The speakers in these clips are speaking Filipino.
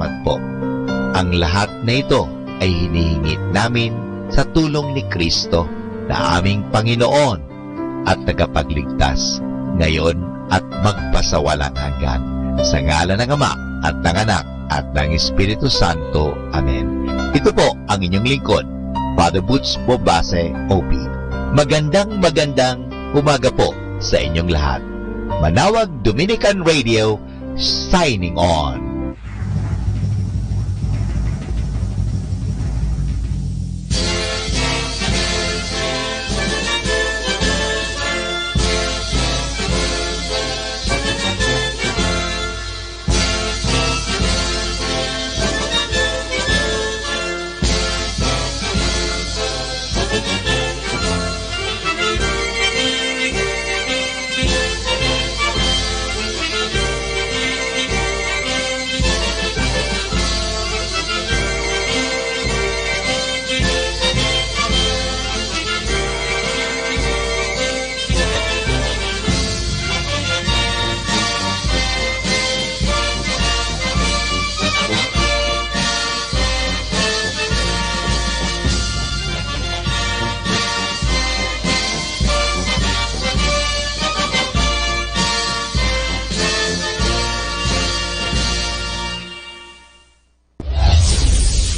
salamat po. Ang lahat na ito ay hinihingit namin sa tulong ni Kristo na aming Panginoon at tagapagligtas, ngayon at magpasawalang hanggan. Sa ngalan ng Ama at ng Anak at ng Espiritu Santo. Amen. Ito po ang inyong lingkod, Father Butch Bobase, OB. Magandang umaga po sa inyong lahat. Manawag Dominican Radio, signing on.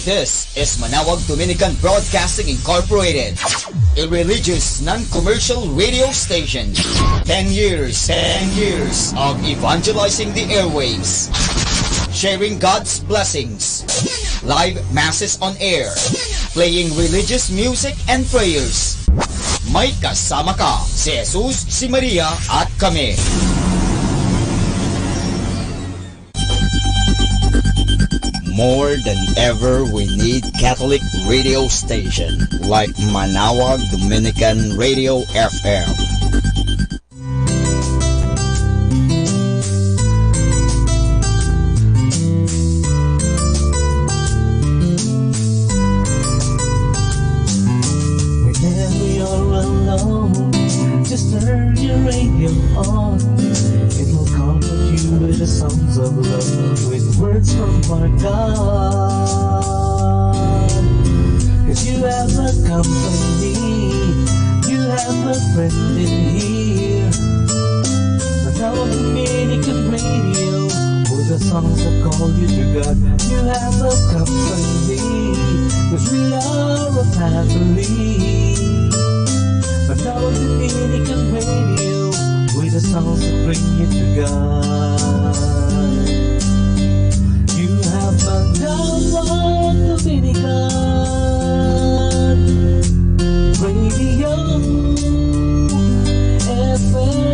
This is Manawag Dominican Broadcasting Incorporated, a religious, non-commercial radio station. 10 years of evangelizing the airwaves, sharing God's blessings, live masses on air, playing religious music and prayers. May kasama ka, si Jesus, si Maria, at kami. More than ever, we need Catholic radio station like Manawag Dominican Radio FM. Whenever you're alone, just turn your radio on. It will comfort you with the songs of love, with words from our God. 'Cause you have a company, you have a friend in here. Manawag Dominican Radio, with the songs that call you to God. You have a company, 'cause we are a family. Manawag Dominican Radio, with the songs that bring you to God. You have Manawag Dominican Radio FM.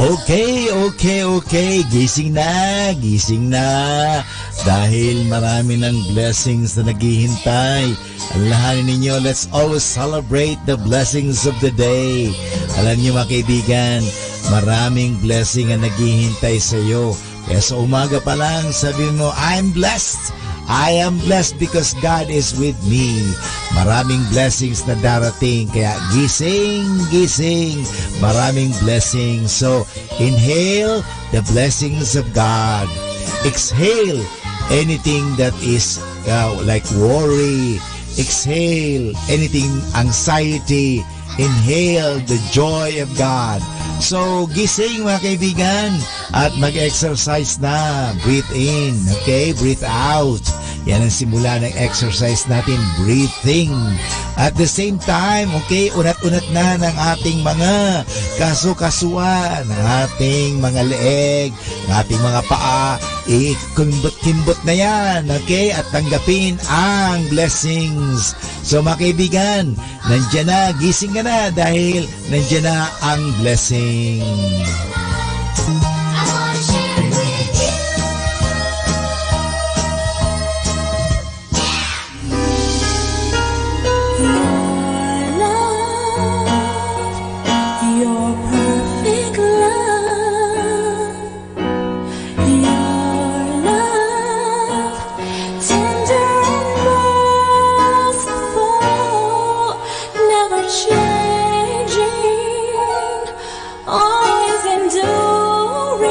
Okay. Gising na. Dahil marami ng blessings na naghihintay. Alalahanin ninyo, let's always celebrate the blessings of the day. Alam niyo mga kaibigan, maraming blessing ang naghihintay sa iyo. Kaya sa umaga pa lang, sabihin mo, I'm blessed. I am blessed because God is with me. Maraming blessings na darating. Kaya gising. Maraming blessings. So, inhale the blessings of God. Exhale anything that is like worry. Exhale anything anxiety. Inhale the joy of God. So, gising mga kaibigan at mag-exercise na. Breathe in, okay? Breathe out. Yan ang simula ng exercise natin, breathing. At the same time, okay, unat-unat na ng ating mga kasu-kasuan, ng ating mga leeg, ng ating mga paa, kimbot-kimbot na yan, okay? At tanggapin ang blessings. So mga kaibigan, nandiyan na, gising ka na dahil nandiyan na ang blessing. Changing, always enduring.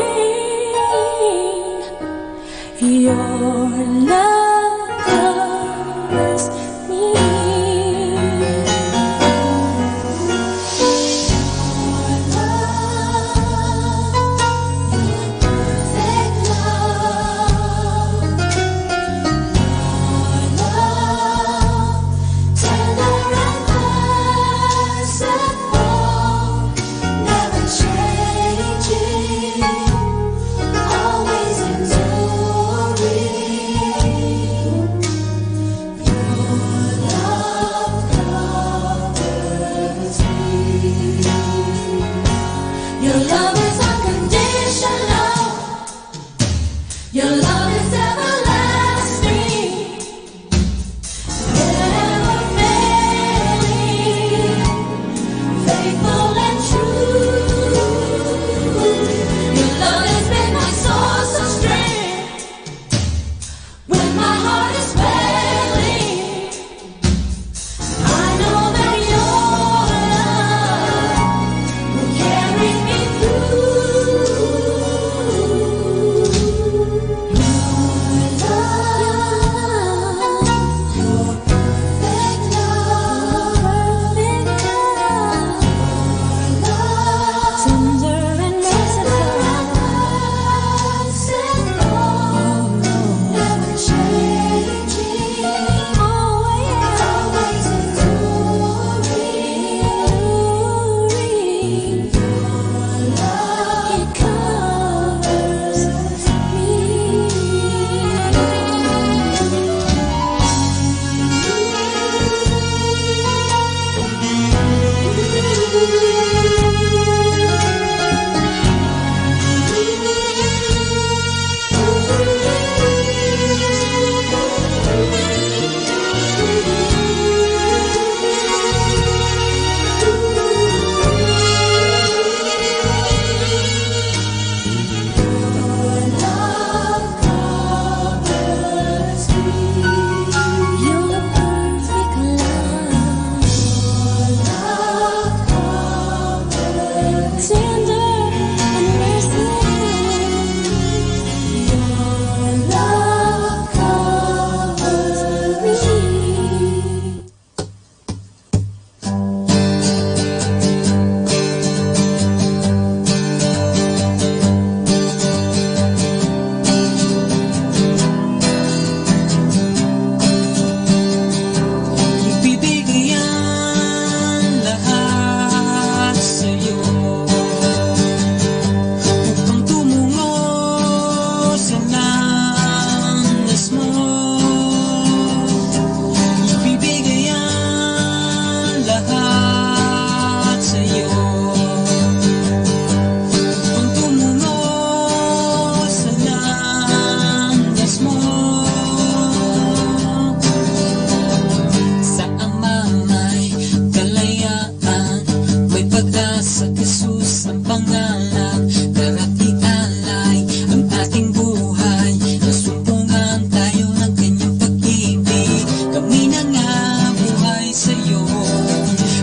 sa Jesus ang pangalan. Karat ialay ang ating buhay, nasumpungan tayo ng kanyang pag-ibig. Kami na nga buhay sa'yo,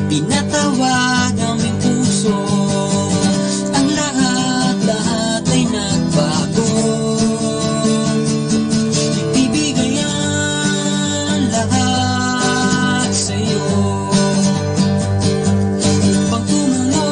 pinatawad aming puso. Ang lahat ay nagbago. Ibibigay ang lahat sa'yo upang tumungo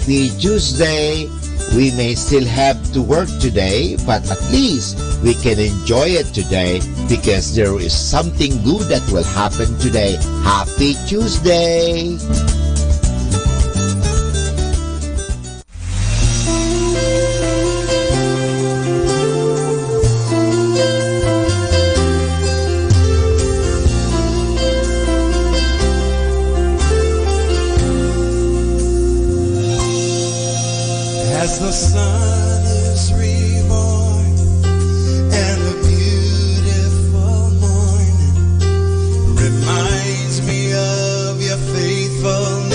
Happy Tuesday! We may still have to work today, but at least we can enjoy it today because there is something good that will happen today. Happy Tuesday! As the sun is reborn and the beautiful morning reminds me of your faithfulness.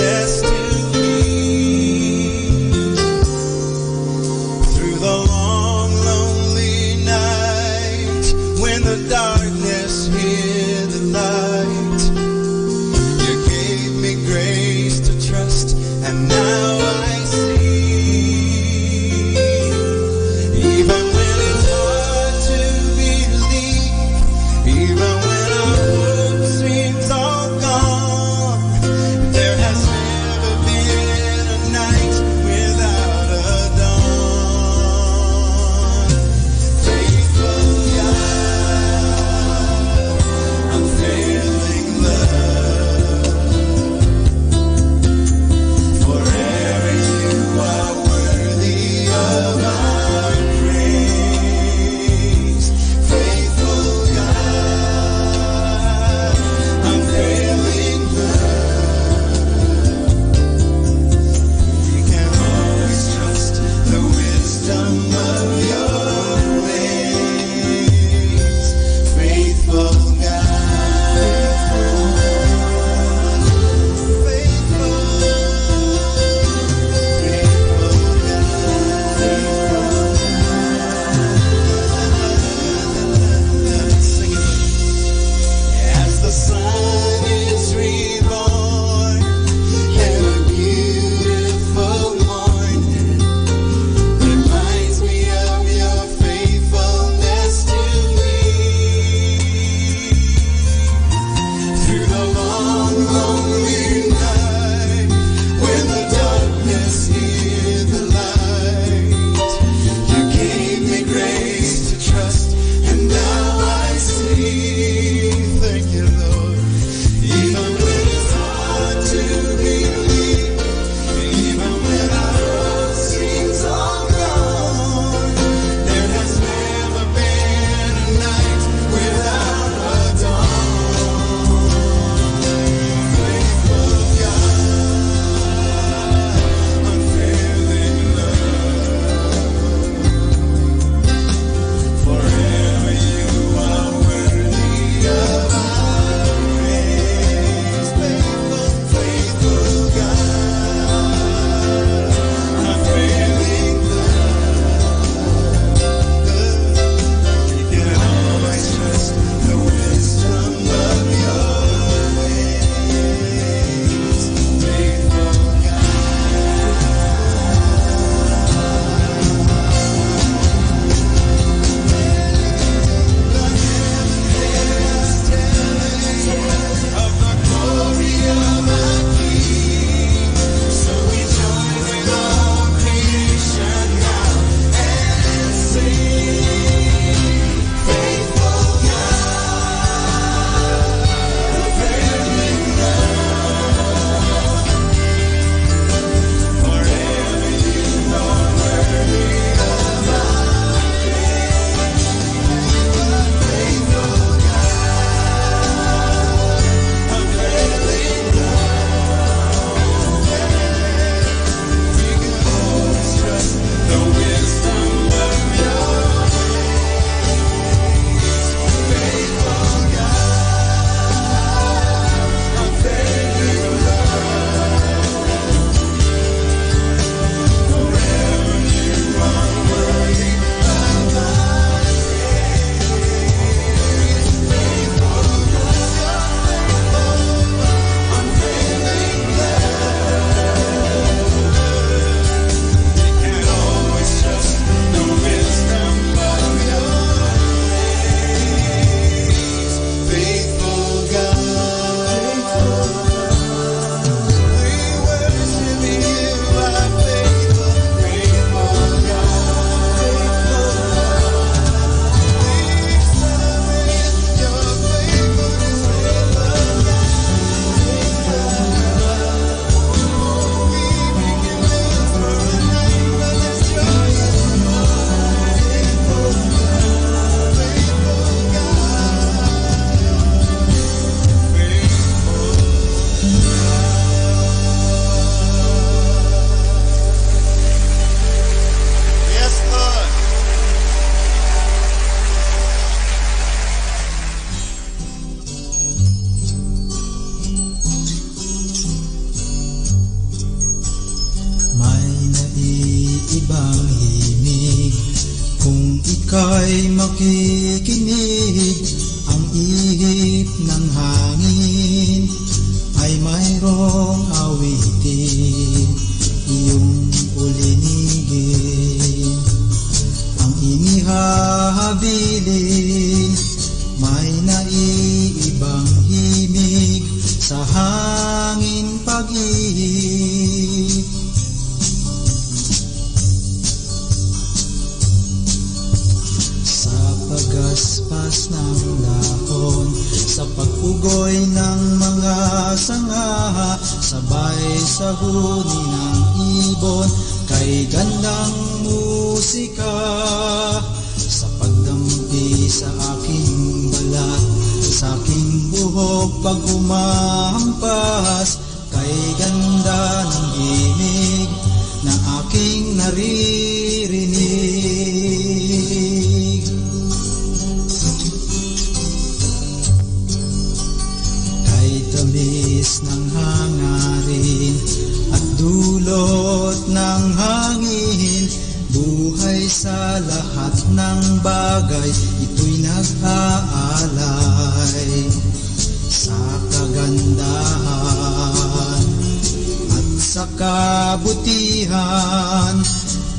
ay makikinig, ang ihip ng hangin ay mayroong awitin, iyong ulinigin. Ang inihahabilin, may naiibang himig sa hangin pag-ihip. Sa pagaspas ng dahon, sa pag-ugoy ng mga sanga, sabay sa huni ng ibon, kay gandang musika, sa pagdampi sa aking balat, sa aking buhok pag umahampas, kay ganda ng himig na aking naririnig. Kay tamis ng hangarin at dulot ng hangin, buhay sa lahat ng bagay, ito'y nag-aalay sa kagandahan at sa kabutihan.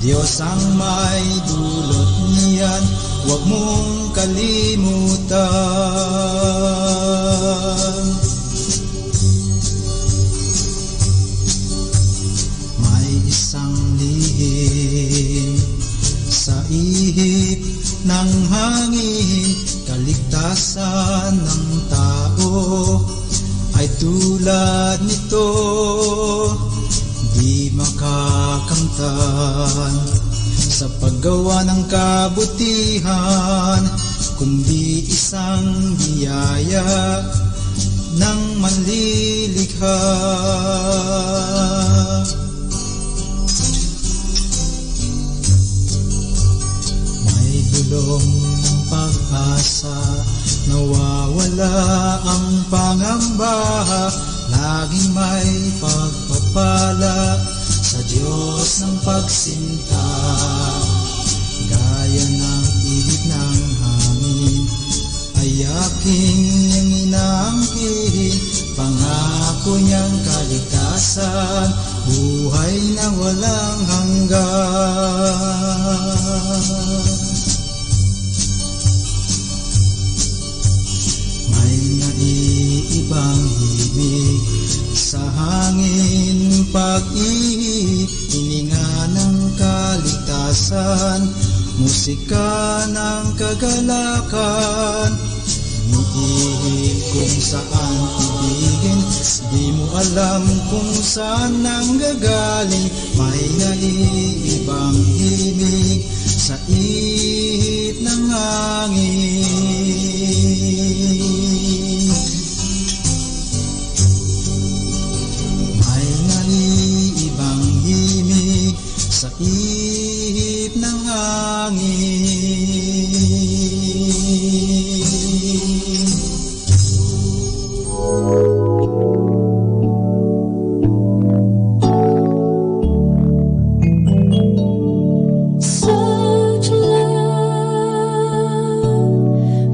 Diyos ang may dulot niyan, huwag mong kalimutan. May isang lihim sa ihip ng hangin, kaligtasan ng tao ay tulad nito, di makakamtan sa paggawa ng kabutihan, kundi isang biyaya ng manlilikha. May bulong ng pag-asa, nawawala ang pangamba, laging may pagpapala sa Diyos ng pagsinta. Gaya ng ihip ng hangin ay aking niyang inaangkin, pangako niyang kaligtasan, buhay na walang hanggan. May naiibang himig sa hangin pag-ihip, hininga ng kaligtasan, musika ng kagalakan. Iniihip kung saan ibigin, di mo alam kung saan nanggagaling. May naiibang himig sa ihip ng hangin. May naiibang himig sa ihip ng hangin. Such love,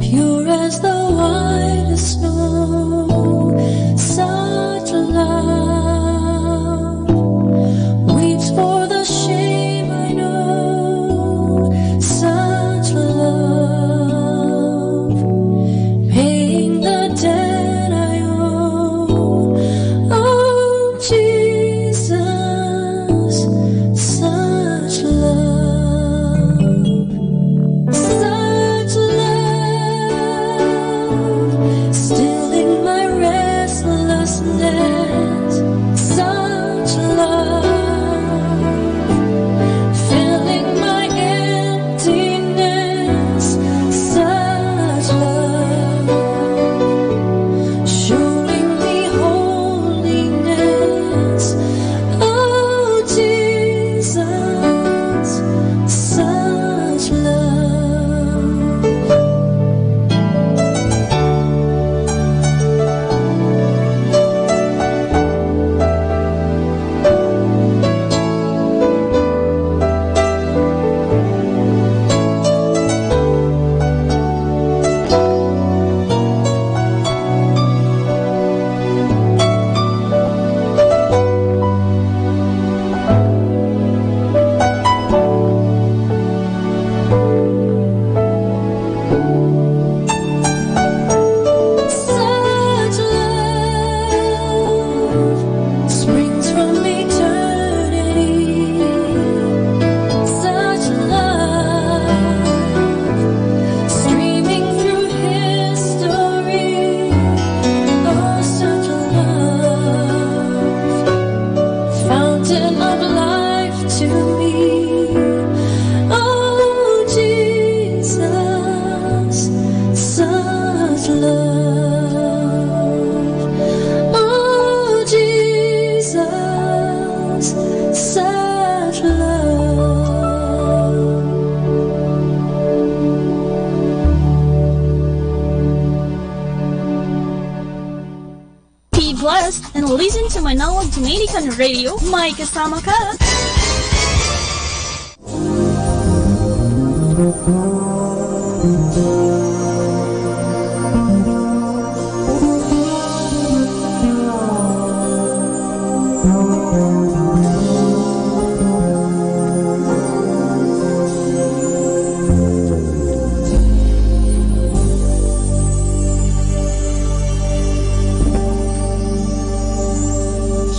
pure as the whitest snow. Such love weeps for the shame I know. Such love, paying the debt I owe. Oh Jesus, such love, such love, stilling my restlessness. blessed and listen to Manawag Dominican Radio. May kasama ka!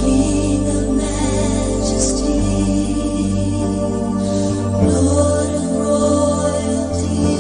King of majesty, Lord of royalty,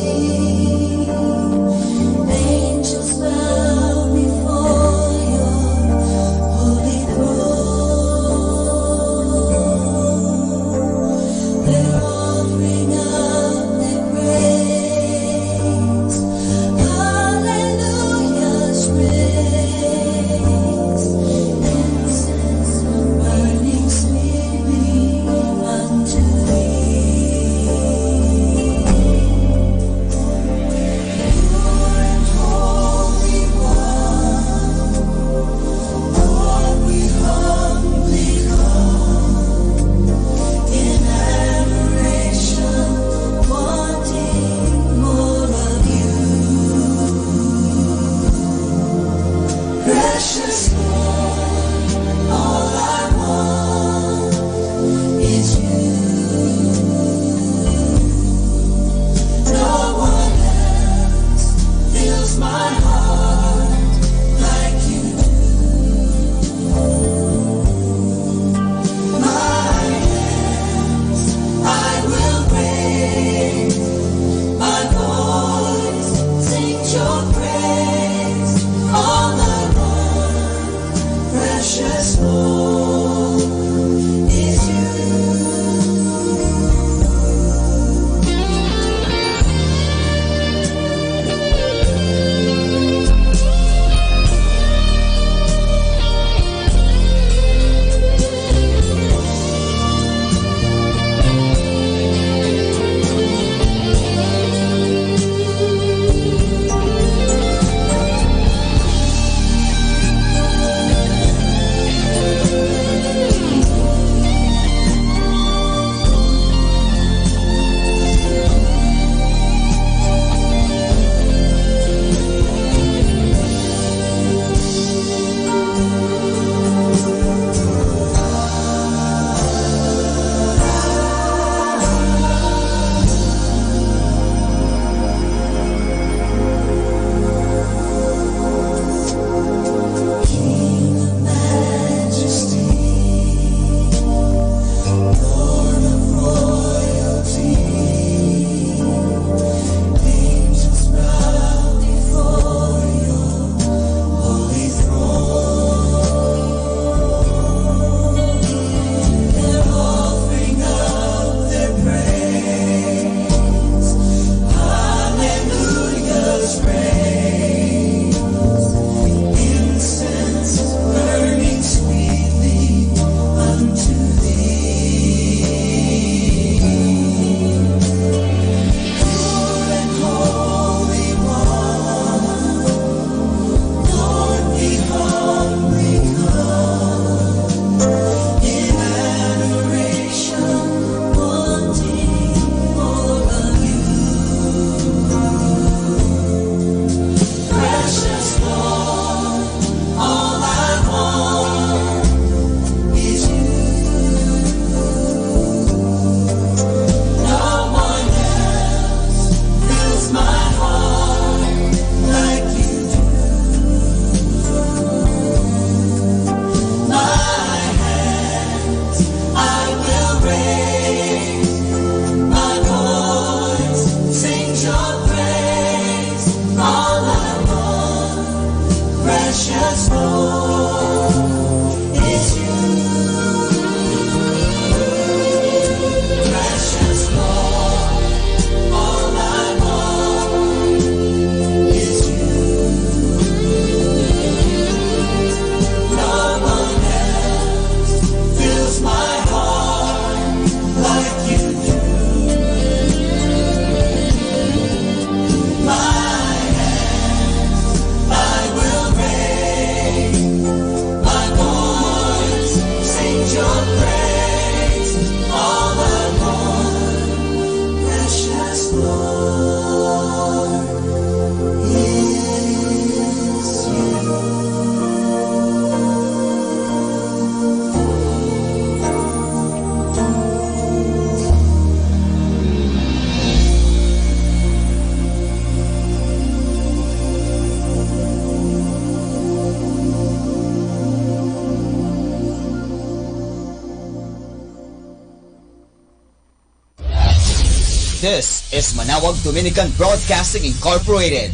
This is Manawag Dominican Broadcasting Incorporated,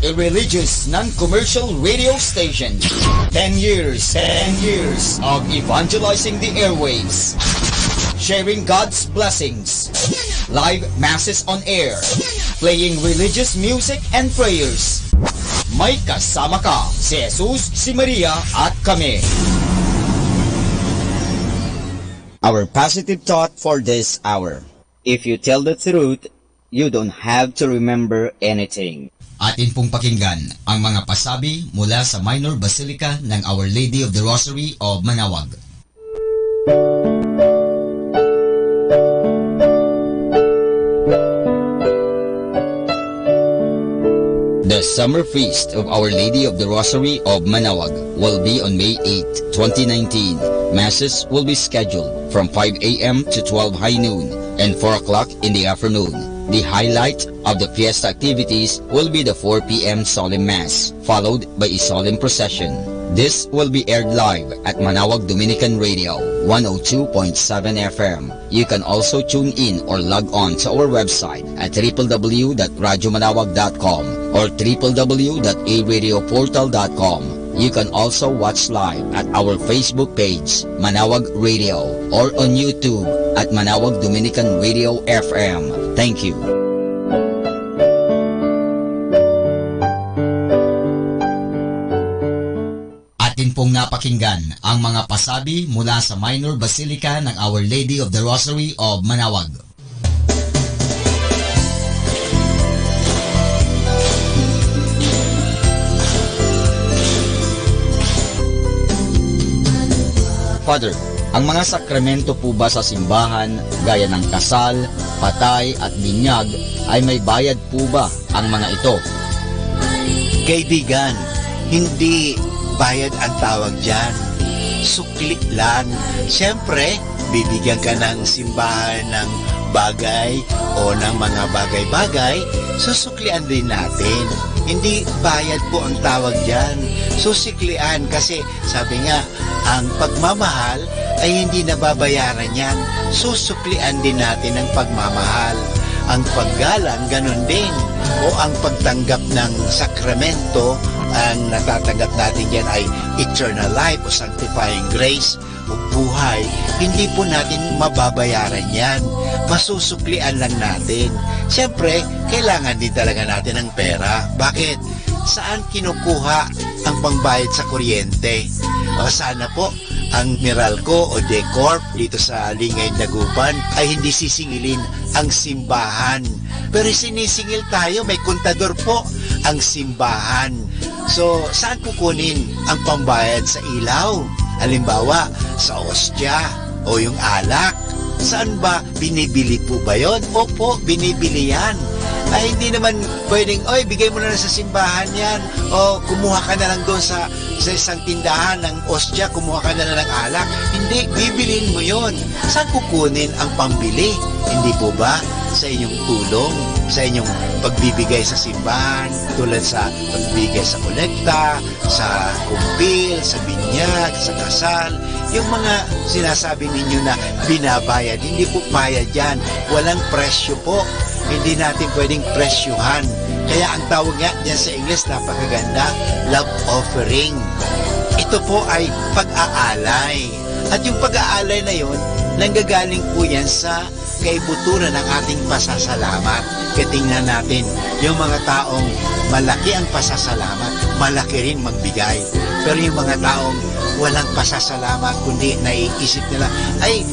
a religious non-commercial radio station. 10 years of evangelizing the airwaves, sharing God's blessings, live masses on air, playing religious music and prayers. May kasama ka, si Jesus, si Maria at kami. Our positive thought for this hour. If you tell the truth, you don't have to remember anything. Atin pong pakinggan ang mga pasabi mula sa Minor Basilica ng Our Lady of the Rosary of Manawag. The Summer Feast of Our Lady of the Rosary of Manawag will be on May 8, 2019. Masses will be scheduled from 5 a.m. to 12 high noon and 4 o'clock in the afternoon. The highlight of the fiesta activities will be the 4 p.m. Solemn Mass, followed by a solemn procession. This will be aired live at Manawag Dominican Radio, 102.7 FM. You can also tune in or log on to our website at www.radyomanawag.com or www.aradioportal.com. You can also watch live at our Facebook page, Manawag Radio, or on YouTube at Manawag Dominican Radio FM. Thank you. Atin pong napakinggan ang mga pasabi mula sa Minor Basilica ng Our Lady of the Rosary of Manawag. Father, ang mga sakramento po ba sa simbahan, gaya ng kasal, patay at binyag, ay may bayad po ba ang mga ito? Kaibigan, hindi bayad ang tawag dyan. Sukli lang. Siyempre, bibigyan ka ng simbahan ng bagay o ng mga bagay-bagay, susuklian din natin. Hindi bayad po ang tawag dyan. Susiklian kasi sabi nga, ang pagmamahal ay hindi nababayaran yan. Susuklian din natin ang pagmamahal. Ang paggalang, ganun din. O ang pagtanggap ng sakramento, ang natatanggap natin yan ay eternal life o sanctifying grace o buhay. Hindi po natin mababayaran yan. Masusuklian lang natin. Siyempre, kailangan din talaga natin ng pera. Bakit? Saan kinukuha ang pangbayad sa kuryente? O sana po ang Meralco o Decorp dito sa Lingay, Dagupan ay hindi sisingilin ang simbahan. Pero sinisingil tayo, may kontador po ang simbahan. So, saan kukunin ang pambayad sa ilaw? Halimbawa, sa ostya o yung alak. Saan ba? Binibili po ba yun? Opo, binibili yan. Ay, hindi naman pwedeng, oy, bigay mo na lang sa simbahan yan. O, kumuha ka na lang doon sa isang tindahan ng ostya, kumuha ka na lang ng alak. Hindi, bibilin mo yon. Saan kukunin ang pambili? Hindi po ba? Sa inyong tulong, sa inyong pagbibigay sa simbahan, tulad sa pagbibigay sa kolekta, sa kumpil, sa binyag, sa kasal, yung mga sinasabi ninyo na binabayad, hindi po bayad yan. Walang presyo po. Hindi natin pwedeng presyuhan. Kaya ang tawag nga dyan sa English, napakaganda, love offering. Ito po ay pag-aalay. At yung pag-aalay na yun, nanggagaling po yan sa kaibuturan ng ating pasasalamat. Kaya tingnan natin, yung mga taong malaki ang pasasalamat, malaki rin magbigay. Pero yung mga taong walang pasasalamat, kundi naiisip nila, ay,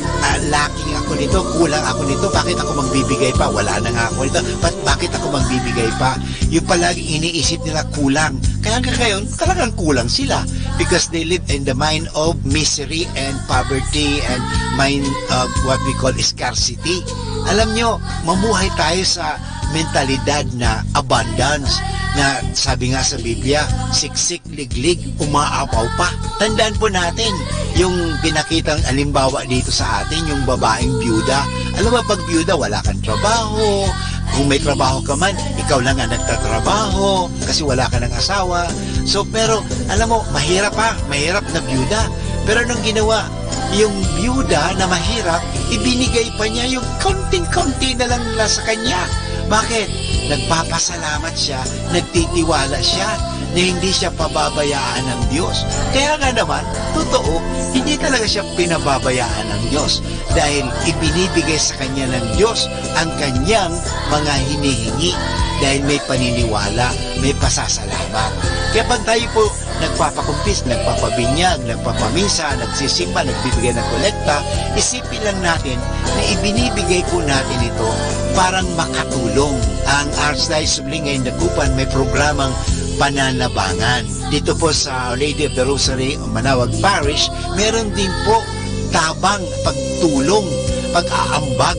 lacking ako nito, kulang ako nito, bakit ako magbibigay pa? Wala na nga ako nito, bakit ako magbibigay pa? Yung palagi iniisip nila kulang. Kaya ngayon, talagang kulang sila because they live in the mind of misery and poverty and mind of what we call scarcity. Alam nyo, mamuhay tayo sa mentalidad na abundance, na sabi nga sa Biblia, siksik, liglig, umaapaw pa. Tandaan po natin yung pinakitang alimbawa dito sa atin, yung babaeng byuda. Alam mo, pag byuda, wala kang trabaho. Kung may trabaho ka man, ikaw lang ang nagtatrabaho kasi wala ka ng asawa. So, pero, alam mo, mahirap na byuda. Pero anong ginawa? yung byuda na mahirap, ibinigay pa niya yung konting-konti na lang nila sa kanya. Bakit? Nagpapasalamat siya, nagtitiwala siya na hindi siya pababayaan ng Diyos. Kaya nga naman, totoo, hindi talaga siya pinababayaan ng Diyos dahil ibinibigay sa kanya ng Diyos ang kanyang mga hinihingi dahil may paniniwala, may pasasalamat. Kaya pag tayo po nagpapakumpis, nagpapabinyag, nagpapamisa, nagsisimba, nagbibigay ng kolekta, isipin lang natin na ibinibigay po natin ito parang makatulong. Ang Archdiocese of Lingay Dagupan may programang pananabangan. Dito po sa Lady of the Rosary, Manawag Parish, meron din po tabang pagtulong, pag-aambag.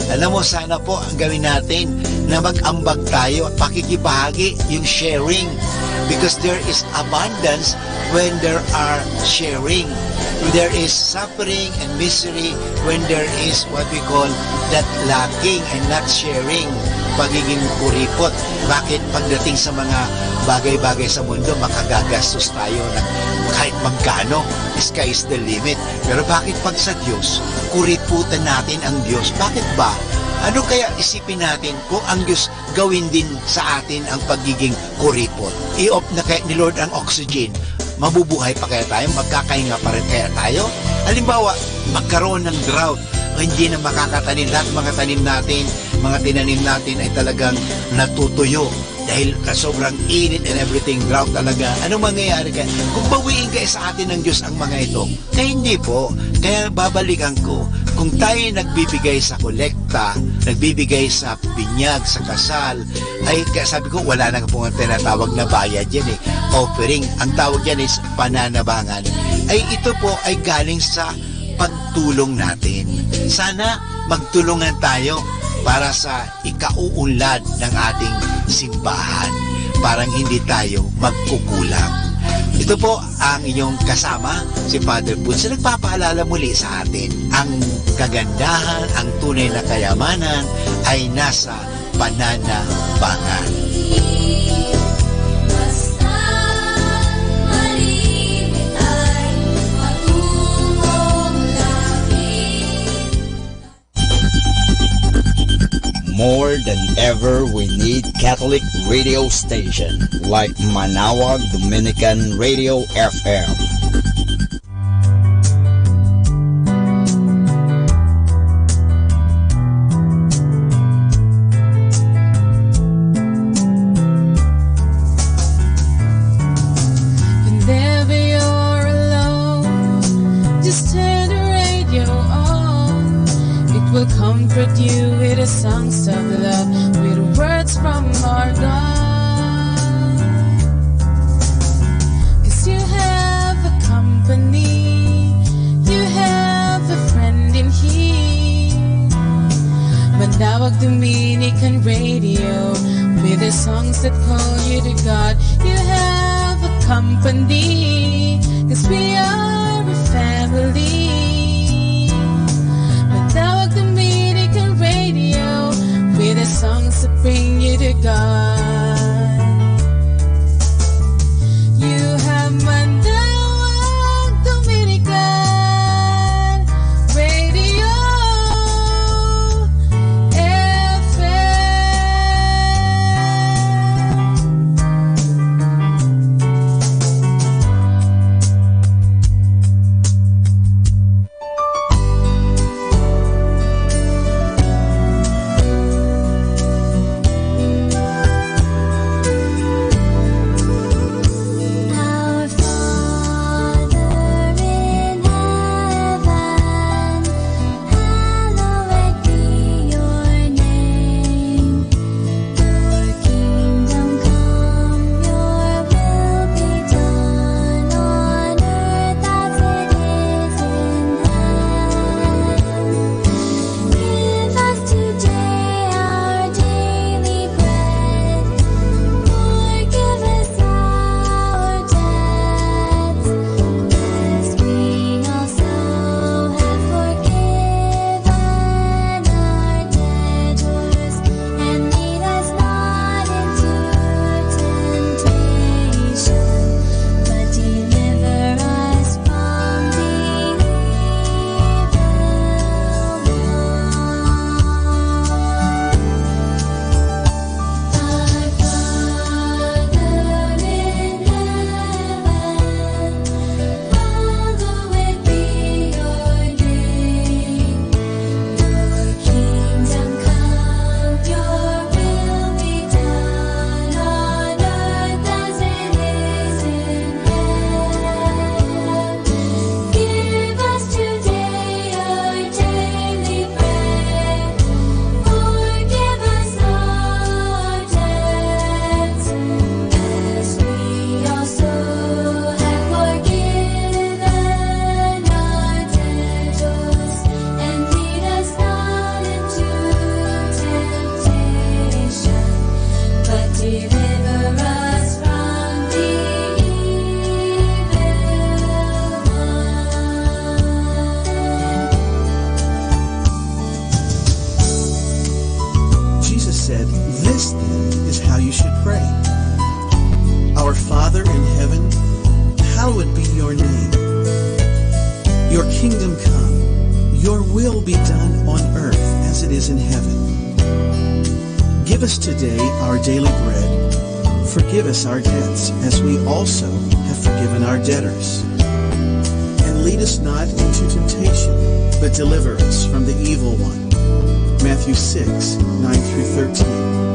Alam mo, sana po ang gawin natin na mag-ambag tayo at pakikibahagi, yung sharing. Because there is abundance when there are sharing. There is suffering and misery when there is what we call that lacking and not sharing. Pagiging kuripot. Bakit pagdating sa mga bagay-bagay sa mundo, makagagastos tayo ng kahit magkano? Sky is the limit. Pero bakit pag sa Diyos, kuriputan natin ang Diyos? Bakit ba? Ano kaya isipin natin kung ang Diyos gawin din sa atin ang pagiging kuripot? I-off na kaya ni Lord ang oxygen. Mabubuhay pa kaya tayo? Magkakahinga pa rin kaya tayo? Halimbawa, magkaroon ng drought o hindi na makakatanim. Lahat mga tanim natin, mga tinanim natin ay talagang natutuyo dahil sobrang init and everything, drought talaga. Anong mangyayari kaya? Kung bawiin kaya sa atin ng Diyos ang mga ito, kaya hindi po. Kaya babalikan ko, kung tayo nagbibigay sa kolekta, nagbibigay sa binyag, sa kasal, ay sabi ko, wala na po ang tinatawag na bayad yan eh. Offering, ang tawag yan is pananabangan. Ay ito po ay galing sa pagtulong natin. Sana magtulungan tayo para sa ikauunlad ng ating simbahan. Parang hindi tayo magkukulang. Ito po ang inyong kasama, si Father Boots, na nagpapaalala muli sa atin. Ang kagandahan, ang tunay na kayamanan ay nasa pananabangan. More than ever, we need Catholic radio station like Manawag Dominican Radio FM. Whenever you're alone, just turn the radio on. It will comfort you with the songs of love, with words from our God. 'Cause you have a company, you have a friend in here. Manawag Dominican Radio, with the songs that call you to God. You have a company, 'cause we are a family. Manawag Dominican Radio, with the songs that bring you to God. You have Manawag Dominican Radio FM. pray. Our Father in heaven, hallowed be your name. Your kingdom come, your will be done on earth as it is in heaven. Give us today our daily bread. Forgive us our debts as we also have forgiven our debtors. And lead us not into temptation, but deliver us from the evil one. Matthew 6, 9 through 13.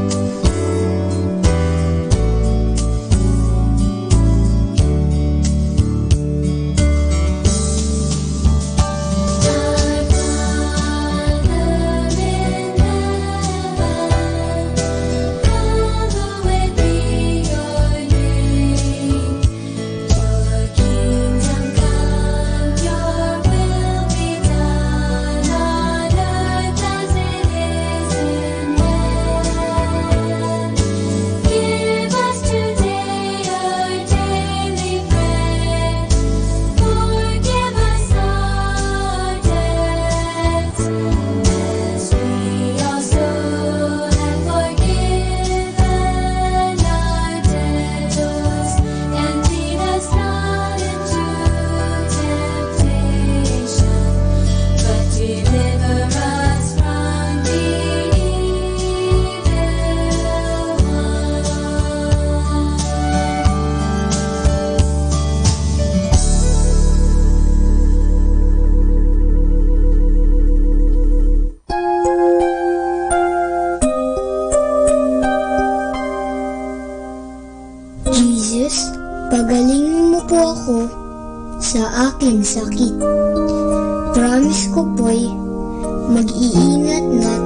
Jesus, pagalingin mo po ako sa aking sakit. Promise ko po'y mag-iingat na't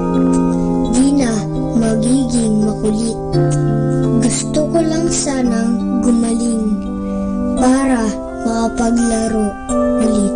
di na magiging makulit. Gusto ko lang sanang gumaling para makapaglaro ulit.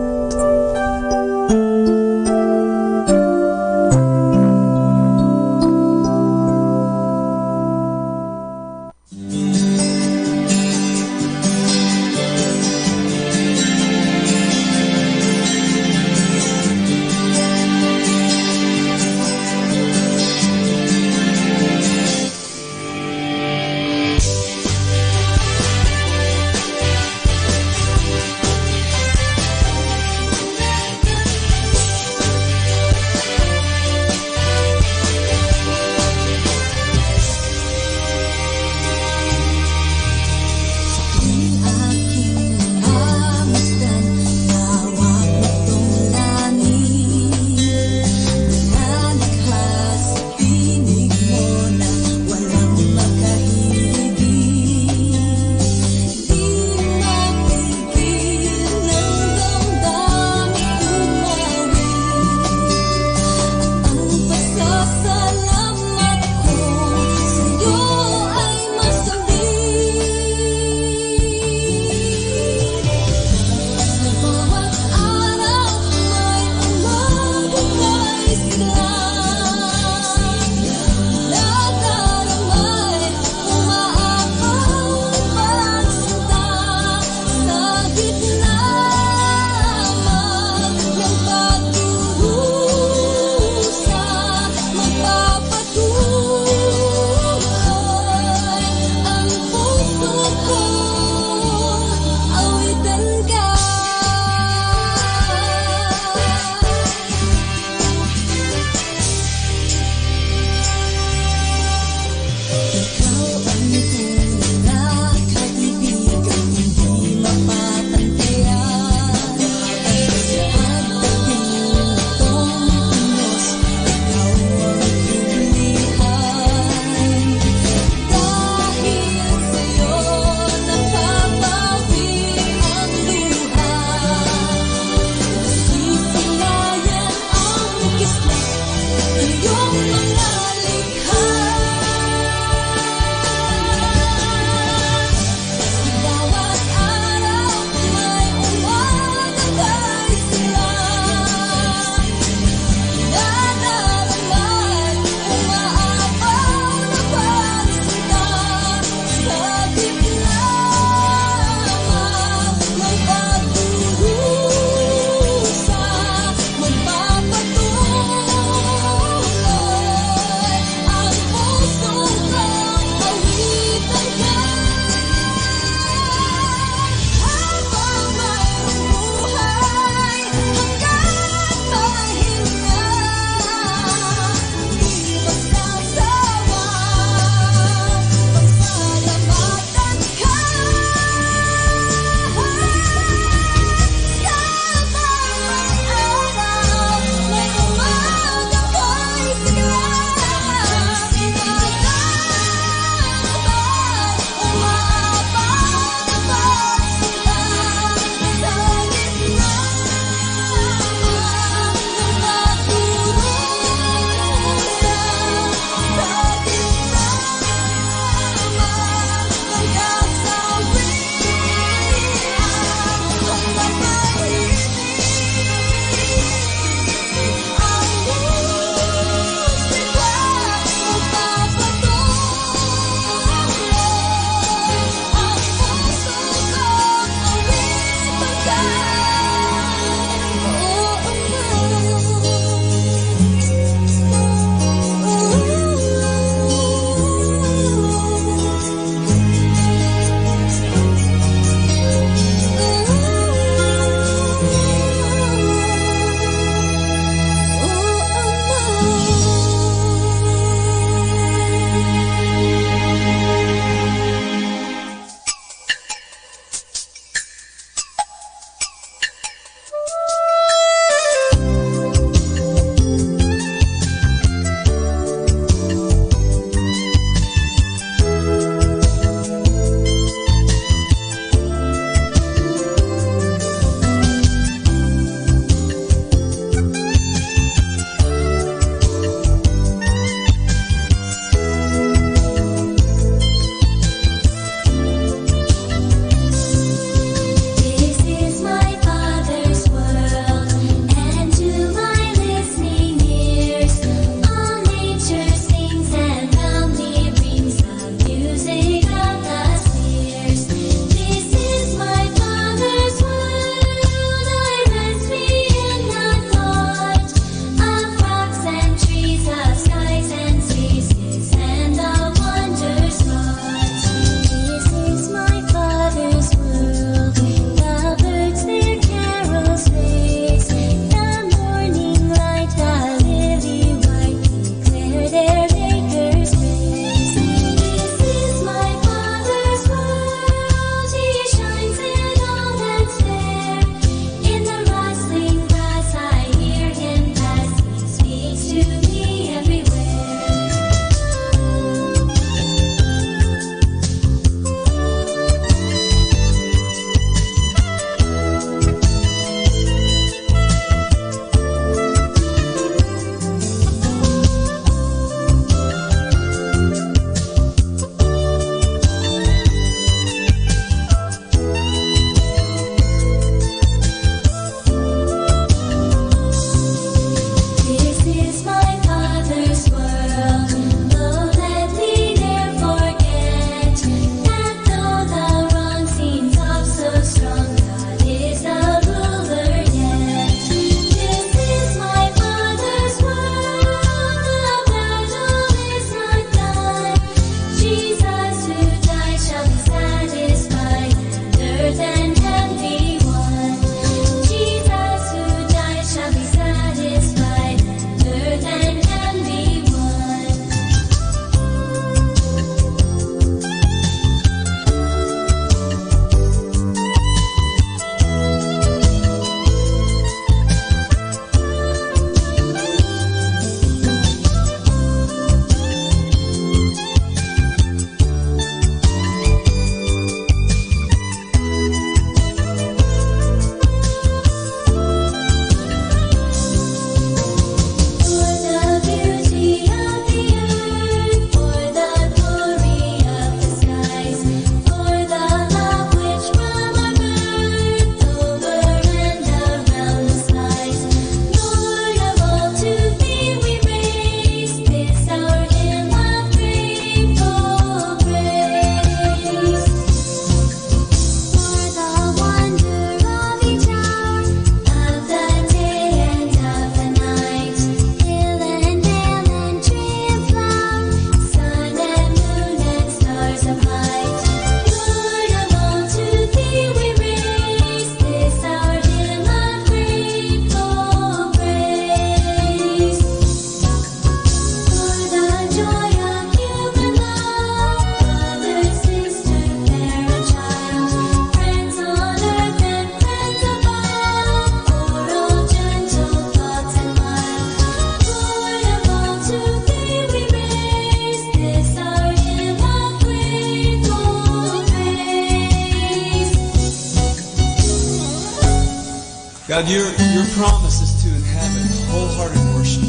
God, your promise is to inhabit wholehearted worship.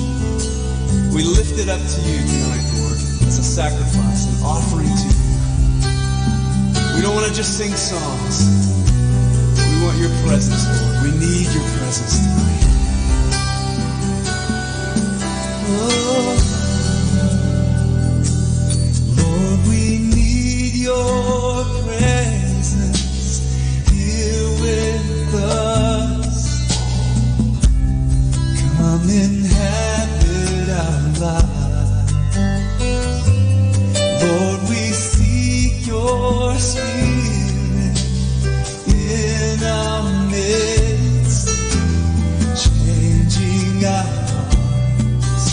We lift it up to you tonight, Lord, as a sacrifice, an offering to you. We don't want to just sing songs. We want your presence, Lord. We need your presence tonight. Oh, Lord, we need your presence here with us. Come inhabit our lives. Lord, we seek your spirit in our midst, changing our hearts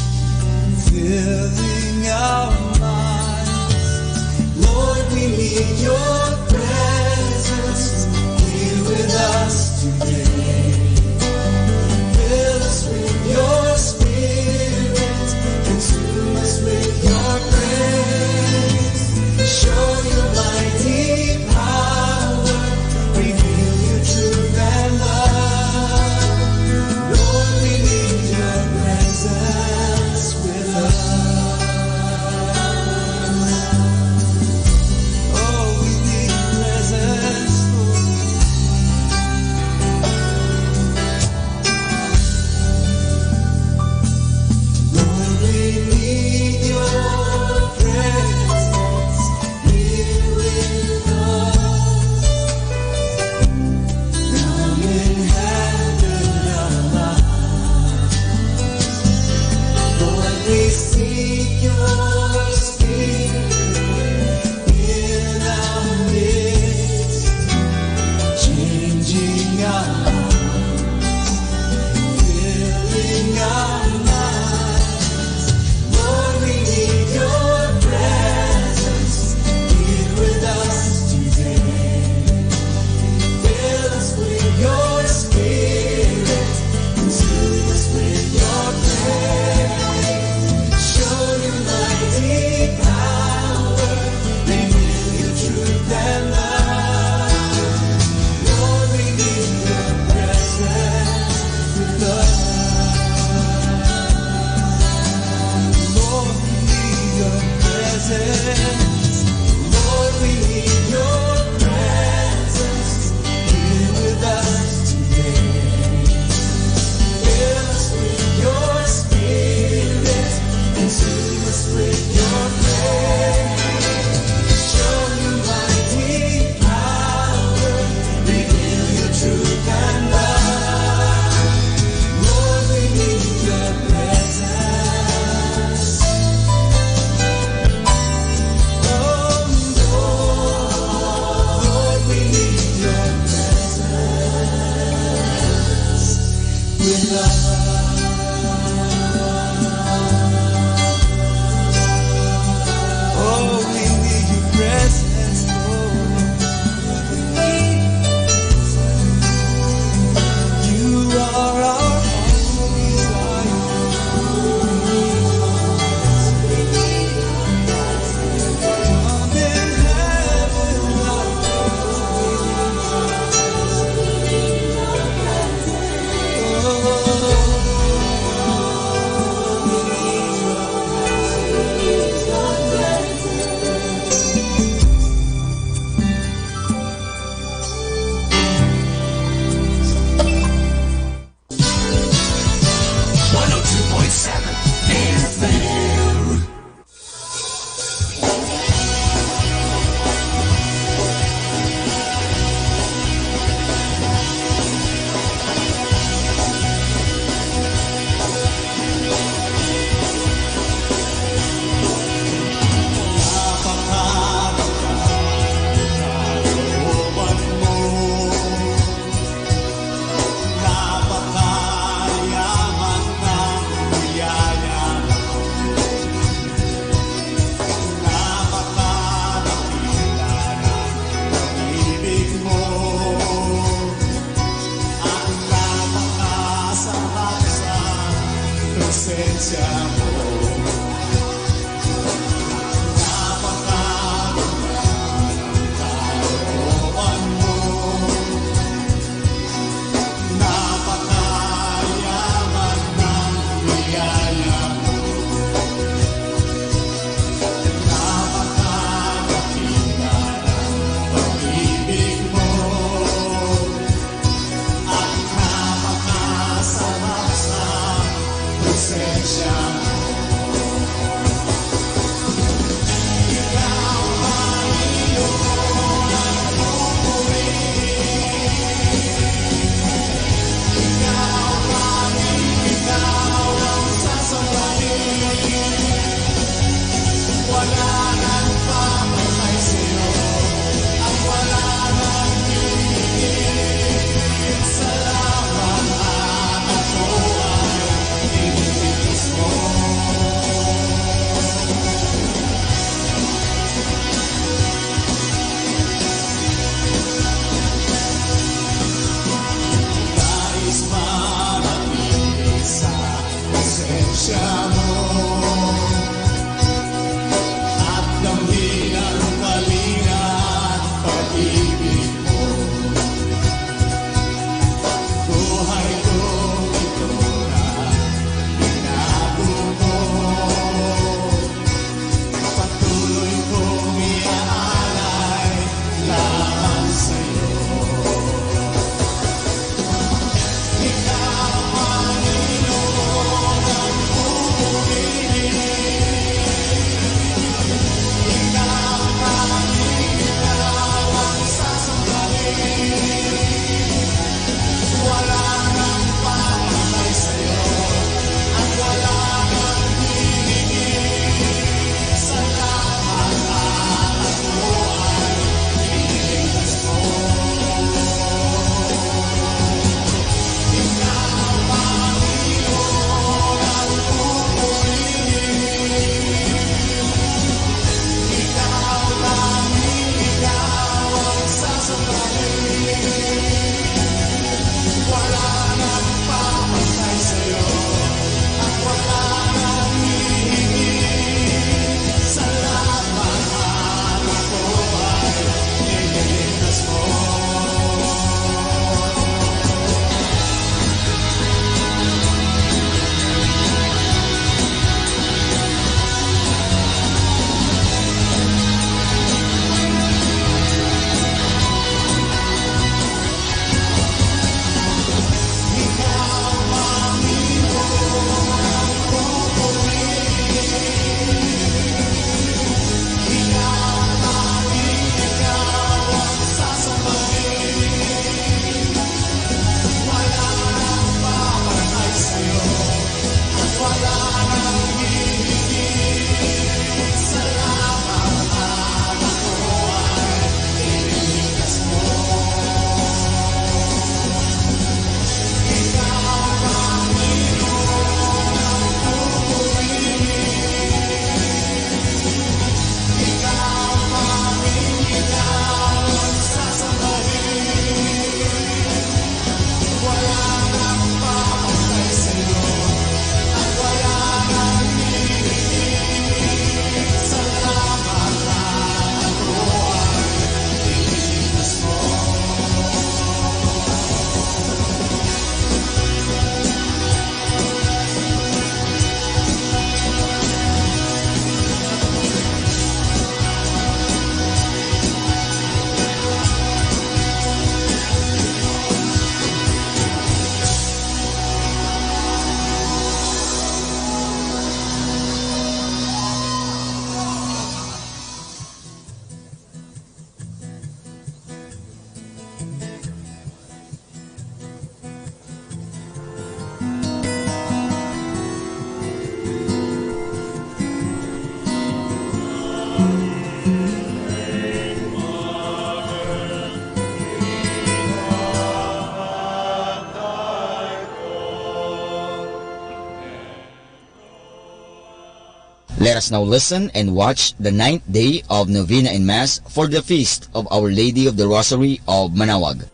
Let us now listen and watch the 9th day of Novena and Mass for the Feast of Our Lady of the Rosary of Manaoag.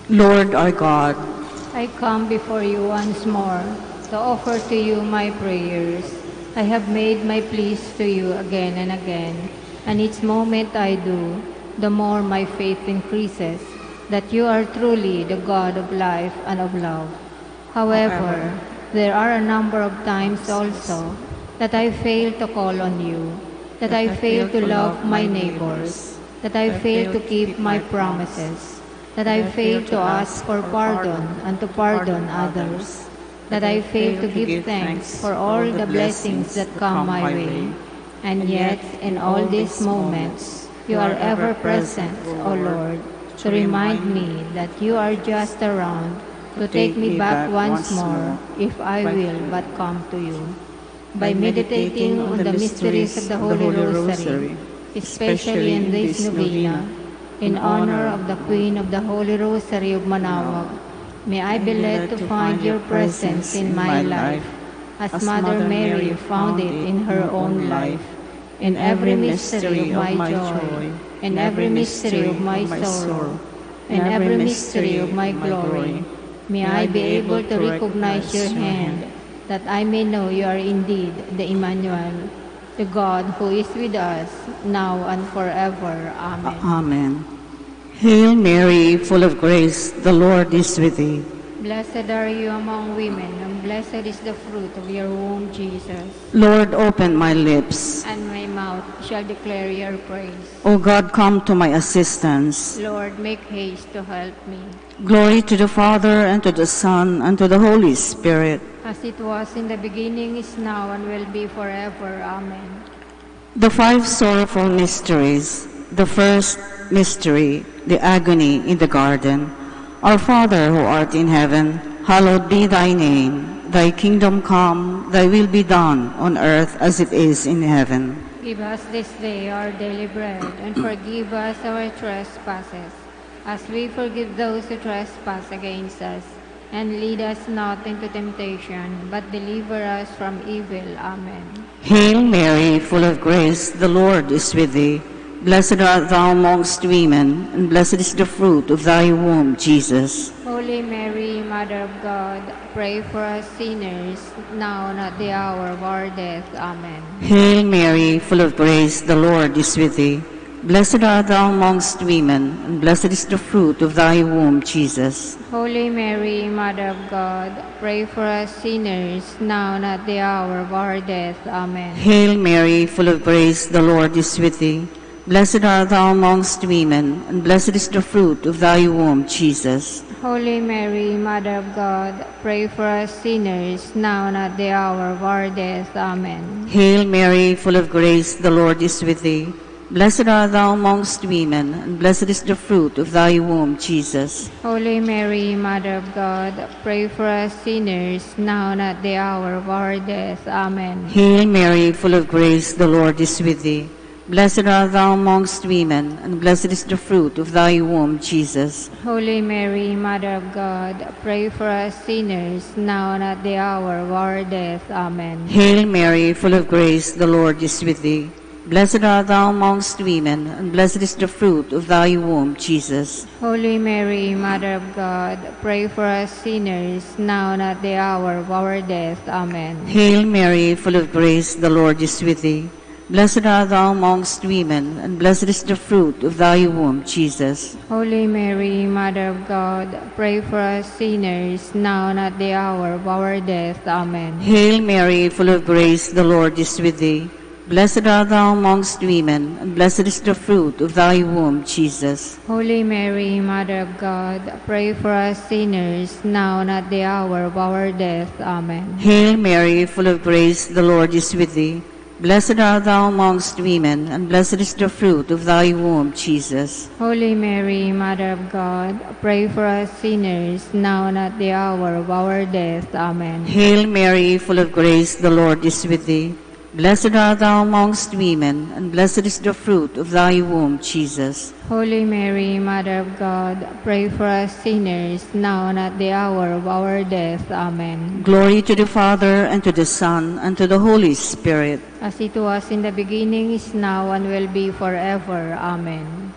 Lord our God, I come before you once more to offer to you my prayers. I have made my pleas to you again and again, and each moment I do, the more my faith increases that you are truly the God of life and of love. However, there are a number of times also that I fail to call on you, that I fail to love my neighbors, that I fail to keep my promises, that I fail to ask for pardon and to pardon others, that I fail to give thanks for all the blessings that come my way. And yet, in all these moments, you are ever present, O Lord, to remind me that you are just around to take me back once more if I will but come to you. By meditating on the mysteries of the Holy Rosary, especially in this novena, in honor of the Queen of the Holy Rosary of Manaoag, may I be led to find your presence in my life, as Mother Mary found it in her own life, in every mystery of my joy, in every mystery of my sorrow, in every mystery of my glory. May I be able to recognize your hand, that I may know you are indeed the Emmanuel, the God who is with us, now and forever. Amen. Amen. Hail Mary, full of grace, the Lord is with thee. Blessed are you among women, and blessed is the fruit of your womb, Jesus. Lord, open my lips, and my mouth shall declare your praise. O God, come to my assistance. Lord, make haste to help me. Glory to the Father, and to the Son, and to the Holy Spirit. As it was in the beginning, is now, and will be forever. Amen. The five sorrowful mysteries. The first mystery, the agony in the garden. Our Father who art in heaven, hallowed be thy name. Thy kingdom come, thy will be done on earth as it is in heaven. Give us this day our daily bread, and forgive us our trespasses, as we forgive those who trespass against us. And lead us not into temptation, but deliver us from evil. Amen. Hail Mary, full of grace, the Lord is with thee. Blessed art thou amongst women, and blessed is the fruit of thy womb, Jesus. Holy Mary, Mother of God, pray for us sinners, now and at the hour of our death. Amen. Hail Mary, full of grace, the Lord is with thee. Blessed art thou amongst women, and blessed is the fruit of thy womb, Jesus. Holy Mary, Mother of God, pray for us sinners, now and at the hour of our death. Amen. Hail Mary, full of grace, the Lord is with thee. Blessed art thou amongst women, and blessed is the fruit of thy womb, Jesus. Holy Mary, Mother of God, pray for us sinners, now and at the hour of our death. Amen. Hail Mary, full of grace, the Lord is with thee. Blessed art thou amongst women, and blessed is the fruit of thy womb, Jesus. Holy Mary, Mother of God, pray for us sinners, now and at the hour of our death. Amen. Hail Mary, full of grace, the Lord is with thee. Blessed art thou amongst women, and blessed is the fruit of thy womb, Jesus. Holy Mary, Mother of God, pray for us sinners, now and at the hour of our death. Amen. Hail Mary, full of grace, the Lord is with thee. Blessed art thou amongst women, and blessed is the fruit of thy womb, Jesus. Holy Mary, Mother of God, pray for us sinners, now and at the hour of our death. Amen. Hail Mary, full of grace, the Lord is with thee. Blessed art thou amongst women, and blessed is the fruit of thy womb, Jesus. Holy Mary, Mother of God, pray for us sinners, now and at the hour of our death. Amen. Hail Mary, full of grace, the Lord is with thee. Blessed art thou amongst women, and blessed is the fruit of thy womb, Jesus. Holy Mary, Mother of God, pray for us sinners, now and at the hour of our death. Amen. Hail Mary, full of grace, the Lord is with thee. Blessed art thou amongst women, and blessed is the fruit of thy womb, Jesus. Holy Mary, Mother of God, pray for us sinners, now and at the hour of our death. Amen. Hail Mary, full of grace, the Lord is with thee. Blessed art thou amongst women, and blessed is the fruit of thy womb, Jesus. Holy Mary, Mother of God, pray for us sinners, now and at the hour of our death. Amen. Glory to the Father, and to the Son, and to the Holy Spirit. As it was in the beginning, is now, and will be forever. Amen.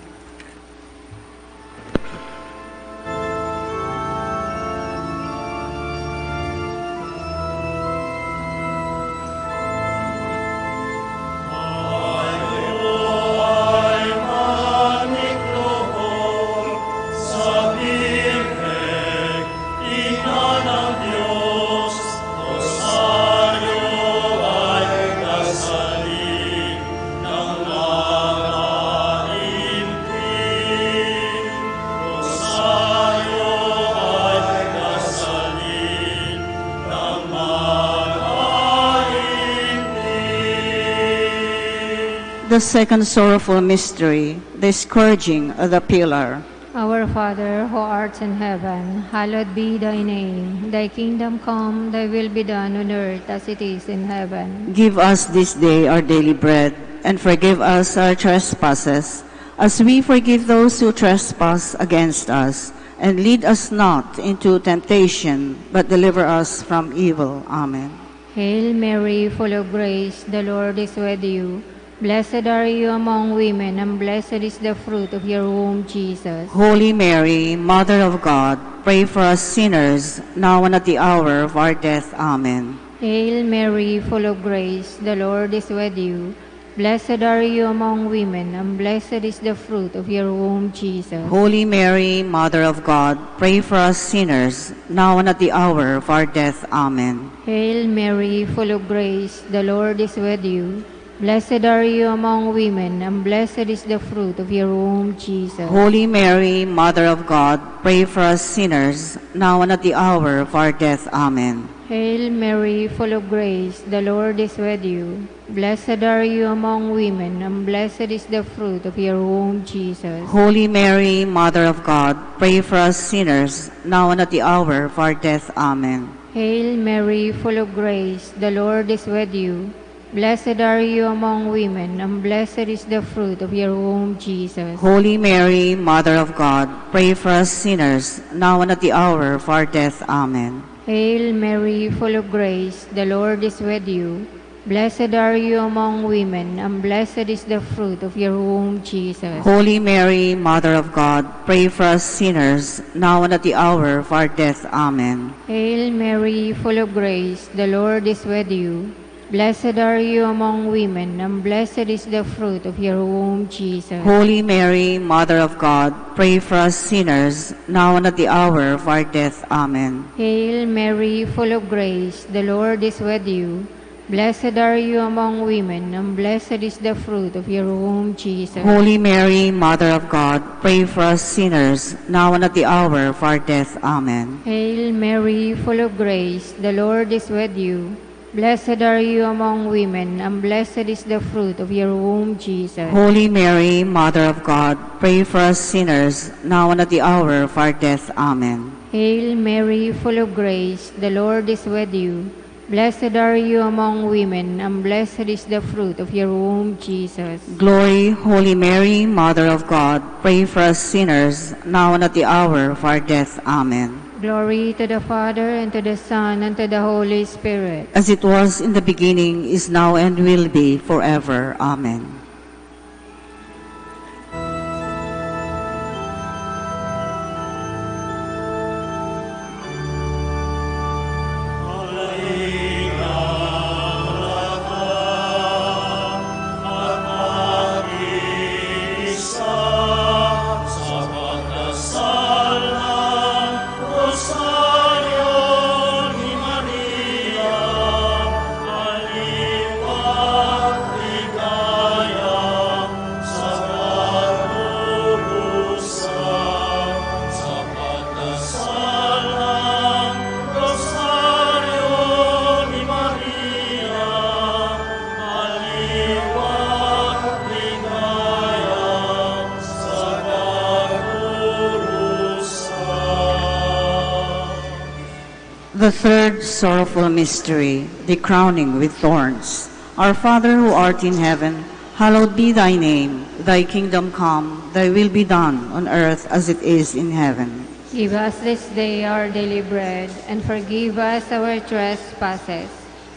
The second sorrowful mystery, the scourging of the pillar. Our Father, who art in heaven, hallowed be thy name. Thy kingdom come, thy will be done on earth as it is in heaven. Give us this day our daily bread, and forgive us our trespasses, as we forgive those who trespass against us. And lead us not into temptation, but deliver us from evil. Amen. Hail Mary, full of grace, the Lord is with you. Blessed are you among women, and blessed is the fruit of your womb, Jesus. Holy Mary, Mother of God, pray for us sinners, now and at the hour of our death. Amen. Hail Mary, full of grace, the Lord is with you. Blessed are you among women, and blessed is the fruit of your womb, Jesus. Holy Mary, Mother of God, pray for us sinners, now and at the hour of our death. Amen. Hail Mary, full of grace, the Lord is with you. Blessed are you among women, and blessed is the fruit of your womb, Jesus. Holy Mary, Mother of God, pray for us sinners, now and at the hour of our death. Amen. Hail Mary, full of grace, the Lord is with you. Blessed are you among women, and blessed is the fruit of your womb, Jesus. Holy Mary, Mother of God, pray for us sinners, now and at the hour of our death. Amen. Hail Mary, full of grace, the Lord is with you. Blessed are you among women, and blessed is the fruit of your womb, Jesus. Holy Mary, Mother of God, pray for us sinners, now and at the hour of our death. Amen. Hail Mary, full of grace, the Lord is with you. Blessed are you among women, and blessed is the fruit of your womb, Jesus. Holy Mary, Mother of God, pray for us sinners, now and at the hour of our death. Amen. Hail Mary, full of grace, the Lord is with you. Blessed are you among women, and blessed is the fruit of your womb, Jesus. Holy Mary, Mother of God, pray for us sinners, now and at the hour of our death. Amen. Hail Mary, full of grace, the Lord is with you. Blessed are you among women, and blessed is the fruit of your womb, Jesus. Holy Mary, Mother of God, pray for us sinners, now and at the hour of our death. Amen. Hail Mary, full of grace, the Lord is with you. Blessed are you among women, and blessed is the fruit of your womb, Jesus. Holy Mary, Mother of God, pray for us sinners, now and at the hour of our death. Amen. Hail Mary, full of grace, the Lord is with you. Blessed are you among women, and blessed is the fruit of your womb, Jesus. Glory, Holy Mary, Mother of God, pray for us sinners, now and at the hour of our death. Amen. Glory to the Father, and to the Son, and to the Holy Spirit. As it was in the beginning, is now, and will be forever. Amen. The third sorrowful mystery, the crowning with thorns. Our Father who art in heaven, hallowed be thy name. Thy kingdom come, thy will be done on earth as it is in heaven. Give us this day our daily bread, and forgive us our trespasses,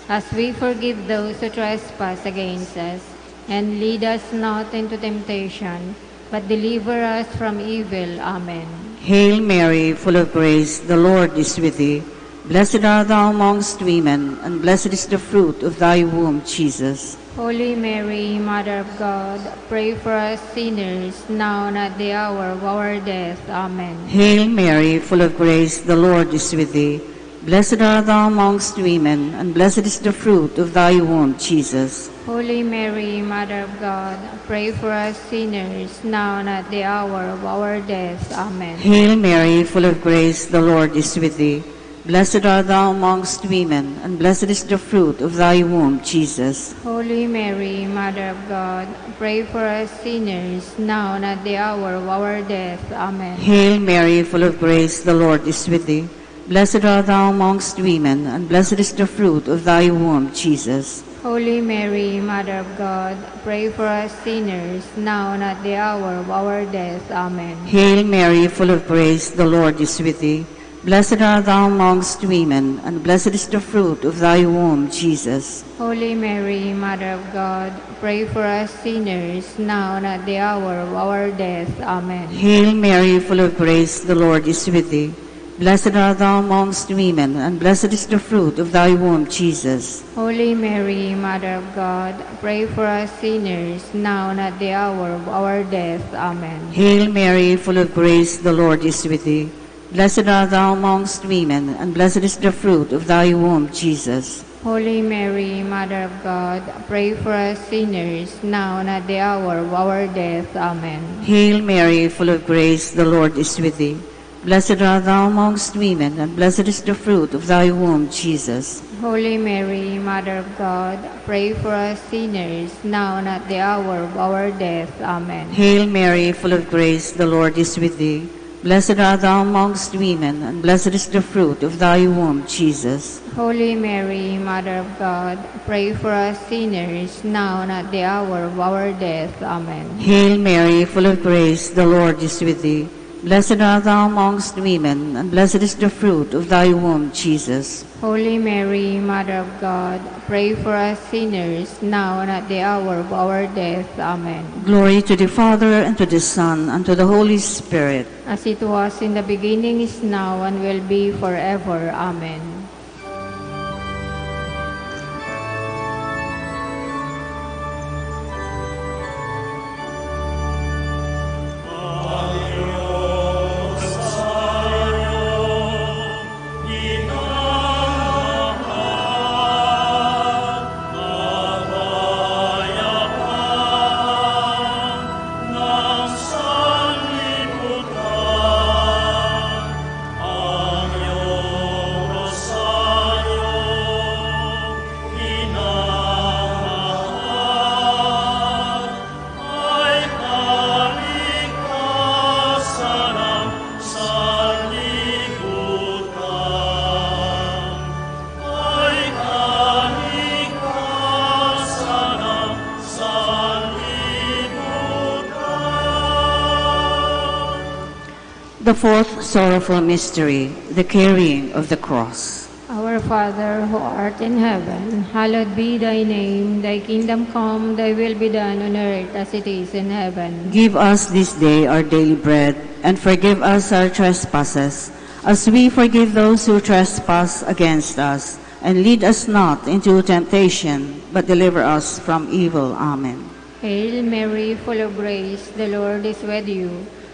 as we forgive those who trespass against us. And lead us not into temptation, but deliver us from evil. Amen. Hail Mary, full of grace, the Lord is with thee. Blessed art thou amongst women, and blessed is the fruit of thy womb, Jesus. Holy Mary, Mother of God, pray for us sinners, now and at the hour of our death. Amen. Hail Mary, full of grace, the Lord is with thee. Blessed art thou amongst women, and blessed is the fruit of thy womb, Jesus. Holy Mary, Mother of God, pray for us sinners, now and at the hour of our death. Amen. Hail Mary, full of grace, the Lord is with thee. Blessed art thou amongst women, and blessed is the fruit of thy womb, Jesus. Holy Mary, Mother of God, pray for us sinners, now and at the hour of our death. Amen. Hail Mary, full of grace, the Lord is with thee. Blessed art thou amongst women, and blessed is the fruit of thy womb, Jesus. Holy Mary, Mother of God, pray for us sinners, now and at the hour of our death. Amen. Hail Mary, full of grace, the Lord is with thee. Blessed art thou amongst women, and blessed is the fruit of thy womb, Jesus. Holy Mary, Mother of God, pray for us sinners, now and at the hour of our death. Amen. Hail Mary, full of grace, the Lord is with thee. Blessed art thou amongst women, and blessed is the fruit of thy womb, Jesus. Holy Mary, Mother of God, pray for us sinners, now and at the hour of our death. Amen. Hail Mary, full of grace, the Lord is with thee. Blessed art thou amongst women, and blessed is the fruit of thy womb, Jesus. Holy Mary, Mother of God, pray for us sinners, now and at the hour of our death. Amen. Hail Mary, full of grace, the Lord is with thee. Blessed art thou amongst women, and blessed is the fruit of thy womb, Jesus. Holy Mary, Mother of God, pray for us sinners, now and at the hour of our death. Amen. Hail Mary, full of grace, the Lord is with thee. Blessed art thou amongst women, and blessed is the fruit of thy womb, Jesus. Holy Mary, Mother of God, pray for us sinners, now and at the hour of our death. Amen. Hail Mary, full of grace, the Lord is with thee. Blessed art thou amongst women, and blessed is the fruit of thy womb, Jesus. Holy Mary, Mother of God, pray for us sinners, now and at the hour of our death. Amen. Glory to the Father, and to the Son, and to the Holy Spirit. As it was in the beginning, is now, and will be forever. Amen. The fourth sorrowful mystery, the carrying of the cross. Our Father, who art in heaven, hallowed be thy name. Thy kingdom come, thy will be done on earth as it is in heaven. Give us this day our daily bread, and forgive us our trespasses, as we forgive those who trespass against us. And lead us not into temptation, but deliver us from evil. Amen. Hail Mary, full of grace, the Lord is with you.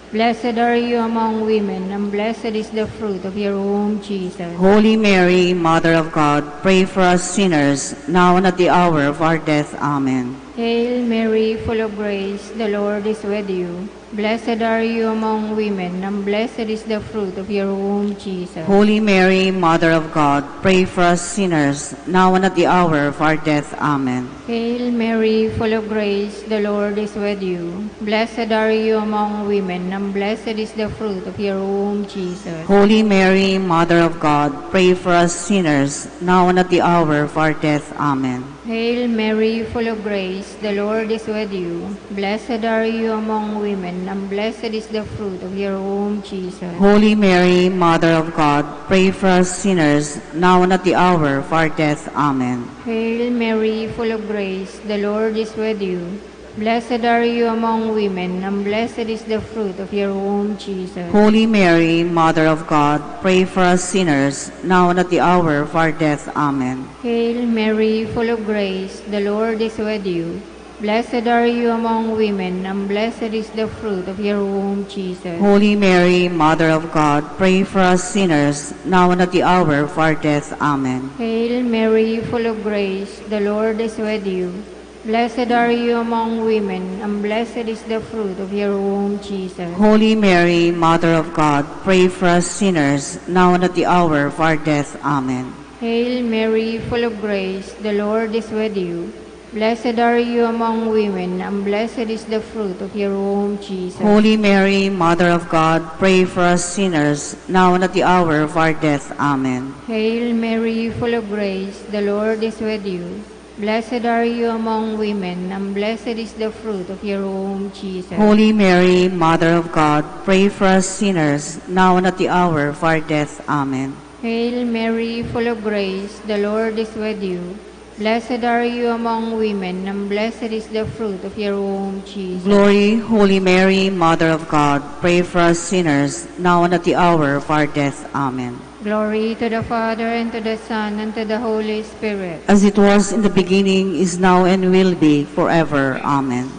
Blessed are you among women, and blessed is the fruit of your womb, Jesus. Holy Mary, Mother of God, pray for us sinners, now and at the hour of our death. Amen. Hail Mary, full of grace, the Lord is with you. Blessed are you among women, and blessed is the fruit of your womb, Jesus. Holy Mary, Mother of God, pray for us sinners, now and at the hour of our death. Amen. Hail Mary, full of grace, the Lord is with you. Blessed are you among women, and blessed is the fruit of your womb, Jesus. Holy Mary, Mother of God, pray for us sinners, now and at the hour of our death. Amen. Hail Mary, full of grace, the Lord is with you. Blessed are you among women, and blessed is the fruit of your womb, Jesus. Holy Mary, Mother of God, pray for us sinners, now and at the hour of our death. Amen. Hail Mary, full of grace, the Lord is with you. Blessed are you among women, and blessed is the fruit of your womb, Jesus. Holy Mary, Mother of God, pray for us sinners, now and at the hour of our death. Amen. Hail Mary, full of grace, the Lord is with you. Blessed are you among women, and blessed is the fruit of your womb, Jesus. Holy Mary, Mother of God, pray for us sinners, now and at the hour of our death. Amen. Hail Mary, full of grace, the Lord is with you. Blessed are you among women, and blessed is the fruit of your womb, Jesus. Holy Mary, Mother of God, pray for us sinners, now and at the hour of our death. Amen. Hail Mary, full of grace, the Lord is with you. Blessed are you among women, and blessed is the fruit of your womb, Jesus. Holy Mary, Mother of God, pray for us sinners, now and at the hour of our death. Amen. Hail Mary, full of grace, the Lord is with you. Blessed are you among women, and blessed is the fruit of your womb, Jesus. Holy Mary, Mother of God, pray for us sinners, now and at the hour of our death. Amen. Hail Mary, full of grace, the Lord is with you. Blessed are you among women, and blessed is the fruit of your womb, Jesus. Glory, Holy Mary, Mother of God, pray for us sinners, now and at the hour of our death. Amen. Glory to the Father, and to the Son, and to the Holy Spirit. As it was in the beginning, is now, and will be forever. Amen.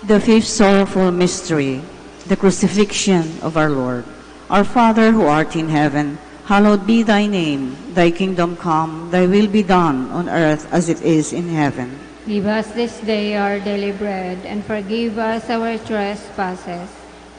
The fifth sorrowful mystery, the crucifixion of our Lord. Our Father who art in heaven, hallowed be thy name. Thy kingdom come, thy will be done on earth as it is in heaven. Give us this day our daily bread, and forgive us our trespasses,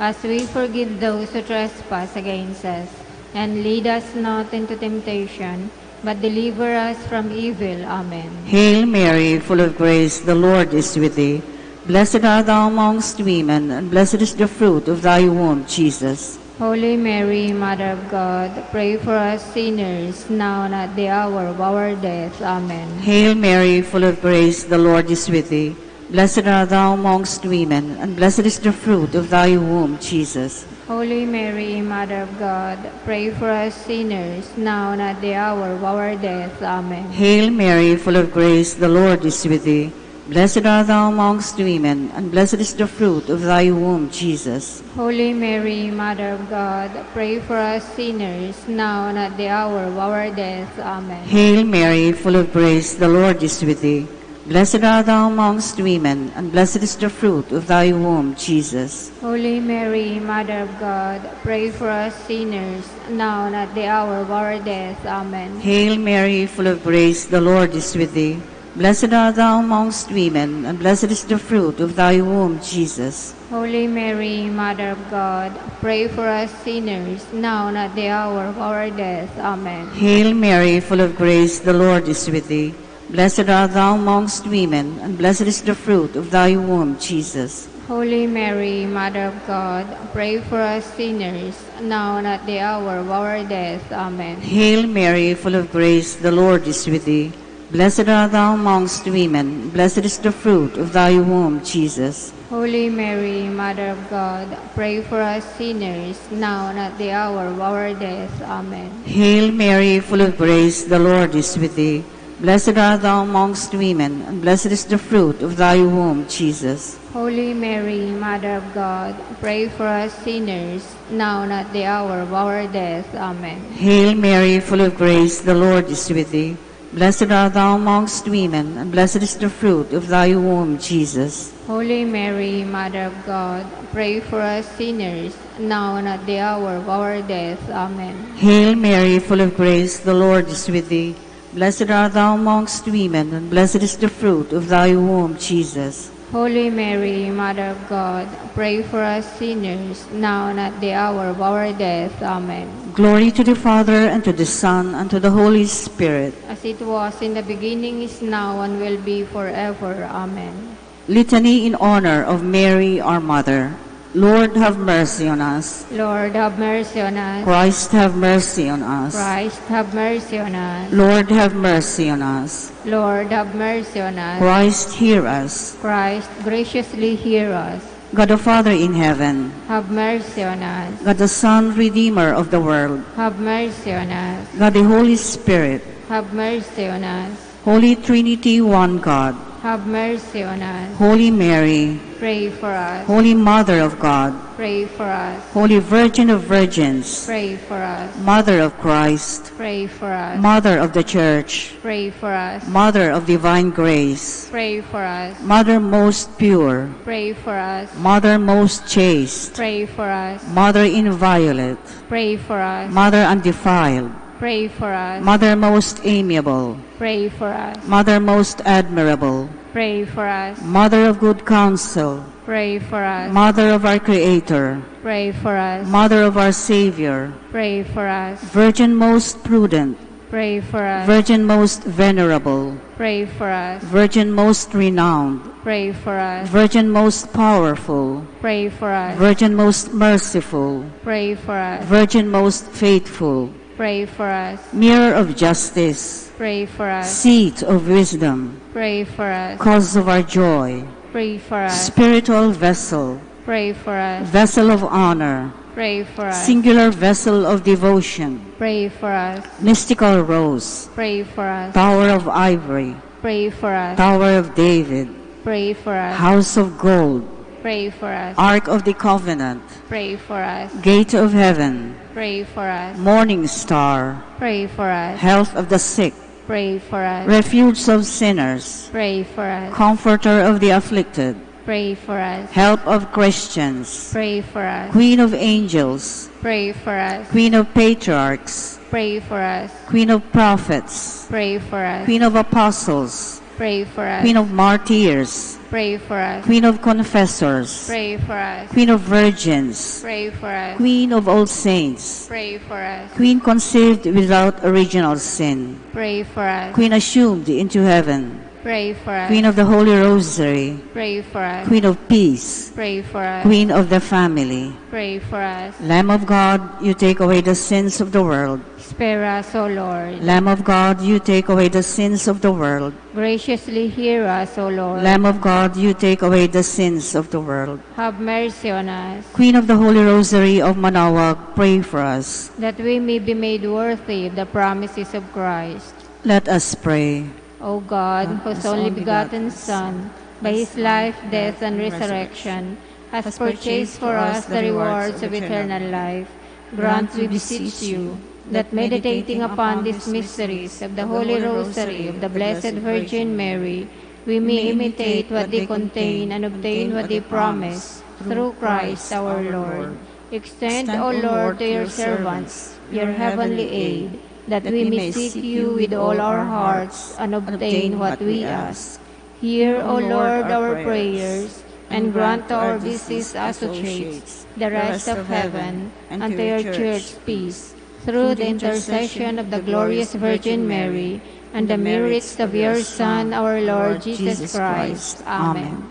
as we forgive those who trespass against us. And lead us not into temptation, but deliver us from evil. Amen. Hail Mary, full of grace, the Lord is with thee. Blessed art thou amongst women, and blessed is the fruit of thy womb, Jesus. Holy Mary, Mother of God, pray for us sinners, now and at the hour of our death. Amen. Hail Mary, full of grace, the Lord is with thee. Blessed art thou amongst women, and blessed is the fruit of thy womb, Jesus. Holy Mary, Mother of God, pray for us sinners, now and at the hour of our death. Amen. Hail Mary, full of grace, the Lord is with thee. Blessed art thou amongst women, and blessed is the fruit of thy womb, Jesus. Holy Mary, Mother of God, pray for us sinners, now and at the hour of our death. Amen. Hail Mary, full of grace, the Lord is with thee. Blessed art thou amongst women, and blessed is the fruit of thy womb, Jesus. Holy Mary, Mother of God, pray for us sinners, now and at the hour of our death. Amen. Hail Mary, full of grace, the Lord is with thee. Blessed art thou amongst women, and blessed is the fruit of thy womb, Jesus. Holy Mary, Mother of God, pray for us sinners, now and at the hour of our death. Amen. Hail Mary, full of grace, the Lord is with thee. Blessed art thou amongst women, and blessed is the fruit of thy womb, Jesus. Holy Mary, Mother of God, pray for us sinners, now and at the hour of our death. Amen. Hail Mary, full of grace, the Lord is with thee. Blessed art thou amongst women, blessed is the fruit of thy womb, Jesus. Holy Mary, Mother of God, pray for us sinners, now and at the hour of our death. Amen. Hail Mary, full of grace, the Lord is with thee. Blessed art thou amongst women, and blessed is the fruit of thy womb, Jesus. Holy Mary, Mother of God, pray for us sinners, now and at the hour of our death. Amen. Hail Mary, full of grace, the Lord is with thee. Blessed art thou amongst women, and blessed is the fruit of thy womb, Jesus. Holy Mary, Mother of God, pray for us sinners, now and at the hour of our death. Amen. Hail Mary, full of grace, the Lord is with thee. Blessed art thou amongst women, and blessed is the fruit of thy womb, Jesus. Holy Mary, Mother of God, pray for us sinners, now and at the hour of our death. Amen. Glory to the Father, and to the Son, and to the Holy Spirit. As it was in the beginning, is now, and will be forever. Amen. Litany in honor of Mary, our Mother. Lord, have mercy on us. Lord, have mercy on us. Christ, have mercy on us. Christ, have mercy on us. Lord, have mercy on us. Lord, have mercy on us. Christ, hear us. Christ, graciously hear us. God the Father in heaven, have mercy on us. God the Son, Redeemer of the world, have mercy on us. God the Holy Spirit, have mercy on us. Holy Trinity, one God, have mercy on us. Holy Mary, pray for us. Holy Mother of God, pray for us. Holy Virgin of Virgins, pray for us. Mother of Christ, pray for us. Mother of the Church, pray for us. Mother of divine grace, pray for us. Mother most pure, pray for us. Mother most chaste, pray for us. Mother inviolate, pray for us. Mother undefiled, pray for us. Mother most amiable, pray for us. Mother most admirable, pray for us. Mother of good counsel, pray for us. Mother of our Creator, pray for us. Mother of our Savior, pray for us. Virgin most prudent, pray for us. Virgin most venerable, pray for us. Virgin most renowned, pray for us. Virgin most powerful, pray for us. Virgin most merciful, pray for us. Virgin most faithful, pray for us. Mirror of justice, pray for us. Seat of wisdom, pray for us. Cause of our joy, pray for us. Spiritual vessel, pray for us. Vessel of honor, pray for us. Singular vessel of devotion, pray for us. Mystical rose, pray for us. Tower of ivory, pray for us. Tower of David, pray for us. House of gold, pray for us. Ark of the Covenant, pray for us. Gate of heaven, pray for us. Morning star, pray for us. Health of the sick, pray for us. Refuge of sinners, pray for us. Comforter of the afflicted, pray for us. Help of Christians, pray for us. Queen of angels, pray for us. Queen of patriarchs, pray for us. Queen of prophets, pray for us. Queen of apostles, pray for us. Queen of martyrs, pray for us. Queen of confessors, pray for us. Queen of virgins, pray for us. Queen of all saints, pray for us. Queen conceived without original sin, pray for us. Queen assumed into heaven, pray for us. Queen of the Holy Rosary, pray for us. Queen of peace, pray for us. Queen of the family, pray for us. Lamb of God, you take away the sins of the world. Spare us, O Lord. Lamb of God, you take away the sins of the world. Graciously hear us, O Lord. Lamb of God, you take away the sins of the world. Have mercy on us, Queen of the Holy Rosary of Manaoag, pray for us. that we may be made worthy of the promises of Christ. Let us pray. O God, whose only begotten Son, by his life, death, and resurrection, has purchased for us the rewards of eternal life, grant, we beseech you, that meditating upon these mysteries of the Holy Rosary of the Blessed Virgin Mary, we may imitate what they contain and obtain what they promise, through Christ our Lord. Extend, O Lord, to your servants your heavenly aid, that we may seek you with all our hearts and obtain what we ask. Hear, O Lord, our prayers, and grant to our deceased associates the rest of heaven, and to your church peace, through the intercession of the glorious Virgin Mary, and the merits of your Son, our Lord Jesus Christ. Amen.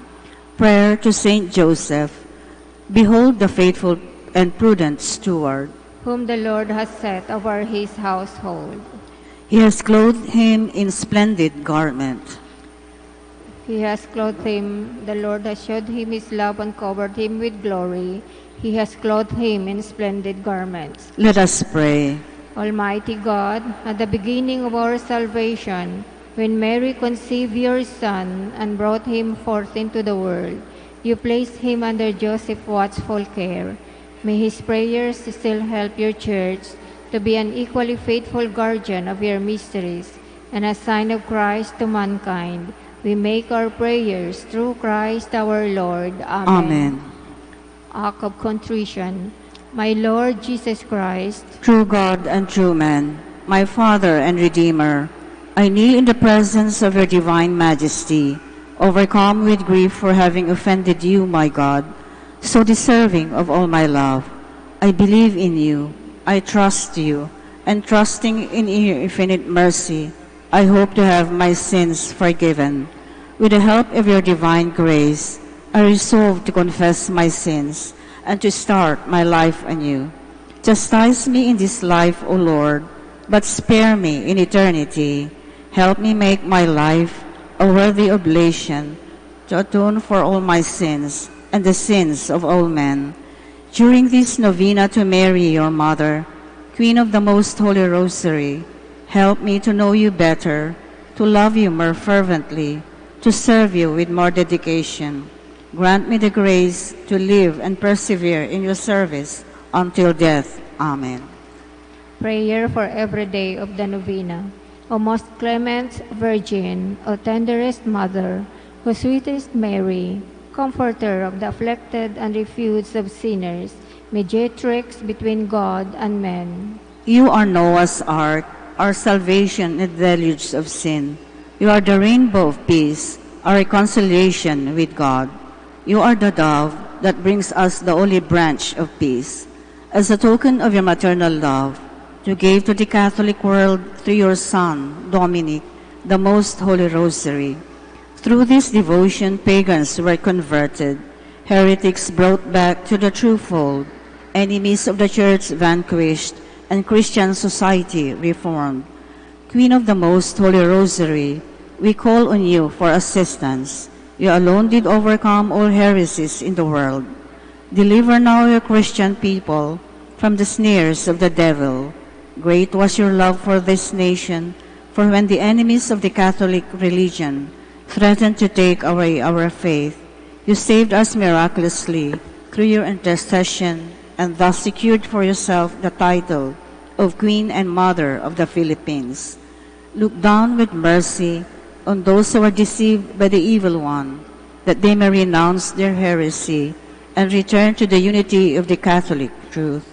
Prayer to Saint Joseph. Behold the faithful and prudent steward. Whom the Lord has set over his household. He has clothed him in splendid garment. He has clothed him, the Lord has showed him his love and covered him with glory. He has clothed him in splendid garments. Let us pray. Almighty God, at the beginning of our salvation, When Mary conceived your Son and brought him forth into the world, you placed him under Joseph's watchful care. May his prayers still help your church to be an equally faithful guardian of your mysteries and a sign of Christ to mankind. We make our prayers through Christ our Lord. Amen. Amen. Act of contrition. My Lord Jesus Christ, True God and true man, my Father and Redeemer, I kneel in the presence of your divine majesty, overcome with grief for having offended you, my God, so deserving of all my love. I believe in you, I trust you, and trusting in your infinite mercy, I hope to have my sins forgiven. With the help of your divine grace, I resolve to confess my sins and to start my life anew. Chastise me in this life, O Lord, but spare me in eternity. Help me make my life a worthy oblation to atone for all my sins and the sins of all men. During this novena to Mary, your Mother, Queen of the Most Holy Rosary, help me to know you better, to love you more fervently, to serve you with more dedication. Grant me the grace to live and persevere in your service until death. Amen. prayer for every day of the novena. O most clement Virgin, O tenderest Mother, O sweetest Mary, Comforter of the afflicted and refuge of sinners, mediatrix between God and men. You are Noah's ark, our salvation in the deluge of sin. You are the rainbow of peace, our reconciliation with God. You are the dove that brings us the olive branch of peace. As a token of your maternal love, you gave to the Catholic world through your Son, Dominic, the Most Holy Rosary. Through this devotion, pagans were converted, heretics brought back to the true fold, enemies of the Church vanquished, and Christian society reformed. Queen of the Most Holy Rosary, we call on you for assistance. You alone did overcome all heresies in the world. Deliver now your Christian people from the snares of the devil. Great was your love for this nation, for when the enemies of the Catholic religion threatened to take away our faith, you saved us miraculously through your intercession, and thus secured for yourself the title of Queen and Mother of the Philippines. Look down with mercy on those who are deceived by the evil one, that they may renounce their heresy and return to the unity of the Catholic truth.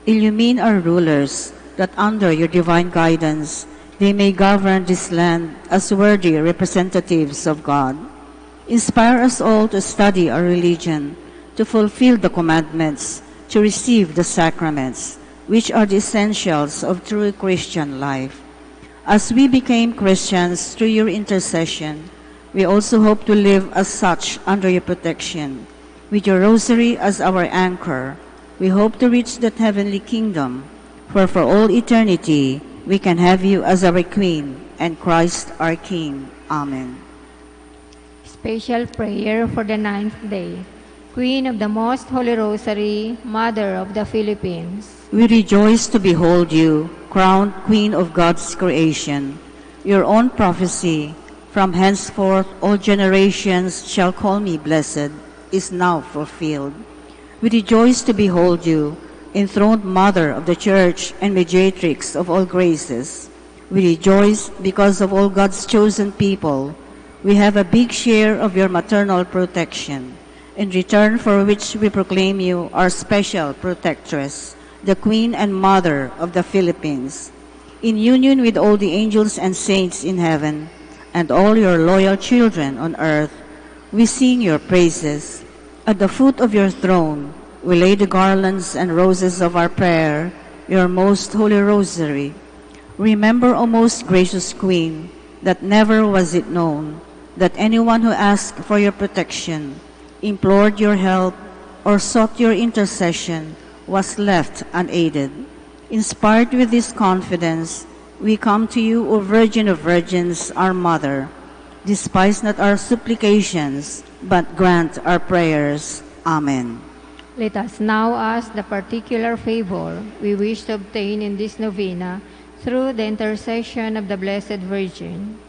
Illumine our rulers, that under your divine guidance they may govern this land as worthy representatives of God. Inspire us all to study our religion, to fulfill the commandments, to receive the sacraments, which are the essentials of true Christian life. As we became Christians through your intercession, we also hope to live as such under your protection. With your rosary as our anchor, we hope to reach that heavenly kingdom, where for all eternity we can have you as our Queen and Christ our King. Amen. Special prayer for the 9th day. Queen of the Most Holy Rosary, Mother of the Philippines. We rejoice to behold you, crowned Queen of God's creation. Your own prophecy, from henceforth all generations shall call me blessed, is now fulfilled. We rejoice to behold you, enthroned Mother of the Church and mediatrix of all graces. We rejoice because of all God's chosen people. We have a big share of your maternal protection, in return for which we proclaim you our special protectress, the Queen and Mother of the Philippines. In union with all the angels and saints in heaven, and all your loyal children on earth, we sing your praises. At the foot of your throne, we lay the garlands and roses of our prayer, your most holy rosary. Remember, O most gracious Queen, that never was it known that anyone who asked for your protection, implored your help, or sought your intercession was left unaided. Inspired with this confidence, we come to you, O Virgin of Virgins, our Mother. Despise not our supplications, but grant our prayers. Amen. Let us now ask the particular favor we wish to obtain in this novena through the intercession of the Blessed Virgin.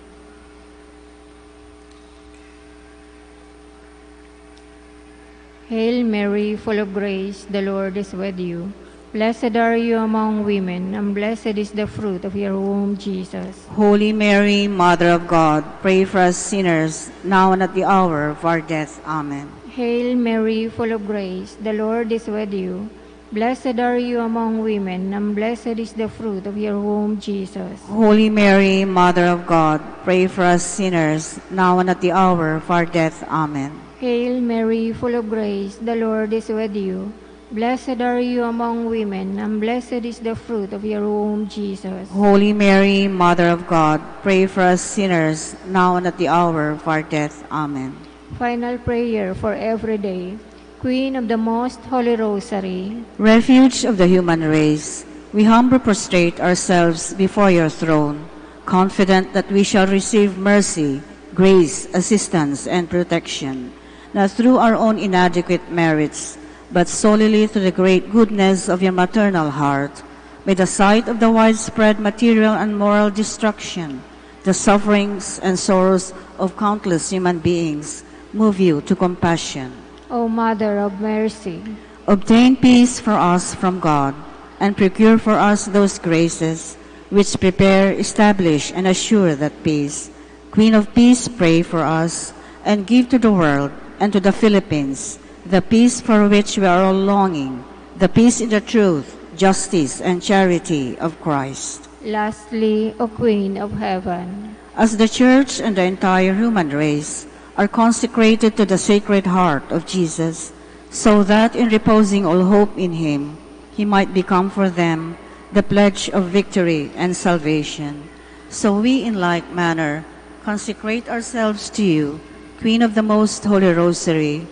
Hail Mary, full of grace, the Lord is with you. Blessed are you among women, and blessed is the fruit of your womb, Jesus. Holy Mary, Mother of God, pray for us sinners, now and at the hour of our death. Amen. Hail Mary, full of grace, the Lord is with you. Blessed are you among women, and blessed is the fruit of your womb, Jesus. Holy Mary, Mother of God, pray for us sinners, now and at the hour of our death. Amen. Hail Mary, full of grace, the Lord is with you. Blessed are you among women, and blessed is the fruit of your womb, Jesus. Holy Mary, Mother of God, pray for us sinners, now and at the hour of our death. Amen. Final prayer for every day. Queen of the Most Holy Rosary, Refuge of the human race, we humbly prostrate ourselves before your throne, confident that we shall receive mercy, grace, assistance, and protection, not through our own inadequate merits, but solely through the great goodness of your maternal heart. May the sight of the widespread material and moral destruction, the sufferings and sorrows of countless human beings, move you to compassion. O Mother of Mercy, obtain peace for us from God, and procure for us those graces which prepare, establish, and assure that peace. Queen of Peace, pray for us, and give to the world and to the Philippines the peace for which we are all longing, the peace in the truth, justice, and charity of Christ. Lastly, O Queen of Heaven, as the Church and the entire human race are consecrated to the Sacred Heart of Jesus, so that in reposing all hope in Him, He might become for them the pledge of victory and salvation. So we in like manner consecrate ourselves to you, Queen of the Most Holy Rosary,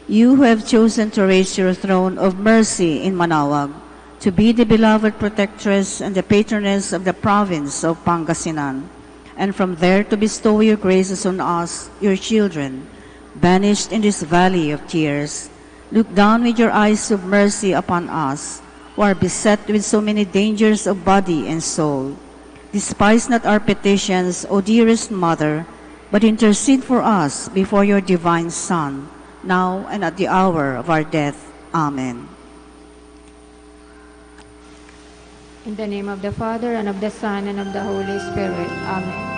you who have chosen to raise your throne of mercy in Manaoag, to be the beloved protectress and the patroness of the province of Pangasinan, and from there to bestow your graces on us, your children, banished in this valley of tears. Look down with your eyes of mercy upon us, who are beset with so many dangers of body and soul. Despise not our petitions, O dearest Mother, but intercede for us before your divine Son, now and at the hour of our death. Amen. in the name of the Father, and of the Son, and of the Holy Spirit. Amen.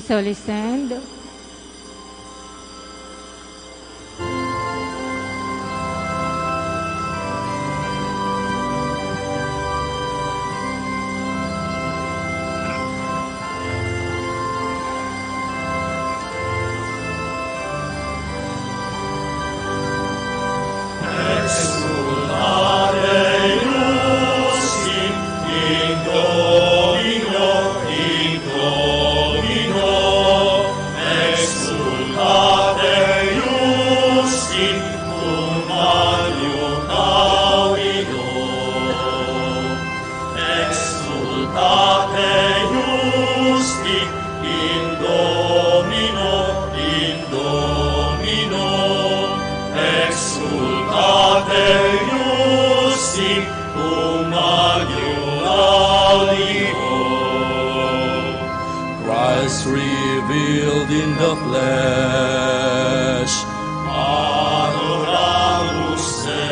His holy send. Christ revealed in the flesh, adoramus se,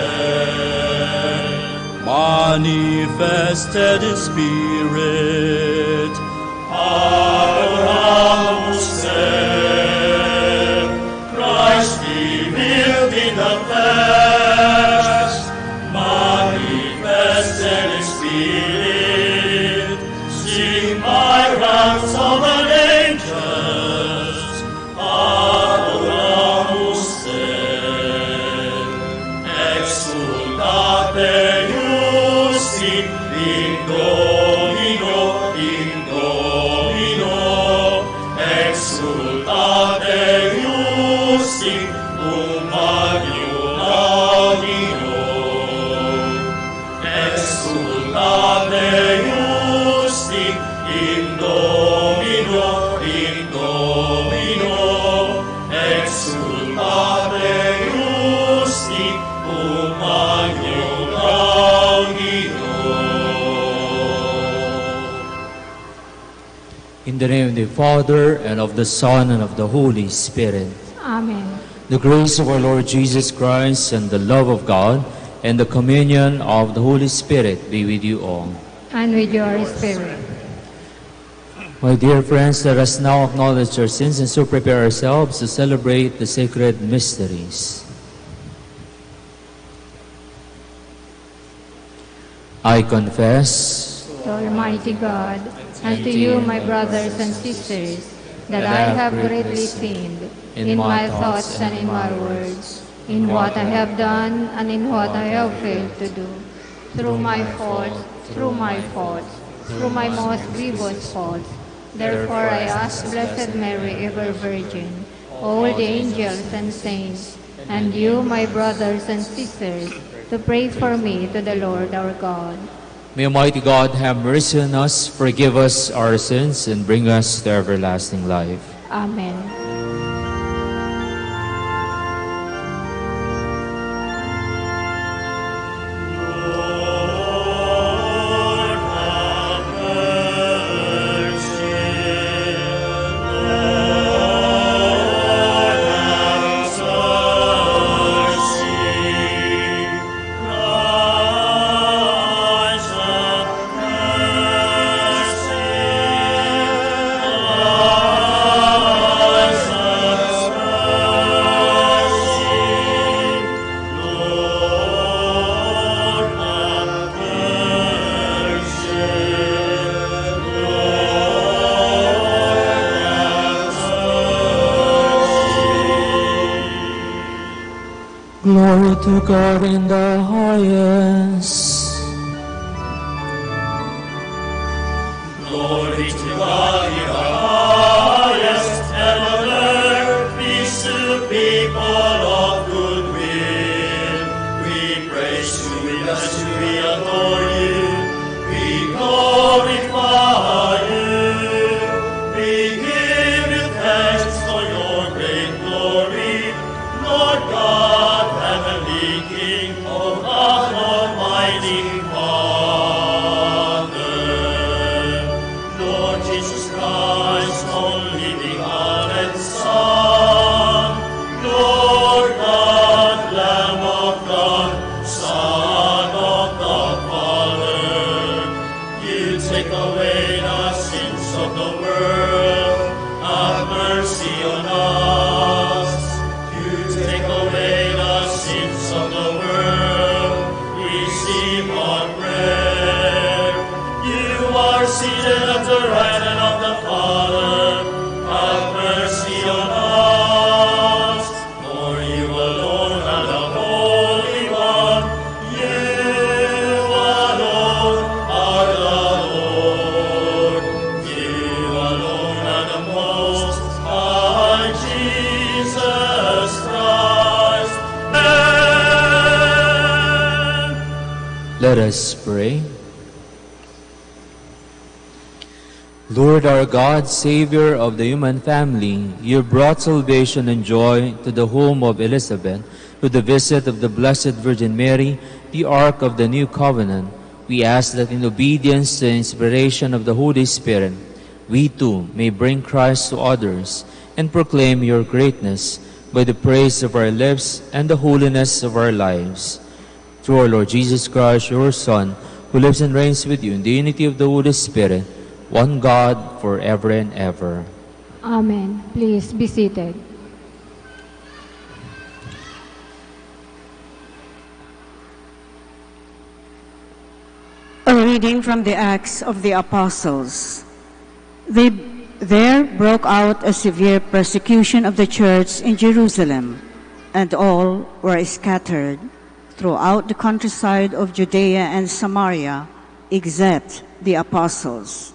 manifested in spirit, adoramus se, Christ revealed in the flesh, manifested in spirit, sing my ranks of an angels, adoramus se, exultate iusti in Domino, exultate iusti magnum Dio, exultate iusti in Domino, exultate iusti magnum Dio. In the name of the Father, and of the Son, and of the Holy Spirit. Amen. The grace of our Lord Jesus Christ, and the love of God, and the communion of the Holy Spirit be with you all. And with your spirit. My dear friends, let us now acknowledge our sins and so prepare ourselves to celebrate the sacred mysteries. I confess To Almighty God, and to you, my brothers and sisters, that I have greatly sinned in my thoughts and in my words, in what I have done and in what I have failed to do, through my faults, through my most grievous faults. Therefore I ask Blessed Mary, ever Virgin, all the angels and saints, and you, my brothers and sisters, to pray for me to the Lord our God. May Almighty God have mercy on us, forgive us our sins, and bring us to everlasting life. Amen. Glory to God in the highest. Glory to God in the highest, and on earth peace to people of good will. We praise you, we bless you, we adore you, we glorify you. We give you thanks for your great glory, Lord God, heavenly King, O God, Almighty Father. Lord Jesus Christ, only begotten Son, Lord Let us pray. Lord our God, Savior of the human family, you brought salvation and joy to the home of Elizabeth through the visit of the Blessed Virgin Mary, the Ark of the New Covenant. We ask that in obedience to the inspiration of the Holy Spirit, we too may bring Christ to others and proclaim your greatness by the praise of our lips and the holiness of our lives. Through our Lord Jesus Christ, your Son, who lives and reigns with you in the unity of the Holy Spirit, one God, forever and ever. Amen. Please be seated. A reading from the Acts of the Apostles. There broke out a severe persecution of the church in Jerusalem, and all were scattered throughout the countryside of Judea and Samaria, except the apostles.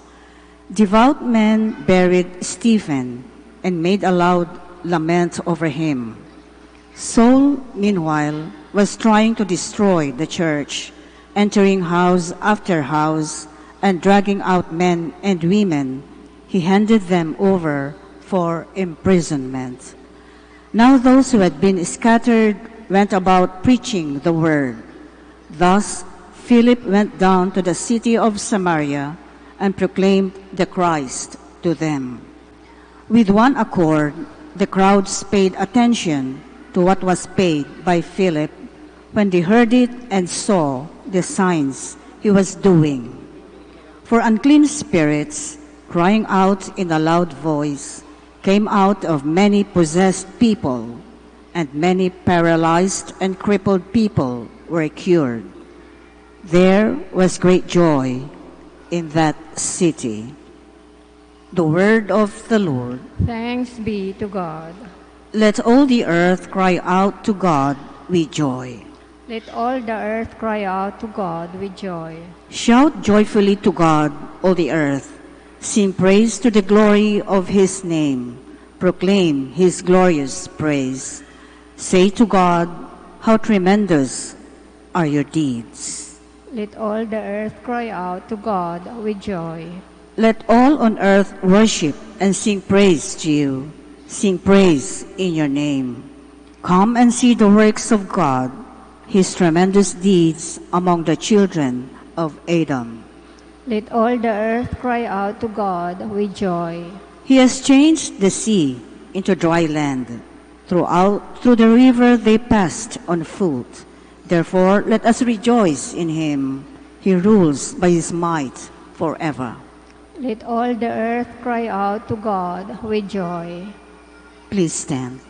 Devout men buried Stephen and made a loud lament over him. Saul, meanwhile, was trying to destroy the church, entering house after house and dragging out men and women. He handed them over for imprisonment. Now those who had been scattered went about preaching the word. Thus Philip went down to the city of Samaria and proclaimed the Christ to them. With one accord, the crowds paid attention to what was paid by Philip when they heard it and saw the signs he was doing. For unclean spirits, crying out in a loud voice, came out of many possessed people, and many paralyzed and crippled people were cured. There was great joy in that city. The word of the Lord. Thanks be to God. Let all the earth cry out to God with joy. Let all the earth cry out to God with joy. Shout joyfully to God, all the earth. Sing praise to the glory of his name. Proclaim his glorious praise. Say to God, how tremendous are your deeds. Let all the earth cry out to God with joy. Let all on earth worship and sing praise to you. Sing praise in your name. Come and see the works of God, his tremendous deeds among the children of Adam. Let all the earth cry out to God with joy. He has changed the sea into dry land. Through the river they passed on foot. Therefore, let us rejoice in him. He rules by his might forever. Let all the earth cry out to God with joy. Please stand.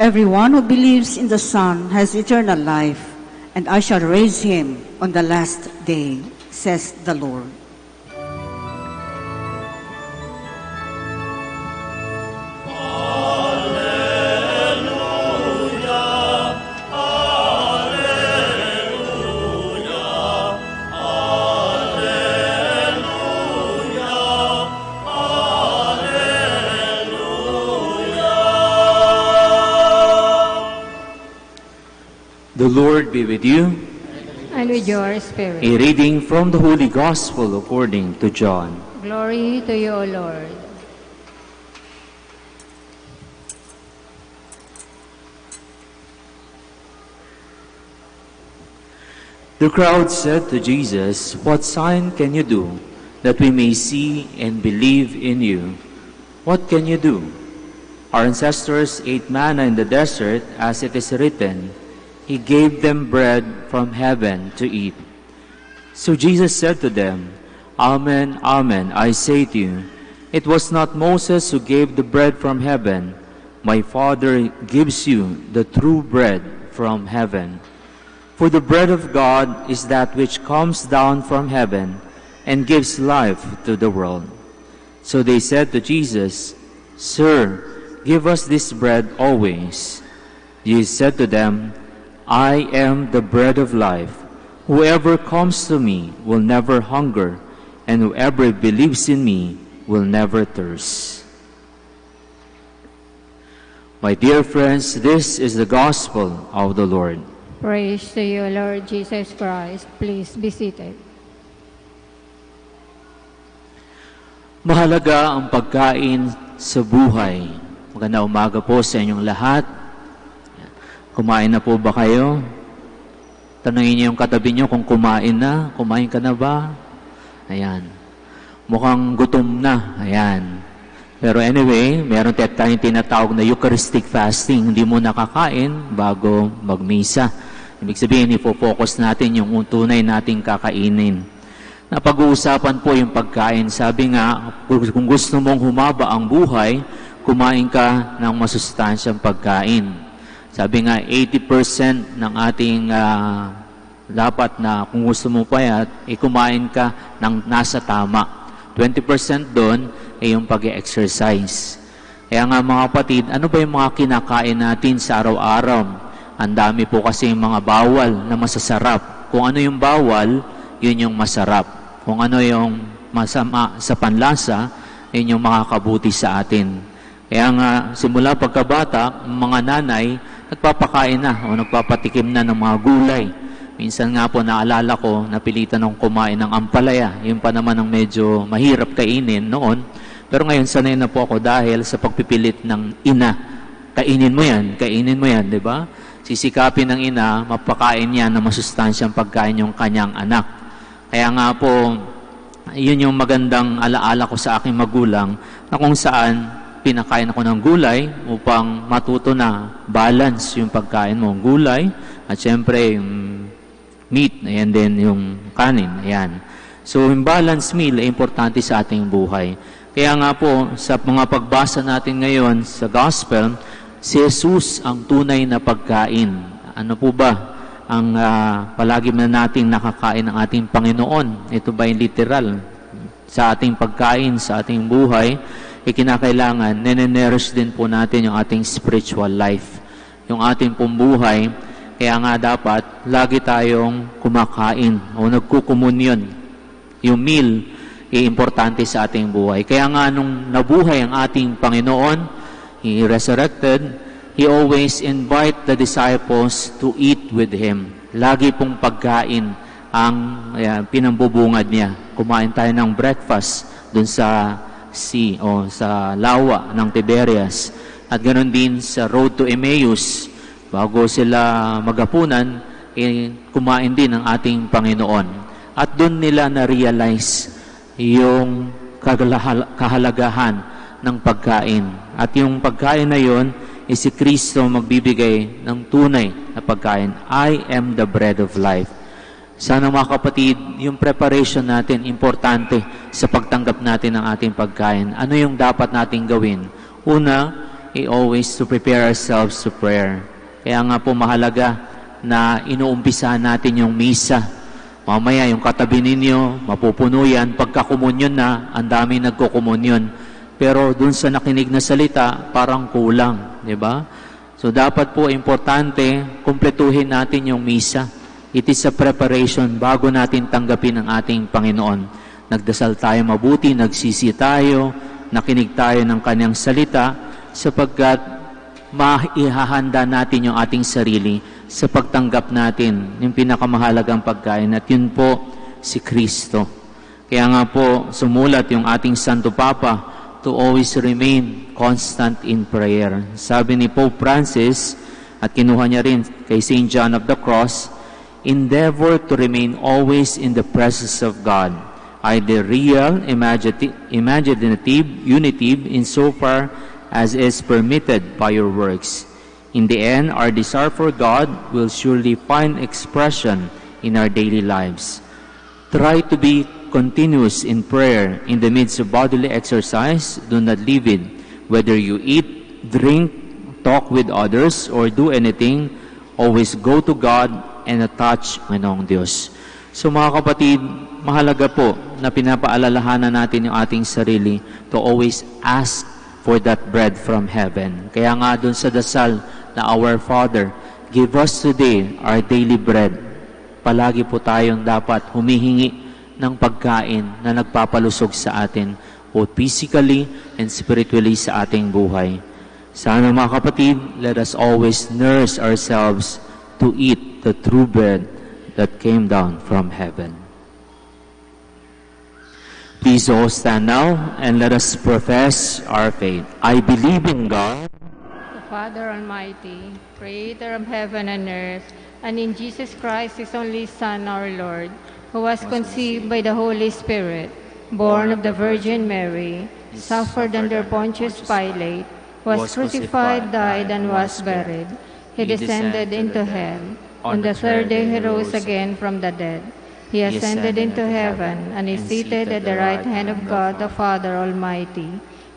Everyone who believes in the Son has eternal life, and I shall raise him on the last day, says the Lord. The Lord be with you. And with your spirit. A reading from the Holy Gospel according to John. Glory to you, O Lord. The crowd said to Jesus, "What sign can you do that we may see and believe in you? What can you do? Our ancestors ate manna in the desert, as it is written, He gave them bread from heaven to eat." So Jesus said to them, Amen, amen, I say to you, it was not Moses who gave the bread from heaven. My Father gives you the true bread from heaven. For the bread of God is that which comes down from heaven and gives life to the world. So they said to Jesus, Sir, give us this bread always. Jesus said to them, I am the bread of life. Whoever comes to me will never hunger, and whoever believes in me will never thirst. My dear friends, this is the gospel of the Lord. Praise to you, Lord Jesus Christ. Please be seated. Mahalaga ang pagkain sa buhay. Magandang umaga po sa inyong lahat. Kumain na po ba kayo? Tanungin niyo yung katabi niyo kung kumain na. Kumain ka na ba? Ayan. Mukhang gutom na. Ayan. Pero anyway, meron tayong tinatawag na Eucharistic fasting. Hindi mo nakakain bago magmisa. Ibig sabihin, ipo-focus natin yung tunay nating kakainin. Napag-uusapan po yung pagkain. Sabi nga, kung gusto mong humaba ang buhay, kumain ka ng masustansyang pagkain. Sabi nga, 80% ng ating dapat na kung gusto mo payat, kumain ka ng nasa tama. 20% doon ay yung pag-exercise. Kaya nga mga kapatid, ano ba yung mga kinakain natin sa araw-araw? Ang dami po kasi yung mga bawal na masasarap. Kung ano yung bawal, yun yung masarap. Kung ano yung masama sa panlasa, yun yung makakabuti sa atin. Kaya nga, simula pagkabata, mga nanay, nagpapakain na o nagpapatikim na ng mga gulay. Minsan nga po naalala ko, napilitan akong kumain ng ampalaya. Yun pa naman ang medyo mahirap kainin noon. Pero ngayon sanay na po ako dahil sa pagpipilit ng ina. Kainin mo yan, di ba? Sisikapin ng ina, mapakain niya na masustansyang pagkain yung kanyang anak. Kaya nga po, yun yung magandang alaala ko sa aking magulang na kung saan pinakain ako ng gulay upang matuto na balance yung pagkain mo. Gulay at syempre yung meat, ayan din yung kanin, ayan. So, yung balanced meal ay importante sa ating buhay. Kaya nga po, sa mga pagbasa natin ngayon sa Gospel, si Jesus ang tunay na pagkain. Ano po ba ang palagi na natin nakakain ng ating Panginoon? Ito ba yung literal? Sa ating pagkain, sa ating buhay, kinakailangan, nene-nourish din po natin yung ating spiritual life. Yung ating pong buhay, kaya nga dapat lagi tayong kumakain o nagkukomunyon. Yung meal ay importante sa ating buhay. Kaya nga nung nabuhay ang ating Panginoon, He resurrected, He always invite the disciples to eat with Him. Lagi pong pagkain ang pinambubungad niya. Kumain tayo ng breakfast dun sa sea o sa lawa ng Tiberias. At ganoon din sa road to Emmaus, bago sila maghapunan, kumain din ang ating Panginoon. At doon nila na-realize yung kahalagahan ng pagkain. At yung pagkain na yun, si Kristo magbibigay ng tunay na pagkain. I am the bread of life. Sana mga kapatid, yung preparation natin, importante sa pagtanggap natin ng ating pagkain. Ano yung dapat nating gawin? Una, always to prepare ourselves to prayer. Kaya nga po mahalaga na inuumpisa natin yung misa. Mamaya yung katabi ninyo, mapupuno yan. Pagkakomunyon na, ang daming nagkukomunyon. Pero dun sa nakinig na salita, parang kulang. Diba? So dapat po importante, kumpletuhin natin yung misa. It is a preparation bago natin tanggapin ang ating Panginoon. Nagdasal tayo mabuti, nagsisi tayo, nakinig tayo ng kanyang salita, sapagkat maihahanda natin yung ating sarili sa pagtanggap natin yung pinakamahalagang pagkain, at yun po si Kristo. Kaya nga po sumulat yung ating Santo Papa to always remain constant in prayer. Sabi ni Pope Francis, at kinuha niya rin kay St. John of the Cross, endeavor to remain always in the presence of God, either real, imaginative, unitive, insofar as is permitted by your works. In the end, our desire for God will surely find expression in our daily lives. Try to be continuous in prayer in the midst of bodily exercise. Do not leave it. Whether you eat, drink, talk with others, or do anything, always go to God and attach Panginoong Diyos. So mga kapatid, mahalaga po na pinapaalalahanan natin yung ating sarili to always ask for that bread from heaven. Kaya nga dun sa dasal na Our Father, give us today our daily bread. Palagi po tayong dapat humihingi ng pagkain na nagpapalusog sa atin, both physically and spiritually sa ating buhay. Sana mga kapatid, let us always nurse ourselves to eat the true bread that came down from heaven. Please all stand now and let us profess our faith. I believe in God, the Father Almighty, creator of heaven and earth, and in Jesus Christ, his only Son, our Lord, who was conceived by the Holy Spirit, born of the Virgin Mary, suffered under Pontius Pilate, was crucified, died, and was buried. He descended into hell. On the third day he rose again from the dead. He ascended into heaven and is seated at the right hand of God the Father Almighty.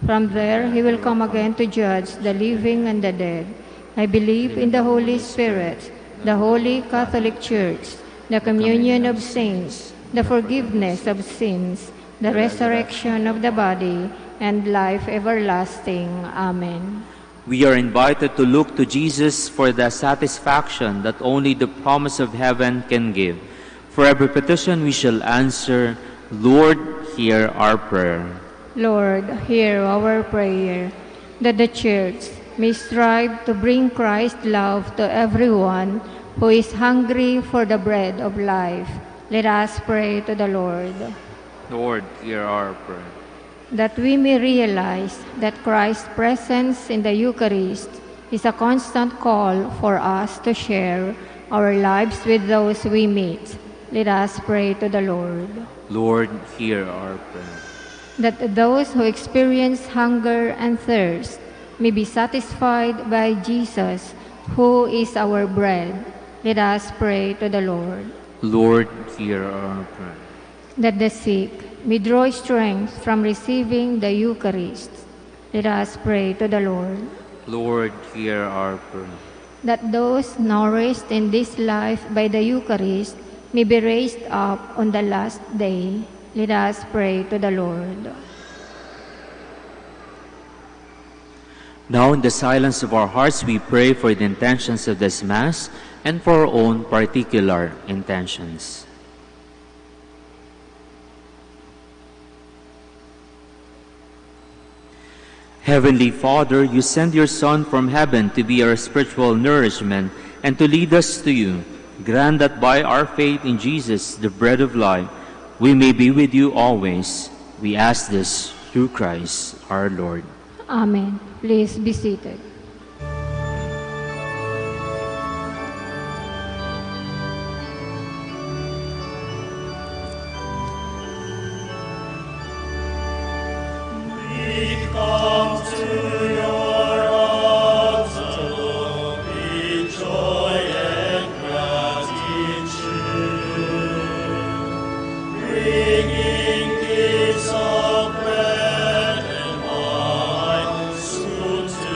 From there he will come again to judge the living and the dead. I believe in the Holy Spirit, the Holy Catholic Church, the communion of saints, the forgiveness of sins, the resurrection of the body, and life everlasting. Amen. we are invited to look to Jesus for the satisfaction that only the promise of heaven can give. For every petition we shall answer, Lord, hear our prayer. Lord, hear our prayer, that the Church may strive to bring Christ's love to everyone who is hungry for the bread of life. Let us pray to the Lord. Lord, hear our prayer. That we may realize that Christ's presence in the Eucharist is a constant call for us to share our lives with those we meet. Let us pray to the Lord. Lord, hear our prayer. That those who experience hunger and thirst may be satisfied by Jesus, who is our bread. Let us pray to the Lord. Lord, hear our prayer. That the sick may draw strength from receiving the Eucharist. Let us pray to the Lord. Lord, hear our prayer. That those nourished in this life by the Eucharist may be raised up on the last day. Let us pray to the Lord. Now, in the silence of our hearts, we pray for the intentions of this Mass and for our own particular intentions. Heavenly Father, you send your Son from heaven to be our spiritual nourishment and to lead us to you. Grant that by our faith in Jesus, the bread of life, we may be with you always. We ask this through Christ our Lord. Amen. Please be seated. We come to your altar with joy and gratitude, bringing gifts of bread and wine, soon to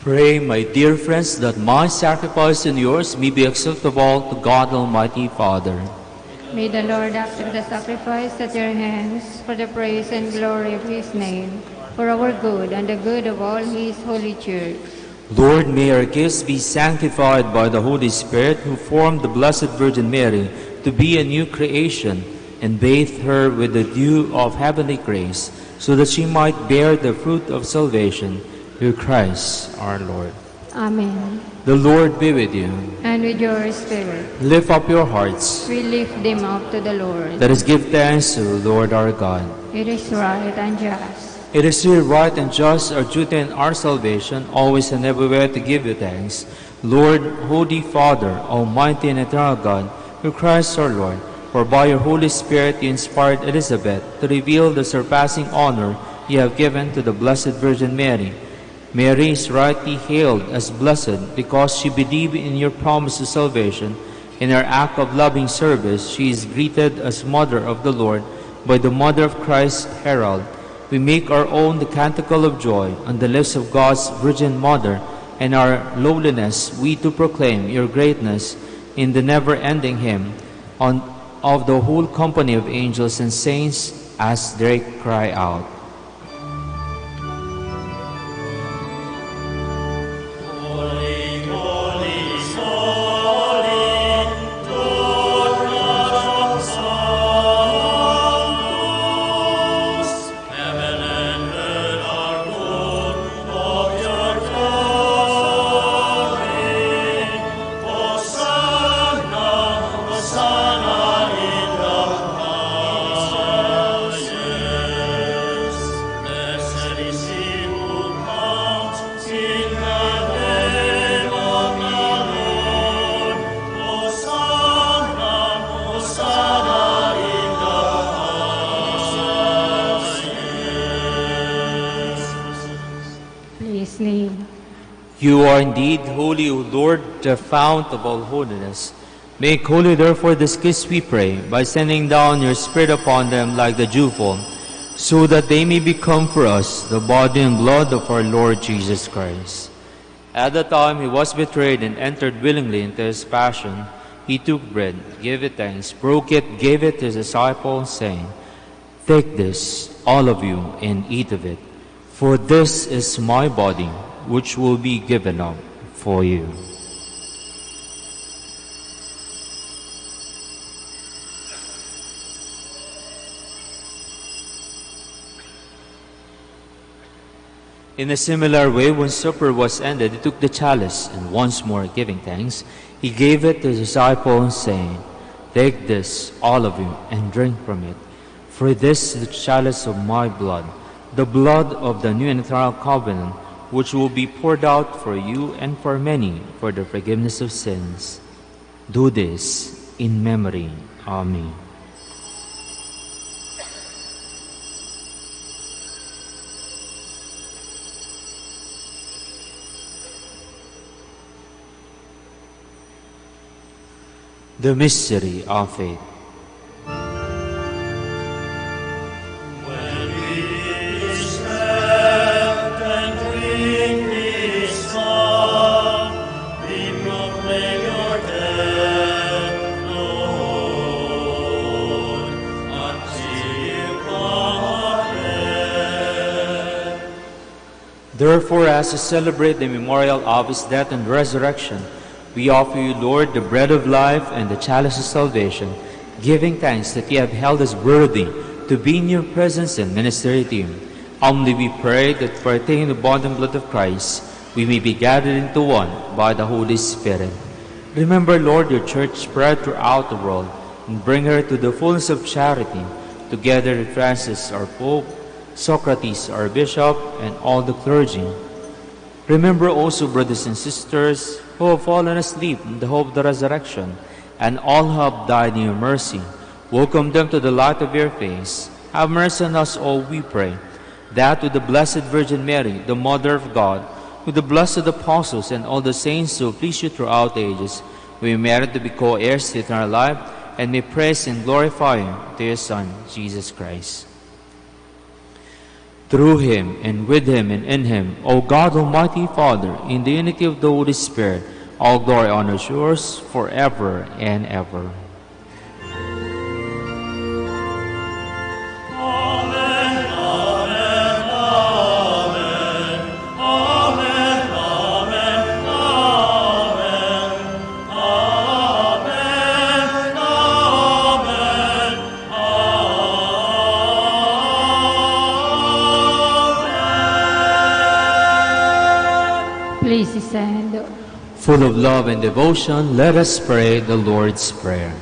Pray, my dear friends, that my sacrifice and yours may be acceptable to God Almighty Father. May the Lord accept the sacrifice at your hands for the praise and glory of his name, for our good and the good of all his holy church. Lord, may our gifts be sanctified by the Holy Spirit, who formed the Blessed Virgin Mary to be a new creation, and bathed her with the dew of heavenly grace, so that she might bear the fruit of salvation through Christ our Lord. Amen. The Lord be with you. And with your spirit. Lift up your hearts. We lift them up to the Lord. Let us give thanks to the Lord our God. It is right and just. It is really right and just, our duty and our salvation, always and everywhere to give you thanks. Lord, Holy Father, Almighty and eternal God, through Christ our Lord, for by your Holy Spirit you inspired Elizabeth to reveal the surpassing honor you have given to the Blessed Virgin Mary. Mary is rightly hailed as blessed because she believed in your promise of salvation. In her act of loving service, she is greeted as Mother of the Lord by the Mother of Christ herald. We make our own the canticle of joy on the lips of God's Virgin Mother, and our lowliness we to proclaim your greatness in the never-ending hymn of the whole company of angels and saints as they cry out. You are indeed holy, O Lord, the fount of all holiness. Make holy, therefore, this gifts, we pray, by sending down your Spirit upon them like the dewfall, so that they may become for us the body and blood of our Lord Jesus Christ. At the time he was betrayed and entered willingly into his passion, he took bread, gave it thanks, broke it, gave it to his disciples, saying, "Take this, all of you, and eat of it, for this is my body, which will be given up for you." In a similar way, when supper was ended, he took the chalice, and once more giving thanks, he gave it to his disciples, saying, "Take this, all of you, and drink from it, for this is the chalice of my blood, the blood of the new and eternal covenant, which will be poured out for you and for many for the forgiveness of sins. Do this in memory of me." The mystery of faith. Therefore, as we celebrate the memorial of his death and resurrection, we offer you, Lord, the bread of life and the chalice of salvation, giving thanks that you have held us worthy to be in your presence and minister to you. Humbly we pray that, partaking the body and blood of Christ, we may be gathered into one by the Holy Spirit. Remember, Lord, your church spread throughout the world, and bring her to the fullness of charity, together with Francis, our Pope, Socrates, our Bishop, and all the clergy. Remember also brothers and sisters who have fallen asleep in the hope of the resurrection, and all who have died in your mercy. Welcome them to the light of your face. Have mercy on us all, we pray, that with the Blessed Virgin Mary, the Mother of God, with the blessed apostles and all the saints who please you throughout the ages, we merit to be co-heirs to eternal life, and may praise and glorify you to your Son, Jesus Christ. through him, and with him, and in him, O God, Almighty Father, in the unity of the Holy Spirit, all glory, honor is yours forever and ever. Please stand. Full of love and devotion, let us pray the Lord's Prayer.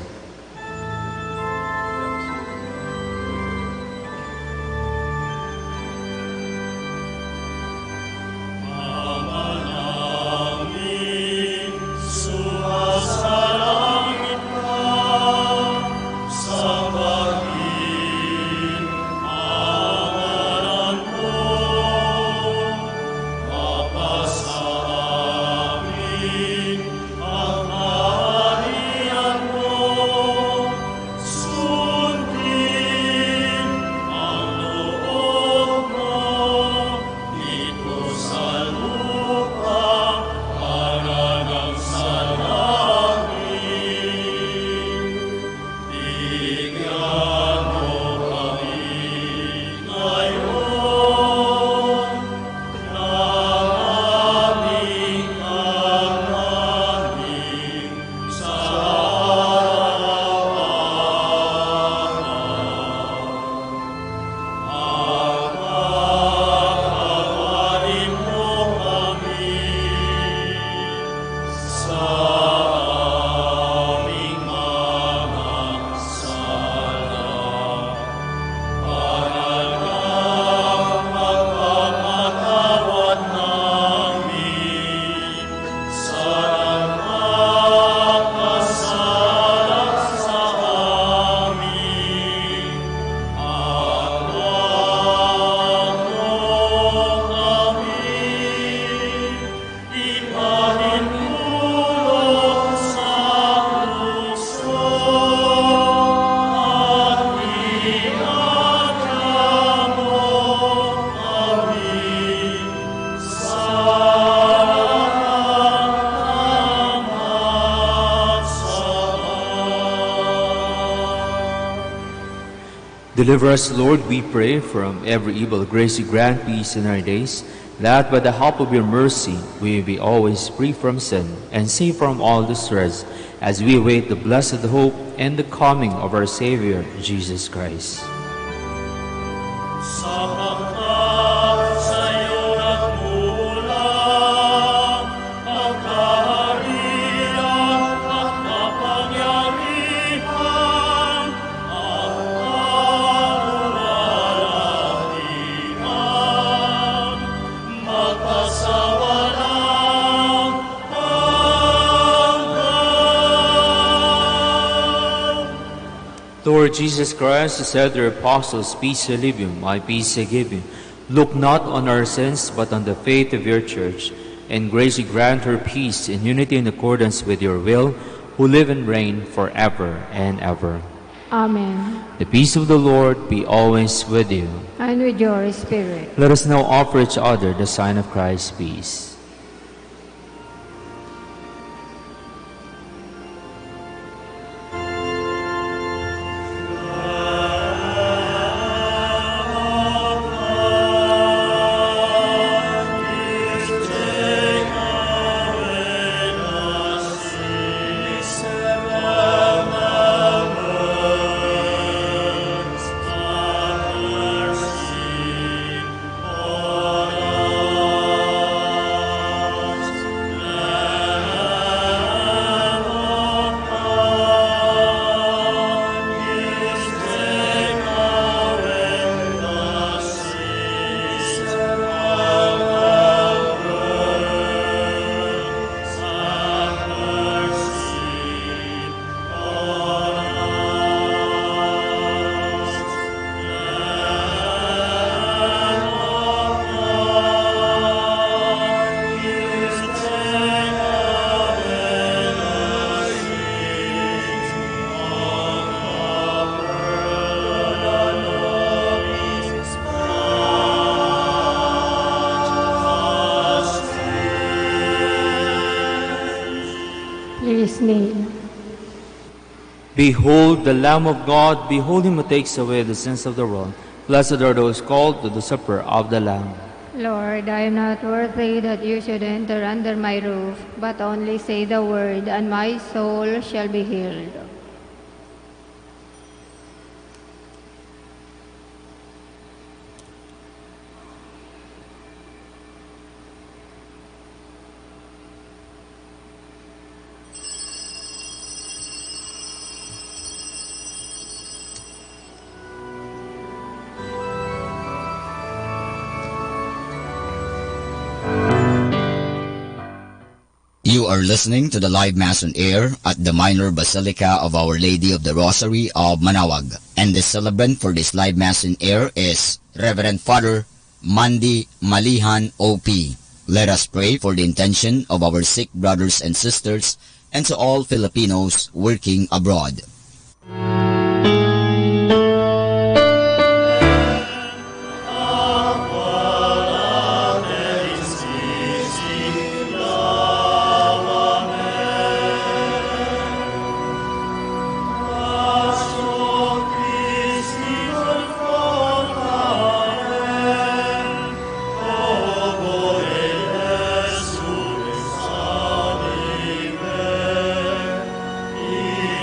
Deliver us, Lord, we pray, from every evil. Grace, you grant peace in our days, that by the help of your mercy we may be always free from sin and safe from all distress, as we await the blessed hope and the coming of our Savior, Jesus Christ. Lord Jesus Christ, who said to your apostles, "Peace I leave you, my peace I give you," look not on our sins, but on the faith of your church, and graciously grant her peace in unity in accordance with your will, who live and reign forever and ever. Amen. The peace of the Lord be always with you. And with your spirit. Let us now offer each other the sign of Christ's peace. his name. Behold the Lamb of God, behold him who takes away the sins of the world. Blessed are those called to the supper of the Lamb. Lord, I am not worthy that you should enter under my roof, but only say the word, and my soul shall be healed. You are listening to the live Mass on air at the Minor Basilica of Our Lady of the Rosary of Manaoag. And the celebrant for this live Mass in air is Reverend Father Mandy Malihan OP. Let us pray for the intention of our sick brothers and sisters and to all Filipinos working abroad.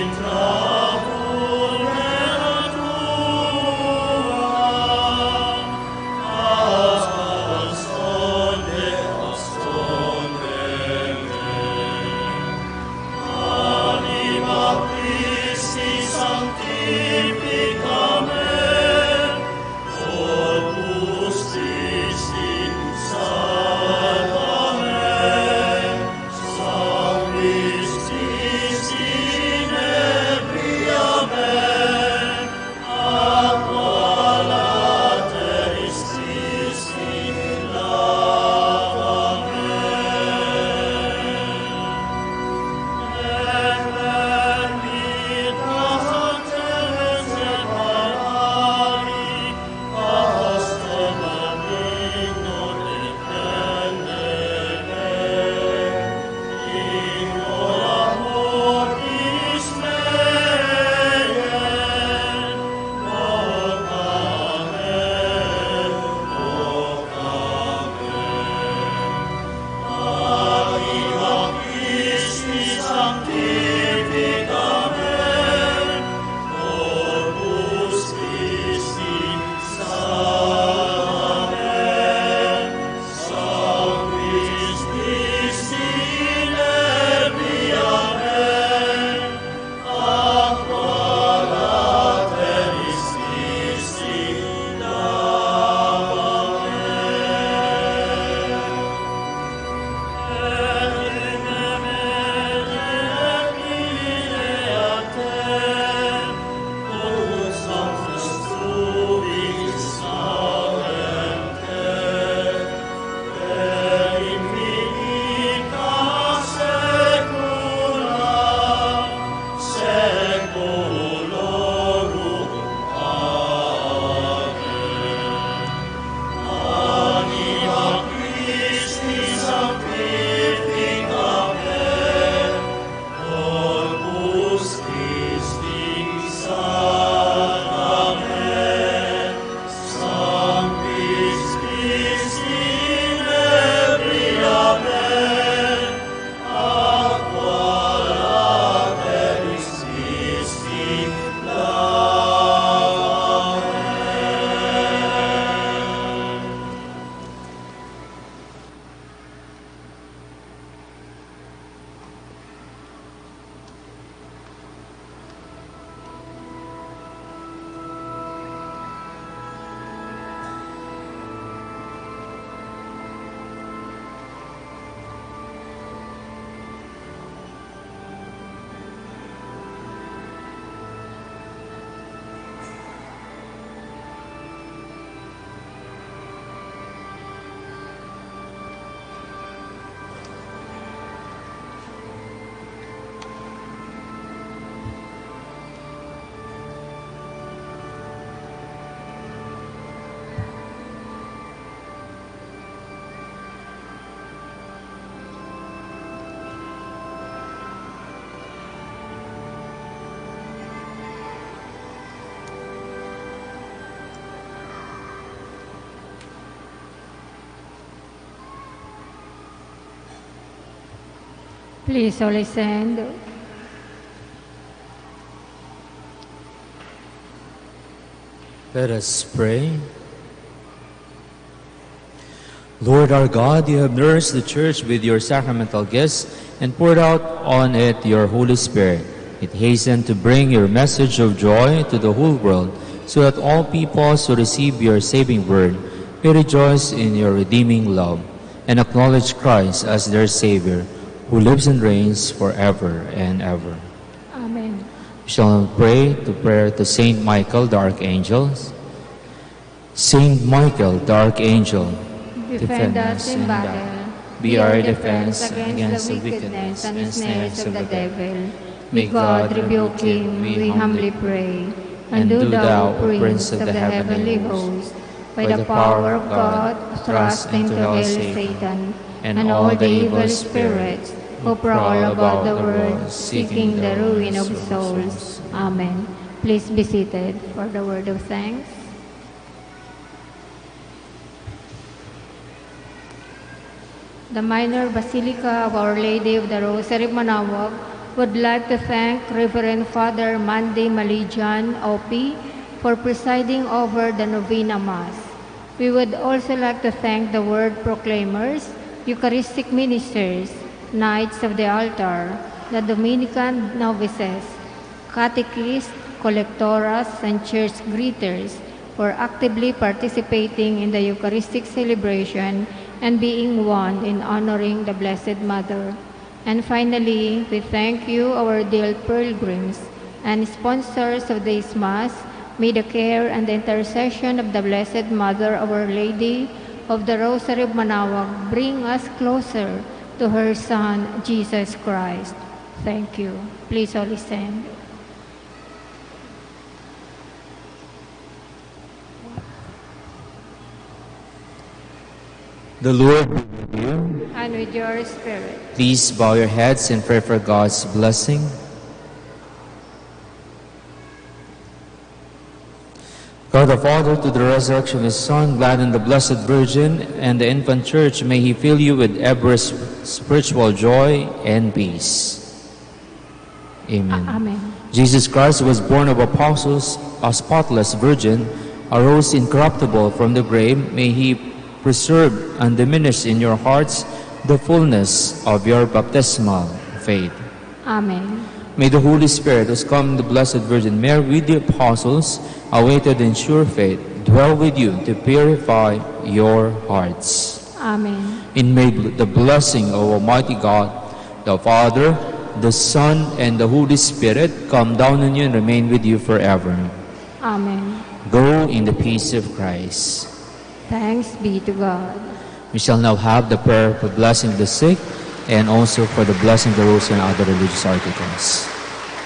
Intra Please all stand. Let us pray. Lord our God, you have nourished the church with your sacramental gifts and poured out on it your Holy Spirit. It hastened to bring your message of joy to the whole world, so that all peoples who receive your saving word may rejoice in your redeeming love and acknowledge Christ as their Savior, who lives and reigns forever and ever. Amen. We shall pray to prayer to Saint Michael the Archangel. Saint Michael the Archangel, Defend us in battle. be our defense against the wickedness and snares of the devil. May God rebuke him, we humbly pray. And do thou, Prince of the heavenly host, by the power of God, thrust into hell Satan and all the evil spirits who prowl about the world, seeking the ruin of souls. Amen. Please be seated for the word of thanks. The Minor Basilica of Our Lady of the Rosary of Manaoag would like to thank Reverend Father Mandy Malijan, OP, for presiding over the Novena Mass. We would also like to thank the Word Proclaimers, Eucharistic Ministers, Knights of the Altar, the Dominican Novices, Catechists, Collectoras, and Church Greeters for actively participating in the Eucharistic celebration and being one in honoring the Blessed Mother. And finally, we thank you, our dear pilgrims and sponsors of this Mass. May the care and the intercession of the Blessed Mother, Our Lady of the Rosary of Manaoag, bring us closer to her Son, Jesus Christ. Thank you. Please all stand. The Lord be with you. And with your spirit. Please bow your heads and pray for God's blessing. God the Father, to the resurrection of His Son, gladden the Blessed Virgin and the infant Church, may He fill you with every spiritual joy and peace. Amen. Amen. Jesus Christ was born of apostles, a spotless virgin, arose incorruptible from the grave. May He preserve and diminish in your hearts the fullness of your baptismal faith. Amen. May the Holy Spirit, who has come in the Blessed Virgin Mary with the apostles, awaited in sure faith, dwell with you to purify your hearts. Amen. And may the blessing of Almighty God, the Father, the Son, and the Holy Spirit come down on you and remain with you forever. Amen. Go in the peace of Christ. Thanks be to God. We shall now have the prayer for blessing the sick and also for the blessing of the rosary and other religious articles.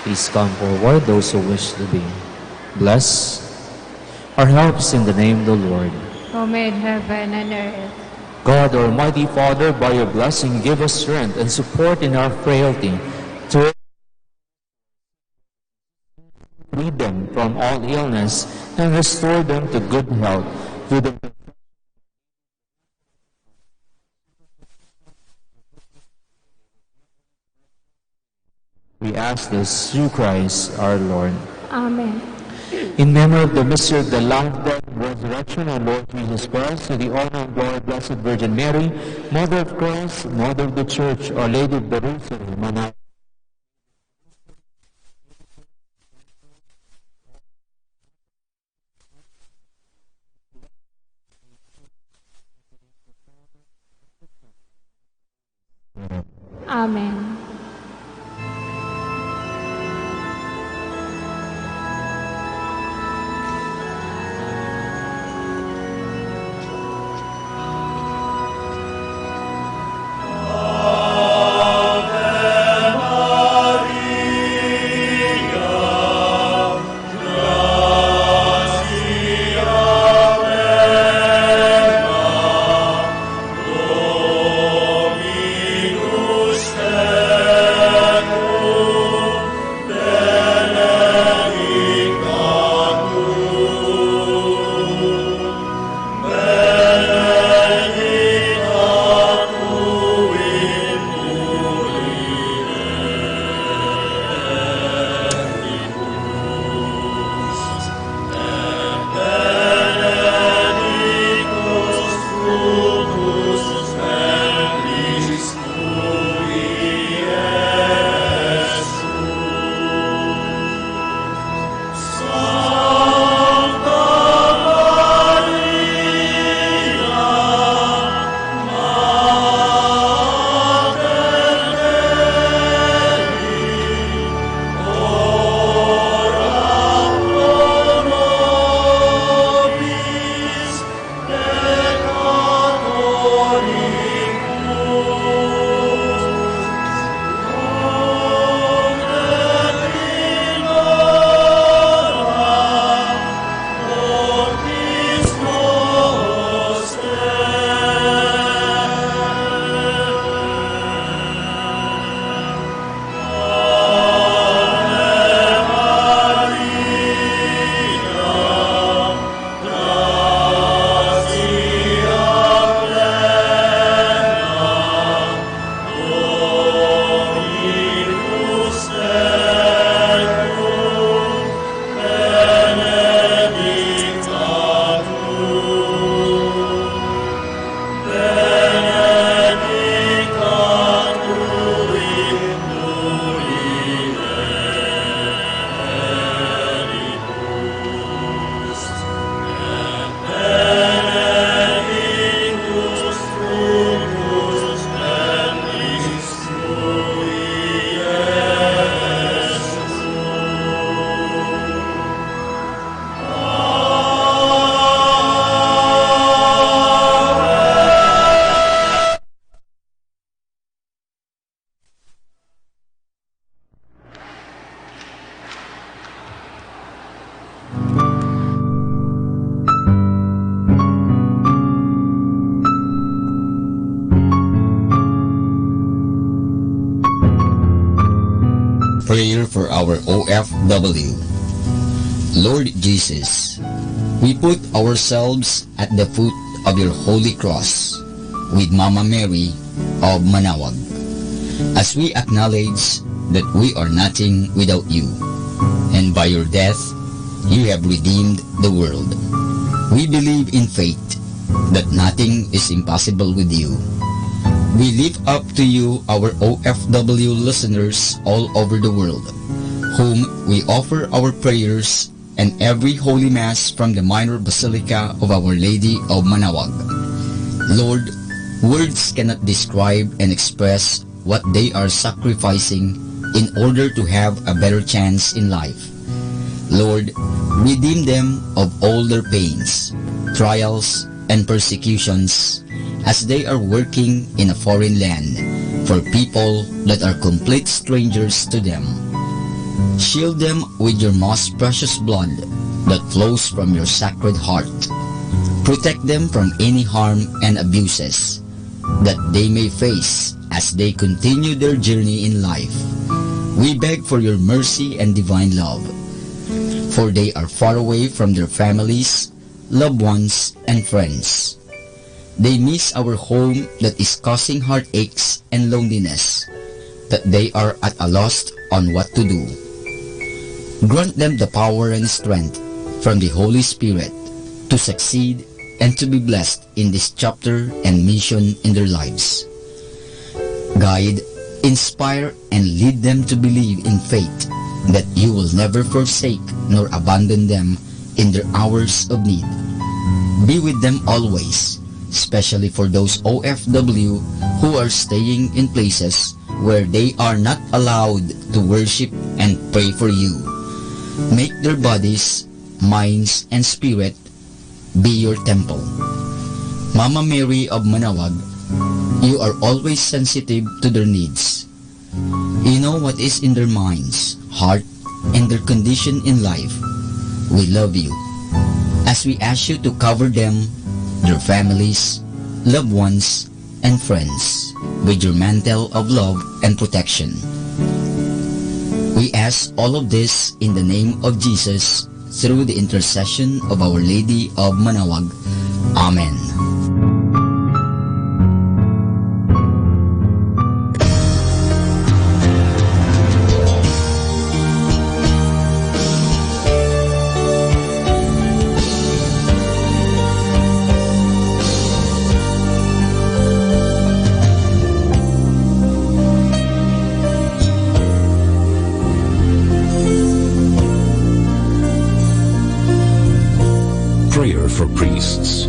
Please come forward, those who wish to be blessed. Our help is in the name of the Lord. Who made heaven and earth. God, Almighty Father, by your blessing, give us strength and support in our frailty to lead them from all illness and restore them to good health through the We ask this through Christ our Lord. Amen. In memory of the mystery of the life, death, and resurrection of Lord Jesus Christ, to the honor and glory of Blessed Virgin Mary, Mother of Christ, Mother of the Church, Our Lady of the Rosary, Manaoag. Amen. Dominus Prayer for our OFW. Lord Jesus, we put ourselves at the foot of your holy cross with Mama Mary of Manawag, as we acknowledge that we are nothing without you, and by your death, you have redeemed the world. We believe in faith that nothing is impossible with you. We lift up to you our OFW listeners all over the world, whom we offer our prayers and every Holy Mass from the Minor Basilica of Our Lady of Manawag. Lord, words cannot describe and express what they are sacrificing in order to have a better chance in life. Lord, redeem them of all their pains, trials, and persecutions as they are working in a foreign land for people that are complete strangers to them. Shield them with your most precious blood that flows from your sacred heart. Protect them from any harm and abuses that they may face as they continue their journey in life. We beg for your mercy and divine love, for they are far away from their families, loved ones, and friends. They miss our home that is causing heartaches and loneliness, that they are at a loss on what to do. Grant them the power and strength from the Holy Spirit to succeed and to be blessed in this chapter and mission in their lives. Guide, inspire, and lead them to believe in faith that you will never forsake nor abandon them in their hours of need. Be with them always, especially for those OFW who are staying in places where they are not allowed to worship and pray for you. Make their bodies, minds, and spirit be your temple. Mama Mary of Manawag, you are always sensitive to their needs. You know what is in their minds, heart, and their condition in life. We love you, as we ask you to cover them, their families, loved ones, and friends with your mantle of love and protection. We ask all of this in the name of Jesus through the intercession of Our Lady of Manawag. Amen. For priests.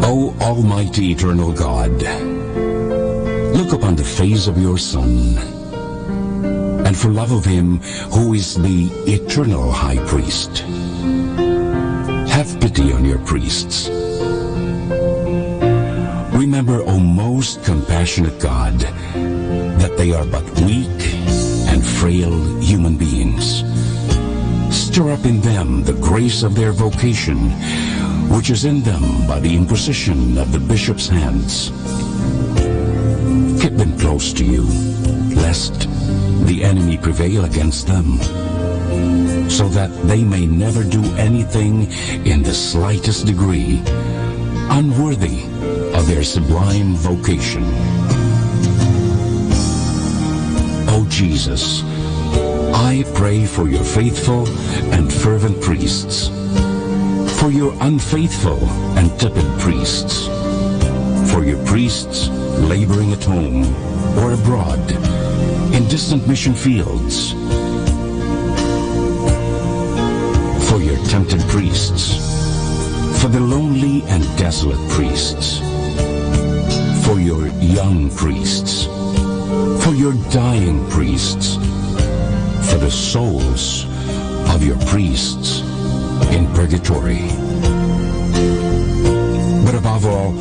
O Almighty Eternal God, look upon the face of your Son, and for love of him who is the eternal High Priest, have pity on your priests. Remember, O most compassionate God, that they are but weak and frail human beings. Stir up in them the grace of their vocation, which is in them by the imposition of the bishop's hands. Keep them close to you, lest the enemy prevail against them, so that they may never do anything in the slightest degree unworthy of their sublime vocation. O Jesus, I pray for your faithful and fervent priests, for your unfaithful and tepid priests, for your priests laboring at home or abroad in distant mission fields, for your tempted priests, for the lonely and desolate priests, for your young priests, for your dying priests, for the souls of your priests in purgatory. But above all,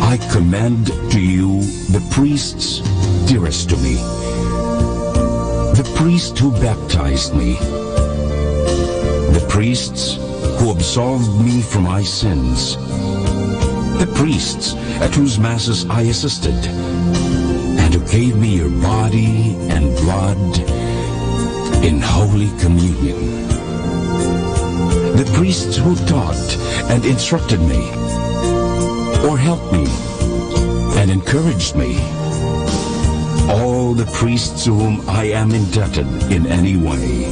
I commend to you the priests dearest to me, the priest who baptized me, the priests who absolved me from my sins, the priests at whose masses I assisted, and and who gave me your body and blood in Holy Communion. The priests who taught and instructed me, or helped me and encouraged me, all the priests to whom I am indebted in any way.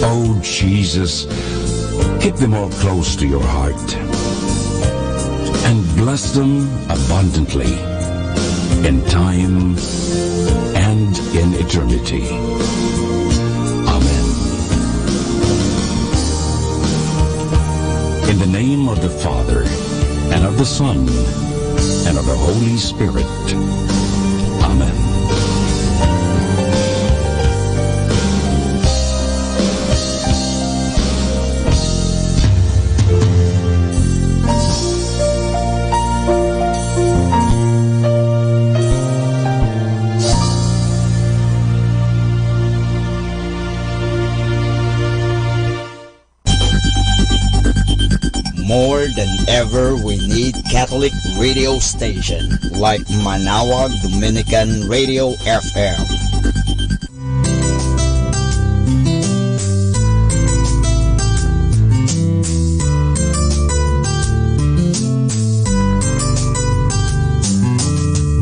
Oh Jesus, keep them all close to your heart and bless them abundantly in time and in eternity. Amen. In the name of the Father, and of the Son, and of the Holy Spirit. Amen. More than ever, we need Catholic radio station like Manawag Dominican Radio FM.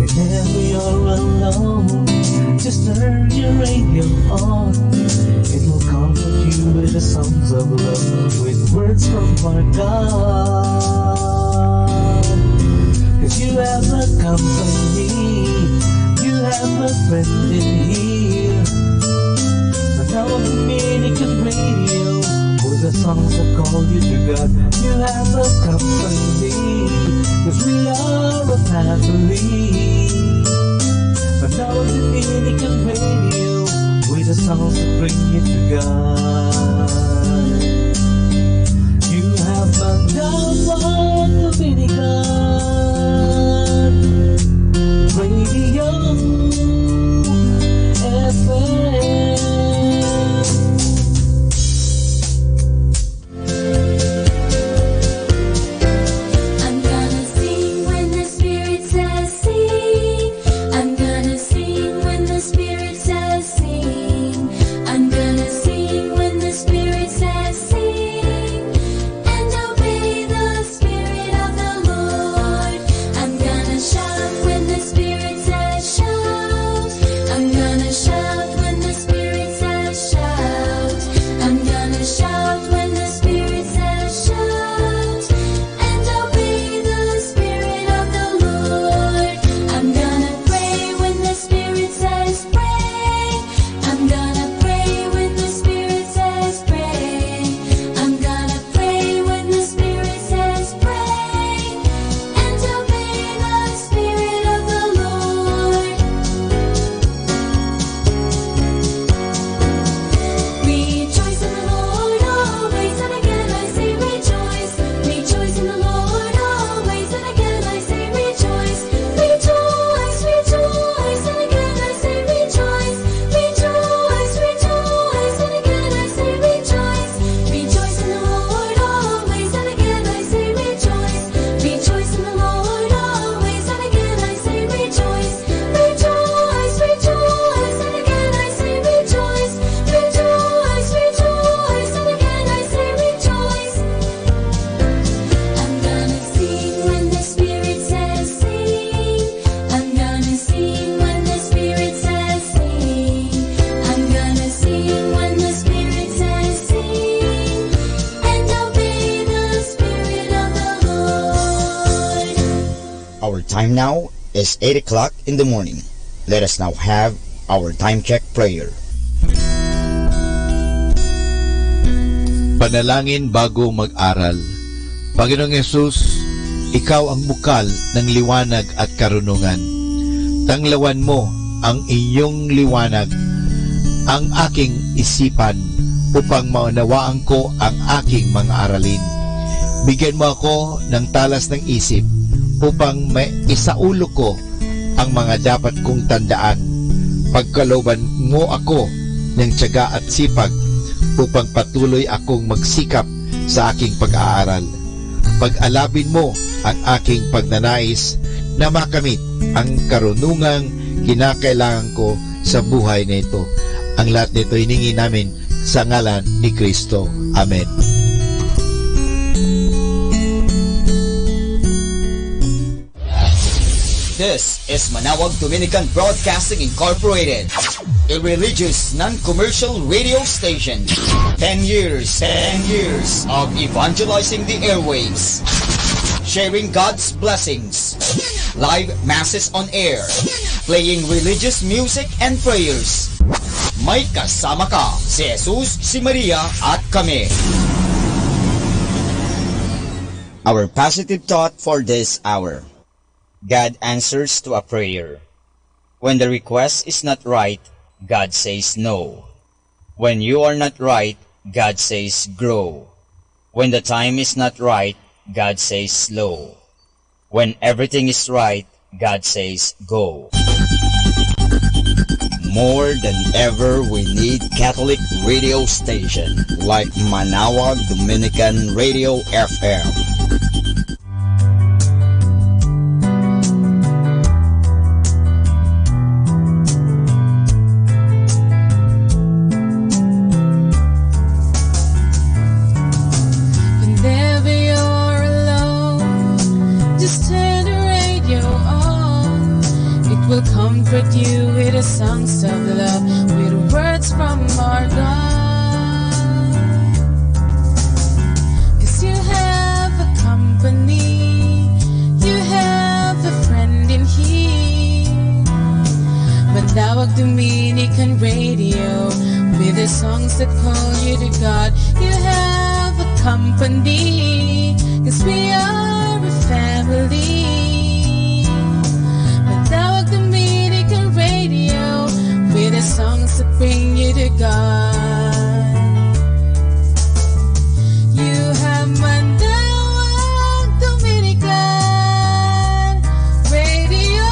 Whenever you're alone, just turn your radio on. It will comfort you with the songs of love, with words from our God. 'Cause you have a company, you have a friend in here. Manawag Dominican Radio, with the songs that call you to God. You have a company, 'cause we are a family. Manawag Dominican Radio, with the songs that bring you to God. You have Manawag Dominican Radio FM. I'm gonna sing when the Spirit says sing. I'm gonna sing when the Spirit says sing. I'm gonna sing when the Spirit says sing, and obey the Spirit of the Lord. I'm gonna shout when the Spirit says shout. I'm gonna shout when the Spirit says shout. I'm gonna shout when the Spirit says shout, and obey the Spirit of the Lord. I'm gonna pray when the Spirit says pray. I'm gonna pray when the Spirit says pray. I'm gonna pray when the Spirit says pray, and obey the Spirit of the Lord. Rejoice in the Lord always, and again I say rejoice. Rejoice in the Lord always, and again I say rejoice. Rejoice, rejoice, and again I say rejoice. Rejoice, rejoice, and again I say rejoice. Rejoice in the Lord always, and again I say rejoice. Rejoice in the Lord always, and again I say rejoice. Rejoice, rejoice, and again I say rejoice. Rejoice, rejoice, and again I say rejoice. I'm gonna sing when the Spirit says sing. I'm gonna sing when the Spirit says sing. I'm gonna sing when the Spirit says sing, and obey the Spirit of the Lord. Our time now is 8 o'clock in the morning. Let us now have our time check prayer. Panalangin bago mag-aral. Panginoong Yesus, Ikaw ang bukal ng liwanag at karunungan. Tanglawan mo ang iyong liwanag, ang aking isipan, upang maunawaan ko ang aking mga aralin. Bigyan mo ako ng talas ng isip upang may isaulo ko ang mga dapat kong tandaan. Pagkalooban mo ako ng tiyaga at sipag upang patuloy akong magsikap sa aking pag-aaral. Pag-alabin mo ang aking pagnanais na makamit ang karunungang kinakailangan ko sa buhay na ito. Ang lahat nito hiningi namin sa ngalan ni Kristo. Amen. This is Manawag Dominican Broadcasting Incorporated, a religious, non-commercial radio station. 10 years of evangelizing the airwaves, sharing God's blessings, live masses on air, playing religious music and prayers. May kasama ka, si Jesus, si Maria, at kami. Our positive thought for this hour. God answers to a prayer. When the request is not right, God says no. When you are not right, God says grow. When the time is not right, God says slow. When everything is right, God says go. More than ever, we need Catholic radio station like Manawag Dominican Radio FM. Comfort you with the songs of love, with words from our God. 'Cause you have a company, you have a friend in here. Manawag Dominican Radio, with the songs that call you to God. You have a company, 'cause we are a family. With the songs that bring you to God. You have Manawag Dominican Radio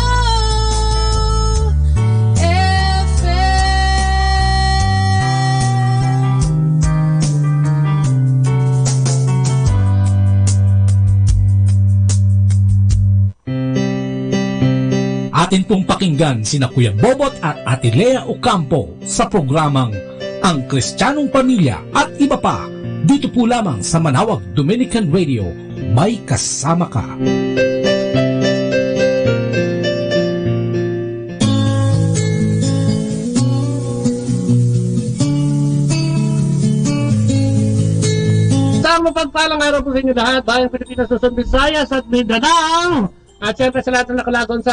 Atin pong pakinggan sina Kuya Bobot at Ate Lea Ocampo sa programang Ang Kristiyanong Pamilya at iba pa, dito po lamang sa Manawag Dominican Radio. May kasama ka. Isang mapagpalang araw po sa inyo lahat, bayang Pilipinas, Luzon, Visayas at Mindanao. At syempre sa lahat na nakalagin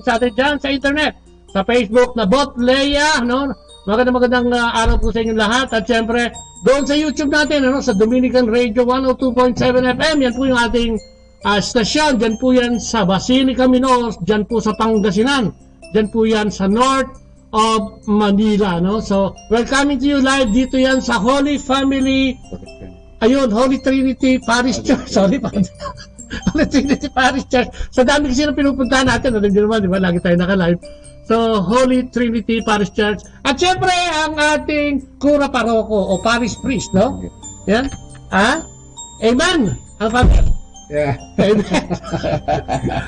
sa atin dyan sa internet, sa Facebook na Bot Lea, no? Magandang araw po sa inyo lahat. At syempre, doon sa YouTube natin, ano, sa Dominican Radio 102.7 FM, yan po yung ating stasyon. Dyan po yan sa Basilica Minor, dyan po sa Pangasinan. Dyan po yan sa North of Manila, no? So, welcoming to you live dito yan sa Holy Family, Holy Trinity Parish Church. Sorry, Holy Trinity Parish Church. Sa dami kasi na pinupuntahan natin, alam nyo naman, di ba? Lagi tayo naka-live. So, Holy Trinity Parish Church. At syempre, ang ating Kura Paroko o Parish Priest, no? Yan. Amen. Ang Father. Yeah. Amen.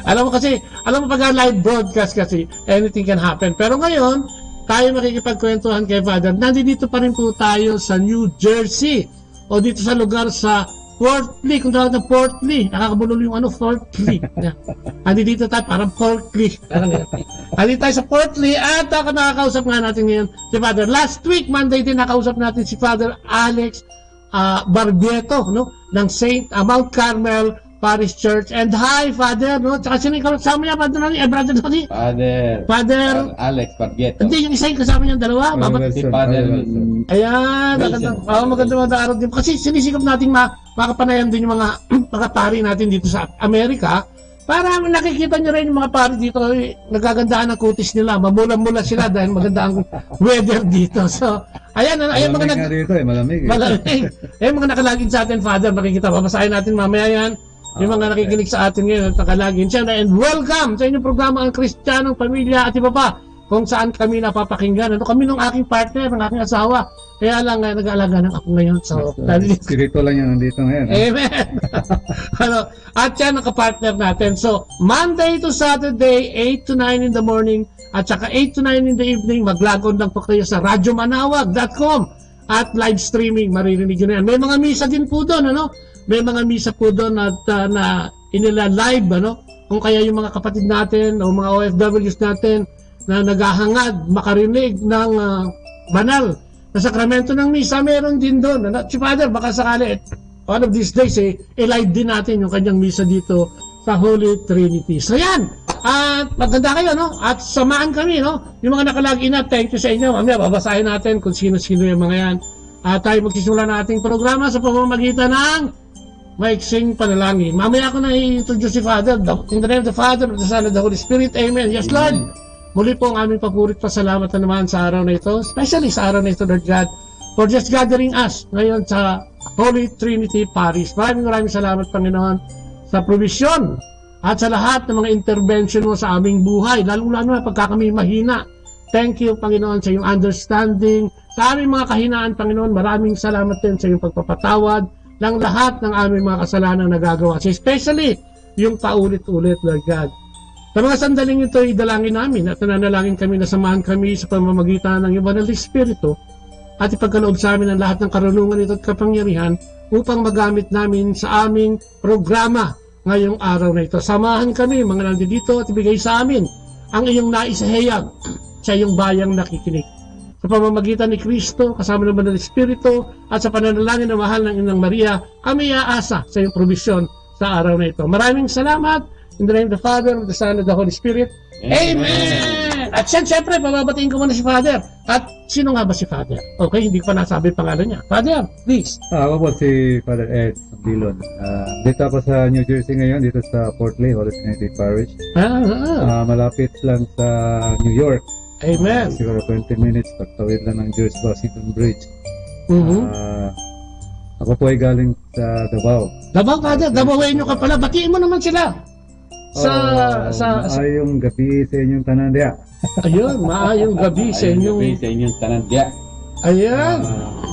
alam mo pag live broadcast kasi, anything can happen. Pero ngayon, tayo makikipagkwentuhan kay Father. Nandito pa rin po tayo sa New Jersey o dito sa lugar sa Fort Lee, kung tawag na Fort Lee. Nakakabulol yung Fort Lee. Dito tayo, parang Fort Lee. Andito tayo sa Fort Lee at nakakausap nga natin ngayon si Father. Last week, Monday din, nakausap natin si Father Alex Barbieto, no? Ng Mount Carmel Parish Church. And hi, Father, no? Tsaka sino yung kasama niya, Father Brother Tony? Father Alex Barbieto. Hindi, yung isa yung kasama niya, dalawa. Si Father Ayan, magandang araw din. Kasi sinisikap natin makapanayan din yung mga pari natin dito sa Amerika para nakikita nyo rin yung mga pari dito, nagagandahan ang kutis nila, mamula-mula sila dahil maganda ang weather dito. So, ayan mga malamig. Ayan mga nakalagin sa atin, Father, makikita, babasahin natin mamaya yan. Yung mga nakikinig sa atin ngayon at nakalagin siya. And welcome sa inyong programa Ang Kristiyanong Pamilya at iba pa, kung saan kami napapakinggan. Kami nung aking partner, ng aking asawa. Kaya lang nag-aalaga ng ako ngayon. So, Spirito lang yan nandito ngayon. Amen. At yan ang kapartner natin. So, Monday to Saturday, 8 to 9 in the morning At saka 8 to 9 in the evening, mag-log on lang po kayo sa radyomanawag.com at live streaming, maririnig nyo na yan. May mga misa din po doon, ano? May mga misa po doon at na inila live, ano? Kung kaya yung mga kapatid natin o mga OFWs natin na naghahangad, makarinig ng banal na sakramento ng misa, meron din doon. Ano? Si Father, baka sakali, one of these days, i-live din natin yung kanyang misa dito sa Holy Trinity. So yan, at maganda kayo, no? At samahan kami, no? Yung mga nakalagin na, thank you sa inyo. Mamaya, babasahin natin kung sino-sino yung mga yan. At tayo magsisimula na ating programa sa pamamagitan ng maiksing panalangin. Mamaya ako na i-introduce si Father. In the name of the Father, of the Son, and the Holy Spirit. Amen. Yes, Lord. Muli po ang aming papurit pasalamat na naman sa araw na ito, especially sa araw na ito, Lord God, for just gathering us ngayon sa Holy Trinity Parish. Maraming salamat, Panginoon, sa provision at sa lahat ng mga intervention mo sa aming buhay, lalong-lalo na pagka kami mahina. Thank you, Panginoon, sa iyong understanding. Sa aming mga kahinaan, Panginoon, maraming salamat din sa iyong pagpapatawad ng lahat ng aming mga kasalanan na nagagawa. Especially, yung paulit-ulit, Lord God. Sa mga sandaling ito, idalangin namin at nananalangin kami na samahan kami sa pamamagitan ng iyong banal na Espiritu at ipagkaloob sa amin ang lahat ng karunungan ito at kapangyarihan upang magamit namin sa aming programa ngayong araw na ito. Samahan kami, mga nandito, at ibigay sa amin ang iyong naisahayag sa iyong bayang nakikinig. Sa pamamagitan ni Kristo, kasama naman ng Espiritu, at sa pananalangin na mahal ng Inang Maria, kami aasa sa iyong provisyon sa araw na ito. Maraming salamat. In the name of the Father, of the Son, and the Holy Spirit. Amen! At siyempre, pababatiin ko muna si Father. At sino nga ba si Father? Okay, hindi ko pa nasabi yung pangalan niya. Father, please. Ako po si Father Ed Bilon. Dito ako sa New Jersey ngayon, dito sa Fort Lee, Holy Trinity Parish. Malapit lang sa New York. Amen. Siguro 20 minutes, pagtawid lang ng George Washington Bridge. Ako po ay galing sa Davao. Davao, Father, Davaoenyo nyo ka pala. Batiin mo naman sila. Maayong gabi sa inyong tanandya. Ayun, maayong gabi sa inyong tanandya. Ayan.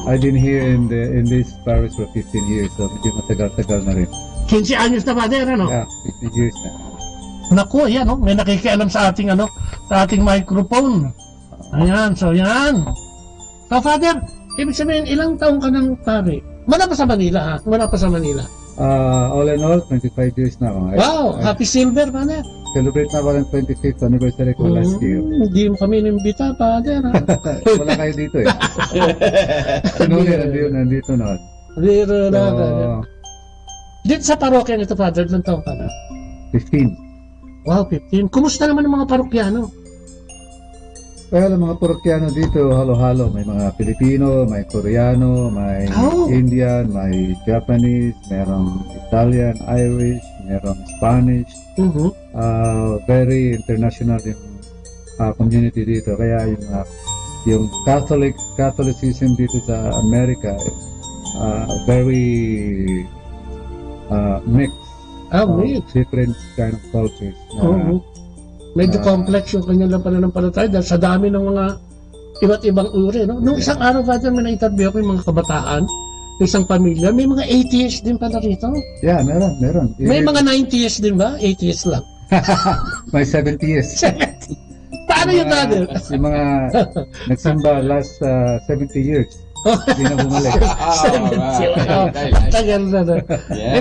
I've been here in this parish for 15 years, so medyo matagal-tagal na rin. 15 anyos na, Father, ano? Yeah, 15 years na. Naku, ayan, no? May nakikialam sa ating, sa ating microphone. Ayan, so yan. So, Father, ibig sabihin, ilang taong ka nang pare? Wala pa sa Manila, ha? Wala pa sa Manila. All in all, 25 years na ako. Wow, happy silver, Father. Celebrate na ako ng 25th anniversary ko last year. Hindi mo kami inimbita, Father, ha? Wala kayo dito, eh. Nandito na. Dito na. Dito sa parokya nito, Father, ilang taong ka na? 15. Wow, 15. Kumusta naman ang mga parokyano? Well, ang mga parokyano dito, halo-halo. May mga Pilipino, may Koreano, may Indian, may Japanese, merong Italian, Irish, merong Spanish. Very international yung community dito. Kaya yung Catholicism dito sa Amerika, very mixed. Different kind of cultures. Medyo complex yung kanyang pananampalataya dahil sa dami ng mga iba't ibang uri. No? Nung isang araw, Father, may na-interview ko yung mga kabataan, isang pamilya, may mga atheists din pala rito. Yeah, meron. May mga 90s din ba? Atheists lang. May 70s. Paano yun, Father? Yung mga nagsimba last 70 years. Hindi na bumalik. Tagal na.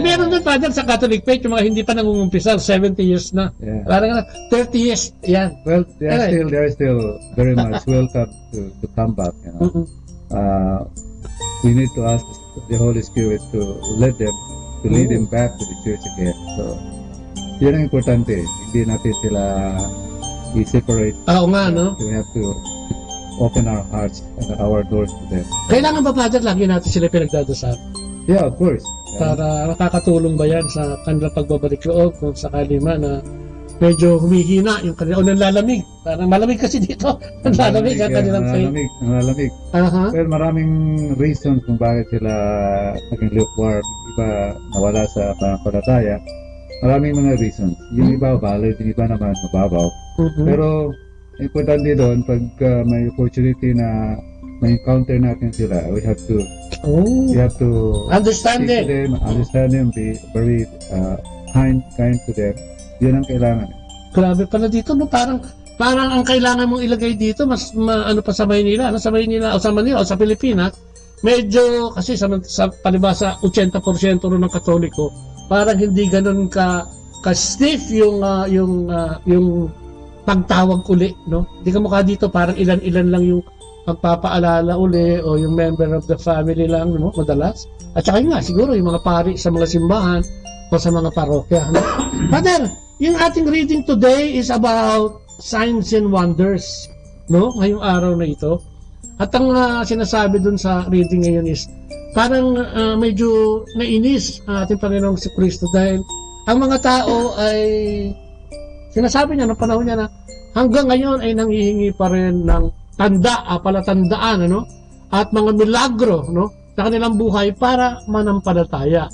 Meron din, Father, sa Catholic faith, yung mga hindi pa nangungumpisal, 70 years na. Yeah. Parang 30 years, yan. Well, they are still very much welcome to come back. You know? We need to ask the Holy Spirit to lead them back to the church again. So, yun ang importante. Hindi natin sila i-separate. No? We have to open our hearts and our doors to them. Kailangan ba, Father, lagi natin sila pinagdadasal? Yeah, of course. Para nakakatulong ba yan sa kanilang pagbabalik loob kung sakali man na medyo humihina yung kanilang, o nanlalamig. Parang malamig kasi dito. Nanlalamig ang kanilang faith. Nanlalamig. Well, maraming reasons kung bakit sila naging lukewarm. Iba nawala sa pananampalataya. Maraming mga reasons. Yung iba valid, yung iba naman mababaw. Pero importante doon, pag may opportunity na may encounter natin sila, we have to understand them, be very kind to them. Yun ang kailangan. Grabe pala dito, no? Parang parang ang kailangan mong ilagay dito, mas ano pa sa Maynila, sa Maynila o sa Manila o sa Pilipinas, medyo, kasi sa palibasa, 80% rin ng Katoliko, parang hindi ganun ka-stiff yung pagtawag uli, no? Hindi ka mukha dito, parang ilan-ilan lang yung pagpapaalala uli o yung member of the family lang, no? Madalas. At saka nga, siguro yung mga pari sa mga simbahan o sa mga parokya, no? Father, yung ating reading today is about signs and wonders, no? Ngayong araw na ito. At ang sinasabi dun sa reading ngayon is parang medyo nainis ang ating Panginoong si Kristo dahil ang mga tao ay sinasabi niya ng panahon niya na hanggang ngayon ay nanghihingi pa rin ng palatandaan, ano? At mga milagro, no? Sa kanilang buhay para manampalataya.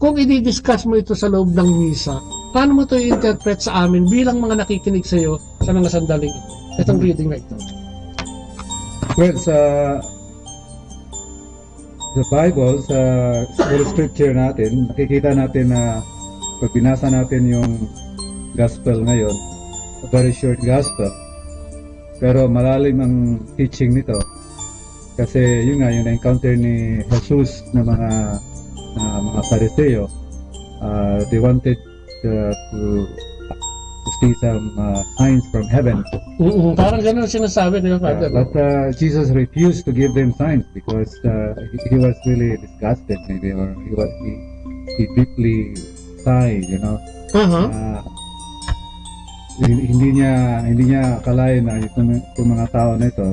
Kung i-discuss mo ito sa loob ng misa, paano mo ito i-interpret sa amin bilang mga nakikinig sa iyo sa mga sandaling ito? Itong reading na ito. Well, sa Bible, sa Holy Scripture natin, nakikita natin na pag binasa natin yung Gospel ngayon, a very short Gospel, pero malalim ang teaching nito. Kasi yun nga, yung na-encounter ni Jesus na mga Pariseo, they wanted to see some signs from heaven. Parang ganun sinasabi niya, Father. But Jesus refused to give them signs because he was really disgusted, maybe, or he deeply sighed, you know. Hindi niya akalain na itong mga tao na ito,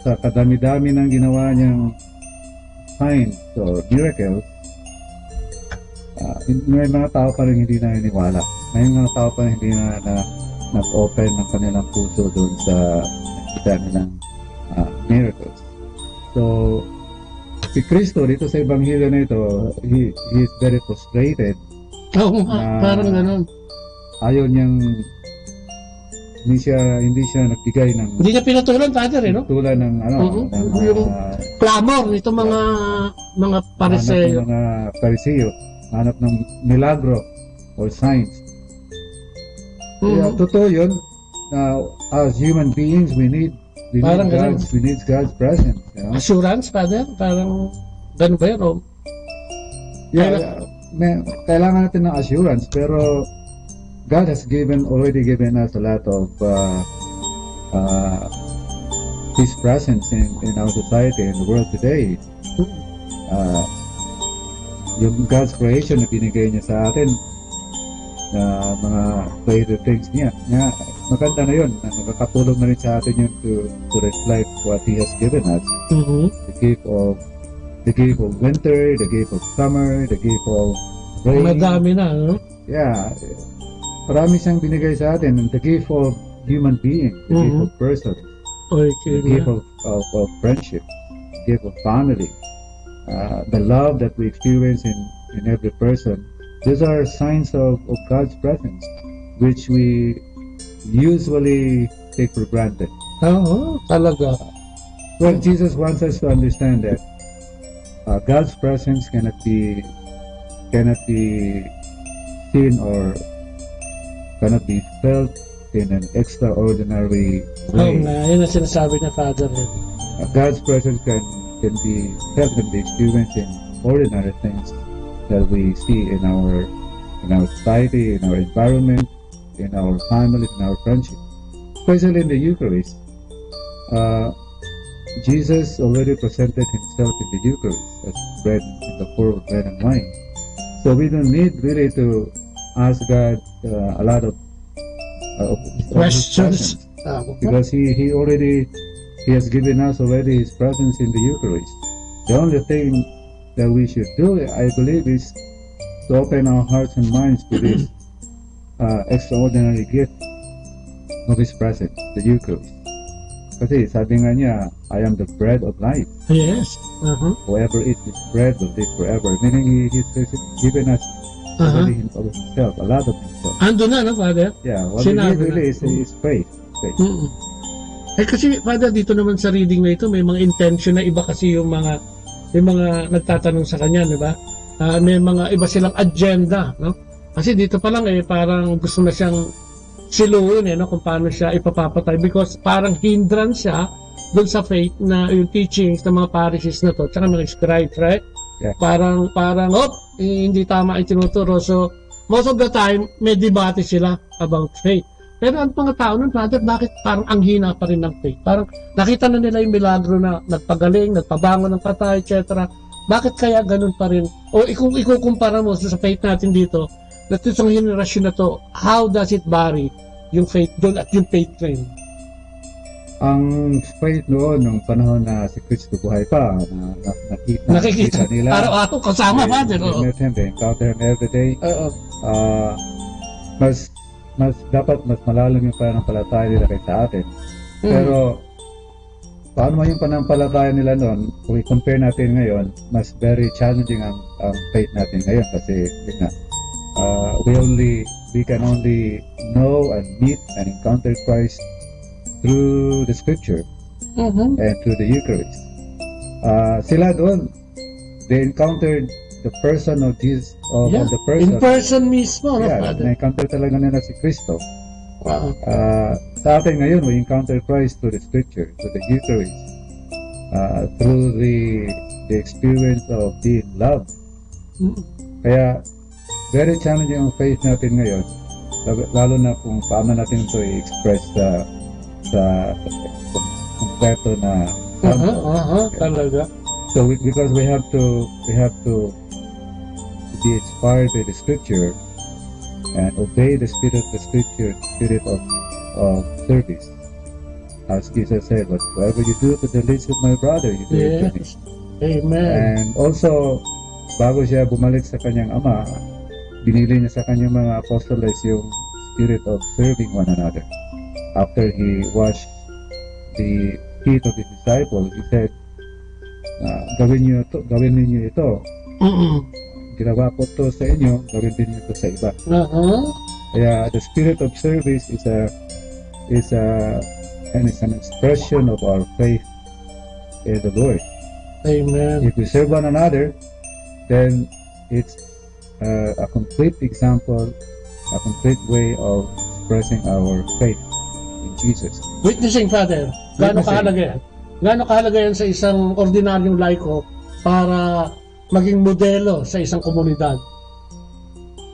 sa kadami-dami ng ginawa niyang signs or miracles, may mga tao pa rin hindi naniniwala. May mga tao pa rin hindi na nag-open ng kanilang puso doon sa nakita nilang miracles. So, si Kristo dito sa Ebanghelyo na ito, he is very frustrated. Parang ganun. Ayaw niyang hindi siya nagbigay ng hindi niya pinatulan, Father, no? Pinatulan ng yung clamor nito mga Pariseo. Mga Pariseo, hanap ng milagro or signs. Kaya totoo yun. As human beings, we need God's presence. You know? Assurance, Father? Parang ganun ba yun? Kailangan natin ng assurance, pero God has already given us a lot of His presence in our society, in the world today. Yung God's creation na binigay niya sa atin, na mga creative things niya, maganda na yun. Nakakatulong na rin sa atin yun to reflect what He has given us. The gift of winter, the gift of summer, the gift of rain. Madami na, no? Yeah. Marami siyang binigay sa atin, the gift of human being, the gift of person, the gift of friendship, the gift of family, the love that we experience in every person. These are signs of God's presence, which we usually take for granted. Talaga. Well, Jesus wants us to understand that God's presence cannot be seen or cannot be felt in an extraordinary way. Yun ang sinasabi niya, Father. God's presence can be felt and be experienced in ordinary things that we see in our society, in our environment, in our families, in our friendship. Especially in the Eucharist. Jesus already presented Himself in the Eucharist as bread in the form of bread and wine. So we don't need really to ask God a lot of questions, because He has given us already His presence in the Eucharist. The only thing that we should do, I believe, is to open our hearts and minds to this extraordinary gift of His presence, the Eucharist. Kasi sabi nga niya, I am the bread of life. Yes. Whoever eats this bread will live forever. Meaning He's given us already of Himself, a lot of Himself. Ando na, no, Father? Yeah, what we need really is faith. Kasi, Father, dito naman sa reading na ito, may mga intention na iba kasi yung mga nagtatanong sa kanya, di ba? May mga iba silang agenda, no? Kasi dito pa lang parang gusto na siyang siluin no, kung paano siya ipapapatay because parang hindrance siya doon sa faith na yung teachings ng mga parishes na to tsaka mga scribes, right? Yeah. Parang hindi tama ang tinuturo. So most of the time may debate sila about faith. Pero ang mga tao nun, Father, bakit parang ang hina pa rin ng faith? Parang nakita na nila yung milagro na nagpagaling, nagpabangon ng patay, etc. Bakit kaya ganun pa rin? O ikukumpara mo sa faith natin dito, na itong henerasyon na to, how does it vary yung faith doon at yung faith rin? Ang faith noon, nung panahon na si Kristo buhay pa, nakikita nila. Araw-araw kasama, Father. They encounter him every day. Mas malalim yung pananampalataya nila kaysa atin. Pero paano mo yung pananampalataya nila noon, kung i-compare natin ngayon, mas very challenging ang faith natin ngayon kasi we can only know and meet and encounter Christ through the Scripture and through the Eucharist. Sila doon, they encountered the person of Jesus, of the person. In person mismo, na-encounter talaga nila si Kristo. Wow. Sa atin ngayon, we encounter Christ through the Scripture, through the Eucharist, through the experience of being loved. Kaya, very challenging ang faith natin ngayon, lalo na kung paano natin ito i-express sa kompleto na talaga. So because we have to be inspired by the Scripture and obey the spirit of the Scripture, spirit of service. As Jesus said, whatever you do to the least of my brother, you do it to me. Amen. And also, bago siya bumalik sa kanyang ama, binili niya sa kanyang mga apostles yung spirit of serving one another. After he washed the feet of the disciples, he said, gawin niyo ito. Ginawa ko to sa inyo, gawin din niyo to sa iba. Kaya the spirit of service is an expression of our faith in the Lord. Amen. If we serve one another, then it's a complete example, a complete way of expressing our faith in Jesus. Witnessing, Father, gaano kahalaga yan? Gaano kahalaga yan sa isang ordinaryong laiko para maging modelo sa isang komunidad?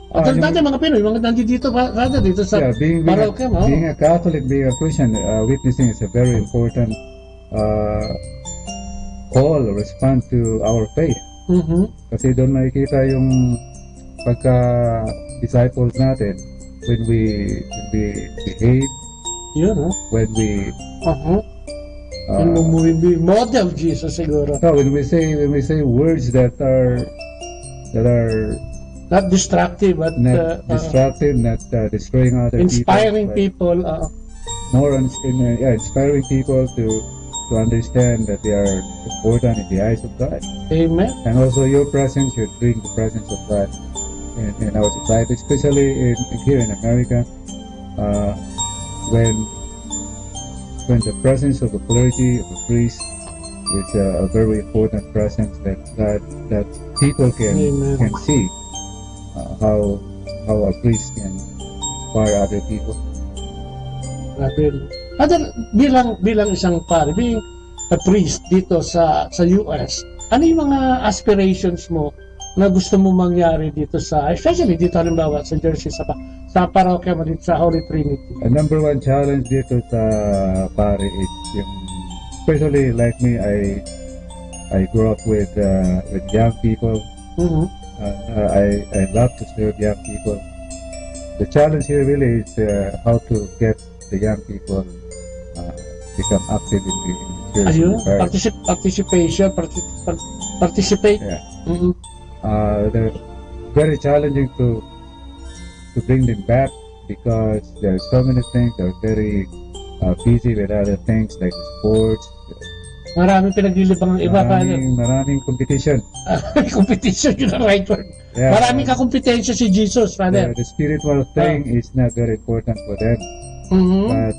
At dati mga Pinoy, mga nandito Father, dito sa parokya mo. Being a Catholic, being a Christian, witnessing is a very important call, response to our faith. Kasi doon makikita yung pagka-disciples natin when we behave, when we model Jesus siguro. So when we say words that are not destructive, but not destructive, not destroying other inspiring people, more inspiring people to understand that they are important in the eyes of God. Amen. And also your presence should bring the presence of God in our society, especially here in America, when the presence of the clergy, of the priest, is a very important presence that people can see how a priest can inspire other people. Father, bilang isang pare, being a priest dito sa US, ano yung mga aspirations mo na gusto mo mangyari dito especially dito halimbawa sa Jersey, sa parokya mo dito sa Holy Trinity? A number one challenge dito sa pare is yung, especially like me, I grew up with young people. I love to serve young people. The challenge here really is how to get the young people become active in the church. Participate. Yeah. They're very challenging to bring them back because there are so many things. They're very busy with other things like sports. Maraming pinaglilibang ng iba. Maraming competition. Competition, yun ang right word. Yeah. Maraming kakompetensya si Jesus, Father. The spiritual thing is not very important for them. But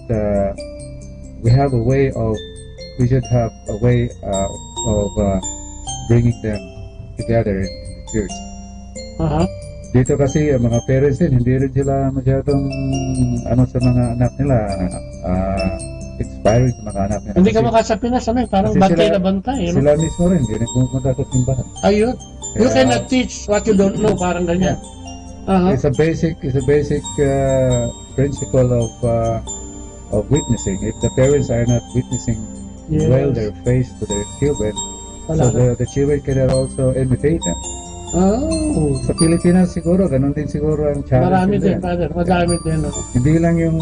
we should have a way of bringing them together in the church. Dito kasi ang mga parents din, hindi rin sila masyadong ano sa mga anak nila, inspiring sa mga anak nila. Hindi ka maka sa Pinas, ano, parang kasi bantay sila- na bantay. Ano? Sila mismo rin, hindi rin pumunta sa simbahan. Ayun. You Kaya- cannot teach what you don't know, parang ganyan. It's a basic principle of witnessing. If the parents are not witnessing Yes. well their faith to their children, Wala so the children can also imitate them. Oh. Sa Pilipinas siguro, ganun din siguro ang challenge. Marami nila. din, Father. Madami din. No? Hindi lang yung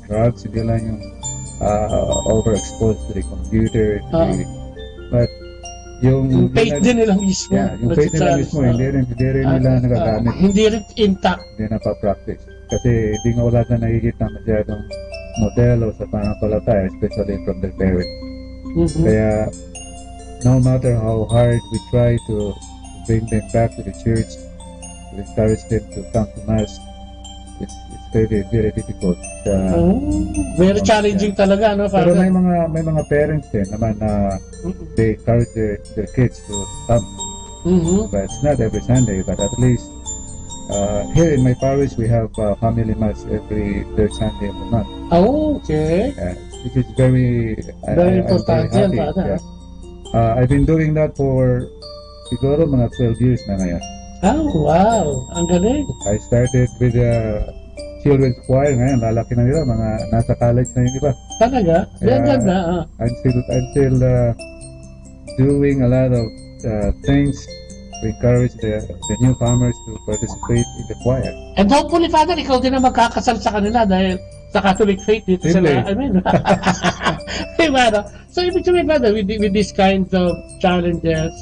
drugs, hindi lang yung overexposed to the computer, but yung faith din nila mismo. Yeah, yung faith nila mismo, hindi rin nila nagagamit. Hindi rin intact. Hindi na pa-practice. Kasi hindi nga wala na nakikita masyadong modelo sa pananampalataya, especially from the parents. Mhm. Kaya, no matter how hard we try to bring them back to the church, to encourage them to come to Mass, it's very, very difficult. Very challenging talaga, no, Pero Father? may mga parents din naman na they encourage their kids to come. Mhm. But it's not every Sunday, but at least here in my parish we have family mass every third Sunday of the month. Oh, okay. Which is very Very I'm important yan, very happy. Father. I've been doing that for siguro mga 12 years na ngayon. Oh, wow. Ang galing. I started with children's choir ngayon, lalaki na nila, mga nasa college na yung iba. Talaga? Yan ganda. I'm still doing a lot of things to encourage the newcomers to participate in the choir. And hopefully, Father, ikaw din ang magkakasal sa kanila dahil sa Catholic faith dito sila. I mean, diba, no? So, ibig sabihin, Father, with these kinds of challenges,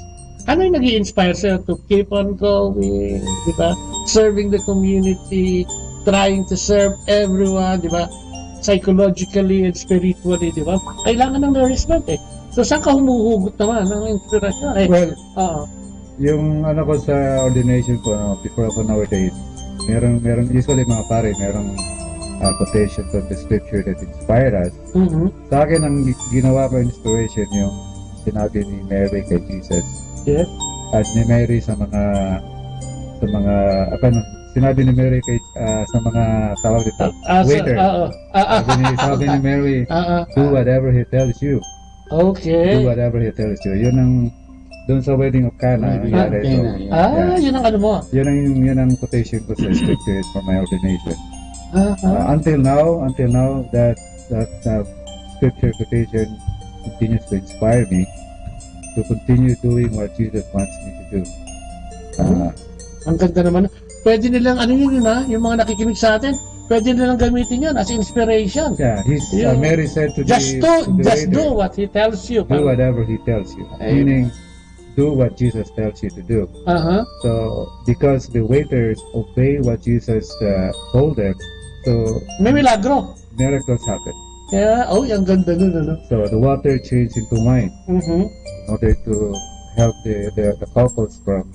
ano yung nag-i-inspire sa'yo to keep on going, di ba? Serving the community, trying to serve everyone, di ba? Psychologically and spiritually, di ba? Kailangan ng nourishment eh. So, saan ka humuhugot naman ng inspirasyon? Eh, Well, oo. yung ano ko sa ordination ko, before ako nowadays, meron usually mga pare, merong quotation from the scripture that inspired us. Mhm. Sa akin, ang ginawa ko inspiration yung sinabi ni Mary kay Jesus. Yes. At ni Mary sa mga sinabi ni Mary kay sa mga tawag dito, waiter. Sabi ni Mary, do whatever he tells you. Okay. Do whatever he tells you. Yun ang doon sa wedding of Cana. Yun ang ano mo. Yun ang quotation ko sa scripture for my ordination. Until now, that scripture quotation continues to inspire me to continue doing what Jesus wants me to do. Ang ganda naman. Pwede nilang, ano yun yung mga nakikinig sa atin, pwede nilang gamitin yun as inspiration. Yeah, Mary said to just do what he tells you. Do whatever he tells you. Meaning, do what Jesus tells you to do. So, because the waiters obey what Jesus told them, so may milagro. Miracles happen. Yeah, ang ganda nun, ano? So, the water changed into wine in order to help the couples from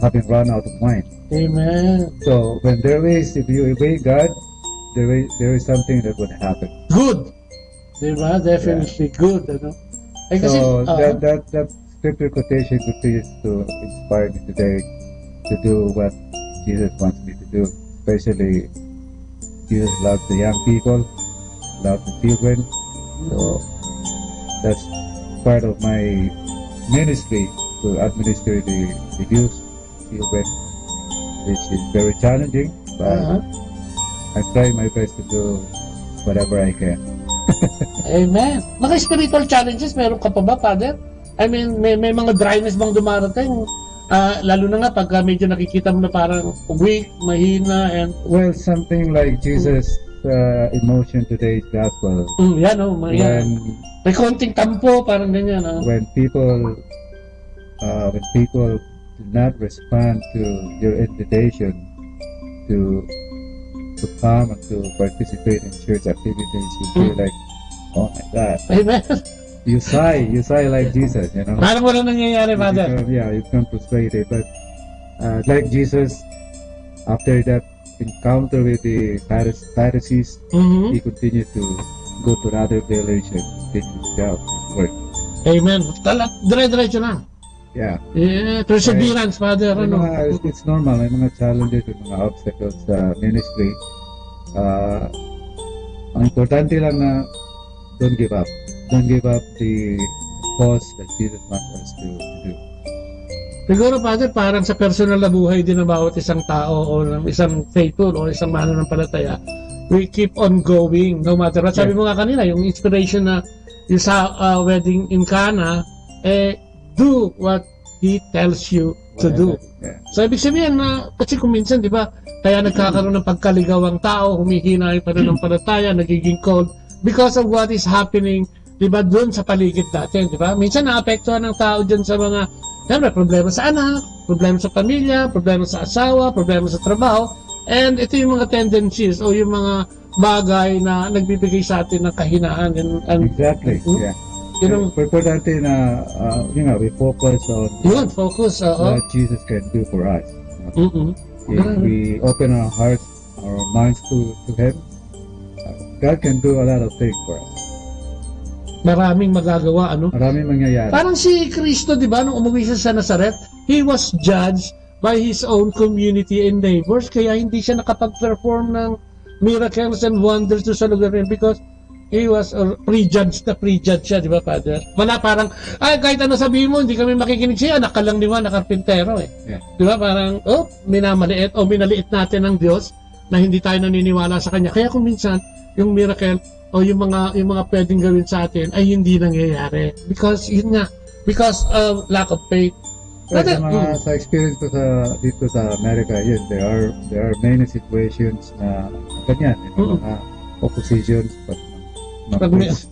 having run out of wine. Amen. So, if you obey God, there is something that would happen. Good. Diba? Definitely good, ano? Ay, kasi, So that scripture quotation continues to inspire me today to do what Jesus wants me to do. Especially, Jesus loves the young people, loves the children. So that's part of my ministry to administer the youth, children, which is very challenging, but I try my best to do whatever I can. Amen. Mga spiritual challenges, meron ka pa ba, Father? I mean, may mga dryness bang dumarating? Lalo na nga pag medyo nakikita mo na parang weak, mahina, and... Well, something like Jesus' emotion today's gospel. Yan, may konting tampo, parang ganyan. When people do not respond to your invitation to come and to participate in church activities, you feel like, oh my God. Amen. You sigh like Jesus, you know. Parang wala nangyayari, Father. You become frustrated. But like Jesus, after that encounter with the Pharisees, he continued to go to another village and continue his job, his work. Amen. Dire-diretso na. Yeah. Yeah, perseverance, Father. May Ano? it's normal. May mga challenges, may mga obstacles sa ministry. Ang importante lang na don't give up. Don't give up the cause that Jesus wants us to do. Siguro, Father, parang sa personal na buhay din ng bawat isang tao o ng isang faithful o isang mananampalataya, we keep on going no matter what. Sabi mo nga kanina, yung inspiration na yung sa wedding in Cana, do what He tells you to do. Yeah. So, ibig sabihin na, kasi kung minsan, di ba, kaya nagkakaroon ng pagkaligaw ang tao, humihina yung pananampalataya, nagiging cold, because of what is happening, di ba, doon sa paligid natin, di ba? Minsan naapektuhan ng tao dyan sa mga, siyempre, problema sa anak, problema sa pamilya, problema sa asawa, problema sa trabaho, and ito yung mga tendencies o yung mga bagay na nagbibigay sa atin ng kahinaan. And Exactly, yeah. You know, importante na, we focus on what Jesus can do for us. If we open our hearts, our minds to Him, God can do a lot of things for us. Maraming magagawa, ano? Maraming mangyayari. Parang si Kristo, di ba, nung umuwi siya sa Nazareth, He was judged by His own community and neighbors, kaya hindi siya nakapag-perform ng miracles and wonders to sa lugar niya because He was prejudged siya, di ba, Father? Wala parang, kahit ano sabihin mo, hindi kami makikinig siya, anak ka lang ni Juan na karpintero, eh. Yeah. Di ba, parang, minamaliit o minaliit natin ng Diyos na hindi tayo naniniwala sa Kanya. Kaya kung minsan, yung miracle o yung mga pwedeng gawin sa atin ay hindi nangyayari. Because, yun nga, because of lack of faith. Sa experience ko dito sa Amerika, yun, there are many situations na ganyan, mga oppositions, pag mag-quiz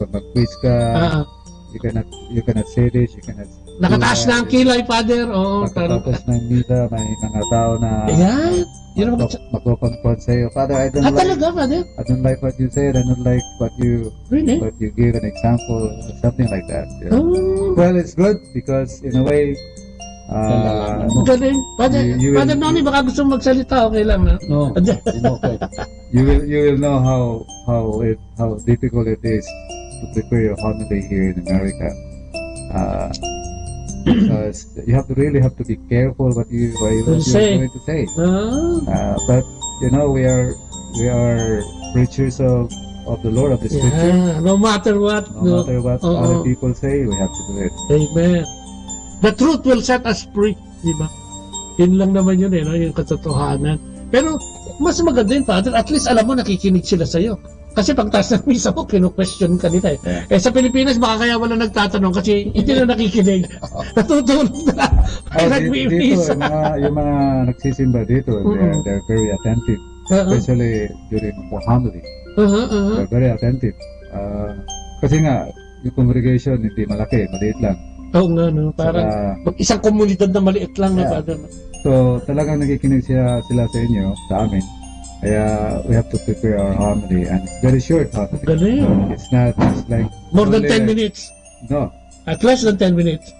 ka, you cannot say this, you cannot nakataas na ang kilay, Father. Nakataas na ang misa, may mga tao na magpo-confront sa'yo. Father, I don't like what you said, I don't like what you give an example, something like that. Yeah. Well, it's good because in a way, galing. Father Noni, baka gusto mong magsalita, okay lang na? No, okay. You will know how difficult it is to prepare your homily here in America. Because you really have to be careful what you're going to say. But we are preachers of the Lord of the Scripture. No matter what. No matter what other people say, we have to do it. Amen. The truth will set us free, di ba? Yun lang naman yun, yung katotohanan. Pero, mas maganda yun, Father, at least alam mo, nakikinig sila sa'yo. Kasi pagtaas ng misa mo, kinu-question ka nila eh. Sa Pilipinas, baka kaya wala nagtatanong kasi hindi na nakikinig. Natutulog na. Dito, yung mga nagsisimba dito, they're very attentive. Especially during the homily. They're very attentive. Kasi nga, yung congregation, hindi malaki, maliit lang. Oo nga, no? Parang isang komunidad na maliit lang na Father. So, talagang nakikinig sila sa inyo, sa amin. Kaya, we have to prepare our homily and it's very short homily. Galing. It's not like... More than 10 minutes? No. At less than 10 minutes?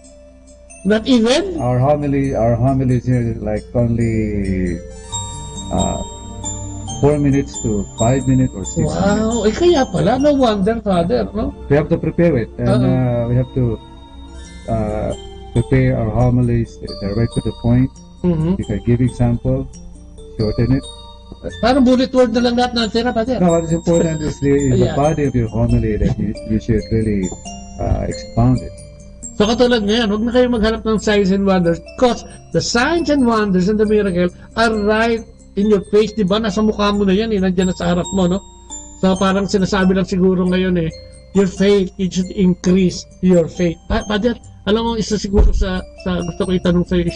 Not even? Our homily is here like only 4 minutes to 5 minutes or 6 minutes. Wow! Kaya pala, no wonder, Father, no? We have to prepare it and we have to prepare our homilies direct to the point. If I give example, shorten it. Parang bullet word na lang lahat natin, Father. No, what is important is the body of your homily that you should really expound it. So katulad ngayon, huwag na kayo maghanap ng signs and wonders because the signs and wonders and the miracle are right in your face, di ba? Nasa mukha mo na yan, nandiyan na sa harap mo, no? So parang sinasabi lang siguro ngayon your faith, it should increase your faith. Father, alam mo, isa siguro sa gusto ko itanong sa iyo,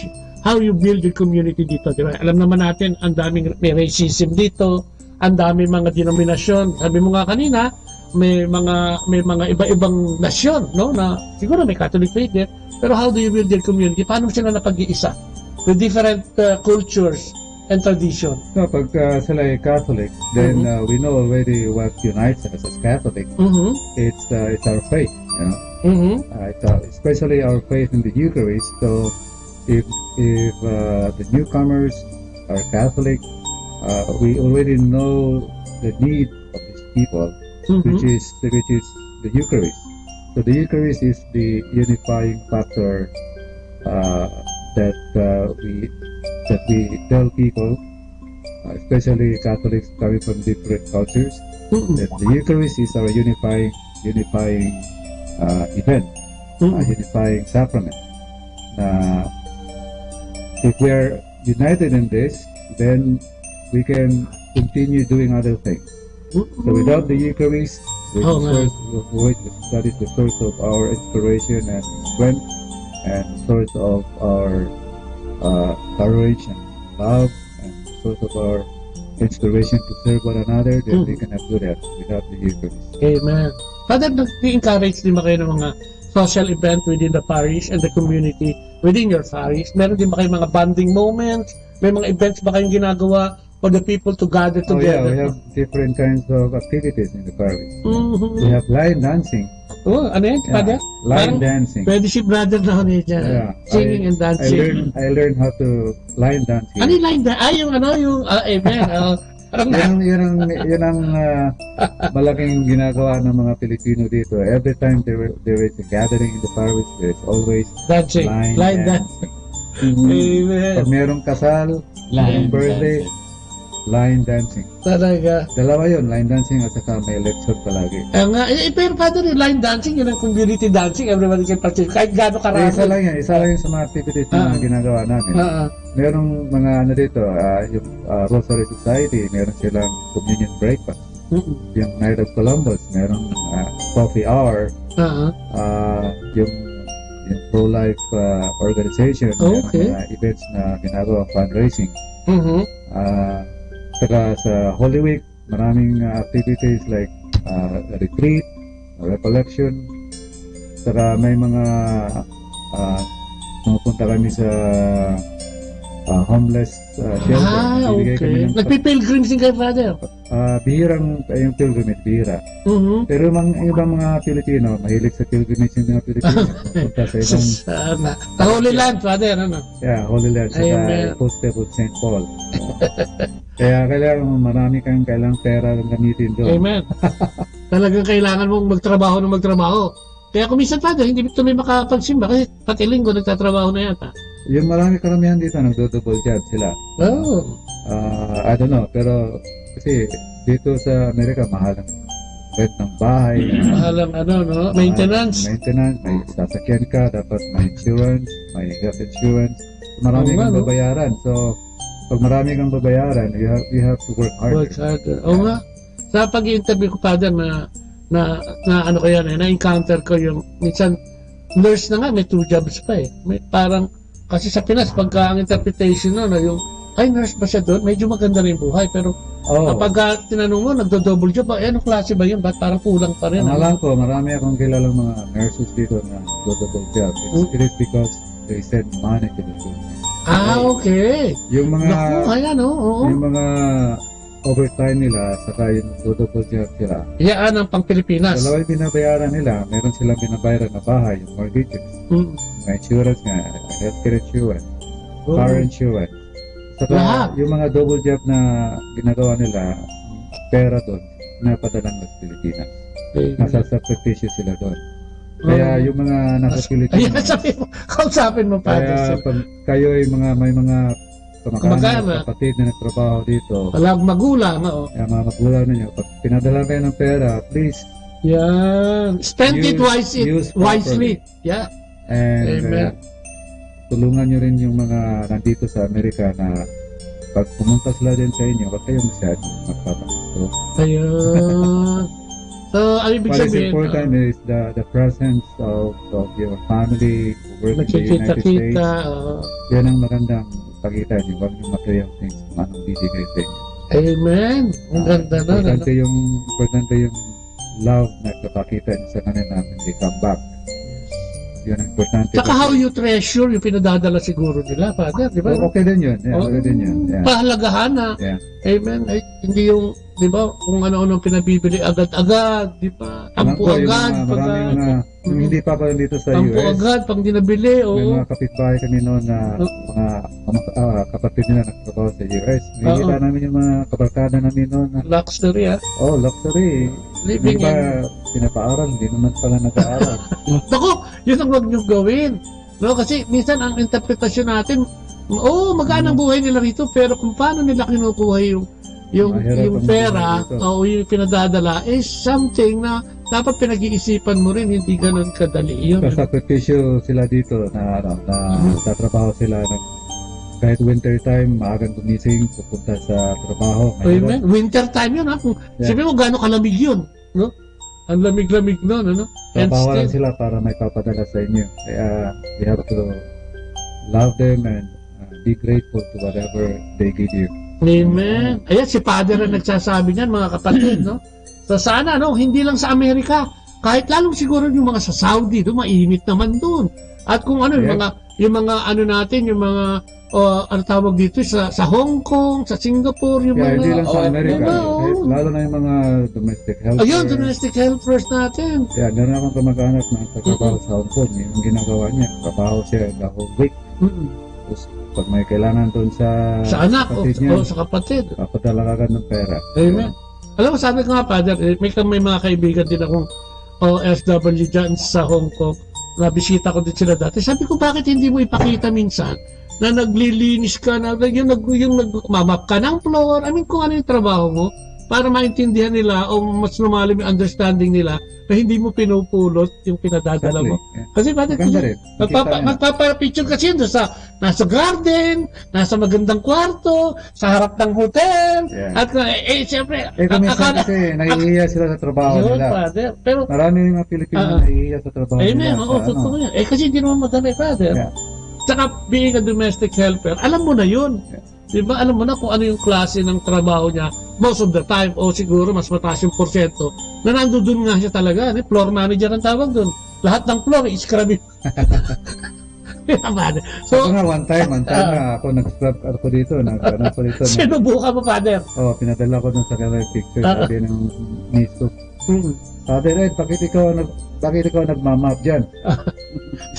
how you build your community dito, di ba? Alam naman natin, ang daming may racism dito, ang daming mga denominasyon. Sabi mo nga kanina, may mga iba-ibang nasyon, no? Na siguro may Catholic faith din. Pero how do you build your community? Paano sila napag-iisa? With different cultures and tradition. No, pag sila ay Catholic, then we know already what unites us as Catholic. It's our faith, you know. Especially our faith in the Eucharist. So if the newcomers are Catholic, we already know the need of these people, which is the Eucharist. So the Eucharist is the unifying factor that we tell people, especially Catholics coming from different cultures, that the Eucharist is our unifying event, unifying sacrament. If we are united in this, then we can continue doing other things. So without the Eucharist, that is the source of our inspiration and strength, and source of our courage and love, and source of our inspiration to serve one another, then we cannot do that without the Eucharist. Amen. Father, nag-encourage din ba kayo ng mga social event within the parish and the community within your parish? Meron din ba kayo mga bonding moments? May mga events ba kayong ginagawa for the people to gather together? Oh yeah, we have different kinds of activities in the parish. We have line dancing. Oh, ano yan, Father? Line dancing. Pwede si brother na niya dyan. Yeah. Singing and dancing. I learned how to line dance here. Ano yung line dance? Amen. Yan ang malaking ginagawa ng mga Pilipino dito. Every time there is a gathering in the parish, there's always dancing. Line dancing. Amen. Pag merong kasal, merong birthday, line dancing. Talaga. Dalawa yun, line dancing at saka may lecture palagi. Pero Father, yung line dancing, yun ang community dancing, everybody can participate. Kahit gano'ng karami. Isa lang yung sa mga activities na ginagawa namin. Merong mga ano dito, yung Rosary Society, meron silang communion breakfast. Yung Night of Columbus, merong coffee hour. Yung pro-life organization, merong mga events na ginagawa fundraising. Saka sa Holy Week, maraming activities like retreat, recollection. Saka may mga pumunta kami sa homeless shelter. Okay. Nagpipilgrims din kayo, Father? Bihirang yung pilgrimage, bihira. Pero yung ibang mga Pilipino, mahilig sa pilgrimage yung mga Pilipino. Punta sa ibang... Sa Holy Land, Father, ano? Yeah, Holy Land. Saka Poste of St. Paul. Kaya marami kang kailangang pera ng gamitin doon. Amen. Talagang kailangan mong magtrabaho. Kaya kung minsan, Father, hindi tuloy makapagsimba kasi pati linggo nagtatrabaho na yata. Yung marami karamihan dito, nagdo-double job sila. I don't know, pero kasi dito sa Amerika, mahal ang rent ng bahay. Mahal ang maintenance. May sasakyan ka, dapat may insurance, may health insurance. Marami kang babayaran. So, pag marami kang babayaran, you have to work harder. Oo nga. Sa pag-i-interview ko, Father, na ano ko yan, na-encounter ko yung, minsan, nurse na nga, may 2 jobs pa eh. May parang, kasi sa Pinas, pagka ang interpretation yung, ay, nurse ba siya doon? Medyo maganda rin buhay, pero kapag tinanong mo, nagdo-double job, anong klase ba yun? Ba't parang kulang pa rin? Alam ko, marami akong kilalang mga nurses dito na nagdo-double job. It is because they send money to the children. Okay. Yung mga, yung mga overtime nila, saka yung double job sila. Yan ang pang Pilipinas. Dalawa yung binabayaran nila, meron silang binabayaran na bahay, yung mortgages. May insurance nga, healthcare insurance, car insurance. Saka yung mga double job na ginagawa nila, pera doon, napadala ng Pilipinas. Nasasakripisyo sila doon. Kaya yung mga nasa Pilipinas, kausapin mo pa. Kaya pag kayo may mga kamag-anak, kapatid na nagtrabaho dito, walang magulang, yung mga magulang ninyo, pag pinadala kayo ng pera, please, spend it wisely. Yeah. And tulungan nyo rin yung mga nandito sa Amerika na pag pumunta sila din sa inyo, huwag kayong masyadong magpapakasto. Ayun. So, ang ibig sabihin, what is important is the presence of your family who work in the United States. Yan ang magandang pagkita niyo. Huwag yung material things kung anong bibigay sa inyo. Amen. Ang ganda na. Importante yung love na kapakita niyo sa kanila when they come back. Yun ang importante. Saka how you treasure yung pinadadala siguro nila, Father, di ba? Okay din yun. Okay din yun. Pahalagahan na. Amen. Ay, hindi yung, di ba, kung ano-ano pinabibili agad-agad, di ba? Tampo agad. Yung hindi pa pala dito sa Tampo US. agad, pang dinabili. May mga kapitbahay kami noon na mga kapatid nila nagtrabaho sa US. Nakikita namin yung mga kabarkada namin noon. Luxury, luxury. Living hindi pa pinapaaral, hindi naman pala nag-aaral. Naku, yun ang huwag niyong gawin. No, kasi minsan ang interpretasyon natin, magaan ang buhay nila rito, pero kung paano nila kinukuha yung pera o yung pinadadala is something na dapat pinag-iisipan mo rin, hindi ganun kadali yun. Sakripisyo sila dito na tatrabaho sila ng kahit winter time, maagang gumising, pupunta sa trabaho. Amen. Winter time yun ha. Kung sabi mo gano'ng kalamig yun, no? Ang lamig-lamig nun, ano? Trabaho lang sila para may papadala sa inyo. Kaya you have to love them and be grateful to whatever they give you. Amen. Ayan, si Father ang nagsasabi niyan, mga kapatid, no? So sana, no, hindi lang sa Amerika, kahit lalong siguro yung mga sa Saudi, mainit naman doon. At kung ano, yung mga ano natin, yung mga ano tawag dito sa Hong Kong, sa Singapore, yung mga hindi lang sa Amerika, lalo na yung mga domestic helpers. Ayun, domestic helpers natin. Meron akong kamag-anak na nagtatrabaho sa Hong Kong. Yung ginagawa niya, trabaho siya the whole week. Tapos pag may kailangan doon sa anak kapatid niya, o sa kapatid, papadala ka ng pera. Amen. Alam mo, sabi ko nga, Father, may mga kaibigan din akong OFW dyan sa Hong Kong. Nabisita ko din sila dati. Sabi ko, bakit hindi mo ipakita minsan na naglilinis ka, yung nagmamap ka ng floor, kung ano yung trabaho mo, para maintindihan nila o mas lumalim yung understanding nila na hindi mo pinupulot yung pinadadala mo. Kasi bakit magpapapicture kasi yun nasa garden, nasa magandang kwarto, sa harap ng hotel, at siyempre, minsan kasi nahihiya sila sa trabaho nila. Father, pero marami mga Pilipino nahihiya sa trabaho nila. Totoo yan. Kasi hindi naman madami, Father. Tsaka being a domestic helper, alam mo na yun. Diba? Alam mo na kung ano yung klase ng trabaho niya most of the time, o siguro mas mataas yung porsyento na nandoon nga siya talaga. Floor manager ang tawag doon. Lahat ng floor is scrubby. So nga one time na ako nag-scrub ako dito. Sinubukan mo, Father? Pinadala ko dun sa camera picture sabi ng niece ko. Father Ed, bakit ikaw nagmamap dyan?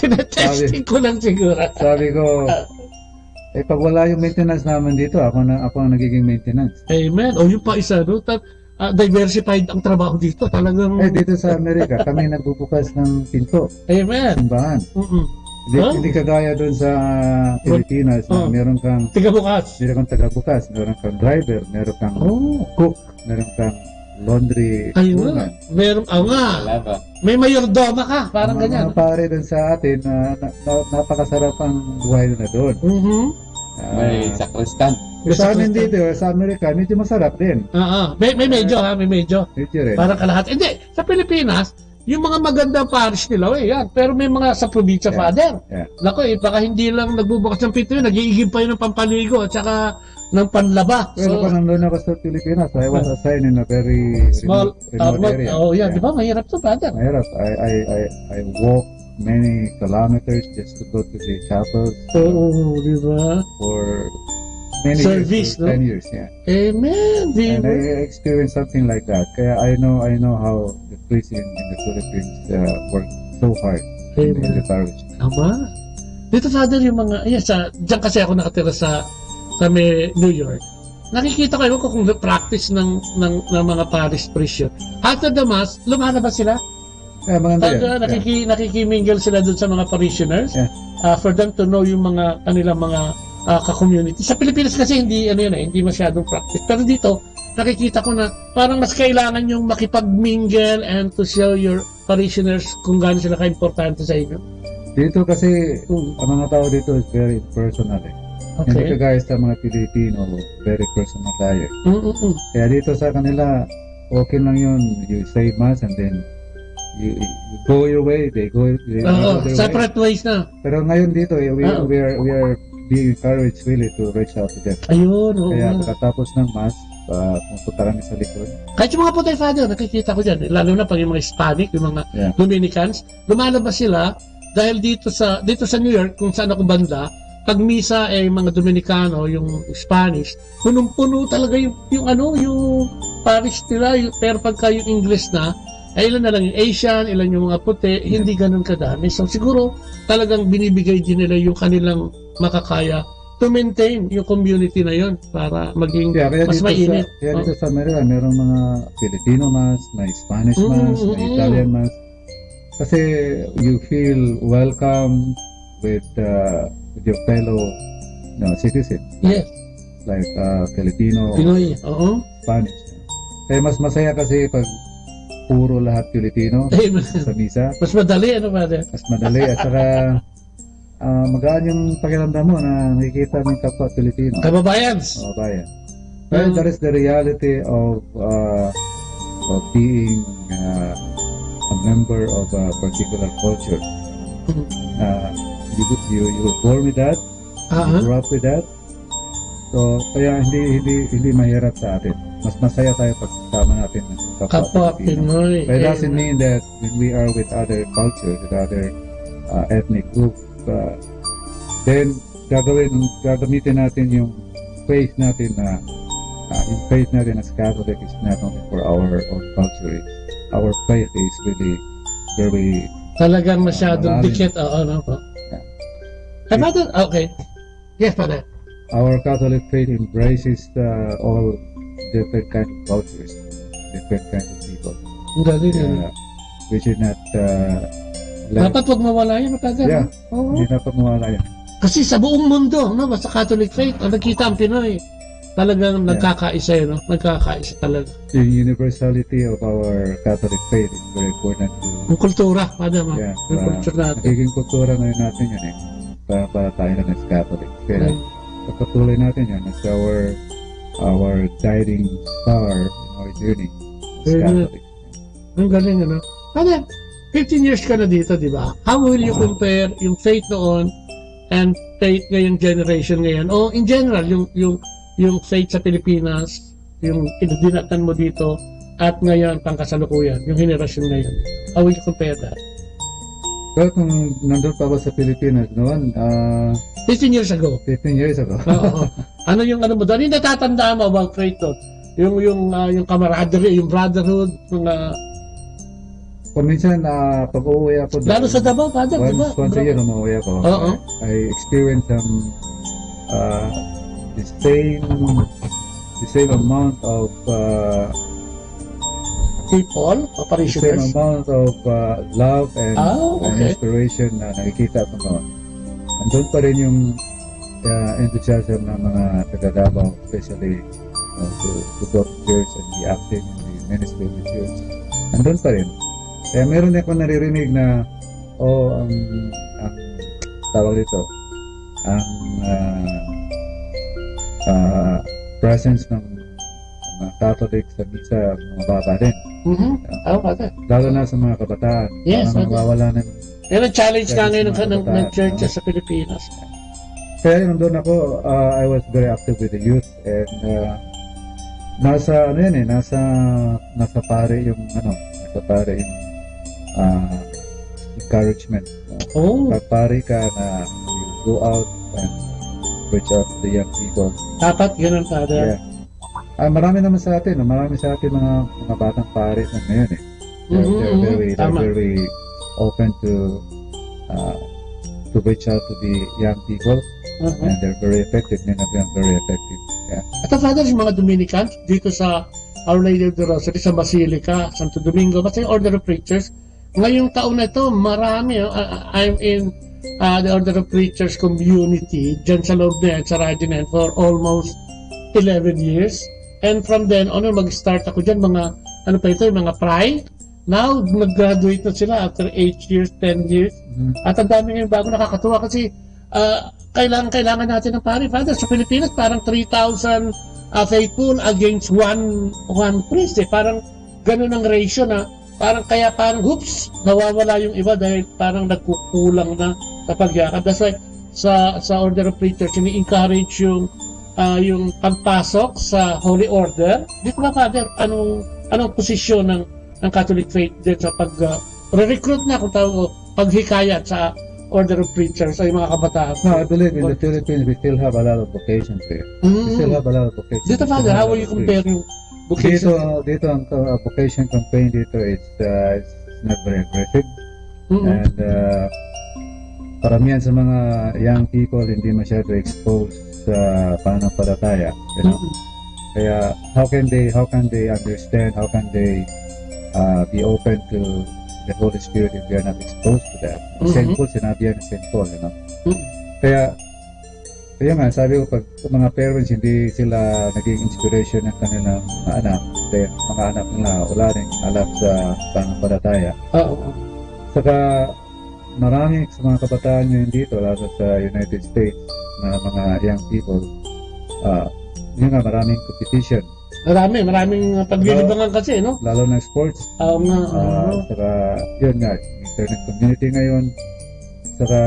Tinetesting ko lang siguro. Sabi ko, pag wala yung maintenance naman dito, ako ang nagiging maintenance. Amen. O yung pa isa, no? Diversified ang trabaho dito. Talagang... dito sa Amerika, kami nagbubukas ng pinto. Amen. Simbahan. Hindi kagaya doon sa Pilipinas na meron kang tagabukas. Meron kang tagabukas, meron kang driver, meron kang cook, meron kang laundry woman. Meron, may mayordoma ka, parang ganyan. Mga pare doon sa atin, napakasarap ang buhay na doon. May sakristan. Sa amin dito, sa Amerika, medyo masarap din. May medyo. Medyo rin. Parang kalahat. Hindi, sa Pilipinas, yung mga magandang parish nila, pero may mga sa probinsya, Father. Nako, baka hindi lang nagbubukas ng pinto yun, nag-iigib pa yun ng pampaligo at saka ng panlaba. Pero kung nandun ako sa Pilipinas, I was assigned in a very small area. Di ba? Mahirap to, Father. Mahirap. I walk many kilometers just to go to the chapels. Di ba? For many service, years, 10 years, Amen. And I experienced something like that. Kaya I know how the priests in the Philippines work so hard in the parish. Dito, Father, yung mga, diyan kasi ako nakatira sa New York. Nakikita ko kung practice ng mga parish priest yun. After the mass, lumalabas sila. Nakikimingle sila dun sa mga parishioners for them to know yung mga kanilang mga ka-community. Sa Pilipinas kasi hindi masyadong practice. Pero dito, nakikita ko na parang mas kailangan yung makipag-mingle and to show your parishioners kung gaano sila ka-importante sa inyo. Dito kasi, ang mga tao dito is very personal. Hindi kagaya sa mga Pilipino, very personal tayo. Kaya dito sa kanila, okay lang yun. You say mass and then you go your way, they go their separate ways na. Pero ngayon dito, we are being encouraged really to reach out to them. Kaya pagkatapos ng mass, pumunta kami sa likod. Kahit yung mga putay, Father, nakikita ko dyan, lalo na pag yung mga Hispanic, yung mga Dominicans, lumalabas sila dahil dito sa New York, kung saan ako banda, pag misa mga Dominicano, yung Spanish, punong-puno talaga yung parish nila, pero pagka yung English na, ilan na lang yung Asian, ilan yung mga puti, hindi ganun kadami. So siguro talagang binibigay din nila yung kanilang makakaya to maintain yung community na yon para maging mas mainit. Kaya dito sa Amerika, merong mga Filipino mass, may Spanish mass, may Italian mass. Kasi you feel welcome, with your fellow citizens. Yes. Like Filipino, Pinoy, oo. Spanish. Kaya mas masaya kasi pag puro lahat Filipino sa misa. Mas madali, ano ba? Mas madali at saka magaan yung pakiramdam mo na nakikita mo yung kapwa Filipino. Kababayan. Kababayan. Well, that is the reality of being a member of a particular culture. You were born with that, you grew up with that. So, kaya hindi mahirap sa atin. Mas masaya tayo pag kasama natin ng kapwa Pinoy. But it doesn't mean that when we are with other cultures, with other ethnic group, then gagamitin natin yung faith natin na yung faith natin as Catholic is not only for our own culture. Our faith is really very talagang masyadong dikit. Ano po? Okay. Yes, Father. Our Catholic faith embraces all different kinds of cultures, different kinds of people. We should not dapat wag mawala yun, Father. Yeah, hindi dapat mawala yun. Kasi sa buong mundo, no, sa Catholic faith, nakita ang Pinoy, talagang nagkakaisa yun, no? Nagkakaisa talaga. The universality of our Catholic faith is very important to... Yung kultura, Father, yeah, yung kultura natin. Nagiging kultura ngayon natin yun para tayo na as Catholic. Kaya patuloy natin yan as our guiding star in our journey as Catholic. Ang galing, ano? Father, 15 years ka na dito, di ba? How will you compare yung faith noon and faith ngayong generation ngayon? O in general, yung faith sa Pilipinas, yung dinatan mo dito, at ngayon pangkasalukuyan, yung henerasyon ngayon. How will you compare that? Well, kung nandun pa ako sa Pilipinas noon, 15 years ago. 15 years ago. Oo. Ano yung ano mo doon? Yung natatandaan mo about faith doon? Yung camaraderie, yung brotherhood, mga... Kung minsan, pag uuwi ako doon... Lalo sa Davao, Father, di ba? Once a year, umuwi ako. Oo. I experienced the same amount of people, parishioners, the same amount of love and inspiration na nakikita ko noon. Andun pa rin yung enthusiasm ng mga taga-Davao, especially to go to church and be active in the ministry of the church. Andun pa rin. Kaya meron ako naririnig na ang tawag dito, ang presence ng mga Catholic sa misa, mga baba din. Lalo na sa mga kabataan. Yes, nawawala na. Yan ang challenge nga ngayon ng church sa Pilipinas. Kaya nandun ako, I was very active with the youth and nasa pare yung encouragement. Pag pare ka na you go out and reach out to the young people. Dapat ganun, Father. Yeah. Marami naman sa atin mga batang pare na ngayon eh. They're very open to reach out to the young people and they're very effective. Many of them very effective. Yeah. At Father, yung mga Dominicans dito sa Our Lady of the Rosary sa Basilica, Santo Domingo, basta yung Order of Preachers, ngayong taon na ito, marami. I'm in the Order of Preachers community dyan sa loob na yan, sa radyo na yan, for almost 11 years. And from then on, mag-start ako dyan, mga mga pry. Now, nag-graduate na sila after 8 years, 10 years. At ang dami ngayon bago, nakakatuwa kasi kailangan natin ng pare. Father, sa Pilipinas, parang 3,000 faithful against one priest. Parang ganun ang ratio na parang oops, nawawala yung iba dahil parang nagkukulang na sa pagyakap. That's why sa Order of Preachers, ini-encourage yung pagpasok sa Holy Order. Dito ba, Father, anong posisyon ng Catholic faith din sa pag-recruit na, kung tawag ko, paghikayat sa Order of Preachers ay mga kabataan? No, I believe in the Philippines we still have a lot of vocations here. We still have a lot of vocations. Dito, Father, how will you compare yung vocation? Dito ang vocation campaign dito, it's not very aggressive. And paramihan sa mga young people hindi masyado exposed sa pananampalataya, Kaya how can they understand, how can they be open to the Holy Spirit if we are not exposed to that. St. Paul, sinabi yan ni St. Paul, you know? Kaya nga, sabi ko, pag mga parents hindi sila naging inspiration ng kanilang mga anak, then mga anak nila wala rin alam sa pananampalataya. Saka maraming sa mga kabataan ngayon dito, lalo sa United States, na mga young people, yun nga, maraming competition. Maraming paglilibangan kasi, no? Lalo na sports. Saka, yun nga, internet community ngayon. Saka,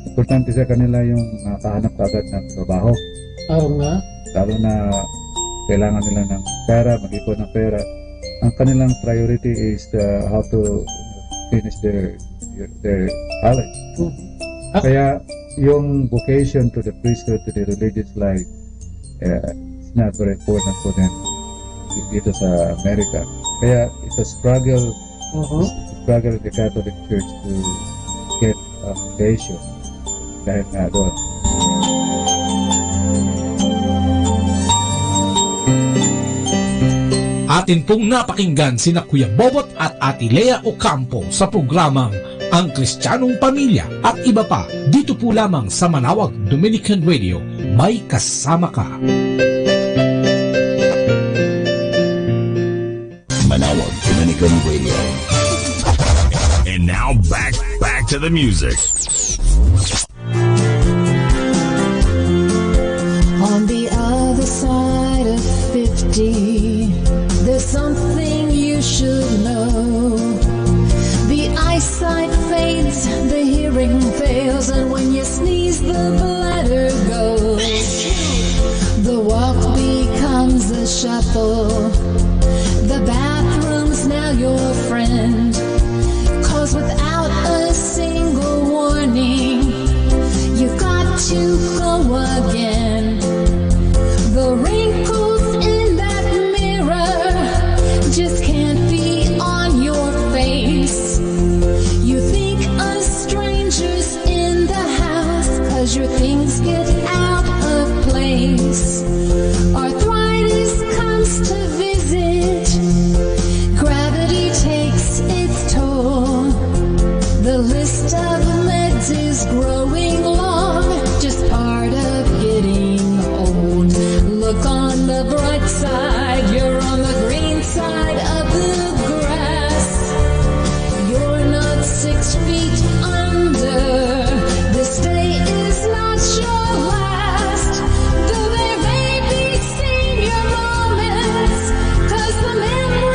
importante sa kanila yung makahanap agad ng trabaho. Lalo na kailangan nila ng pera, mag-ipon ng pera. Ang kanilang priority is how to finish their college. Kaya yung vocation to the priesthood, to the religious life, it's not very important for them dito sa America. Kaya it's a struggle, struggle of the Catholic Church to get a vocation dahil nga doon. Atin pong napakinggan sina Kuya Bobot at Ate Lea Ocampo sa programang Ang Kristiyanong Pamilya at iba pa dito po lamang sa Manawag Dominican Radio. May kasama ka. Manawag Dominican Radio. And now back to the music. On the other side of 50, there's something you should know. The eyesight fades, the hearing fails, and when you sneeze, the bladder goes. The walk becomes a shuffle. The bathroom's now your friend. 'Cause without a single warning, you've got to go again. The wrinkles in that mirror just can't be on your face. You think a stranger's in the house 'cause your things get out of place. Arthritis comes to visit, gravity takes its toll. The list of meds is growing long, just part of getting old. Look on the bright side, you're on the green side of the grass. You're not 6 feet under. This day is not your last. Though there may be senior moments, 'cause the memory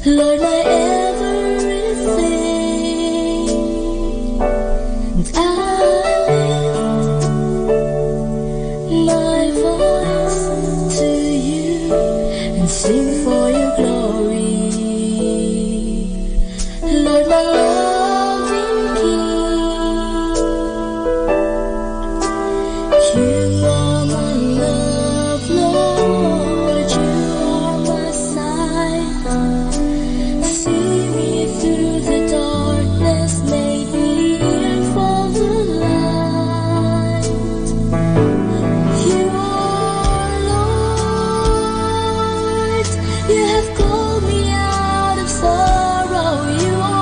Lord, my everything, and I lift my voice to you and sing for your glory. Lord, my loving King, you are my love, Lord, you are my sight. See me through the darkness, make me hear for the light. You are Lord, you have called me out of sorrow. You are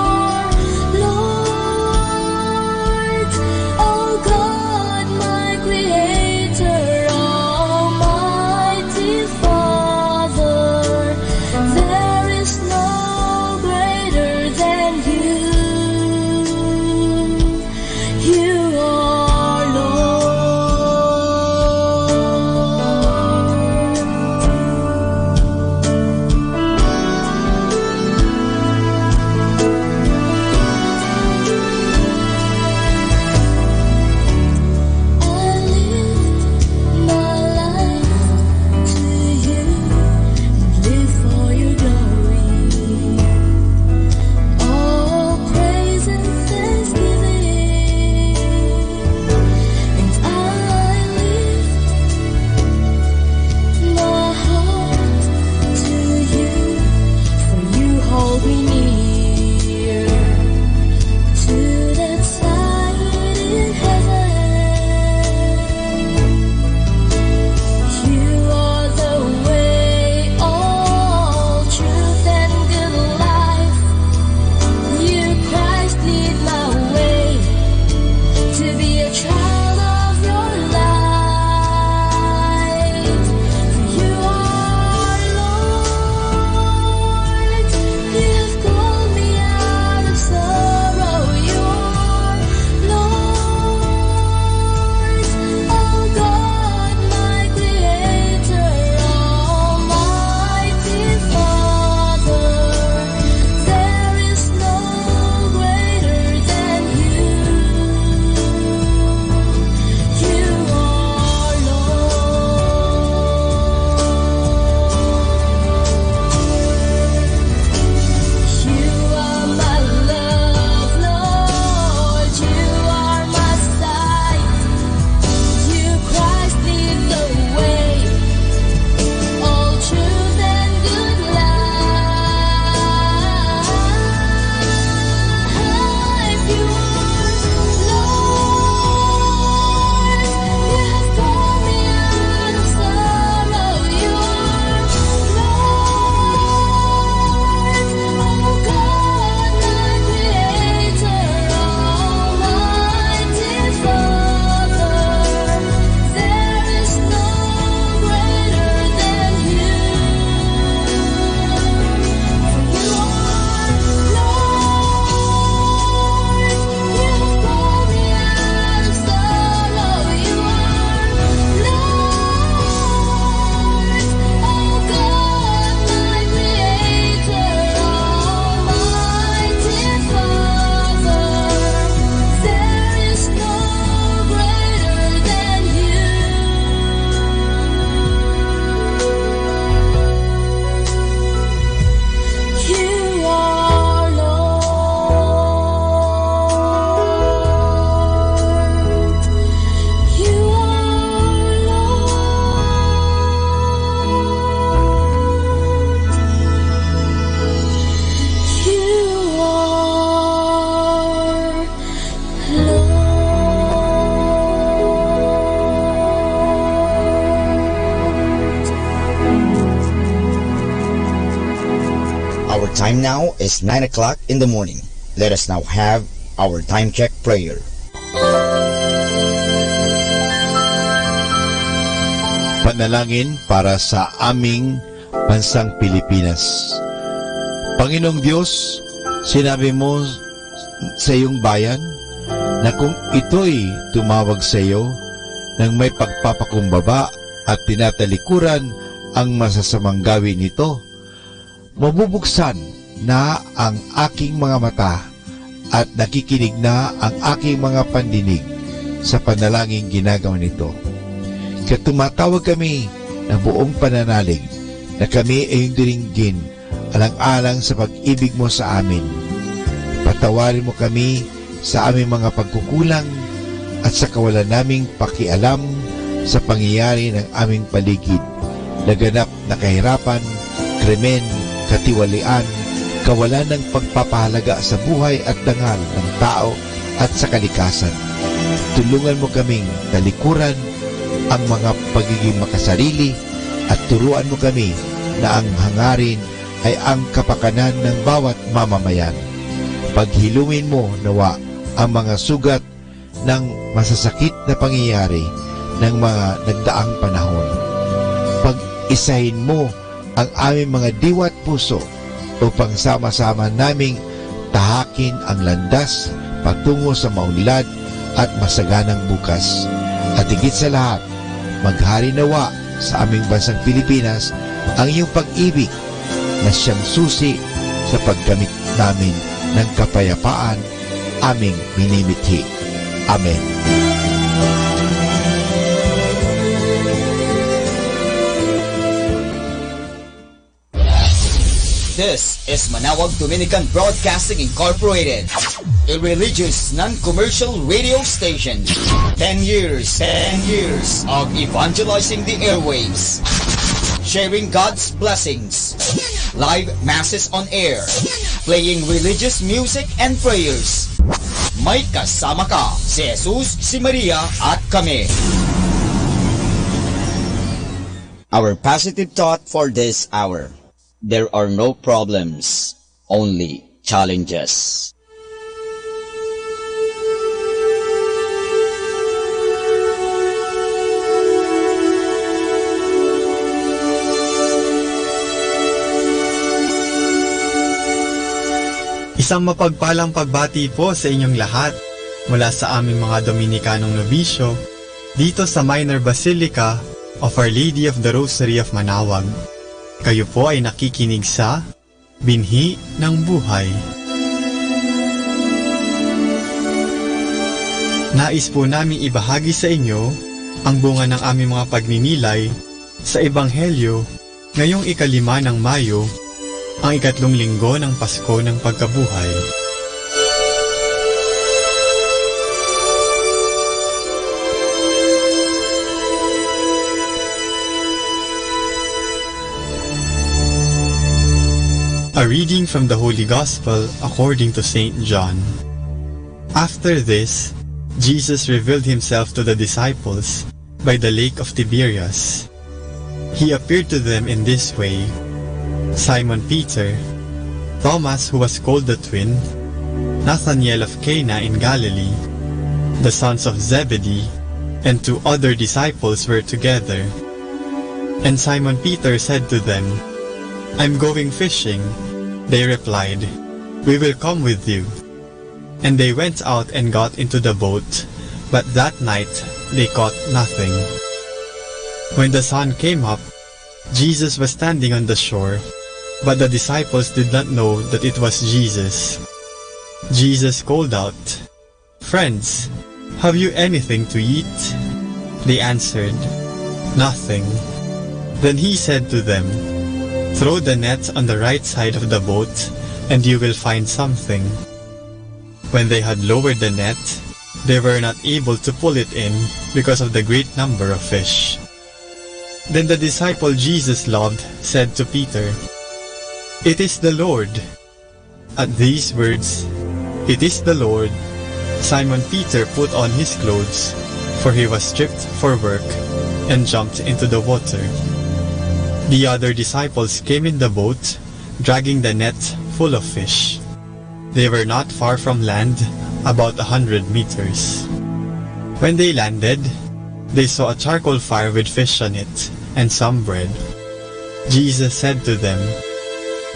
time now is 9 o'clock in the morning. Let us now have our time check prayer. Panalangin para sa aming bansang Pilipinas. Panginoong Diyos, sinabi mo sa iyong bayan na kung ito'y tumawag sa iyo nang may pagpapakumbaba at tinatalikuran ang masasamang gawin nito, mabubuksan na ang aking mga mata at nakikinig na ang aking mga pandinig sa panalangin ginagawa nito. Kaya tumatawag kami ng buong pananalig na kami ay yung diringgin alang-alang sa pag-ibig mo sa amin. Patawarin mo kami sa aming mga pagkukulang at sa kawalan naming pakialam sa pangyayari ng aming paligid. Laganap na kahirapan, krimen, katiwalian, kawalan ng pagpapahalaga sa buhay at dangal ng tao at sa kalikasan. Tulungan mo kaming talikuran ang mga pagiging makasarili at turuan mo kami na ang hangarin ay ang kapakanan ng bawat mamamayan. Paghilumin mo nawa ang mga sugat ng masasakit na pangyayari ng mga nagdaang panahon. Pag-isahin mo ang aming mga diwa at puso upang sama-sama naming tahakin ang landas patungo sa maunlad at masaganang bukas. At higit sa lahat, maghari nawa sa aming bansang Pilipinas ang iyong pag-ibig na siyang susi sa paggamit namin ng kapayapaan aming minimithi. Amen. This is Manawag Dominican Broadcasting Incorporated, a religious non-commercial radio station. 10 years of evangelizing the airwaves, sharing God's blessings, live masses on air, playing religious music and prayers. May kasama ka, si Jesus, si Maria at kami. Our positive thought for this hour: there are no problems, only challenges. Isang mapagpalang pagbati po sa inyong lahat mula sa aming mga Dominikanong nobisyo dito sa Minor Basilica of Our Lady of the Rosary of Manawag. Kayo po ay nakikinig sa Binhi ng Buhay. Nais po namin ibahagi sa inyo ang bunga ng aming mga pagninilay sa Ebanghelyo ngayong 5 ng Mayo, ang 3 linggo ng Pasko ng Pagkabuhay. A reading from the Holy Gospel according to St. John. After this, Jesus revealed himself to the disciples by the lake of Tiberias. He appeared to them in this way: Simon Peter, Thomas who was called the twin, Nathanael of Cana in Galilee, the sons of Zebedee, and 2 other disciples were together. And Simon Peter said to them, "I'm going fishing." They replied, "We will come with you." And they went out and got into the boat, but that night they caught nothing. When the sun came up, Jesus was standing on the shore, but the disciples did not know that it was Jesus. Jesus called out, "Friends, have you anything to eat?" They answered, "Nothing." Then he said to them, "Throw the net on the right side of the boat, and you will find something." When they had lowered the net, they were not able to pull it in because of the great number of fish. Then the disciple Jesus loved said to Peter, "It is the Lord." At these words, "It is the Lord," Simon Peter put on his clothes, for he was stripped for work, and jumped into the water. The other disciples came in the boat, dragging the net full of fish. They were not far from land, about 100 meters. When they landed, they saw a charcoal fire with fish on it and some bread. Jesus said to them,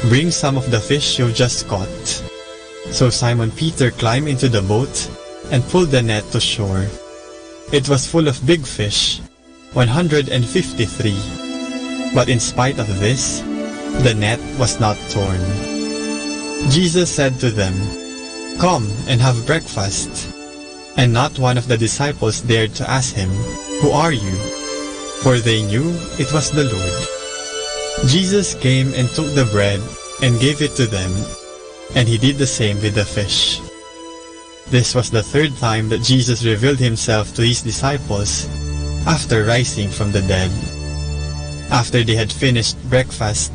"Bring some of the fish you just caught." So Simon Peter climbed into the boat and pulled the net to shore. It was full of big fish, 153. But in spite of this, the net was not torn. Jesus said to them, "Come and have breakfast." And not one of the disciples dared to ask him, "Who are you?" For they knew it was the Lord. Jesus came and took the bread and gave it to them, and he did the same with the fish. This was the third time that Jesus revealed himself to his disciples after rising from the dead. After they had finished breakfast,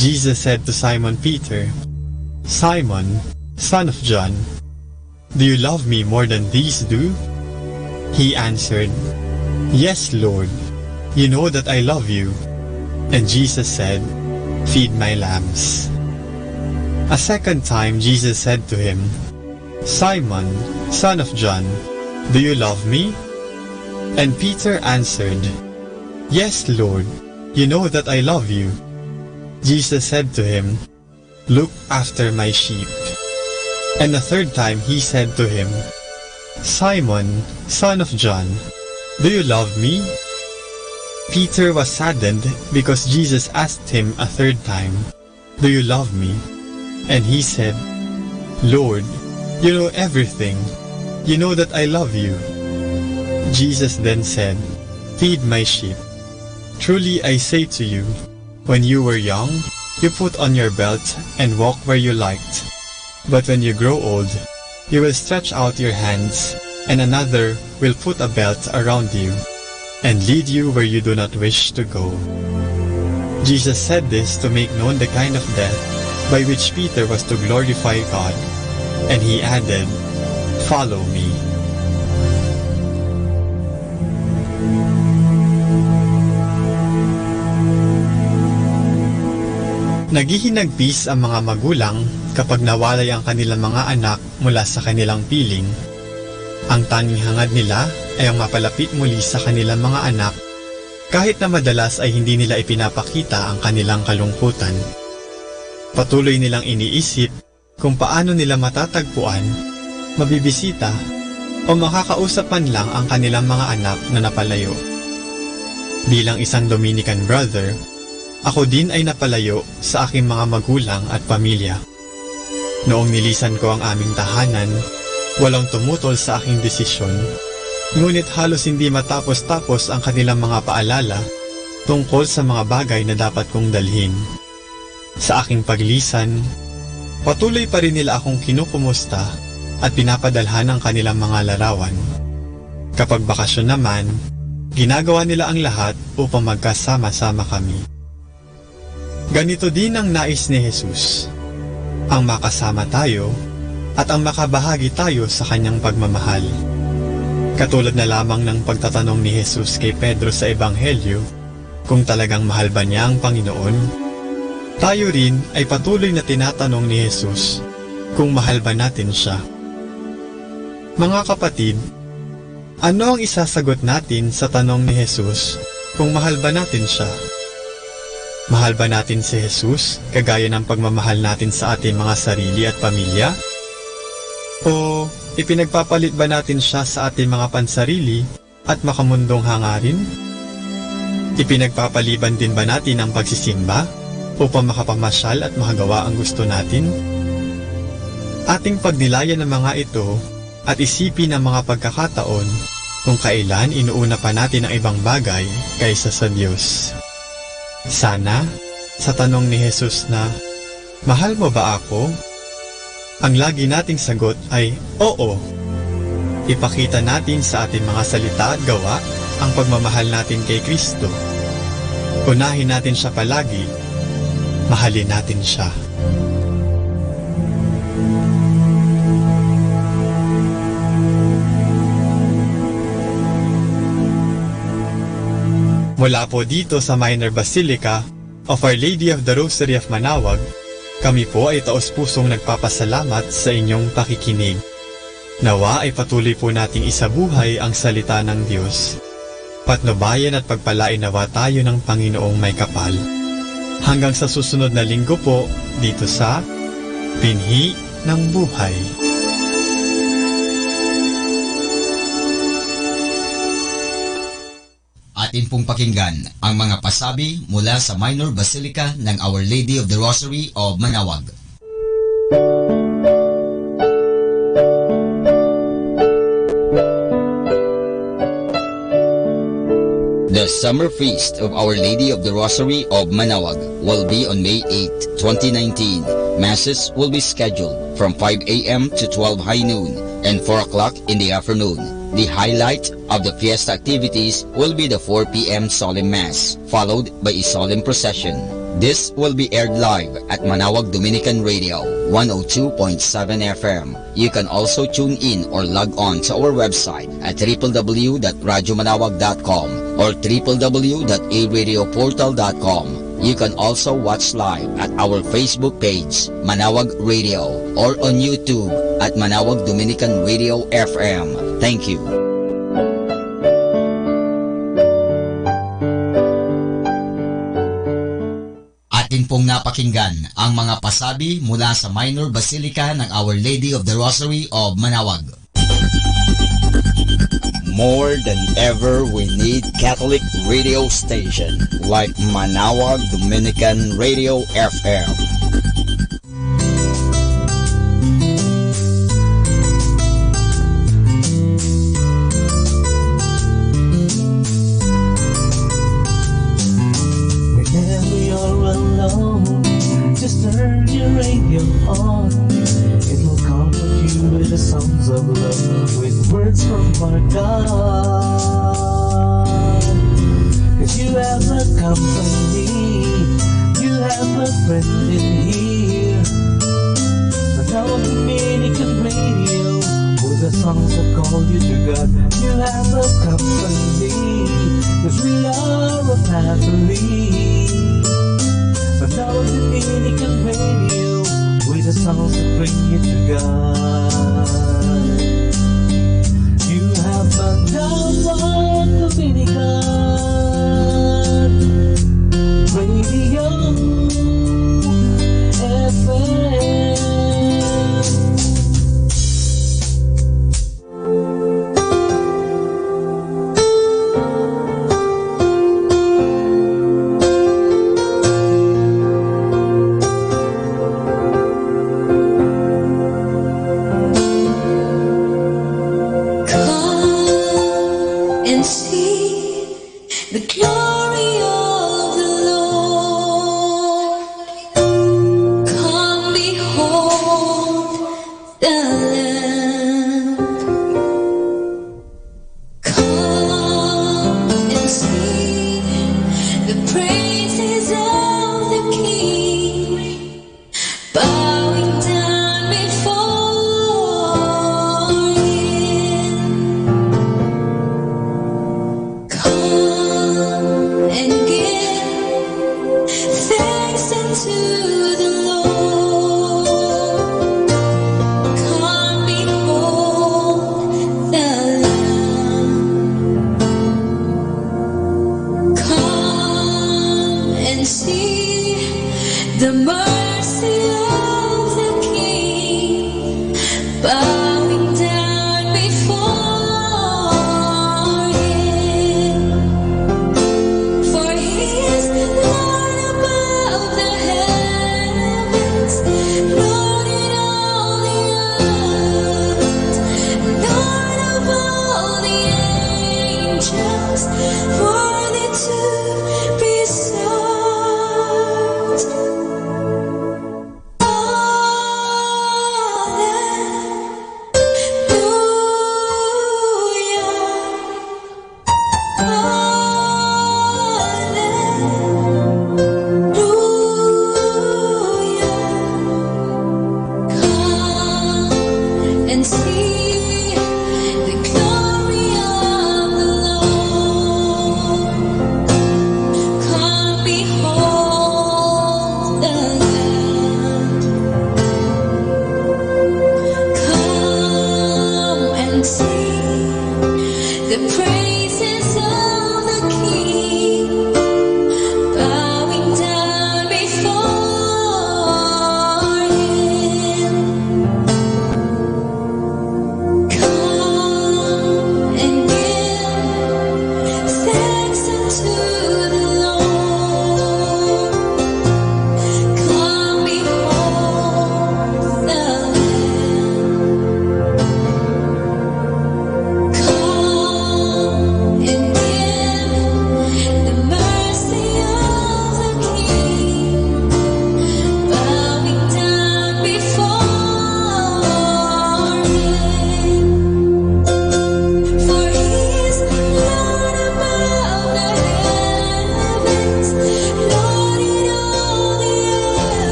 Jesus said to Simon Peter, "Simon, son of John, do you love me more than these do?" He answered, "Yes, Lord, you know that I love you." And Jesus said, "Feed my lambs." A second time Jesus said to him, "Simon, son of John, do you love me?" And Peter answered, "Yes, Lord, you know that I love you." Jesus said to him, "Look after my sheep." And the third time he said to him, "Simon, son of John, do you love me?" Peter was saddened because Jesus asked him a third time, "Do you love me?" And he said, "Lord, you know everything. You know that I love you." Jesus then said, "Feed my sheep. Truly I say to you, when you were young, you put on your belt and walk where you liked. But when you grow old, you will stretch out your hands, and another will put a belt around you, and lead you where you do not wish to go." Jesus said this to make known the kind of death by which Peter was to glorify God, and he added, "Follow me." Naghihinagpis ang mga magulang kapag nawalay ang kanilang mga anak mula sa kanilang piling. Ang tanging hangad nila ay ang mapalapit muli sa kanilang mga anak, kahit na madalas ay hindi nila ipinapakita ang kanilang kalungkutan. Patuloy nilang iniisip kung paano nila matatagpuan, mabibisita, o makakausap man lang ang kanilang mga anak na napalayo. Bilang isang Dominican brother, ako din ay napalayo sa aking mga magulang at pamilya. Noong nilisan ko ang aming tahanan, walang tumutol sa aking desisyon, ngunit halos hindi matapos-tapos ang kanilang mga paalala tungkol sa mga bagay na dapat kong dalhin. Sa aking paglisan, patuloy pa rin nila akong kinukumusta at pinapadalhan ang kanilang mga larawan. Kapag bakasyon naman, ginagawa nila ang lahat upang magkasama-sama kami. Ganito din ang nais ni Jesus, ang makasama tayo at ang makabahagi tayo sa kanyang pagmamahal. Katulad na lamang ng pagtatanong ni Jesus kay Pedro sa Ebanghelyo kung talagang mahal ba niya ang Panginoon, tayo rin ay patuloy na tinatanong ni Jesus kung mahal ba natin siya. Mga kapatid, ano ang isasagot natin sa tanong ni Jesus kung mahal ba natin siya? Mahal ba natin si Jesus kagaya ng pagmamahal natin sa ating mga sarili at pamilya? O ipinagpapalit ba natin siya sa ating mga pansarili at makamundong hangarin? Ipinagpapaliban din ba natin ang pagsisimba upang makapamasyal at makagawa ang gusto natin? Ating pagnilayan ng mga ito at isipin ang mga pagkakataon kung kailan inuuna pa natin ang ibang bagay kaysa sa Diyos. Sana, sa tanong ni Jesus na, "Mahal mo ba ako?" ang lagi nating sagot ay, "Oo." Ipakita natin sa ating mga salita at gawa ang pagmamahal natin kay Kristo. Unahin natin siya palagi. Mahalin natin siya. Mula po dito sa Minor Basilica of Our Lady of the Rosary of Manaoag, Kami po ay taos-pusong nagpapasalamat sa inyong pakikinig. Nawa ay patuloy po nating isabuhay ang salita ng Diyos. Patnubayan at pagpalain nawa tayo ng Panginoong may kapal. Hanggang sa susunod na linggo po, dito sa Binhi ng Buhay. Atin pong pakinggan ang mga pasabi mula sa Minor Basilica ng Our Lady of the Rosary of Manaoag. The Summer Feast of Our Lady of the Rosary of Manaoag will be on May 8, 2019. Masses will be scheduled from 5 a.m. to 12 high noon and 4 o'clock in the afternoon. The highlight of the fiesta activities will be the 4 p.m. Solemn Mass, followed by a solemn procession. This will be aired live at Manaoag Dominican Radio, 102.7 FM. You can also tune in or log on to our website at www.radyomanawag.com or www.aradioportal.com. You can also watch live at our Facebook page, Manaoag Radio, or on YouTube at Manaoag Dominican Radio FM. Thank you. Atin pong napakinggan ang mga pasabi mula sa Minor Basilica ng Our Lady of the Rosary of Manaoag. More than ever, we need Catholic radio station like Manaoag Dominican Radio FM. Whenever you're alone, just turn your radio on. It will comfort you with the songs of love, with words from our God. 'Cause you have a company, you have a friend in here. Manaoag Dominican Radio, with the songs that call you to God. You have a company, 'cause we are a family. Manaoag Dominican Radio, with the songs that bring you to God. You have Manaoag Dominican Radio FM. And see the glory of the Lord. Come behold the Lamb. Come and see the praises of the King, bowing down before Him. Come and give thanks unto the Lord. Come behold the Lamb. Come and see the mercy of the King, bowing down before Him. For He is Lord above the heavens, Lord in all the earth, Lord of all the angels, worthy to be served.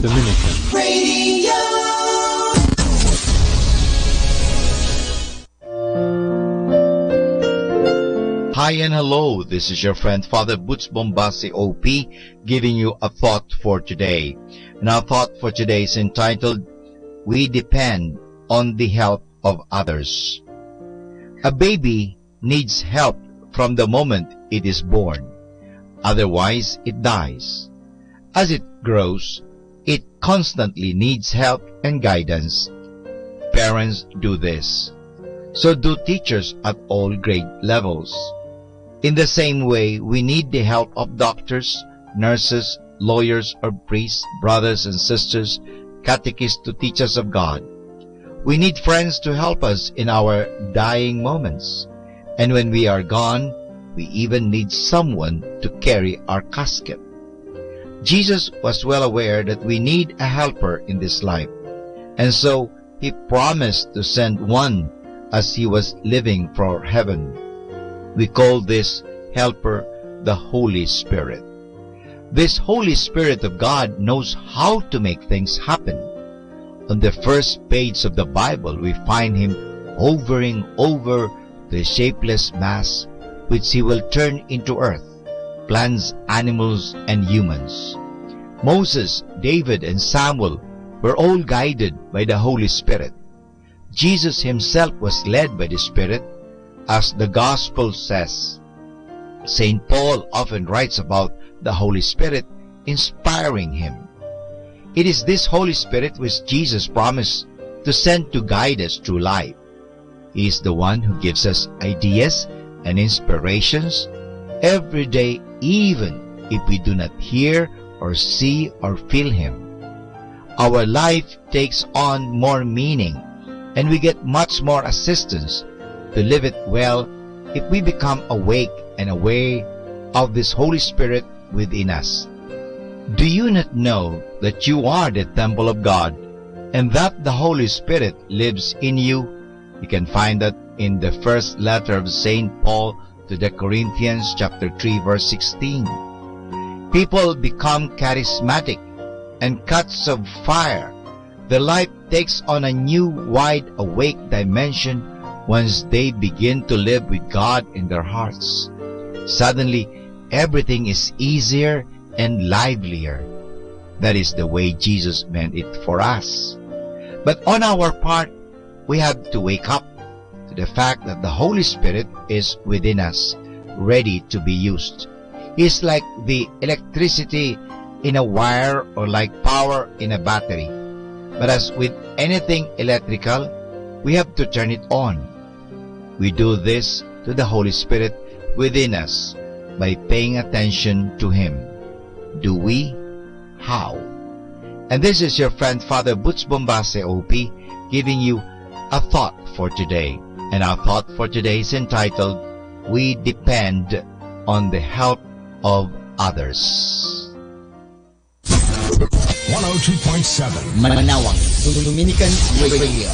Dominican. Radio. Hi and hello, this is your friend Father Butch Bombasi OP giving you a thought for today. And our thought for today is entitled, We Depend on the Help of Others. A baby needs help from the moment it is born. Otherwise, it dies. As it grows, it constantly needs help and guidance. Parents do this. So do teachers at all grade levels. In the same way, we need the help of doctors, nurses, lawyers, or priests, brothers and sisters, catechists to teach us of God. We need friends to help us in our dying moments. And when we are gone, we even need someone to carry our casket. Jesus was well aware that we need a helper in this life, and so he promised to send one as he was leaving for heaven. We call this helper the Holy Spirit. This Holy Spirit of God knows how to make things happen. On the first page of the Bible, we find him hovering over the shapeless mass which he will turn into earth, plants, animals, and humans. Moses, David, and Samuel were all guided by the Holy Spirit. Jesus himself was led by the Spirit, as the Gospel says. St. Paul often writes about the Holy Spirit inspiring him. It is this Holy Spirit which Jesus promised to send to guide us through life. He is the one who gives us ideas and inspirations every day, even if we do not hear or see or feel him. Our life takes on more meaning, and we get much more assistance to live it well if we become awake and aware of this Holy Spirit within us. Do you not know that you are the temple of God and that the Holy Spirit lives in you? You can find that in the first letter of St. Paul to the Corinthians chapter 3 verse 16. People become charismatic and cuts of fire. Their life takes on a new wide awake dimension once they begin to live with God in their hearts. Suddenly, everything is easier and livelier. That is the way Jesus meant it for us. But on our part, we have to wake up to the fact that the Holy Spirit is within us, ready to be used. He is like the electricity in a wire or like power in a battery. But as with anything electrical, we have to turn it on. We do this to the Holy Spirit within us by paying attention to Him. Do we? How? And this is your friend Father Butch Bombase OP giving you a thought for today. And our thought for today is entitled, We Depend on the Help of Others. 102.7 Manawang Dominican Radio.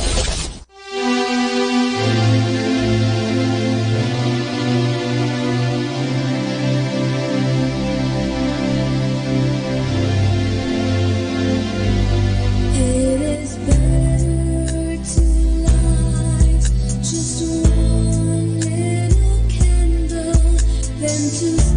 Better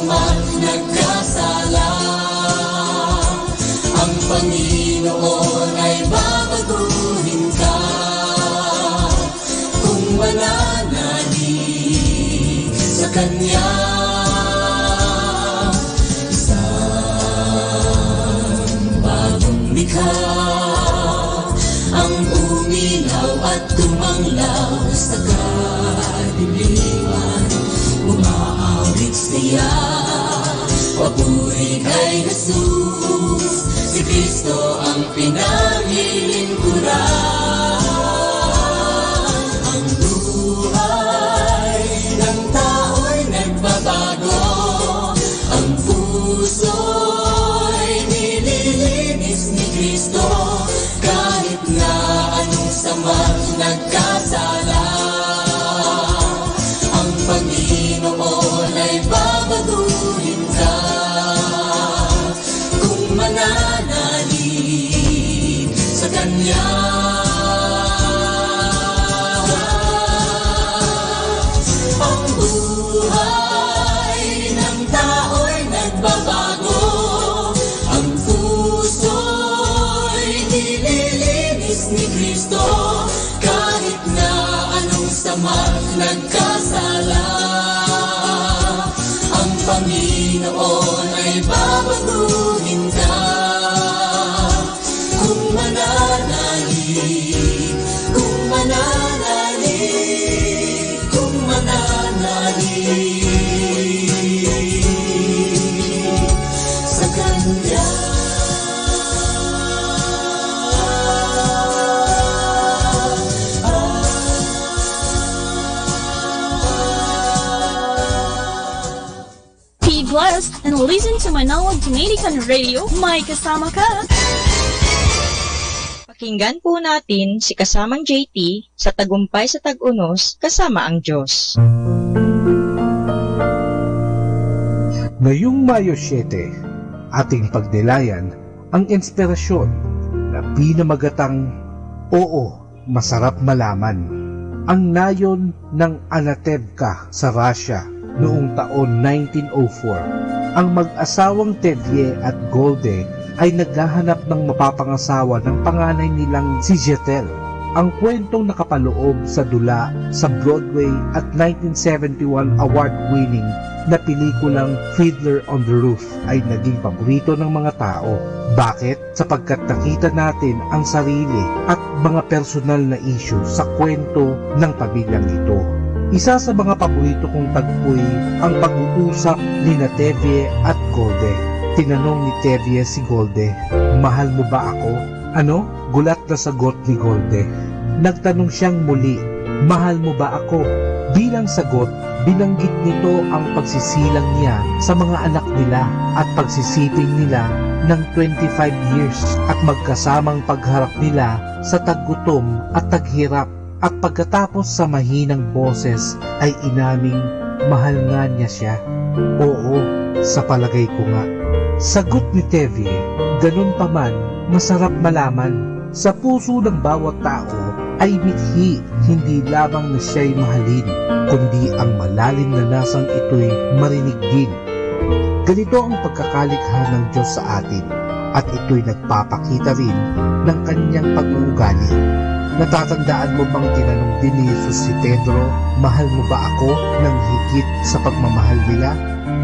sama't nagkasala. Ang Panginoon ay babaguhin ka kung mananalig sa Kanya. Isang bagong likha ang uminaw at tumanglaw sa kadiliman. Umaawit siya, papuri kay Jesus, si Kristo ang pinanglilingkuran. Ang buhay ng tao'y nagbabago, ang puso'y nililinis ni Kristo, kahit na anong sama't nagkasala. Ang Panginoon ay babaguhin ka kung mananalig sa Kanya. Ang buhay ng tao'y nagbabago, ang puso'y nililinis ni Kristo, kahit na anong sama't nagkasala. Ang Panginoon ay babaguhin ka kung mananalig, kung mananalig, kung mananalig sa Kanya. Be blessed and listen to Manawag Dominican Radio. May kasama ka. Pakinggan po natin si kasamang JT sa Tagumpay sa Tag-Unos kasama ang Diyos. Ngayong Mayo 7, ating pagnilayan ang inspirasyon na pinamagatang Oo, Masarap Malaman. Ang nayon ng Anatevka sa Russia noong taon 1904. Ang mag-asawang Tevye at Golde ay naghahanap ng mapapangasawa ng panganay nilang si Jetel. Ang kwentong nakapaloob sa dula sa Broadway at 1971 award-winning na pelikulang Fiddler on the Roof ay naging paborito ng mga tao. Bakit? Sapagkat nakita natin ang sarili at mga personal na issue sa kwento ng pamilyang ito. Isa sa mga paborito kong tagpoy ang pag-uusap ni Tevye at Golde. Tinanong ni Tevye si Golde, "Mahal mo ba ako?" "Ano?" Gulat na sagot ni Golde. Nagtanong siyang muli, "Mahal mo ba ako?" Bilang sagot, binanggit nito ang pagsisilang niya sa mga anak nila at pagsisiping nila ng 25 years at magkasamang pagharap nila sa taggutom at taghirap. At pagkatapos sa mahinang boses ay inaming mahal nga niya siya. "Oo, sa palagay ko nga." Sagot ni Tevye, "Ganun pa man, masarap malaman. Sa puso ng bawat tao ay mithi hindi lamang na siya'y mahalin, kundi ang malalim na nasang ito'y marinig din." Ganito ang pagkakalikha ng Diyos sa atin at ito'y nagpapakita rin ng kanyang pag-uugali. Natatandaan mo bang tinanong din ni Jesus si Pedro, "Mahal mo ba ako?" ng higit sa pagmamahal nila?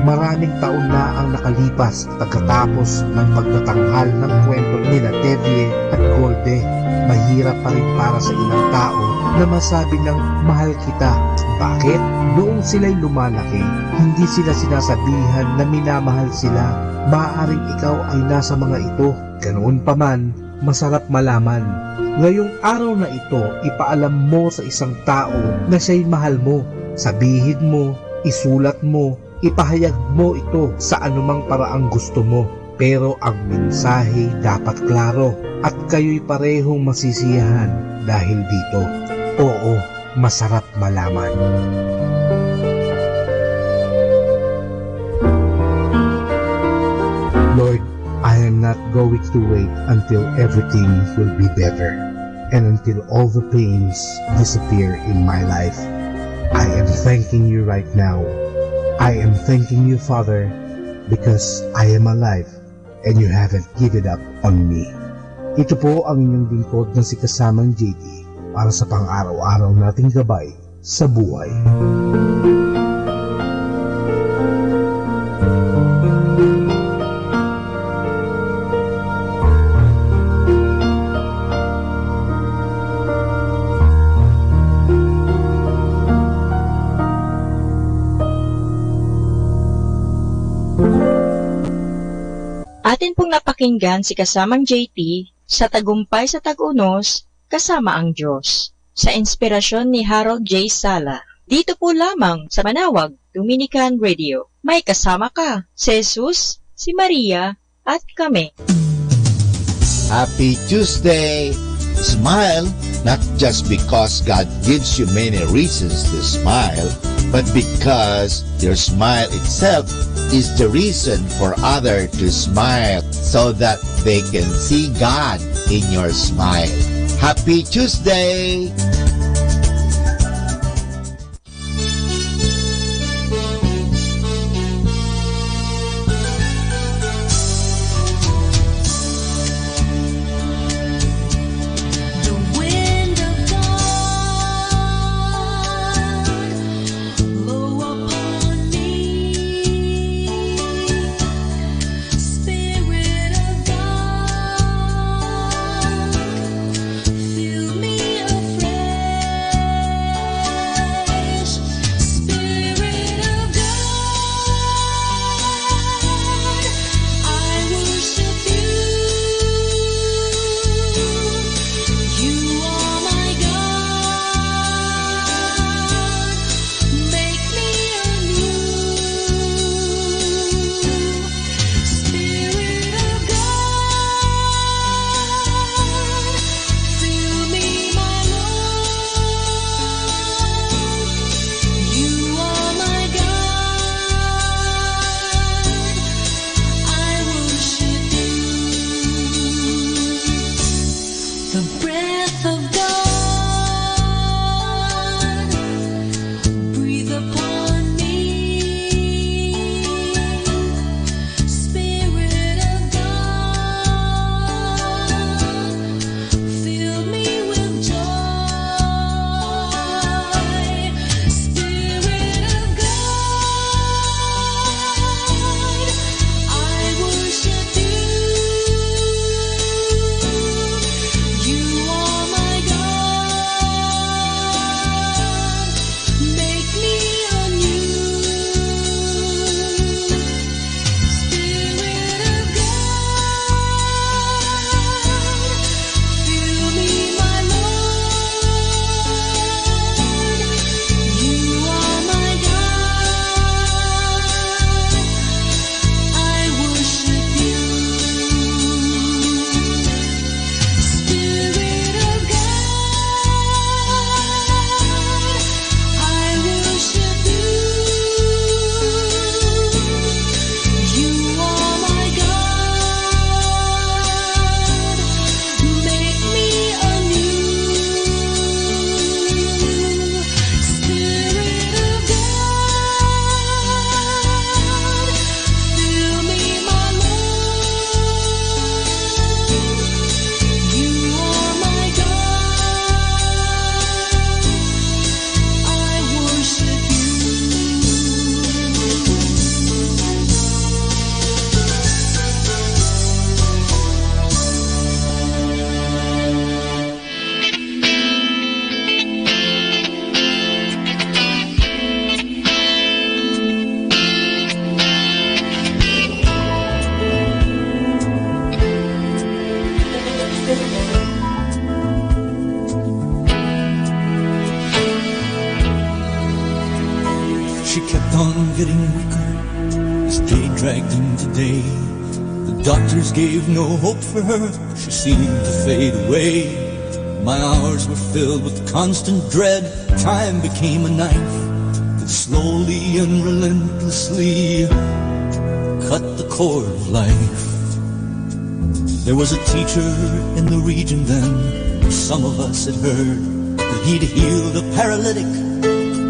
Maraming taon na ang nakalipas pagkatapos ng pagtatanghal ng kwento nila Tevye at Golde. Mahirap pa rin para sa ilang tao na masabi ng mahal kita. Bakit? Noong sila'y lumalaki, hindi sila sinasabihan na minamahal sila. Maaaring ikaw ay nasa mga ito. Ganoon pa man, masarap malaman. Ngayong araw na ito, ipaalam mo sa isang tao na siya'y mahal mo. Sabihin mo, isulat mo, ipahayag mo ito sa anumang paraang gusto mo. Pero ang mensahe dapat klaro at kayo'y parehong masisiyahan dahil dito. Oo, masarap malaman. Lord, I am not going to wait until everything will be better and until all the pains disappear in my life. I am thanking you right now I am thanking you, Father, because I am alive and you haven't given up on me. Ito po ang inyong lingkod na si kasamang JT para sa pang-araw-araw nating gabay sa buhay. Atin pong napakinggan si kasamang JT sa Tagumpay sa Tag-Unos, Kasama ang Diyos, sa inspirasyon ni Harold J. Sala. Dito po lamang sa Manawag Dominican Radio. May kasama ka, si Jesus, si Maria, at kami. Happy Tuesday! Smile, not just because God gives you many reasons to smile, but because your smile itself is the reason for others to smile so that they can see God in your smile. Happy Tuesday! She kept on getting weaker as day dragged into day. The doctors gave no hope for her, she seemed to fade away. My hours were filled with constant dread. Time became a knife that slowly and relentlessly cut the cord of life. There was a teacher in the region then, some of us had heard that he'd healed a paralytic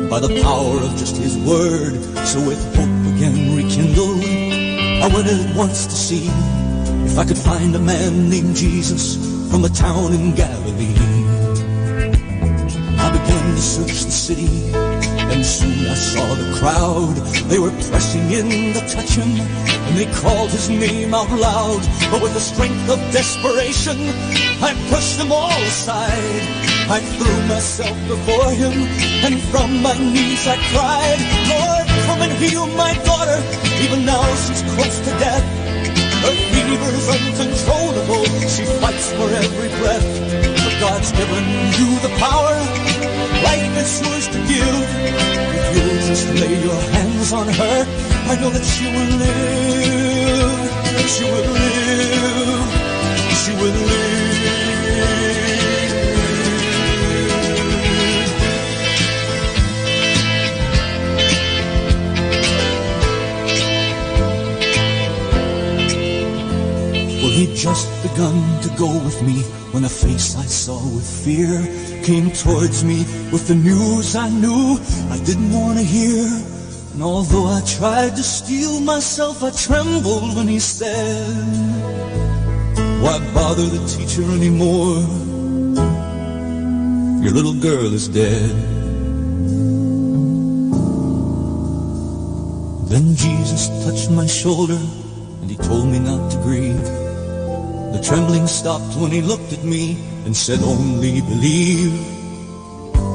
by the power of just his word. So with hope again rekindled, I went at once to see if I could find a man named Jesus from a town in Galilee. I began to search the city, and soon I saw the crowd. They were pressing in to touch him, and they called his name out loud. But with the strength of desperation, I pushed them all aside. I threw myself before him, and from my knees I cried, Lord, come and heal my daughter. Even now she's close to death. Her fever's uncontrollable. She fights for every breath. But God's given you the power. Life is yours to give. If you'll just lay your hands on her, I know that she will live. She will live. She will live. Well, he'd just begun to go with me when a face I saw with fear came towards me with the news I knew I didn't want to hear. And although I tried to steel myself, I trembled when he said, why bother the teacher anymore? Your little girl is dead. Then Jesus touched my shoulder and he told me not to grieve. The trembling stopped when he looked at me and said, only believe.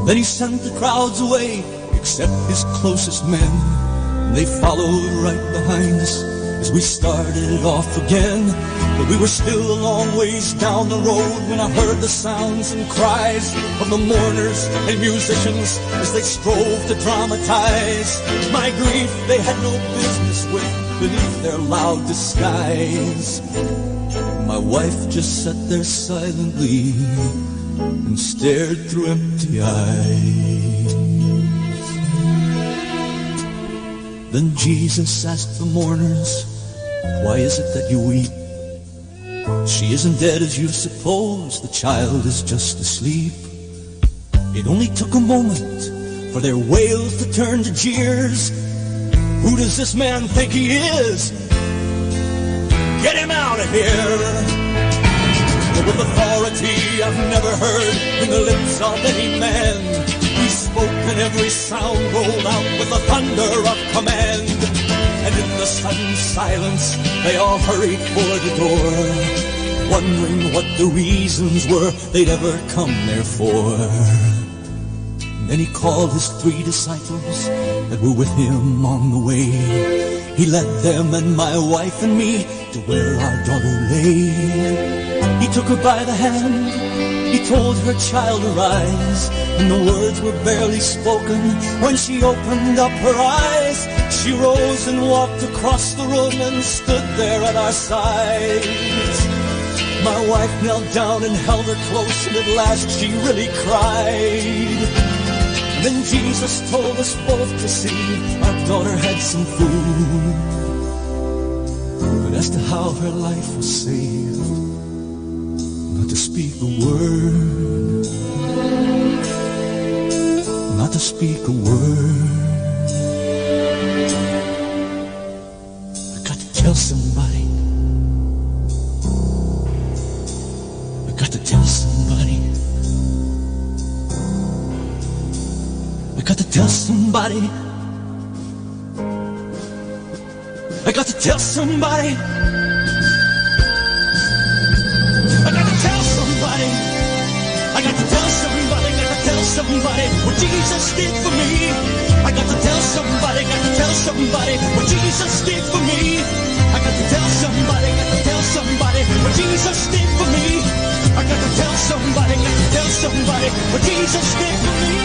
Then he sent the crowds away, except his closest men. And they followed right behind us as we started off again. But we were still a long ways down the road when I heard the sounds and cries of the mourners and musicians as they strove to dramatize my grief they had no business with beneath their loud disguise. My wife just sat there silently and stared through empty eyes. Then Jesus asked the mourners, why is it that you weep? She isn't dead as you suppose, the child is just asleep. It only took a moment for their wails to turn to jeers. Who does this man think he is? Get him out of here! With authority I've never heard in the lips of any man, he spoke and every sound rolled out with the thunder of command. And in the sudden silence they all hurried for the door, wondering what the reasons were they'd ever come there for. And then he called his 3 disciples that were with him on the way. He led them and my wife and me to where our daughter lay. He took her by the hand, he told her, child, arise. And the words were barely spoken when she opened up her eyes. She rose and walked across the room and stood there at our sides. My wife knelt down and held her close, and at last she really cried. Then Jesus told us both to see our daughter had some food. But as to how her life was saved, not to speak a word, not to speak a word. I got to tell somebody. I got to tell somebody. I got to tell somebody. I got to tell somebody. I got to tell somebody. I got to tell somebody. Got to tell somebody what Jesus did for me. I got to tell somebody. Got to tell somebody what Jesus did for me. I got to tell somebody. Got to tell somebody what Jesus did for me. I got to tell somebody. Got to tell somebody what Jesus did for me.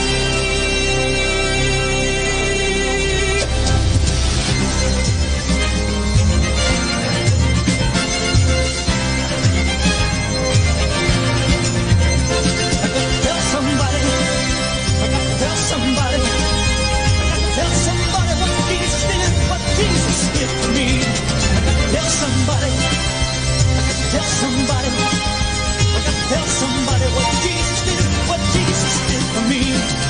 Tell somebody what Jesus did for me.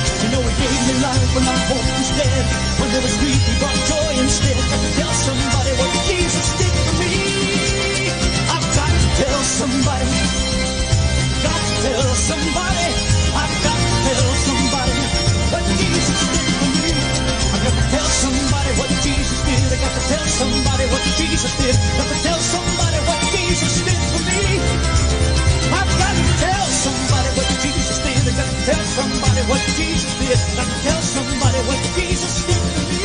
and tell somebody what Jesus did for me.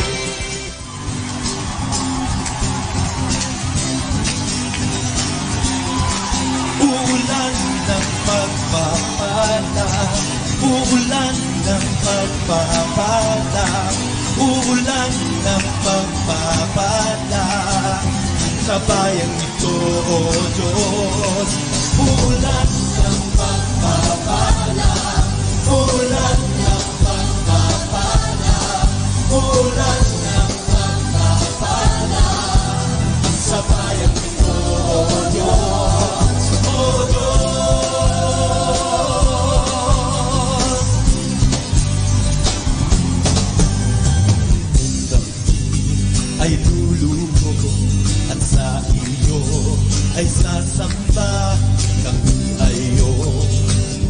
Uulan ng pagpapala, uulan ng pagpapala, uulan ng pagpapala sa bayang ito, O Diyos. Uulan ng pagpapala, uulan ng pagpapala, uulan ng pagpapala sa bayang ito, O Diyos. O Diyos, ay luluho at sa iyo ay sasamba, kami ay iyong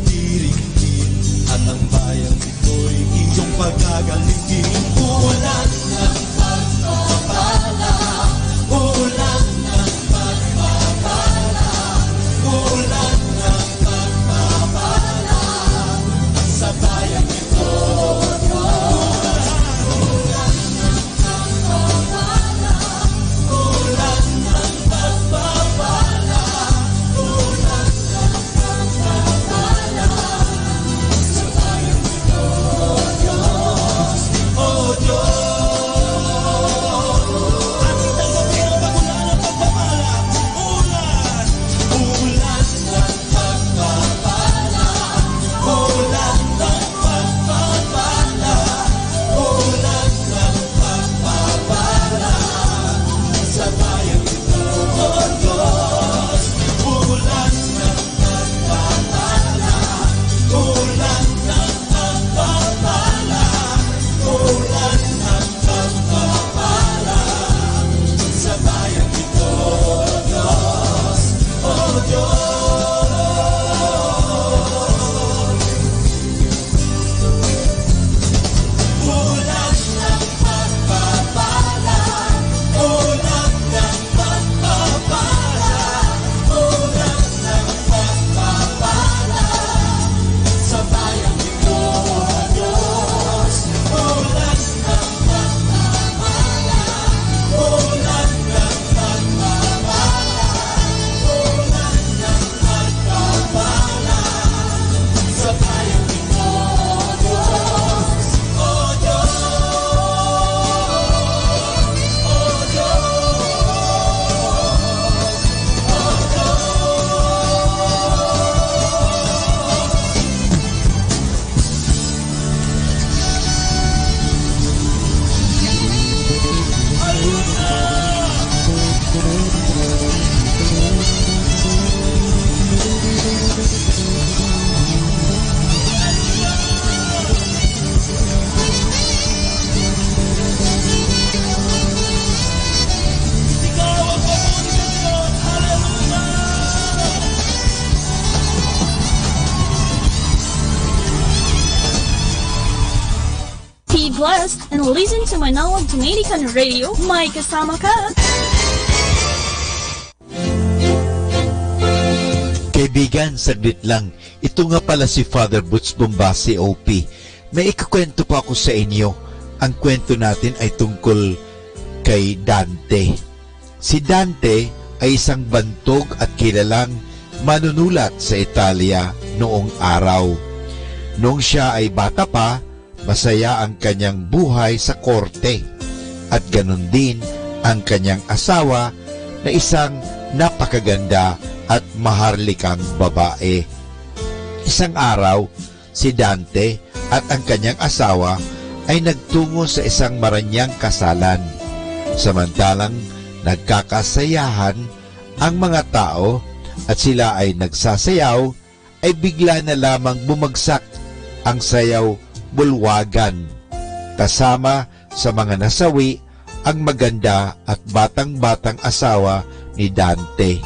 diringgin at ang bayang ito'y iyong pagagalingin. Ulan ng pagpapala, ulan ng pagpapala, ulan ng pagpapala sa bayang ito, Diyos. Ulan ng pagpapala, ulan ng pagpapala, ulan ng pagpapala sa bayang ito, Diyos. O Diyos, ating tanggapin ang pagulan ng pagpapala. Ulan, ulan ng pagpapala, ulan ng pagpapala, ulan ng pagpapala sa bayang ito, O Diyos. Ulan ng pagpapala, ulan ng pagpapala, ulan ng pagpapala sa bayang ito, Diyos. O Diyos. Ulan ng pagpapala, ulan ng pagpapala, ulan ng pagpapala sa bayang ito, Diyos. Ulan ng pagpapala, ulan ng pagpapala, ulan ng pagpapala sa bayang ito, Diyos. O Diyos, O Be blessed and listen to Manawag Dominican Radio. May kasama ka. Kaibigan, saglit lang. Ito nga pala si Father Butch Bombasi, OP. May ikukwento pa ako sa inyo. Ang kwento natin ay tungkol kay Dante. Si Dante ay isang bantog at kilalang manunulat sa Italia noong araw. Noong siya ay bata pa, masaya ang kanyang buhay sa korte. At ganun din ang kanyang asawa na isang napakaganda at maharlikang babae. Isang araw, si Dante at ang kanyang asawa ay nagtungo sa isang maranyang kasalan. Samantalang nagkakasayahan ang mga tao at sila ay nagsasayaw, ay bigla na lamang bumagsak ang sayaw bulwagan. Kasama sa mga nasawi ang maganda at batang-batang asawa ni Dante.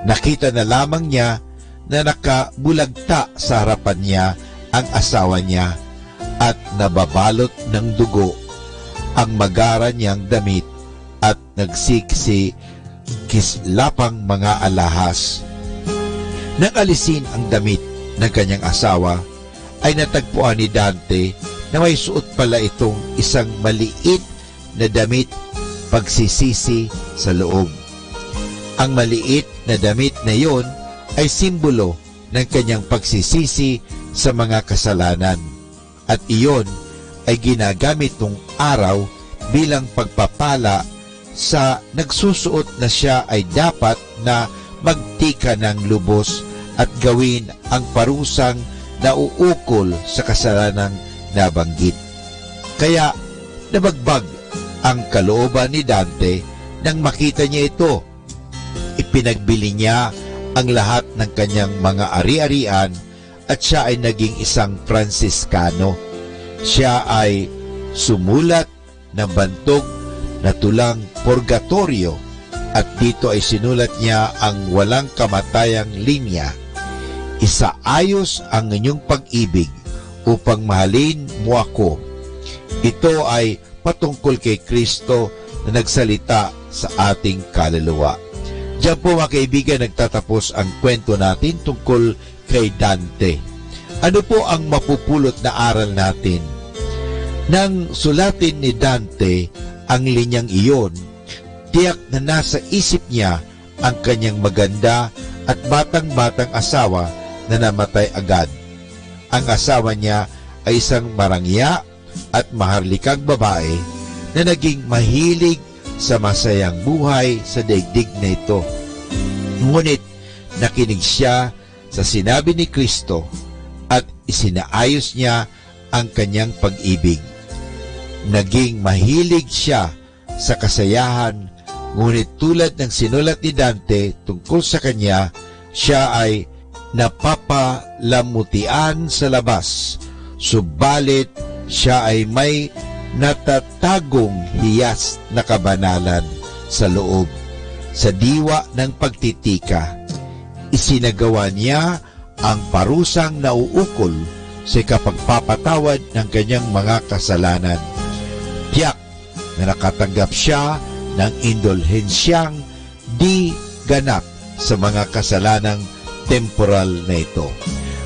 Nakita na lamang niya na nakabulagta sa harapan niya ang asawa niya at nababalot ng dugo ang magara niyang damit at nagsikislapang mga alahas. Nang alisin ang damit ng kanyang asawa, ay natagpuan ni Dante na may suot pala itong isang maliit na damit pagsisisi sa loob. Ang maliit na damit na yon ay simbolo ng kanyang pagsisisi sa mga kasalanan. At iyon ay ginagamit nung araw bilang pagpapala sa nagsusuot na siya ay dapat na magtika ng lubos at gawin ang parusang nauukol sa kasalanang nabanggit. Kaya nabagbag ang kalooban ni Dante nang makita niya ito. Ipinagbili niya ang lahat ng kanyang mga ari-arian at siya ay naging isang Fransiskano. Siya ay sumulat ng bantog na tulang Purgatorio at dito ay sinulat niya ang walang kamatayang linya. Isaayos ang inyong pag-ibig upang mahalin mo ako. Ito ay patungkol kay Kristo na nagsalita sa ating kaluluwa. Diyan po mga kaibigan nagtatapos ang kwento natin tungkol kay Dante. Ano po ang mapupulot na aral natin? Nang sulatin ni Dante ang linyang iyon, tiyak na nasa isip niya ang kanyang maganda at batang-batang asawa na namatay agad. Ang asawa niya ay isang marangya at maharlikang babae na naging mahilig sa masayang buhay sa daigdig na ito. Ngunit nakinig siya sa sinabi ni Kristo at isinaayos niya ang kanyang pag-ibig. Naging mahilig siya sa kasayahan, ngunit tulad ng sinulat ni Dante tungkol sa kanya, siya ay napapalamutian sa labas, subalit siya ay may natatagong hiyas na kabanalan sa loob. Sa diwa ng pagtitika, isinagawa niya ang parusang nauukol sa kapagpapatawad ng kanyang mga kasalanan. Tiyak na nakatanggap siya ng indulhensyang di ganap sa mga kasalanang temporal na ito.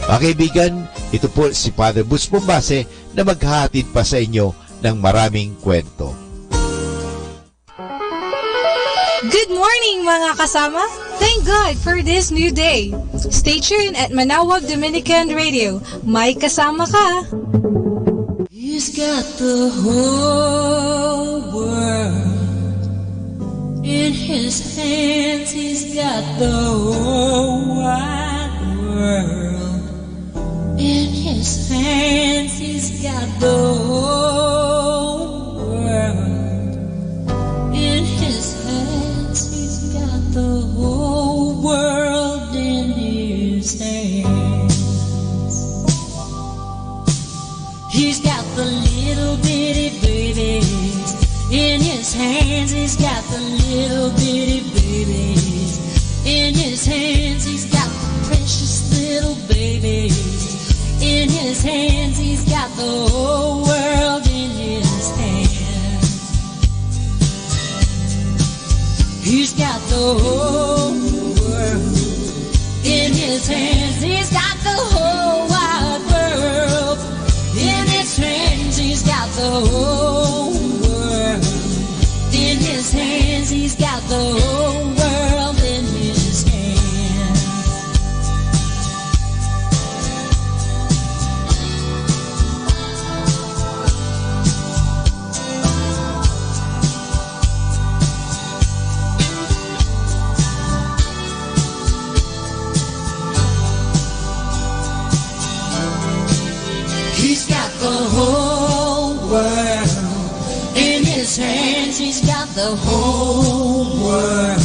Mga kaibigan, ito po si Father Butch Bombase na maghahatid pa sa inyo ng maraming kwento. Good morning mga kasama! Thank God for this new day! Stay tuned at Manawag Dominican Radio. May kasama ka! He's got the whole world in his hands. He's got the whole wide world in his hands. He's got the whole world in his hands. He's got the whole world in his hands. He's got the little bitty babies in his hands. He's got the little bitty babies in his hands. He's got the precious little babies in his hands. He's got the whole world in his hands. He's got the whole world in his hands. He's got the whole wide world in his hands. He's got the whole world in his hands. He's got the whole world in his hands. He's got the whole world in his hands. He's got the whole world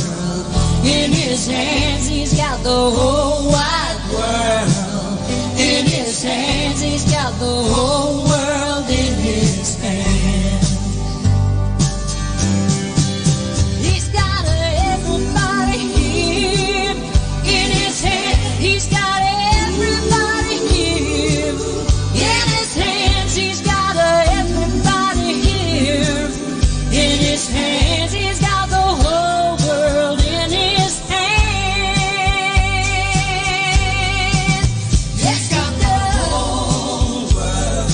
in his hands. He's got the whole wide world in his hands. He's got the whole world in his hands. He's got everybody here in his hands. He's got everybody here in his hands. He's got everybody here in his hands. He's got the whole world in his hands. He's got the whole world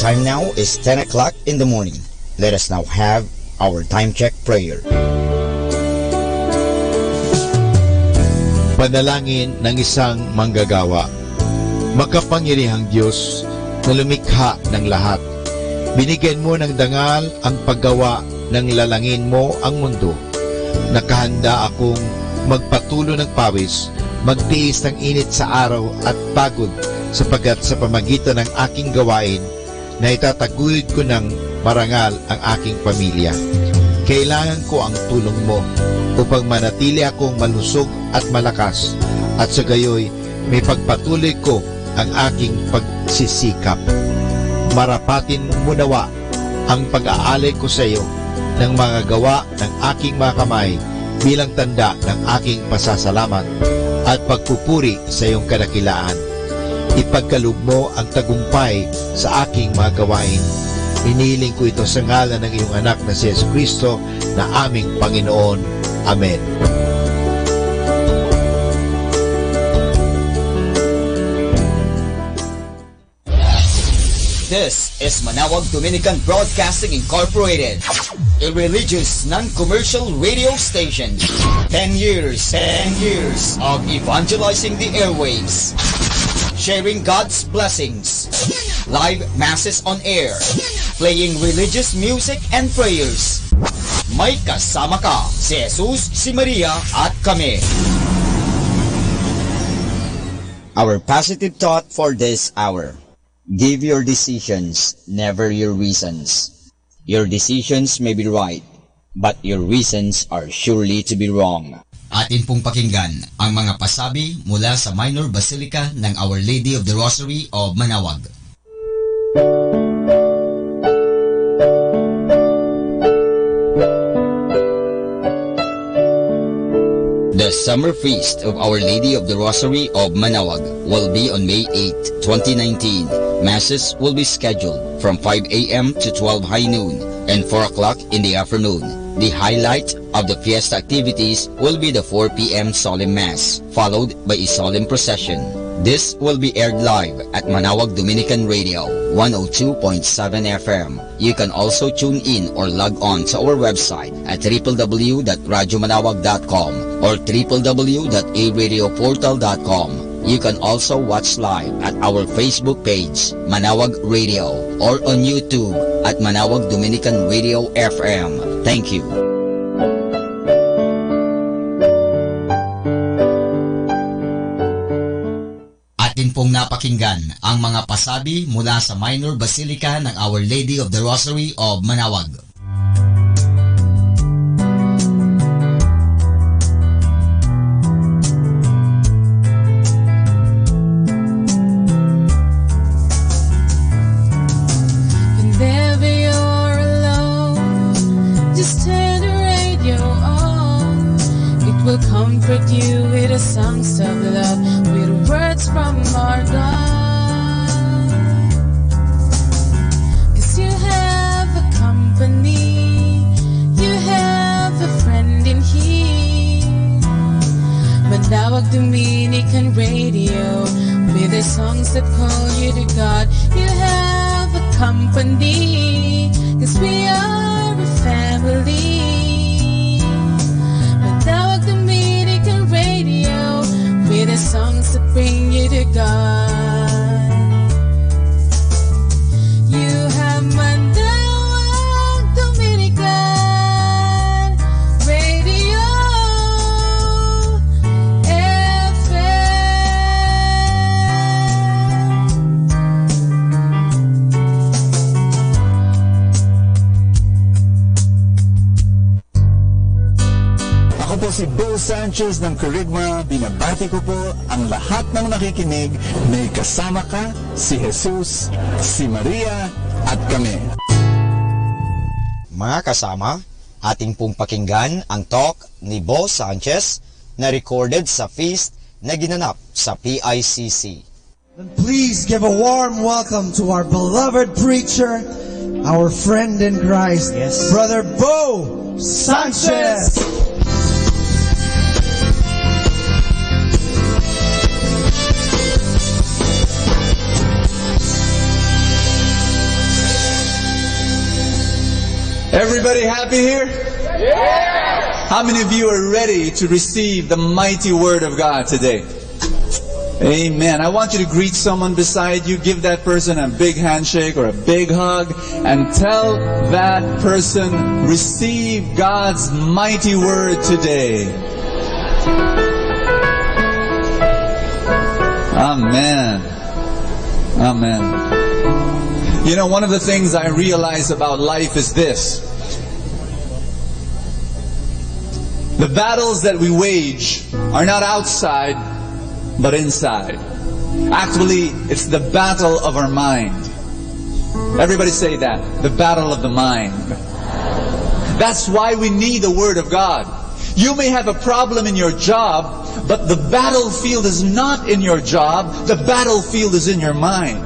Time now is 10 o'clock in the morning. Let us now have our time check prayer. Panalangin ng isang manggagawa. Makapangyarihang Diyos na lumikha ng lahat, binigyan mo ng dangal ang paggawa ng lalangin mo ang mundo. Nakahanda akong magpatulo ng pawis, magtiis ng init sa araw at pagod, sapagkat sa pamagitan ng aking gawain na itataguyod ko ng marangal ang aking pamilya. Kailangan ko ang tulong mo upang manatili akong malusog at malakas, at sa gayoy may pagpatuloy ko ang aking pagsisikap. Marapatin mo nawa ang pag-aalay ko sa iyo ng mga gawa ng aking mga kamay bilang tanda ng aking pasasalamat at pagpupuri sa iyong kadakilaan. Ipagkaloob mo ang tagumpay sa aking mga gawain. Inihiling ko ito sa ngalan ng iyong anak na si Jesucristo na aming Panginoon. Amen. This is Manawag Dominican Broadcasting Incorporated, a religious non-commercial radio station. 10 years of evangelizing the airwaves, sharing God's blessings, live masses on air, playing religious music and prayers. May kasama ka, si Jesus, si Maria, at kami. Our positive thought for this hour. Give your decisions, never your reasons. Your decisions may be right, but your reasons are surely to be wrong. Atin pong pakinggan ang mga pasabi mula sa Minor Basilica ng Our Lady of the Rosary of Manawag. The Summer Feast of Our Lady of the Rosary of Manawag will be on May 8, 2019. Masses will be scheduled from 5 a.m. to 12 high noon and 4 o'clock in the afternoon. The highlight of the fiesta activities will be the 4 p.m. Solemn Mass, followed by a solemn procession. This will be aired live at Manawag Dominican Radio, 102.7 FM. You can also tune in or log on to our website at www.radyomanawag.com or www.aradioportal.com. You can also watch live at our Facebook page, Manawag Radio, or on YouTube at Manawag Dominican Radio FM. Thank you. Atin pong napakinggan ang mga pasabi mula sa Minor Basilica ng Our Lady of the Rosary of Manawag. Comfort you with the songs of love, with words from our God. 'Cause you have a company, you have a friend in here. Manawag Dominican Radio, with the songs that call you to God. You have a company. 'cause we are a family. Manawag Dominican Radio, with the songs that bring you to God. You have Manawag Dominican Radio Ako po si Bo Sanchez ng Kerygma. Binabati ko po ang lahat ng nakikinig. May kasama ka, si Jesus, si Maria, at kami. Mga kasama, ating pong pakinggan ang talk ni Bo Sanchez na recorded sa feast na ginanap sa PICC. Please give a warm welcome to our beloved preacher, our friend in Christ, Brother Bo Sanchez. Everybody happy here? Yeah! How many of you are ready to receive the mighty word of God today? Amen. I want you to greet someone beside you, give that person a big handshake or a big hug, and tell that person, receive God's mighty word today. Amen. Amen. You know, one of the things I realize about life is this. The battles that we wage are not outside, but inside. Actually, it's the battle of our mind. Everybody say that. The battle of the mind. That's why we need the Word of God. You may have a problem in your job, but the battlefield is not in your job. The battlefield is in your mind.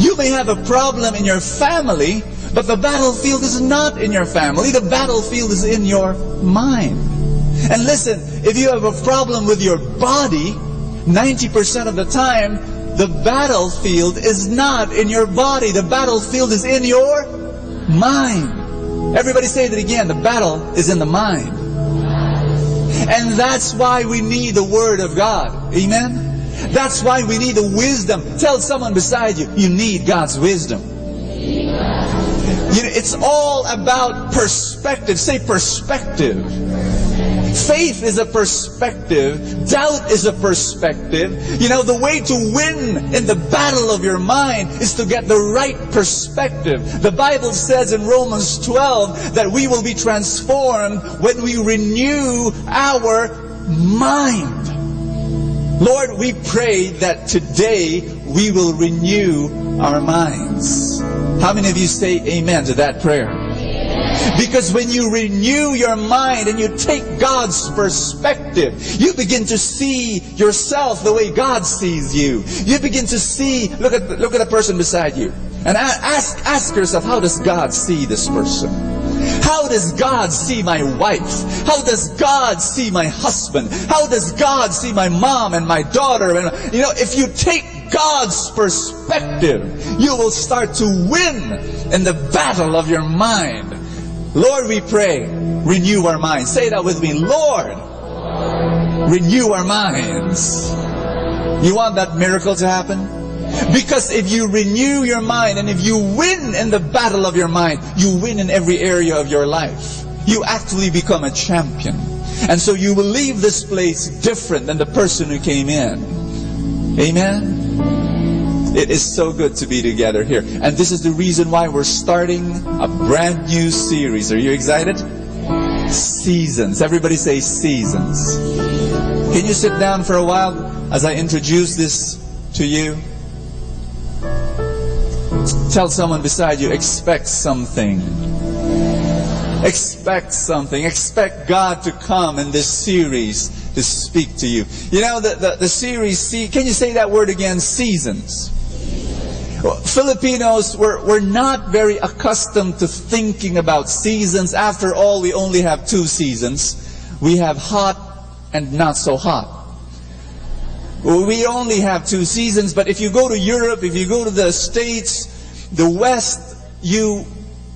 You may have a problem in your family, but the battlefield is not in your family. The battlefield is in your mind. And listen, if you have a problem with your body, 90% of the time, the battlefield is not in your body. The battlefield is in your mind. Everybody say that again. The battle is in the mind. And that's why we need the Word of God. Amen? That's why we need the wisdom. Tell someone beside you, you need God's wisdom. You know, it's all about perspective. Say perspective. Faith is a perspective. Doubt is a perspective. You know, the way to win in the battle of your mind is to get the right perspective. The Bible says in Romans 12 that we will be transformed when we renew our mind. Lord, we pray that today we will renew our minds. How many of you say amen to that prayer? Because when you renew your mind and you take God's perspective, you begin to see yourself the way God sees you. You begin to see, look at a person beside you, and ask yourself, how does God see this person? How does God see my wife? How does God see my husband? How does God see my mom and my daughter? And, you know, if you take God's perspective, you will start to win in the battle of your mind. Lord, we pray, renew our minds. Say that with me. Lord, renew our minds. You want that miracle to happen? Because if you renew your mind and if you win in the battle of your mind, you win in every area of your life. You actually become a champion. And so you will leave this place different than the person who came in. Amen? It is so good to be together here. And this is the reason why we're starting a brand new series. Are you excited? Seasons. Everybody say seasons. Can you sit down for a while as I introduce this to you? Tell someone beside you, expect something. Expect something. Expect God to come in this series to speak to you. You know, the series, can you say that word again? Seasons. Filipinos, we're not very accustomed to thinking about seasons. After all, we only have two seasons. We have hot and not so hot. We only have two seasons, but if you go to Europe, if you go to the States, the West, you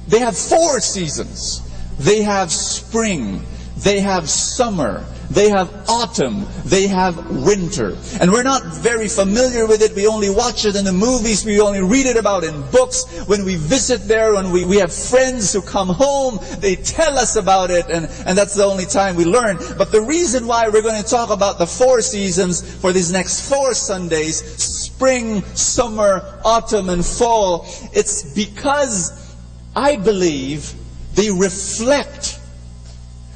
They have 4 seasons. They have spring, they have summer, they have autumn, they have winter. And we're not very familiar with it. We only watch it in the movies. We only read it about in books. When we visit there, when we have friends who come home, they tell us about it, and that's the only time we learn. But the reason why we're going to talk about the 4 seasons for these next 4 Sundays, spring, summer, autumn, and fall, it's because I believe they reflect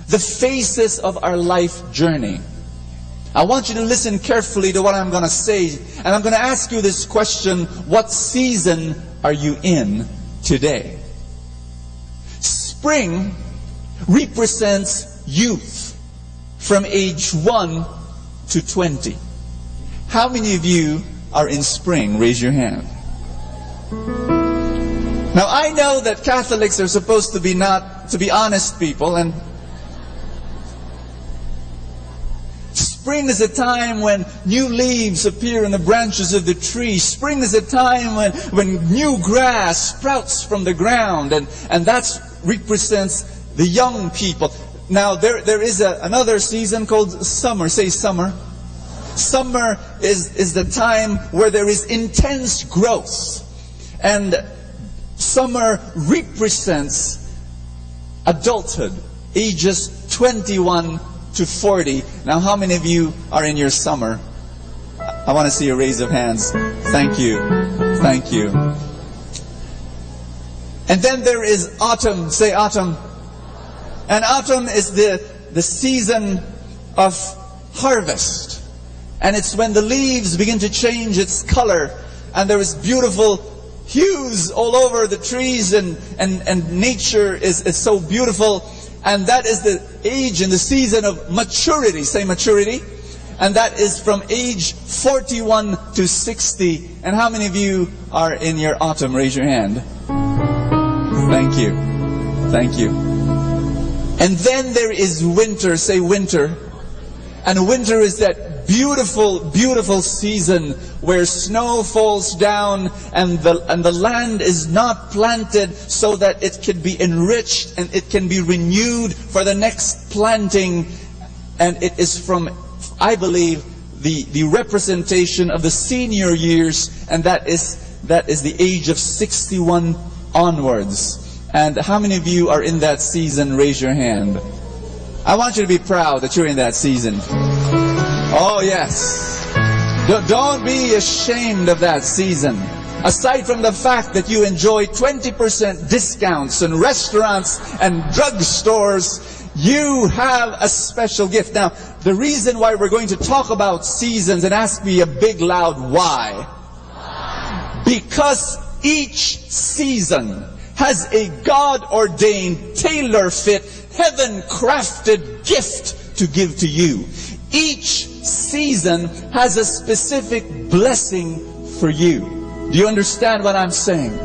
the phases of our life journey. I want you to listen carefully to what I'm going to say. And I'm going to ask you this question: what season are you in today? Spring represents youth from age 1 to 20. How many of you are in spring? Raise your hand. Now, I know that Catholics are supposed to be honest people, and spring is a time when new leaves appear in the branches of the tree. Spring is a time when new grass sprouts from the ground, and that represents the young people. Now, there is another season called summer. Say summer. Summer is the time where there is intense growth. And summer represents adulthood, ages 21 to 40. Now, how many of you are in your summer? I want to see a raise of hands. Thank you. Thank you. And then there is autumn. Say autumn. And autumn is the season of harvest. And it's when the leaves begin to change its color, and there is beautiful hues all over the trees, and nature is so beautiful. And that is the age and the season of maturity. Say maturity. And that is from age 41 to 60. And how many of you are in your autumn? Raise your hand. Thank you. Thank you. And then there is winter. Say winter. And winter is that beautiful, beautiful season where snow falls down and the land is not planted so that it can be enriched and it can be renewed for the next planting. And it is from, I believe, the representation of the senior years, and that is the age of 61 onwards. And how many of you are in that season? Raise your hand. I want you to be proud that you're in that season. Oh yes. Don't be ashamed of that season. Aside from the fact that you enjoy 20% discounts in restaurants and drugstores, you have a special gift. Now, the reason why we're going to talk about seasons, and ask me a big loud why. Because each season has a God-ordained, tailor-fit, heaven-crafted gift to give to you. Each season has a specific blessing for you. Do you understand what I'm saying?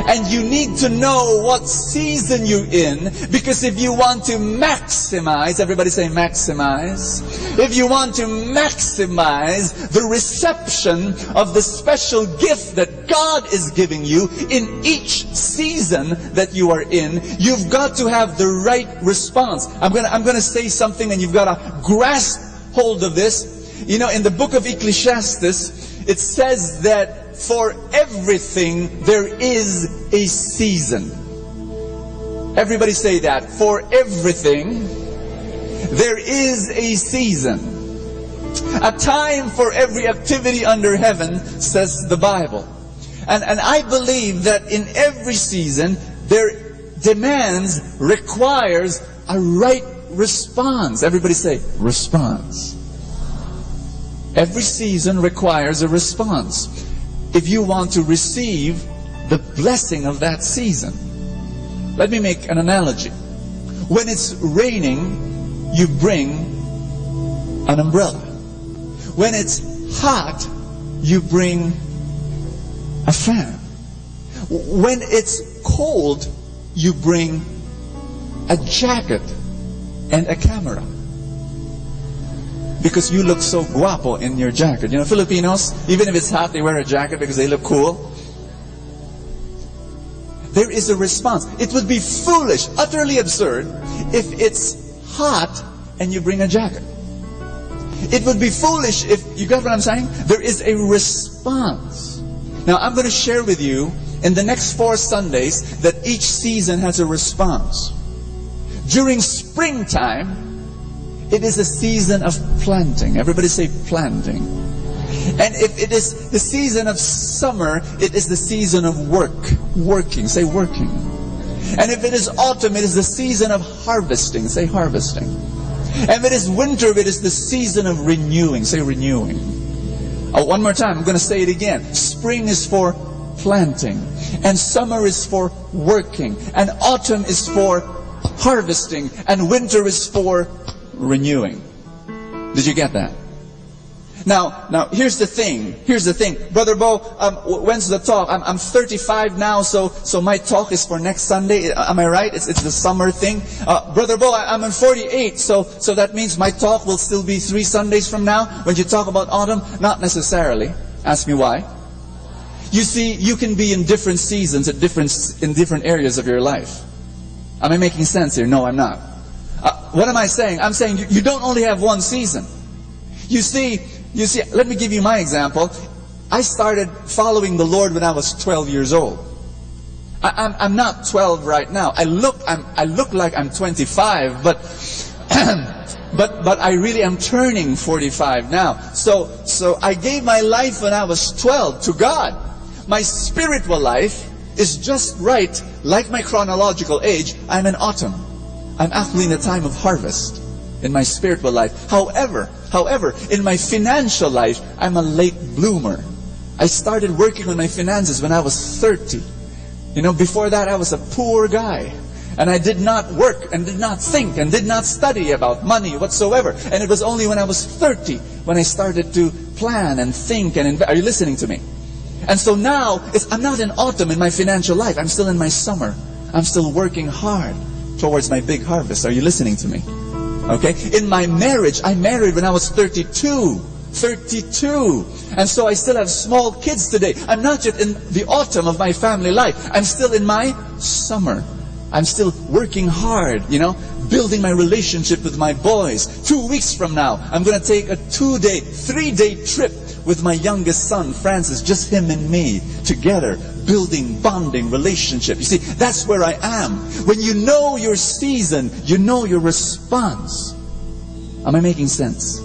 And you need to know what season you're in, because if you want to maximize, everybody say maximize. If you want to maximize the reception of the special gift that God is giving you in each season that you are in, you've got to have the right response. I'm gonna say something, and you've got to grasp hold of this. You know, in the book of Ecclesiastes, it says that for everything there is a season. Everybody say that. For everything there is a season. A time for every activity under heaven, says the Bible. And I believe that in every season there requires a right response. Everybody say response. Every season requires a response if you want to receive the blessing of that season. Let me make an analogy. When it's raining, you bring an umbrella. When it's hot, you bring a fan. When it's cold, you bring a jacket and a camera. Because you look so guapo in your jacket. You know, Filipinos, even if it's hot, they wear a jacket because they look cool. there is a response. It would be foolish, utterly absurd, if it's hot and you bring a jacket. It would be foolish if, you got what I'm saying? There is a response. Now, I'm going to share with you in the next 4 Sundays that each season has a response. During springtime, it is a season of planting. Everybody say planting. And if it is the season of summer, it is the season of working. Say working. And if it is autumn, it is the season of harvesting. Say harvesting. And if it is winter, it is the season of renewing. Say renewing. Oh, one more time, I'm going to say it again. Spring is for planting, and summer is for working, and autumn is for harvesting, and winter is for renewing. Did you get that? Now, here's the thing. Brother Bo, when's the talk? I'm 35 now, so my talk is for next Sunday. Am I right? It's the summer thing. Brother Bo, I'm 48, so that means my talk will still be 3 Sundays from now when you talk about autumn? Not necessarily. Ask me why. You see, you can be in different seasons in different areas of your life. Am I making sense here? No, I'm not. What am I saying? I'm saying you don't only have one season. You see, let me give you my example. I started following the Lord when I was 12 years old. I'm not 12 right now. I look like I'm 25, but but I really am turning 45 now. So I gave my life when I was 12 to God. My spiritual life is just right, like my chronological age. I'm in autumn. I'm actually in a time of harvest in my spiritual life. However, in my financial life, I'm a late bloomer. I started working on my finances when I was 30. Before that I was a poor guy. And I did not work and did not think and did not study about money whatsoever. And it was only when I was 30 when I started to plan and think and invest. Are you listening to me? And so now, I'm not in autumn in my financial life. I'm still in my summer. I'm still working hard towards my big harvest. Are you listening to me? Okay? In my marriage, I married when I was 32. And so I still have small kids today. I'm not yet in the autumn of my family life. I'm still in my summer. I'm still working hard, building my relationship with my boys. 2 weeks from now, I'm going to take a 3-day trip with my youngest son, Francis, just him and me, together, building, bonding relationship. You see, that's where I am. When you know your season, you know your response. Am I making sense?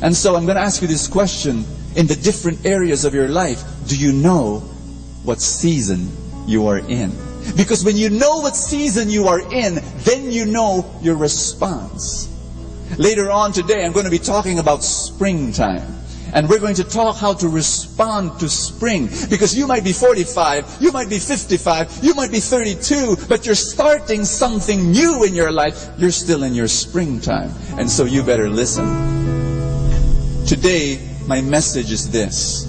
And so I'm going to ask you this question. In the different areas of your life, do you know what season you are in? Because when you know what season you are in, then you know your response. Later on today, I'm going to be talking about springtime. And we're going to talk how to respond to spring. Because you might be 45, you might be 55, you might be 32, but you're starting something new in your life. You're still in your springtime. And so you better listen. Today, my message is this.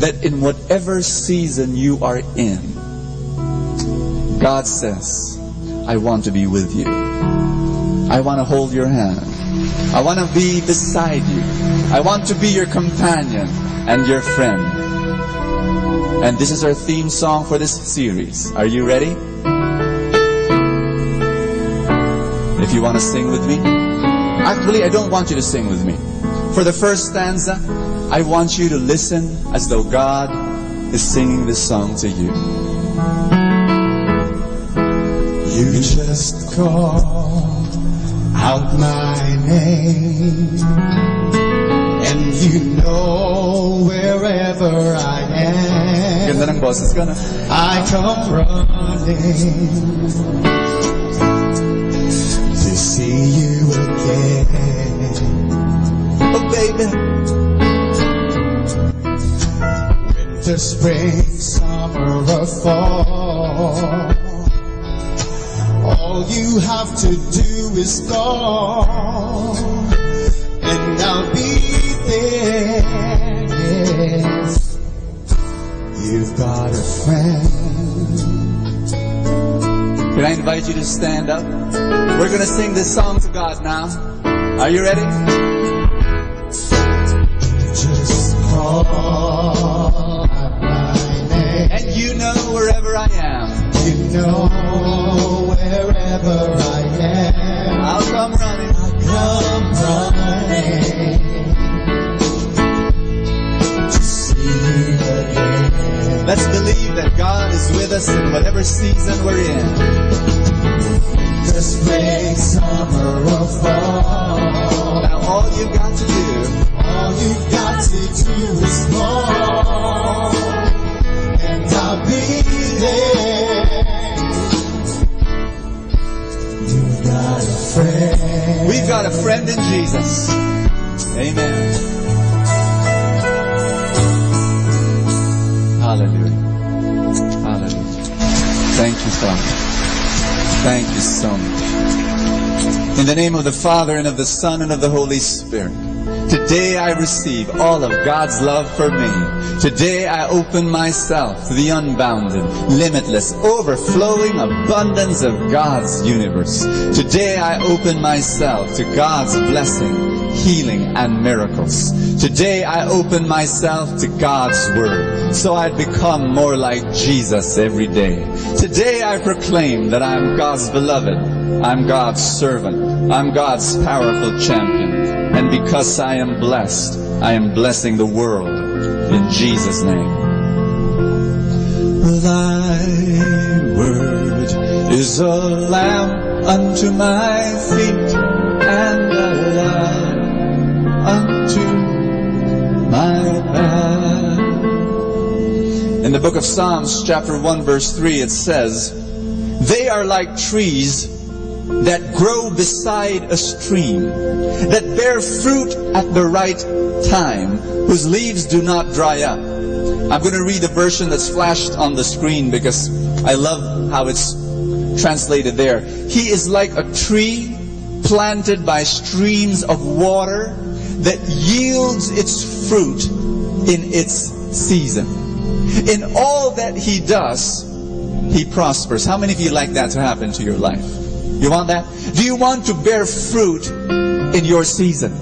That in whatever season you are in, God says, I want to be with you. I want to hold your hand. I want to be beside you. I want to be your companion and your friend. And this is our theme song for this series. Are you ready? If you want to sing with me. Actually, I don't want you to sing with me. For the first stanza, I want you to listen as though God is singing this song to you. You just call out my name, and you know wherever I am, Ganda ng boses ko, no? I come running to see you again. Oh baby, winter, spring, summer or fall, all you have to do is call, and I'll be there. Yes, you've got a friend. Can I invite you to stand up? We're going to sing this song to God now. Are you ready? Just call out my name, and you know wherever I am, You know wherever I am, I'll come running. I'll come running to see you again. Let's believe that God is with us in whatever season we're in. The spring, summer, or fall. Now all you've got to do, all you've got to do is call, and I'll be there. You've got a friend. we've got a friend in Jesus. Amen. Hallelujah. Hallelujah. Thank you, Father. Thank you so much. In the name of the Father, and of the Son, and of the Holy Spirit, today I receive all of God's love for me. Today I open myself to the unbounded, limitless, overflowing abundance of God's universe. Today I open myself to God's blessing, healing, and miracles. Today I open myself to God's Word, so I'd become more like Jesus every day. Today I proclaim that I'm God's beloved, I'm God's servant, I'm God's powerful champion, and because I am blessed, I am blessing the world in Jesus' name. Thy Word is a lamp unto my feet and a light unto my path. In the book of Psalms, chapter 1, verse 3, it says, they are like trees that grow beside a stream, that bear fruit at the right time, whose leaves do not dry up. I'm going to read the version that's flashed on the screen because I love how it's translated there. He is like a tree planted by streams of water that yields its fruit in its season. In all that he does, he prospers. How many of you like that to happen to your life? You want that? Do you want to bear fruit in your season?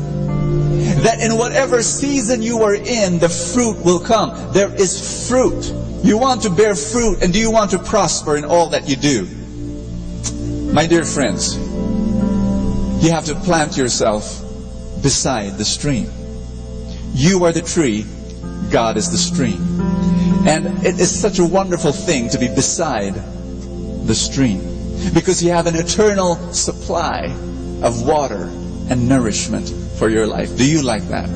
That in whatever season you are in, the fruit will come. There is fruit. You want to bear fruit, and do you want to prosper in all that you do? My dear friends, you have to plant yourself beside the stream. You are the tree, God is the stream. And it is such a wonderful thing to be beside the stream, because you have an eternal supply of water and nourishment for your life. Do you like that?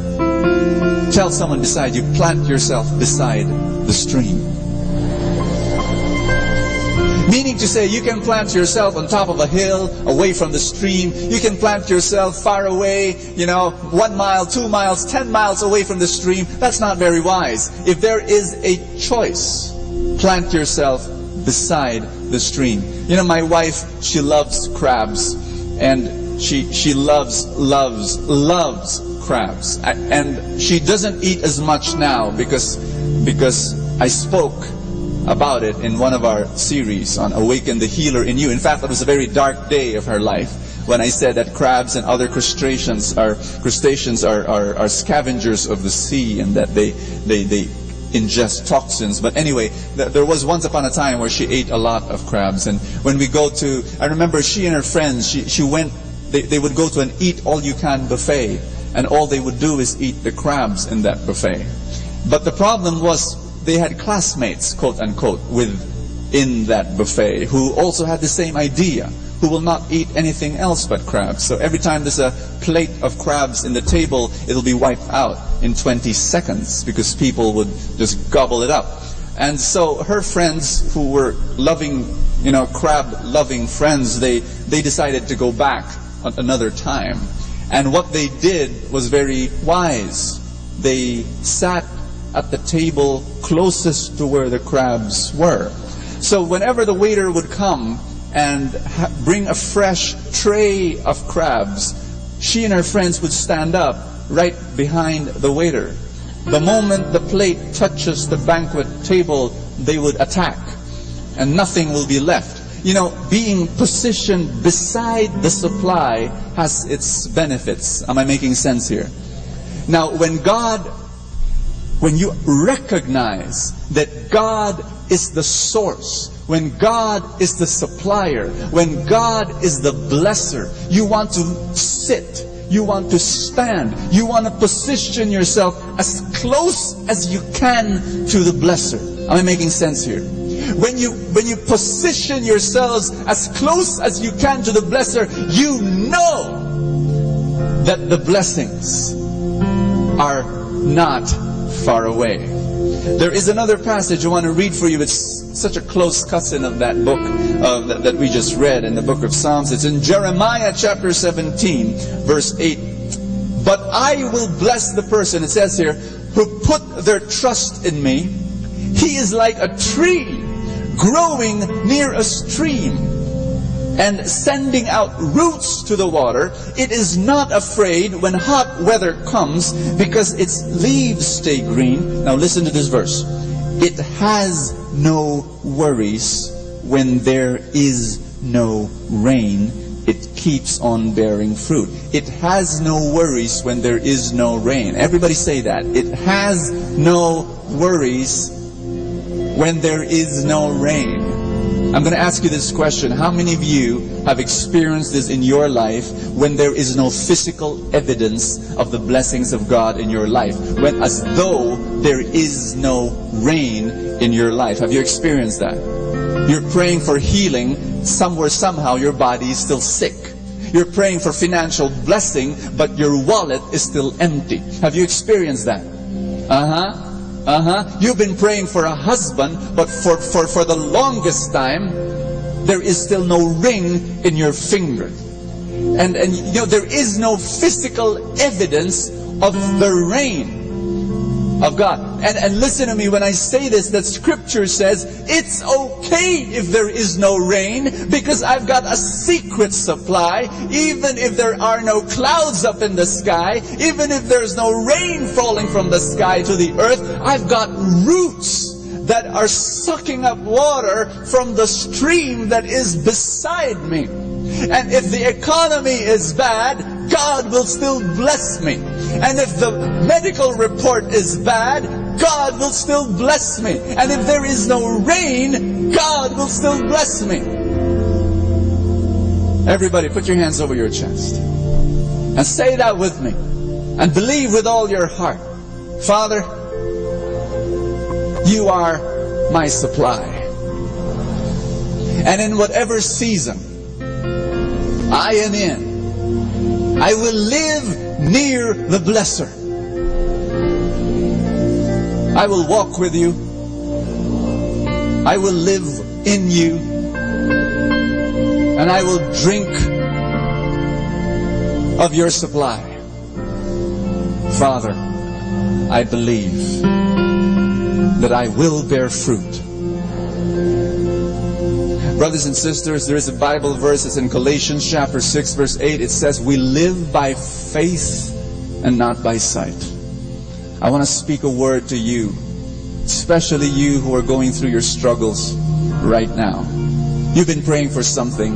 Tell someone beside you, plant yourself beside the stream. Meaning to say, you can plant yourself on top of a hill, away from the stream. You can plant yourself far away, 1 mile, 2 miles, 10 miles away from the stream. That's not very wise. If there is a choice, plant yourself beside the stream. My wife, she loves crabs, and she loves crabs. And she doesn't eat as much now because I spoke about it in one of our series on Awaken the Healer in You. In fact, it was a very dark day of her life when I said that crabs and other crustaceans are scavengers of the sea, and that they ingest toxins. But anyway, there was once upon a time where she ate a lot of crabs. And when we go to, I remember she and her friends, they would go to an eat-all-you-can buffet, and all they would do is eat the crabs in that buffet. But the problem was, they had classmates, quote unquote, within that buffet who also had the same idea, who will not eat anything else but crabs. So every time there's a plate of crabs in the table, it'll be wiped out in 20 seconds because people would just gobble it up. And so her friends, who were loving, crab-loving friends, they decided to go back another time. And what they did was very wise. They sat at the table closest to where the crabs were. So whenever the waiter would come and bring a fresh tray of crabs, she and her friends would stand up right behind the waiter. The moment the plate touches the banquet table, they would attack, and nothing will be left. Being positioned beside the supply has its benefits. Am I making sense here? Now, when you recognize that God is the source, when God is the supplier, when God is the blesser, you want to sit, you want to stand, you want to position yourself as close as you can to the blesser. Am I making sense here? When you position yourselves as close as you can to the blesser, you know that the blessings are not far away. There is another passage I want to read for you. It's such a close cousin of that book that we just read in the book of Psalms. It's in Jeremiah chapter 17, verse 8. But I will bless the person, it says here, who put their trust in me. He is like a tree growing near a stream and sending out roots to the water. It is not afraid when hot weather comes because its leaves stay green. Now listen to this verse. It has no worries when there is no rain. It keeps on bearing fruit. It has no worries when there is no rain. Everybody say that. It has no worries when there is no rain. I'm going to ask you this question. How many of you have experienced this in your life when there is no physical evidence of the blessings of God in your life? When as though there is no rain in your life. Have you experienced that? You're praying for healing. Somewhere, somehow, your body is still sick. You're praying for financial blessing, but your wallet is still empty. Have you experienced that? You've been praying for a husband, but for the longest time, there is still no ring in your finger. And you know, there is no physical evidence of the rain of God. And listen to me when I say this, that Scripture says, it's okay if there is no rain, because I've got a secret supply. Even if there are no clouds up in the sky, even if there's no rain falling from the sky to the earth, I've got roots that are sucking up water from the stream that is beside me. And if the economy is bad, God will still bless me. And if the medical report is bad, God will still bless me. And if there is no rain, God will still bless me. Everybody, put your hands over your chest and say that with me. And believe with all your heart. Father, you are my supply. And in whatever season I am in, I will live near the blesser. I will walk with you. I will live in you. And I will drink of your supply. Father, I believe that I will bear fruit. Brothers and sisters, there is a Bible verse, it's in Galatians chapter 6 verse 8. It says, we live by faith and not by sight. I want to speak a word to you, especially you who are going through your struggles right now. You've been praying for something,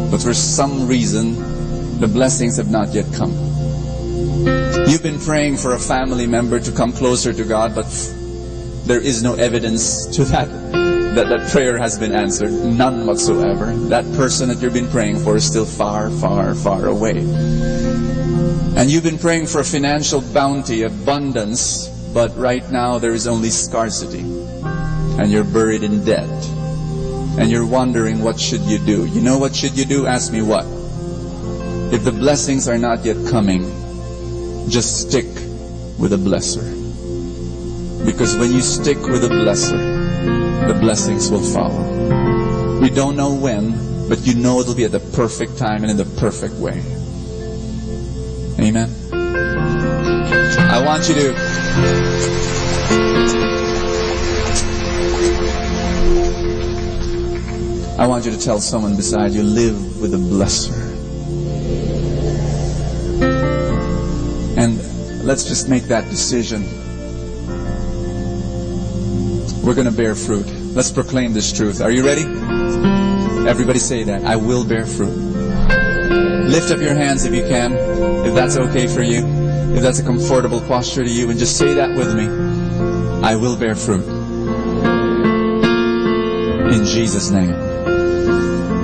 but for some reason, the blessings have not yet come. You've been praying for a family member to come closer to God, but there is no evidence to that prayer has been answered. None whatsoever. That person that you've been praying for is still far, far, far away. And you've been praying for financial bounty, abundance, but right now there is only scarcity. And you're buried in debt. And you're wondering, what should you do? You know what should you do? Ask me what? If the blessings are not yet coming, just stick with the blesser. Because when you stick with the blesser, the blessings will follow. We don't know when, but you know it'll be at the perfect time and in the perfect way. Amen. I want you to tell someone beside you, live with the blesser. And let's just make that decision. We're going to bear fruit. Let's proclaim this truth. Are you ready? Everybody say that. I will bear fruit. Lift up your hands if you can, if that's okay for you, if that's a comfortable posture to you, and just say that with me. I will bear fruit. In Jesus' name,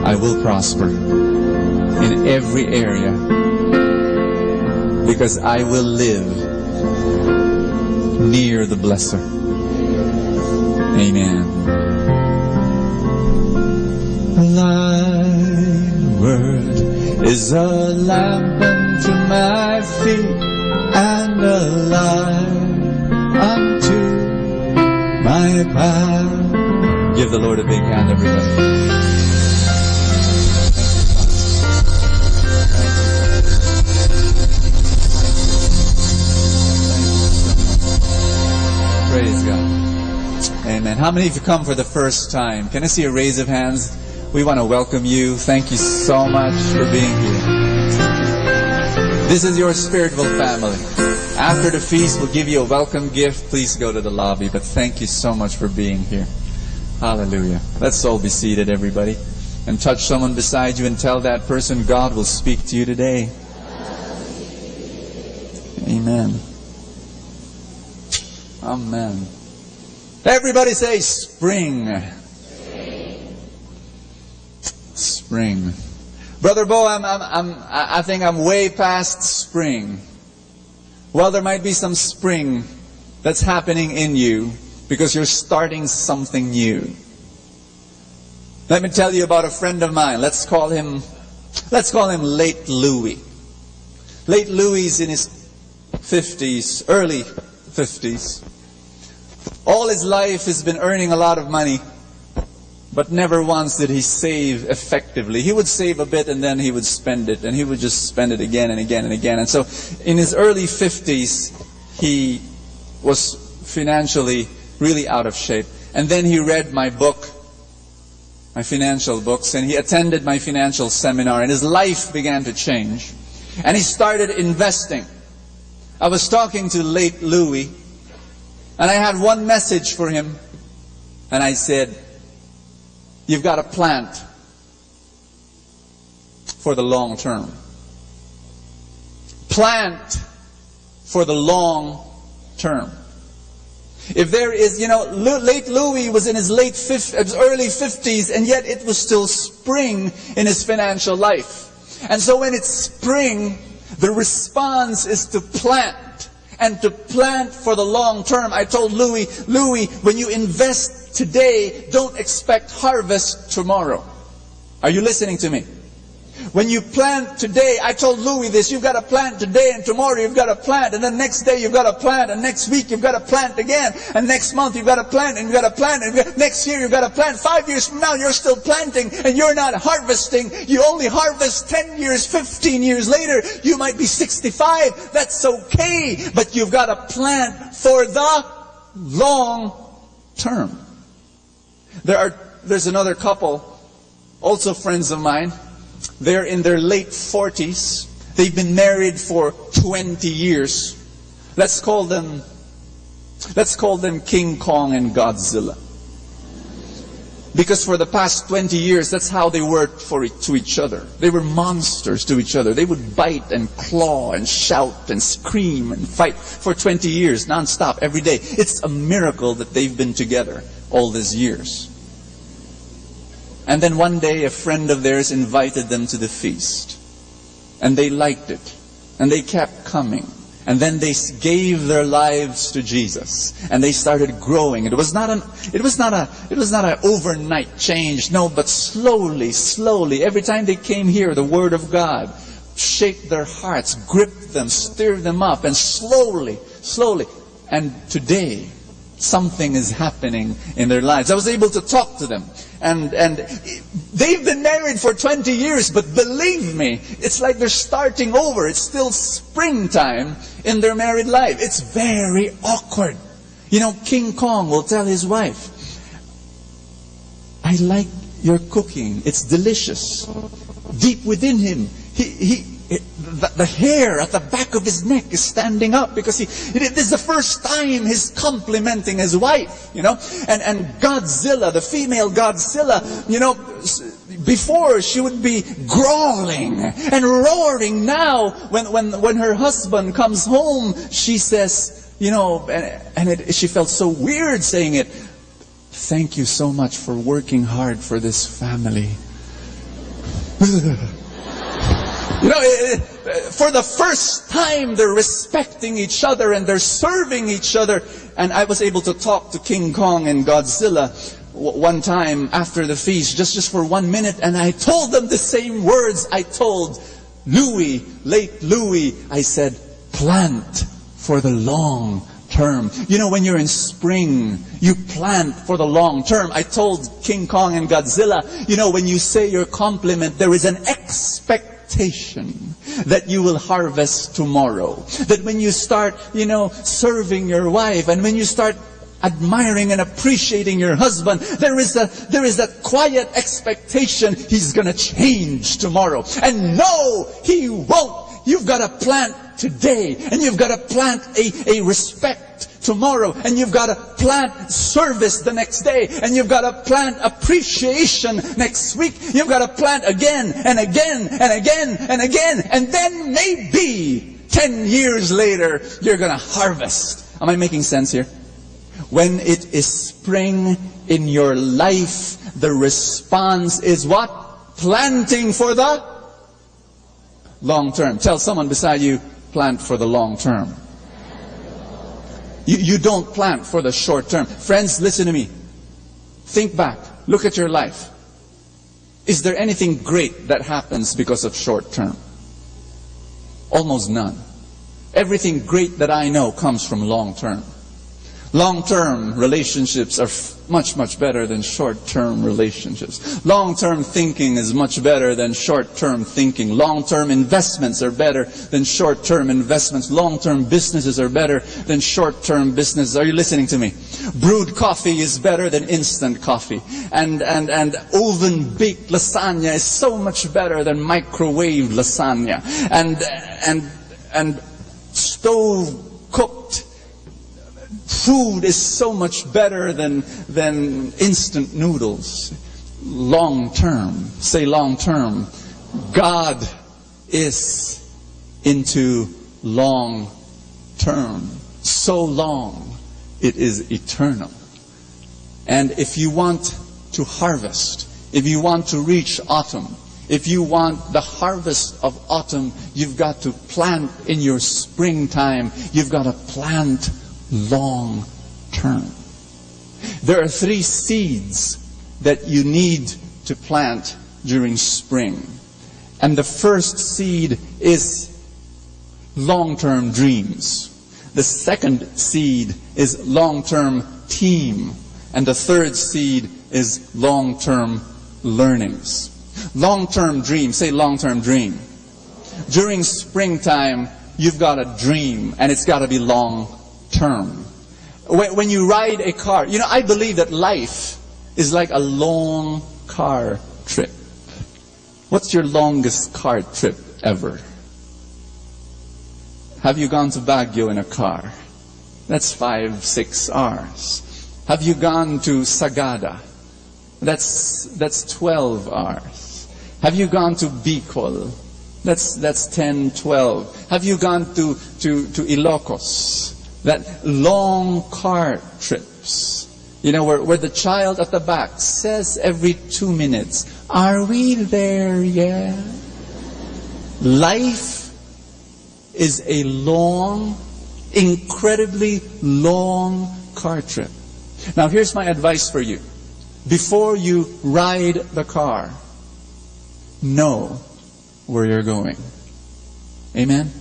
I will prosper in every area because I will live near the Blesser. Amen. Thy word is a lamp unto my feet and a light unto my path. Give the Lord a big hand, everybody. Praise God. Amen. How many of you come for the first time? Can I see a raise of hands? We want to welcome you. Thank you so much for being here. This is your spiritual family. After the feast, we'll give you a welcome gift. Please go to the lobby. But thank you so much for being here. Hallelujah. Let's all be seated, everybody. And touch someone beside you and tell that person, God will speak to you today. Amen. Amen. Everybody say spring. Spring. Brother Bo, I think I'm way past spring. Well, there might be some spring that's happening in you because you're starting something new. Let me tell you about a friend of mine. Let's call him Late Louis. Late Louis is in his 50s, early 50s. All his life has been earning a lot of money, but never once did he save effectively. He would save a bit and then he would spend it, and he would just spend it again and again and again. And so in his early 50s, he was financially really out of shape. And then he read my book, my financial books, and he attended my financial seminar, and his life began to change. And he started investing. I was talking to Late Louis, and I had one message for him, and I said, you've got to plant for the long term. Plant for the long term. If there is, Late Louis was in his early 50s, and yet it was still spring in his financial life. And so when it's spring, the response is to plant. And to plant for the long term. I told Louis, when you invest today, don't expect harvest tomorrow. Are you listening to me? When you plant today, I told Louis this, you've got to plant today, and tomorrow you've got to plant, and then next day you've got to plant, and next week you've got to plant again, and next month you've got to plant, and you've got to plant, and next year you've got to plant. 5 years from now you're still planting, and you're not harvesting. You only harvest 10 years, 15 years later. You might be 65. That's okay, but you've got to plant for the long term. There's another couple, also friends of mine. They're in their late 40s. They've been married for 20 years. Let's call them King Kong and Godzilla. Because for the past 20 years, that's how they were to each other. They were monsters to each other. They would bite and claw and shout and scream and fight for 20 years, non-stop, every day. It's a miracle that they've been together all these years. And then one day a friend of theirs invited them to the feast. And they liked it. And they kept coming. And then they gave their lives to Jesus. And they started growing. It was not an overnight change. No, but slowly, every time they came here, the Word of God shaped their hearts, gripped them, stirred them up, and slowly. And today, something is happening in their lives. I was able to talk to them. And they've been married for 20 years, but believe me, it's like they're starting over. It's still springtime in their married life. It's very awkward. King Kong will tell his wife, I like your cooking. It's delicious. Deep within him, the hair at the back of his neck is standing up because this is the first time he's complimenting his wife, And Godzilla, the female Godzilla, before she would be growling and roaring. Now, when her husband comes home, she says, she felt so weird saying it. thank you so much for working hard for this family. You know, for the first time, they're respecting each other and they're serving each other. And I was able to talk to King Kong and Godzilla one time after the feast, just for 1 minute, and I told them the same words I told Louis, late Louis. I said, plant for the long term. You know, when you're in spring, you plant for the long term. I told King Kong and Godzilla, you know, when you say your compliment, there is an expectation that you will harvest tomorrow. That when you start, you know, serving your wife, and when you start admiring and appreciating your husband, there is a quiet expectation he's going to change tomorrow. And no, he won't. You've got to plant today, and you've got to plant a respect tomorrow, and you've got to plant service the next day, and you've got to plant appreciation next week. You've got to plant again and again and again and again, and then maybe 10 years later you're going to harvest. Am I making sense here? When it is spring in your life, the response is what? Planting for the long term. Tell someone beside you, plant for the long term. You don't plant for the short term. Friends, listen to me. Think back. Look at your life. Is there anything great that happens because of short term? Almost none. Everything great that I know comes from long term. Long-term relationships are much, much better than short-term relationships. Long-term thinking is much better than short-term thinking. Long-term investments are better than short-term investments. Long-term businesses are better than short-term businesses. Are you listening to me? Brewed coffee is better than instant coffee. And oven-baked lasagna is so much better than microwave lasagna. And stove-cooked food is so much better than instant noodles. Long term. Say long term. God is into long term. So long, it is eternal. And if you want to harvest, if you want to reach autumn, if you want the harvest of autumn, you've got to plant in your springtime. You've got to plant long term. There are 3 seeds that you need to plant during spring. And the first seed is long-term dreams. The second seed is long-term team. And the third seed is long-term learnings. Long-term dream. Say long-term dream. During springtime, you've got a dream, and it's got to be long-term. When you ride a car, you know, I believe that life is like a long car trip. What's your longest car trip ever? Have you gone to Baguio in a car? That's 5-6 hours. Have you gone to Sagada? That's 12 hours. Have you gone to Bicol? That's 10-12. Have you gone to Ilocos? That long car trips. You know, where the child at the back says every 2 minutes, "Are we there yet?" Life is a long, incredibly long car trip. Now here's my advice for you. Before you ride the car, know where you're going. Amen?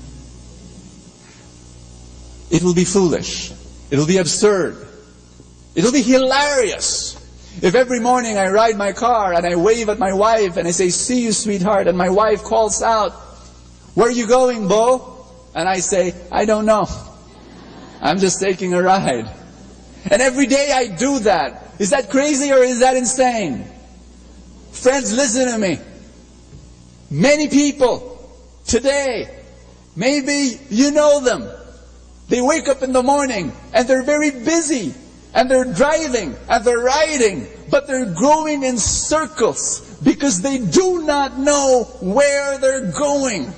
It will be foolish. It will be absurd. It will be hilarious if every morning I ride my car and I wave at my wife and I say, "See you, sweetheart," and my wife calls out, "Where are you going, Bo?" And I say, "I don't know. I'm just taking a ride." And every day I do that. Is that crazy or is that insane? Friends, listen to me. Many people today, maybe you know them. They wake up in the morning and they're very busy and they're driving and they're riding, but they're going in circles because they do not know where they're going.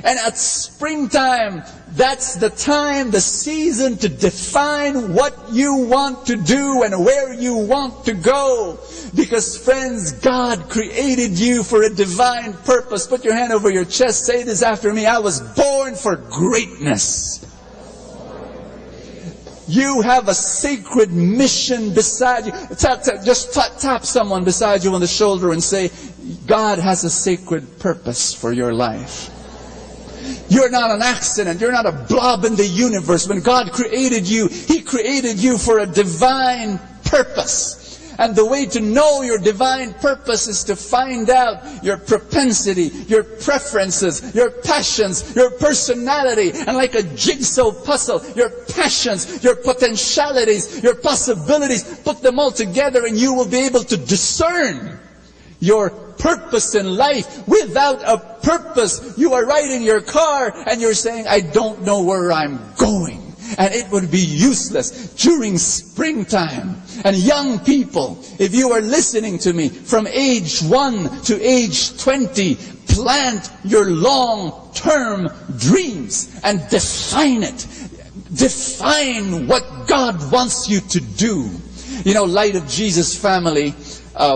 And at springtime, that's the time, the season to define what you want to do and where you want to go. Because friends, God created you for a divine purpose. Put your hand over your chest. Say this after me. I was born for greatness. You have a sacred mission beside you. Just tap someone beside you on the shoulder and say, God has a sacred purpose for your life. You're not an accident. You're not a blob in the universe. When God created you, He created you for a divine purpose. And the way to know your divine purpose is to find out your propensity, your preferences, your passions, your personality. And like a jigsaw puzzle, your passions, your potentialities, your possibilities, put them all together and you will be able to discern your purpose in life. Without a purpose, you are riding your car and you're saying, I don't know where I'm going. And it would be useless during springtime. And young people, if you are listening to me, from age 1 to age 20, plant your long-term dreams and define it. Define what God wants you to do. You know, Light of Jesus family,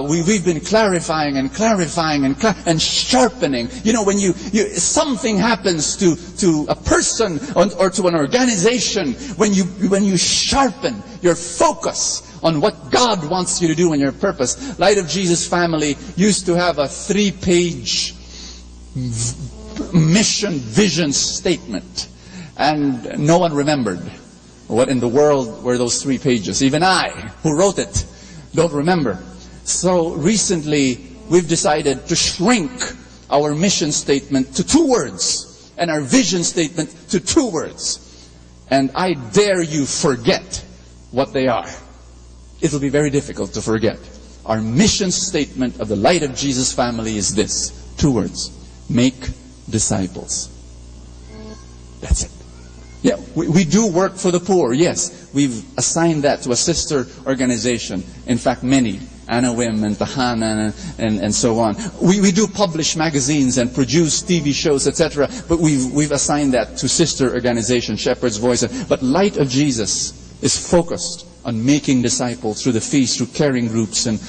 we've been clarifying and sharpening. You know, when something happens to a person or to an organization, when you sharpen your focus on what God wants you to do and your purpose. Light of Jesus family used to have a 3-page mission vision statement, and no one remembered what in the world were those 3 pages. Even I, who wrote it, don't remember. So recently, we've decided to shrink our mission statement to 2 words and our vision statement to 2 words. And I dare you forget what they are. It'll be very difficult to forget. Our mission statement of the Light of Jesus family is this. 2 words. Make disciples. That's it. Yeah, we do work for the poor. Yes, we've assigned that to a sister organization. In fact, many. Anna Wim and Tahana and so on. We do publish magazines and produce TV shows, etc. But we've assigned that to sister organization, Shepherd's Voice. But Light of Jesus is focused on making disciples through the feast, through caring groups, and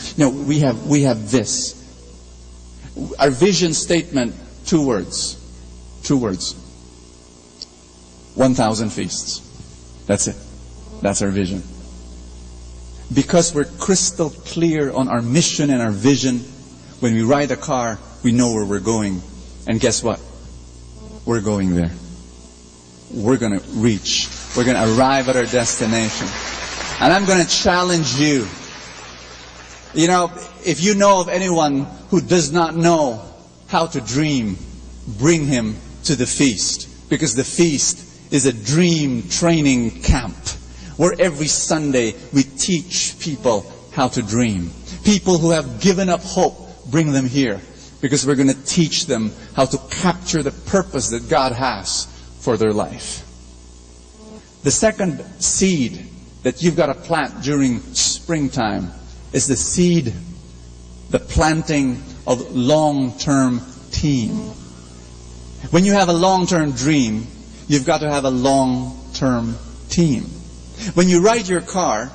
we have this. Our vision statement, 2 words. 2 words. 1,000 feasts. That's it. That's our vision. Because we're crystal clear on our mission and our vision, when we ride a car, we know where we're going. And guess what? We're going there. We're going to reach. We're going to arrive at our destination. And I'm going to challenge you. You know, if you know of anyone who does not know how to dream, bring him to the feast. Because the feast is a dream training camp, where every Sunday we teach people how to dream. People who have given up hope, bring them here. Because we're going to teach them how to capture the purpose that God has for their life. The second seed that you've got to plant during springtime is the seed, the planting of long-term team. When you have a long-term dream, you've got to have a long-term team. When you ride your car,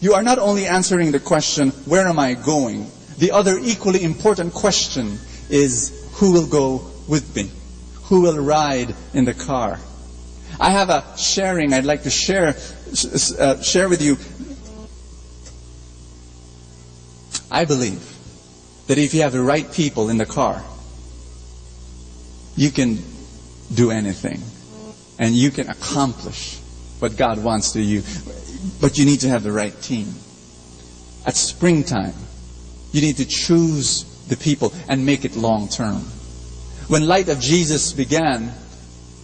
you are not only answering the question, where am I going? The other equally important question is, who will go with me? Who will ride in the car? I have a sharing I'd like to share with you. I believe that if you have the right people in the car, you can do anything. And you can accomplish what God wants to you. But you need to have the right team. At springtime, you need to choose the people and make it long term. When Light of Jesus began,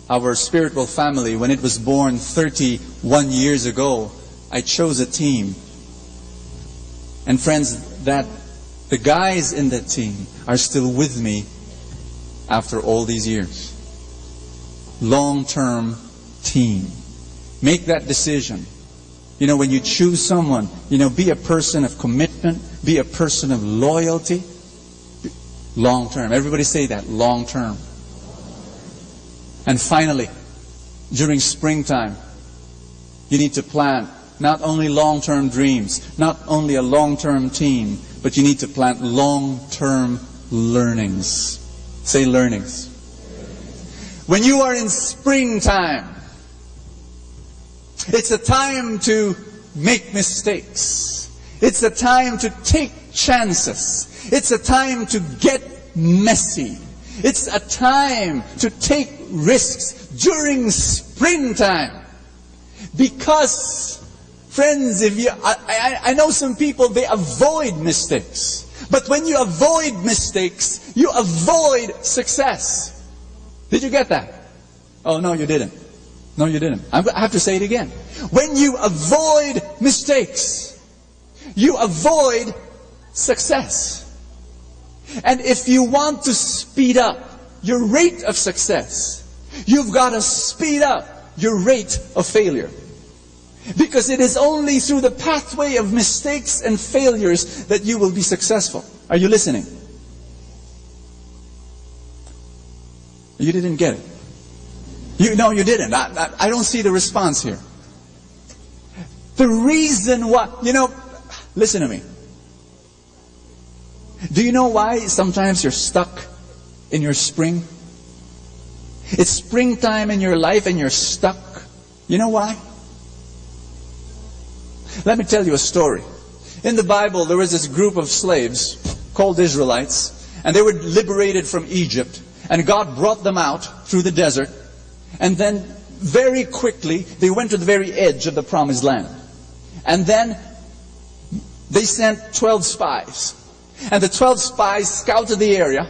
our spiritual family, when it was born 31 years ago, I chose a team. And friends, that the guys in that team are still with me after all these years. Long-term team. Make that decision. You know, when you choose someone, be a person of commitment, be a person of loyalty. Long-term. Everybody say that. Long-term. And finally, during springtime, you need to plant not only long-term dreams, not only a long-term team, but you need to plant long-term learnings. Say learnings. When you are in springtime, it's a time to make mistakes. It's a time to take chances. It's a time to get messy. It's a time to take risks during springtime. Because, friends, I know some people, they avoid mistakes. But when you avoid mistakes, you avoid success. Did you get that? Oh, no, you didn't. No, you didn't. I have to say it again. When you avoid mistakes, you avoid success. And if you want to speed up your rate of success, you've got to speed up your rate of failure. Because it is only through the pathway of mistakes and failures that you will be successful. Are you listening? You didn't get it. No, you didn't. I don't see the response here. The reason why, listen to me. Do you know why sometimes you're stuck in your spring? It's springtime in your life and you're stuck. You know why? Let me tell you a story. In the Bible, there was this group of slaves called Israelites, and they were liberated from Egypt, and God brought them out through the desert, and then very quickly, they went to the very edge of the promised land. And then they sent 12 spies. And the 12 spies scouted the area,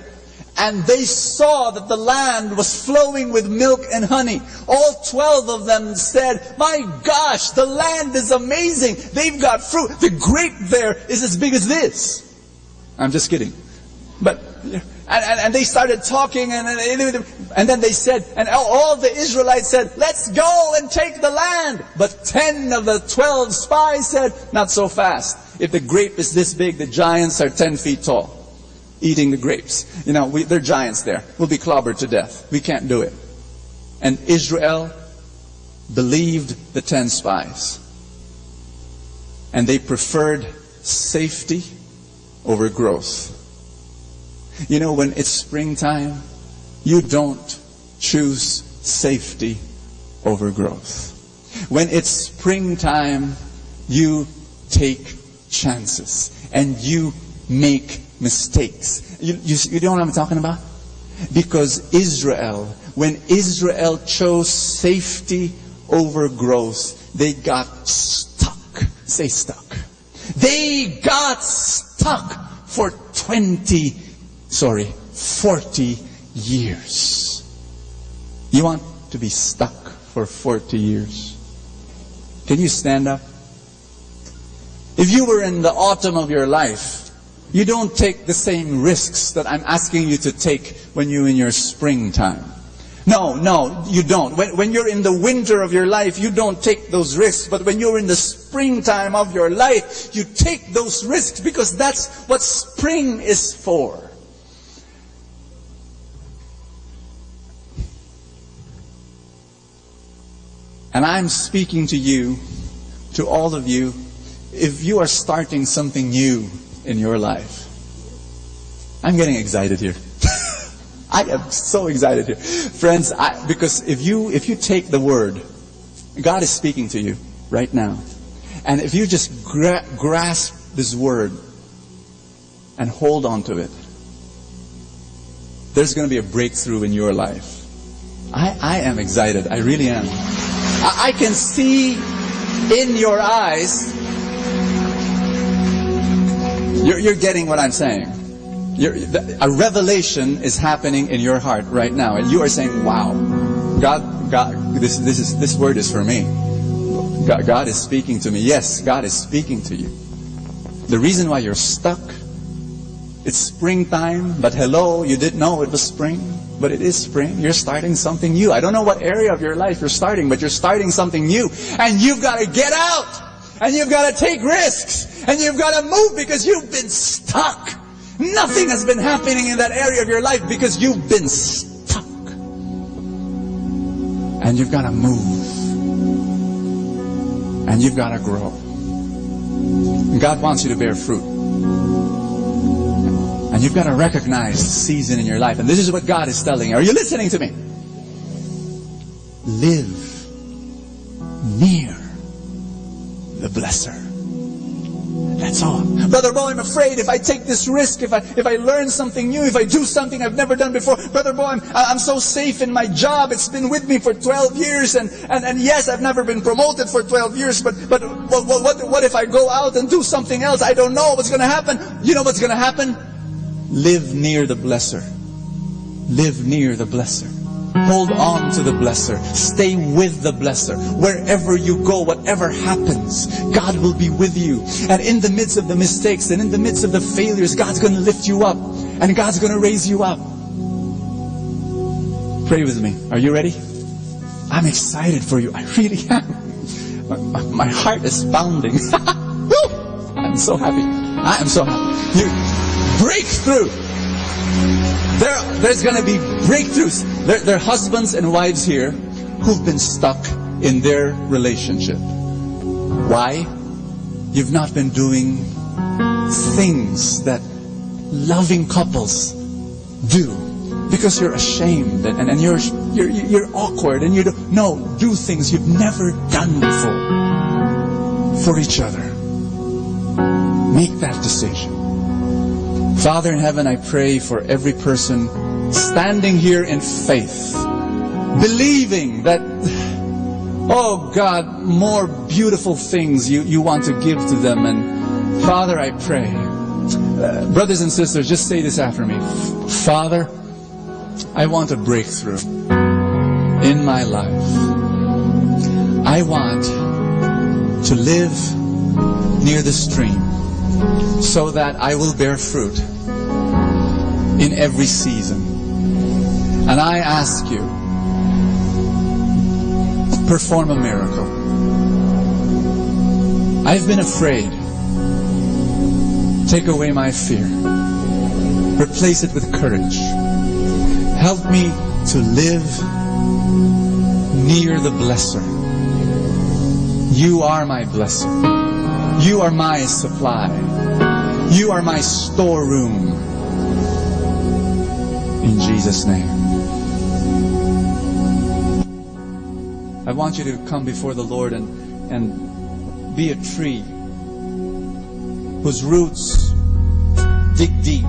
and they saw that the land was flowing with milk and honey. All 12 of them said, "My gosh, the land is amazing. They've got fruit. The grape there is as big as this." I'm just kidding. But, and they started talking, and then they said, and all the Israelites said, "Let's go and take the land." But 10 of the 12 spies said, "Not so fast. If the grape is this big, the giants are 10 feet tall, eating the grapes. They're giants there. We'll be clobbered to death. We can't do it." And Israel believed the 10 spies. And they preferred safety over growth. When it's springtime, you don't choose safety over growth. When it's springtime, you take chances and you make mistakes. You know what I'm talking about? Because when Israel chose safety over growth, they got stuck. Say stuck. They got stuck for 40 years. You want to be stuck for 40 years? Can you stand up? If you were in the autumn of your life, you don't take the same risks that I'm asking you to take when you're in your springtime. No, you don't. When you're in the winter of your life, you don't take those risks. But when you're in the springtime of your life, you take those risks because that's what spring is for. And I'm speaking to you, to all of you, if you are starting something new in your life. I'm getting excited here. I am so excited here. Friends, because if you take the word, God is speaking to you right now. And if you just grasp this word and hold on to it, there's going to be a breakthrough in your life. I am excited. I really am. I can see in your eyes, you're getting what I'm saying. A revelation is happening in your heart right now, and you are saying, "Wow, God, this word is for me. God is speaking to me." Yes, God is speaking to you. The reason why you're stuck, it's springtime, but hello, you didn't know it was spring, but it is spring. You're starting something new. I don't know what area of your life you're starting, but you're starting something new, and you've got to get out, and you've got to take risks, and you've got to move because you've been stuck. Nothing has been happening in that area of your life because you've been stuck. And you've got to move. And you've got to grow. And God wants you to bear fruit. And you've got to recognize the season in your life. And this is what God is telling you. Are you listening to me? Live near the blesser. That's all. Brother Bo, I'm afraid if I take this risk, if I learn something new, if I do something I've never done before, Brother Bo, I'm so safe in my job. It's been with me for 12 years, and yes, I've never been promoted for 12 years, but what if I go out and do something else? I don't know what's going to happen. You know what's going to happen? Live near the blesser. Live near the blesser. Hold on to the blesser. Stay with the blesser. Wherever you go, whatever happens, God will be with you. And in the midst of the mistakes and in the midst of the failures, God's going to lift you up. And God's going to raise you up. Pray with me. Are you ready? I'm excited for you. I really am. My heart is pounding. I'm so happy. I am so happy. You break through. There's going to be breakthroughs. There are husbands and wives here who've been stuck in their relationship. Why? You've not been doing things that loving couples do because you're ashamed and you're awkward and you don't. No, do things you've never done before for each other. Make that decision. Father in heaven, I pray for every person standing here in faith, believing that, oh God, more beautiful things you want to give to them. And Father, I pray, brothers and sisters, just say this after me. Father, I want a breakthrough in my life. I want to live near the stream, so that I will bear fruit in every season. And I ask you, perform a miracle. I've been afraid. Take away my fear. Replace it with courage. Help me to live near the blesser. You are my blesser. You are my supply. You are my storeroom. In Jesus' name. I want you to come before the Lord and be a tree whose roots dig deep,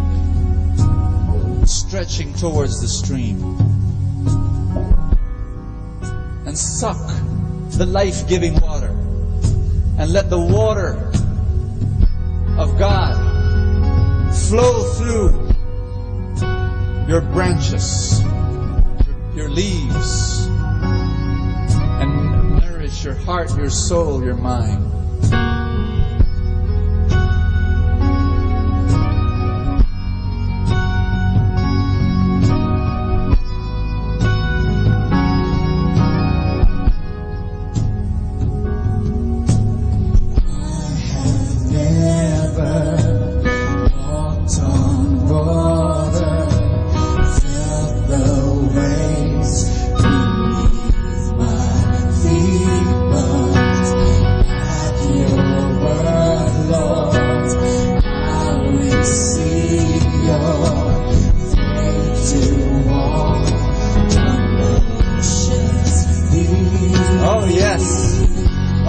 stretching towards the stream, and suck the life-giving water. And let the water of God flow through your branches, your leaves, and nourish your heart, your soul, your mind.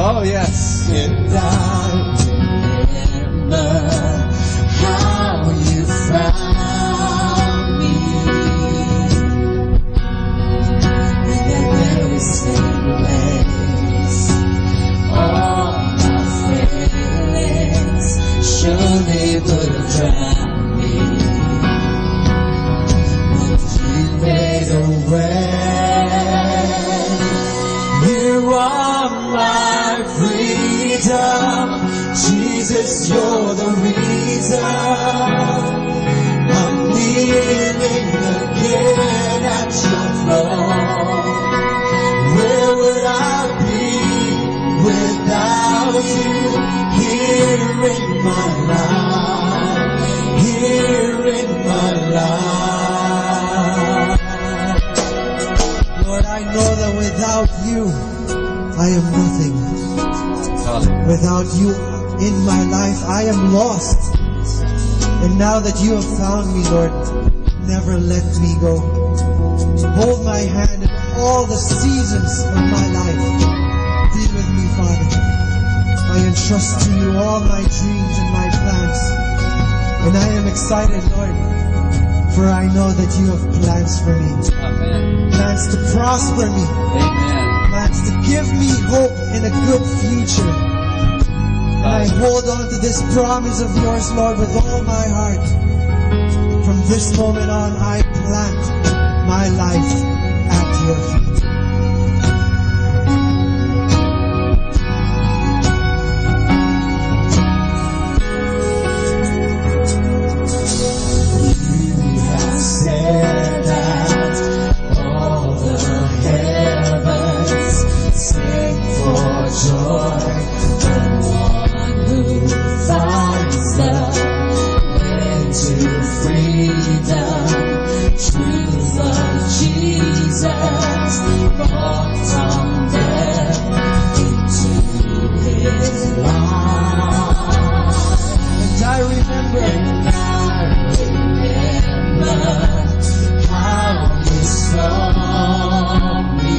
Oh yes. And I remember how you found me in that very same place. All my feelings surely would have drowned me, but you made a way. You are my freedom, Jesus, you're the reason you, I am nothing. Without you in my life, I am lost. And now that you have found me, Lord, never let me go. Hold my hand in all the seasons of my life. Be with me, Father. I entrust to you all my dreams and my plans. And I am excited, Lord, for I know that you have plans for me. Amen. Plans to prosper me. Amen. Plans to give me hope in a good future. And I hold on to this promise of yours, Lord, with all my heart. From this moment on, I plant my life at your feet. You have said that all the heavens sing for joy. Who finds the way to freedom? Truth of Jesus brought from death into his life. And I remember how you saw me.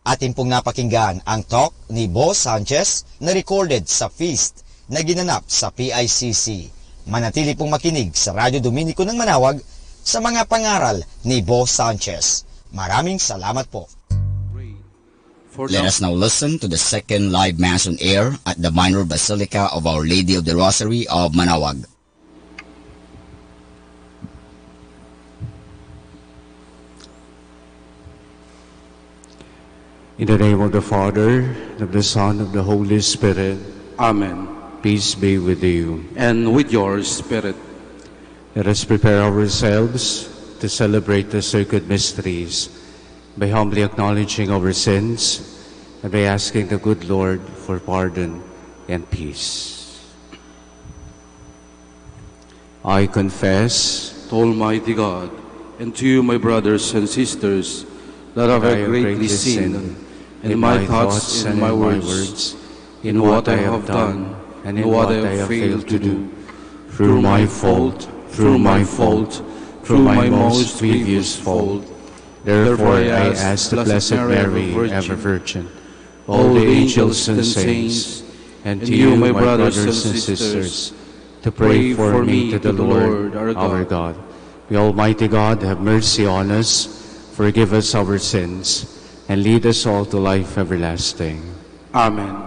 Atin pong napakinggan ang talk ni Bo Sanchez na recorded sa feast na ginanap sa PICC. Manatili pong makinig sa Radyo Dominico ng Manawag sa mga pangaral ni Bo Sanchez. Maraming salamat po. Let us now listen to the second live Mass on air at the Minor Basilica of Our Lady of the Rosary of Manawag. In the name of the Father, of the Son, of the Holy Spirit. Amen. Peace be with you. And with your spirit. Let us prepare ourselves to celebrate the sacred mysteries by humbly acknowledging our sins and by asking the good Lord for pardon and peace. I confess to Almighty God and to you, my brothers and sisters, that I have greatly sinned in my thoughts and in my words, in what I have done and in what I have failed to do, through my fault, through my most grievous fault. Therefore I ask the Blessed Mary, ever Virgin, all the angels and saints, and to you, my brothers and sisters, to pray for me to the Lord our God. May Almighty God have mercy on us, forgive us our sins, and lead us all to life everlasting. Amen.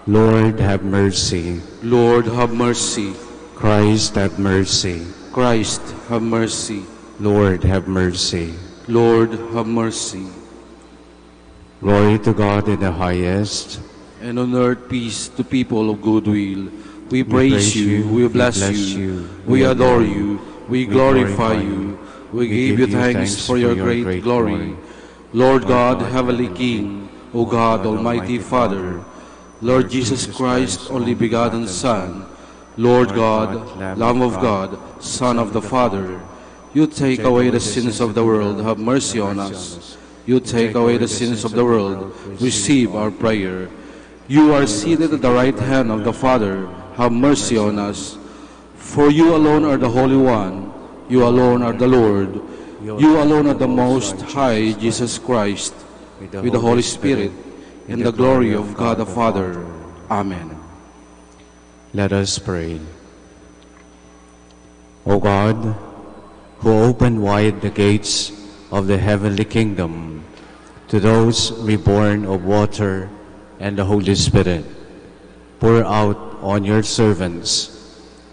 Lord, have mercy. Lord, have mercy. Christ, have mercy. Christ, have mercy. Lord, have mercy. Lord, have mercy. Glory to God in the highest, and on earth peace to people of good will. We praise you, we bless you, we adore you, we glorify you, we give you thanks for your great glory. Lord God, Heavenly King, O God, Almighty Father, Lord Jesus Christ, only begotten Son, Lord God, Lamb of God, Son of the Father, you take away the sins of the world, have mercy on us. You take away the sins of the world, receive our prayer. You are seated at the right hand of the Father, have mercy on us. For you alone are the Holy One, you alone are the Lord, you alone are the Most High, Jesus Christ, with the Holy Spirit, in the glory of God the Father. Amen. Let us pray. O God, who opened wide the gates of the heavenly kingdom to those reborn of water and the Holy Spirit, pour out on your servants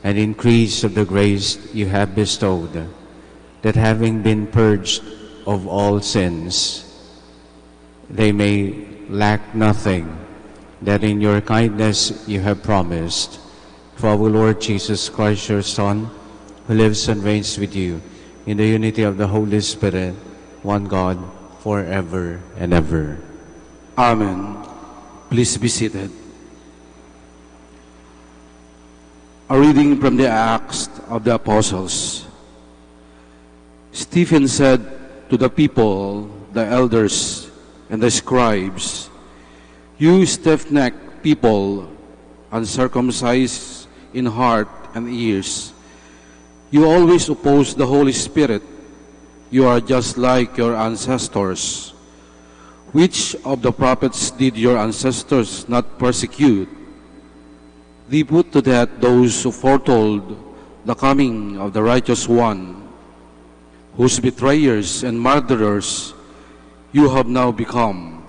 an increase of the grace you have bestowed, that having been purged of all sins, they may lack nothing, that in your kindness you have promised. For our Lord Jesus Christ, your Son, who lives and reigns with you in the unity of the Holy Spirit, one God, forever and ever. Amen. Please be seated. A reading from the Acts of the Apostles. Stephen said to the people, the elders, and the scribes, "You stiff-necked people, uncircumcised in heart and ears, you always oppose the Holy Spirit. You are just like your ancestors. Which of the prophets did your ancestors not persecute? They put to death those who foretold the coming of the righteous one, whose betrayers and murderers you have now become.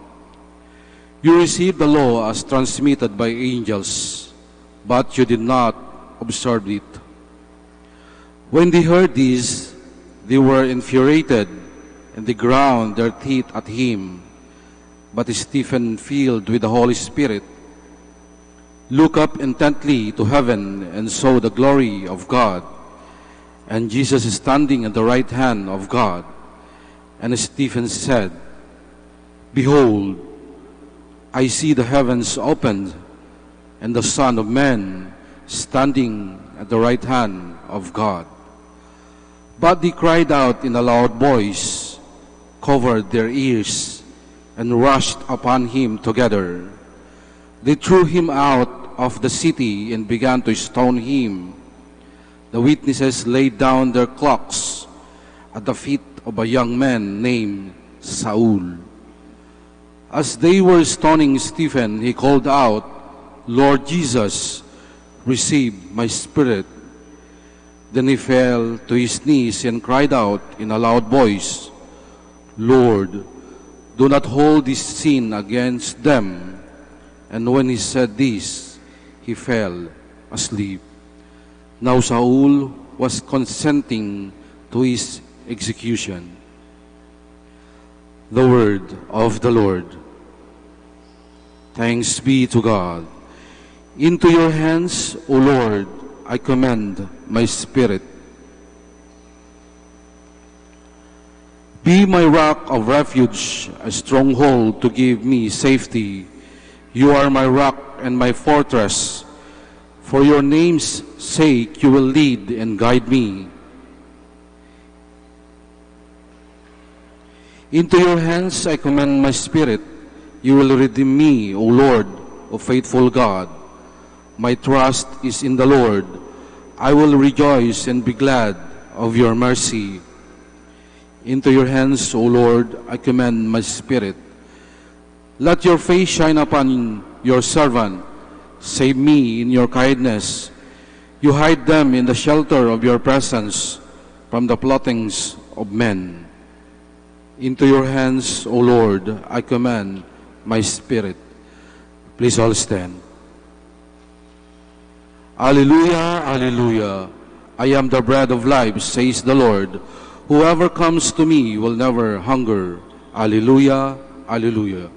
You received the law as transmitted by angels, but you did not observe it." When they heard this, they were infuriated, and they ground their teeth at him. But Stephen, filled with the Holy Spirit, looked up intently to heaven and saw the glory of God, and Jesus standing at the right hand of God. And Stephen said, "Behold, I see the heavens opened, and the Son of Man standing at the right hand of God." But they cried out in a loud voice, covered their ears, and rushed upon him together. They threw him out of the city and began to stone him. The witnesses laid down their cloaks at the feet of a young man named Saul. As they were stoning Stephen, he called out, "Lord Jesus, receive my spirit." Then he fell to his knees and cried out in a loud voice, "Lord, do not hold this sin against them." And when he said this, he fell asleep. Now Saul was consenting to his execution. The word of the Lord. Thanks be to God. Into your hands, O Lord, I commend my spirit. Be my rock of refuge, a stronghold to give me safety. You are my rock and my fortress. For your name's sake, you will lead and guide me. Into your hands I commend my spirit. You will redeem me, O Lord, O faithful God. My trust is in the Lord. I will rejoice and be glad of your mercy. Into your hands, O Lord, I commend my spirit. Let your face shine upon your servant. Save me in your kindness. You hide them in the shelter of your presence from the plottings of men. Into your hands, O Lord, I commend my spirit. Please all stand. Alleluia, alleluia. I am the bread of life, says the Lord. Whoever comes to me will never hunger. Alleluia, alleluia.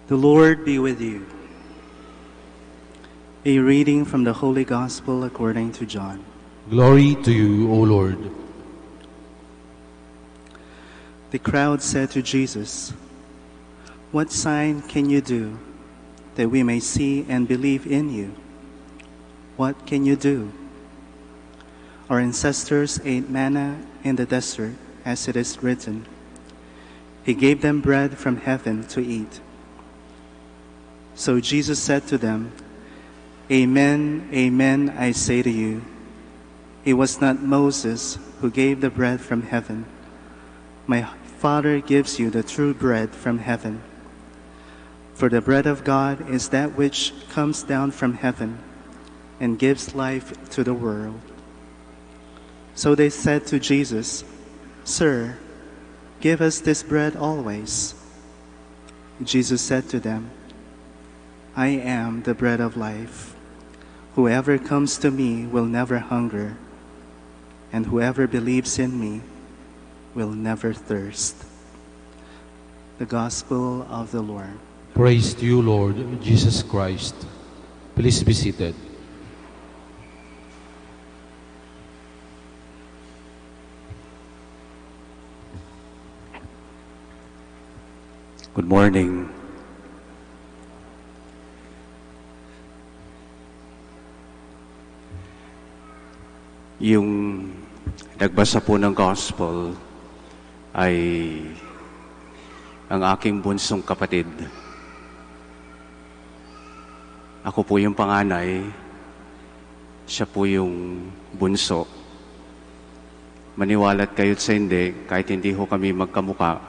The Lord be with you. A reading from the Holy Gospel according to John. Glory to you, O Lord. The crowd said to Jesus, "What sign can you do that we may see and believe in you? What can you do? Our ancestors ate manna in the desert, as it is written, He gave them bread from heaven to eat." So Jesus said to them, "Amen, amen, I say to you, it was not Moses who gave the bread from heaven. My Father gives you the true bread from heaven. For the bread of God is that which comes down from heaven and gives life to the world." So they said to Jesus, "Sir, give us this bread always." Jesus said to them, "I am the bread of life. Whoever comes to me will never hunger, and whoever believes in me will never thirst." The Gospel of the Lord. Praise to you, Lord Jesus Christ. Please be seated. Good morning. Yung nagbasa po ng Gospel ay ang aking bunsong kapatid. Ako po yung panganay, siya po yung bunso. Maniwala't kayo't sa hindi, kahit hindi ho kami magkamuka,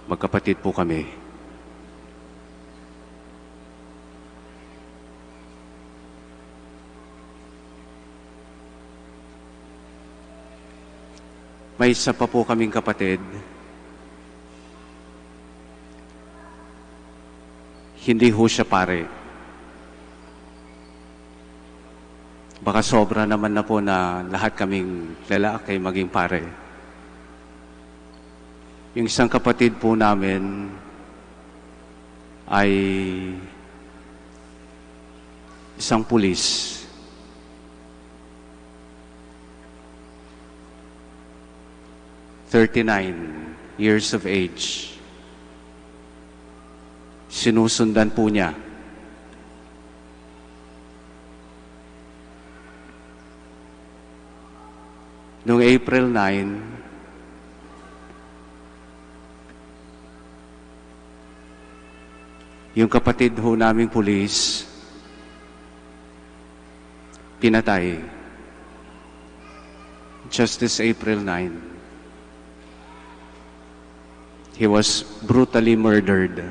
magkapatid po kami. May isa pa po kaming kapatid. Hindi ho siya pare. Baka sobra naman na po na lahat kaming lalaki maging pare. Yung isang kapatid po namin ay isang pulis. Years of age. Sinusundan po niya. Noong April 9, yung kapatid ho naming pulis, pinatay. Just this April 9. He was brutally murdered.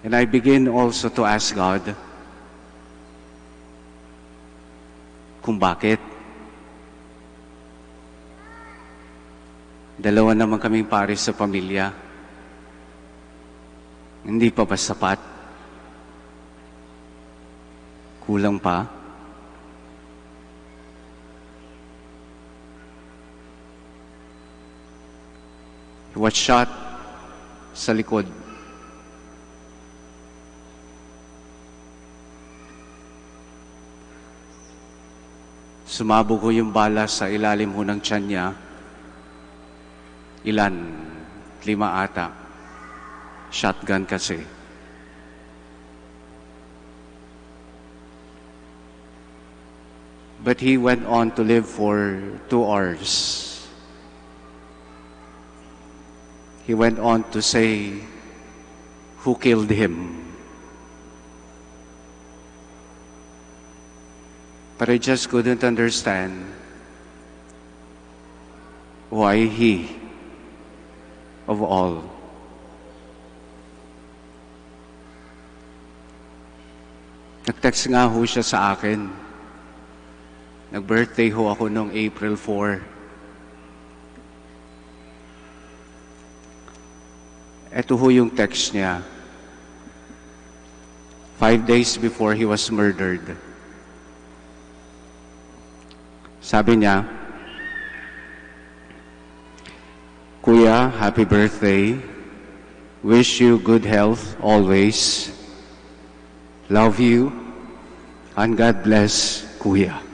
And I begin also to ask God kung bakit. Dalawa naman kaming pares sa pamilya. Hindi pa ba sapat? Kulang pa? He was shot sa likod. Sumabog ko yung bala sa ilalim ho ng tiyan niya. Ilan? 5 ata. Shotgun kasi. But he went on to live for 2 hours. He went on to say who killed him. But I just couldn't understand why he, of all, nag-text nga ho siya sa akin. Nag-birthday ho ako noong April 4. Ito ho yung text niya. 5 days before he was murdered. Sabi niya, Kuya, happy birthday. Wish you good health always. Love you. And God bless, Kuya.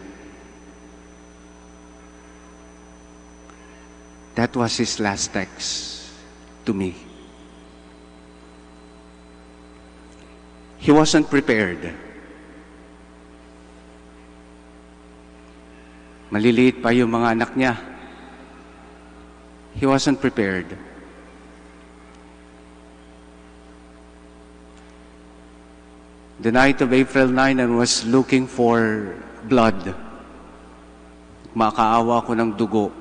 That was his last text to me. He wasn't prepared. Maliliit pa yung mga anak niya. He wasn't prepared. The night of April 9, I was looking for blood. Makaawa ko ng dugo.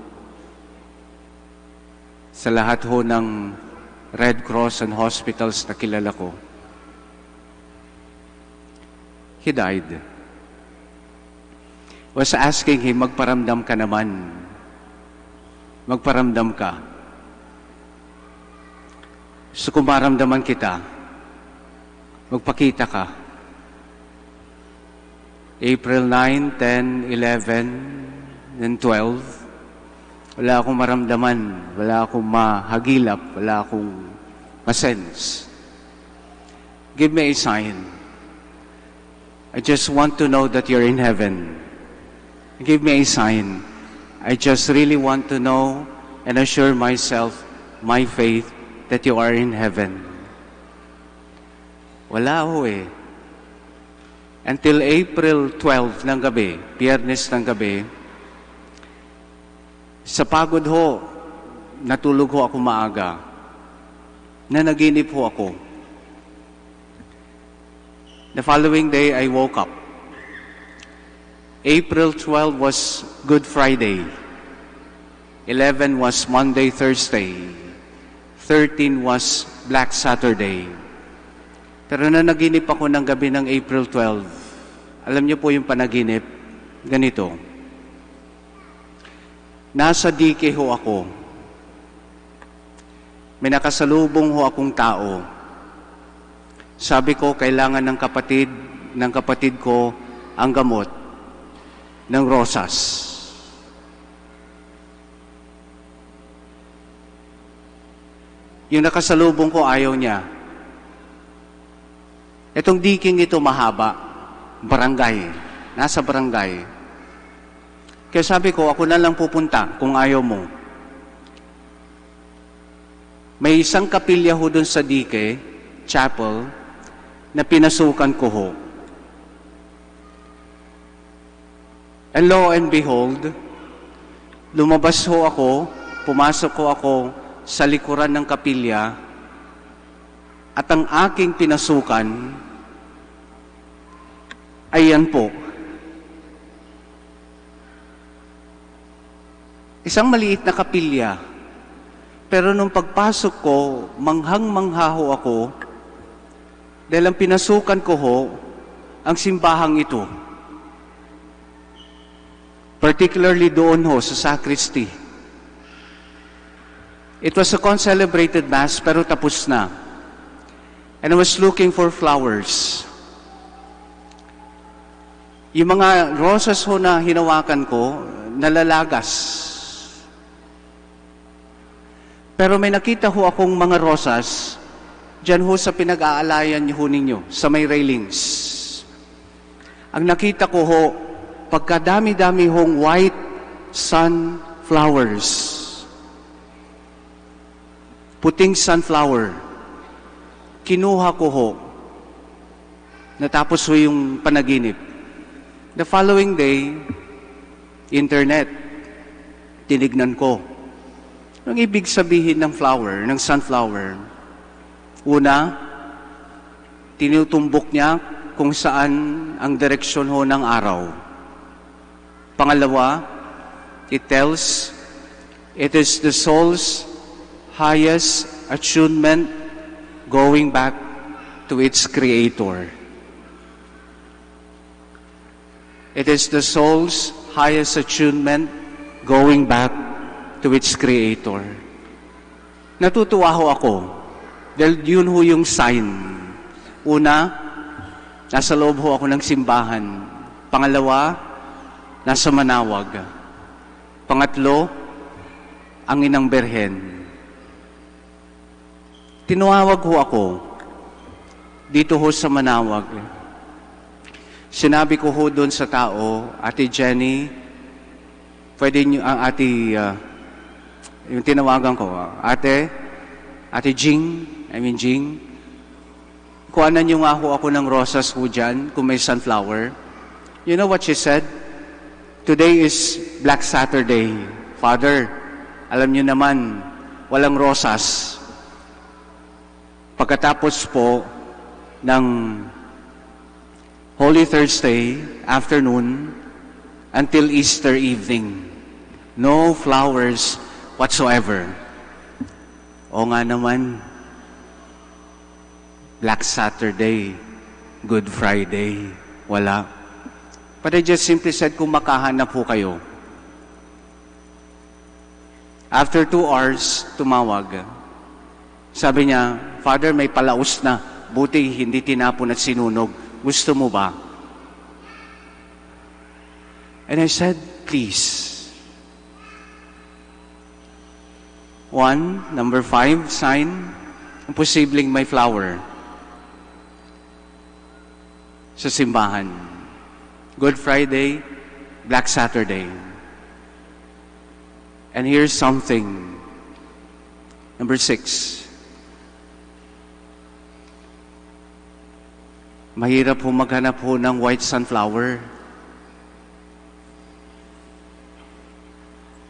Sa lahat ho ng Red Cross and hospitals na kilala ko. He died. Was asking him, magparamdam ka naman. Magparamdam ka. So kung maramdaman kita, magpakita ka. April 9, 10, 11, and 12, wala akong maramdaman, wala akong mahagilap, wala akong masense. Give me a sign. I just want to know that you're in heaven. Give me a sign. I just really want to know and assure myself, my faith, that you are in heaven. Wala ho eh. Until April 12 ng gabi, Biyernes ng gabi, sa pagod ho, natulog ho ako maaga. Nanaginip ho ako. The following day, I woke up. April 12 was Good Friday. 11 was Monday, Thursday. 13 was Black Saturday. Pero nanaginip ako ng gabi ng April 12. Alam niyo po yung panaginip? Ganito. Nasa dike ho ako. May nakasalubong ho akong tao. Sabi ko, kailangan ng kapatid ko ang gamot ng rosas. Yung nakasalubong ko, ayaw niya. Itong diking ito mahaba. Barangay. Nasa barangay. Kaya sabi ko, ako na lang pupunta kung ayaw mo. May isang kapilya ho dun sa dike, chapel, na pinasukan ko ho. And lo and behold, lumabas ho ako, pumasok ho ako sa likuran ng kapilya, at ang aking pinasukan ay yan po. Isang maliit na kapilya. Pero nung pagpasok ko, manghang-mangha ho ako dahil ang pinasukan ko ho, ang simbahang ito. Particularly doon ho sa sacristy. It was a concelebrated mass pero tapos na. And I was looking for flowers. Yung mga rosas ho na hinawakan ko, nalalagas. Pero may nakita ho akong mga rosas, dyan ho sa pinag-aalayan ho ninyo, sa may railings. Ang nakita ko ho, pagkadami-dami hong white sunflowers. Puting sunflower. Kinuha ko ho. Natapos ho yung panaginip. The following day, internet, tinignan ko. Ang ibig sabihin ng flower, ng sunflower, una, tinutumbok niya kung saan ang direksyon ho ng araw. Pangalawa, it tells it is the soul's highest attunement going back to its Creator. It is the soul's highest attunement going back to its Creator. Natutuwa ho ako dahil yun ho yung sign. Una, nasa loob ho ako ng simbahan. Pangalawa, nasa Manawag. Pangatlo, ang Inang Berhen. Tinawag ho ako dito ho sa Manawag. Sinabi ko ho doon sa tao, Ate Jenny, pwede niyo ang yung tinawagan ko, Ate Jing, kuhanan niyo nga ho ako ng rosas ho dyan, kung may sunflower. You know what she said? Today is Black Saturday. Father, alam niyo naman, walang rosas. Pagkatapos po ng Holy Thursday afternoon until Easter evening, no flowers whatsoever. O nga naman, Black Saturday, Good Friday, wala. But I just simply said, kung makahanap po kayo. After 2 hours, tumawag. Sabi niya, Father, may palaos na. Buti hindi tinapon at sinunog. Gusto mo ba? And I said, please. 1, number 5, sign, posibleng may flower sa simbahan. Good Friday, Black Saturday. And here's something. Number 6. Mahirap po maghanap po ng white sunflower.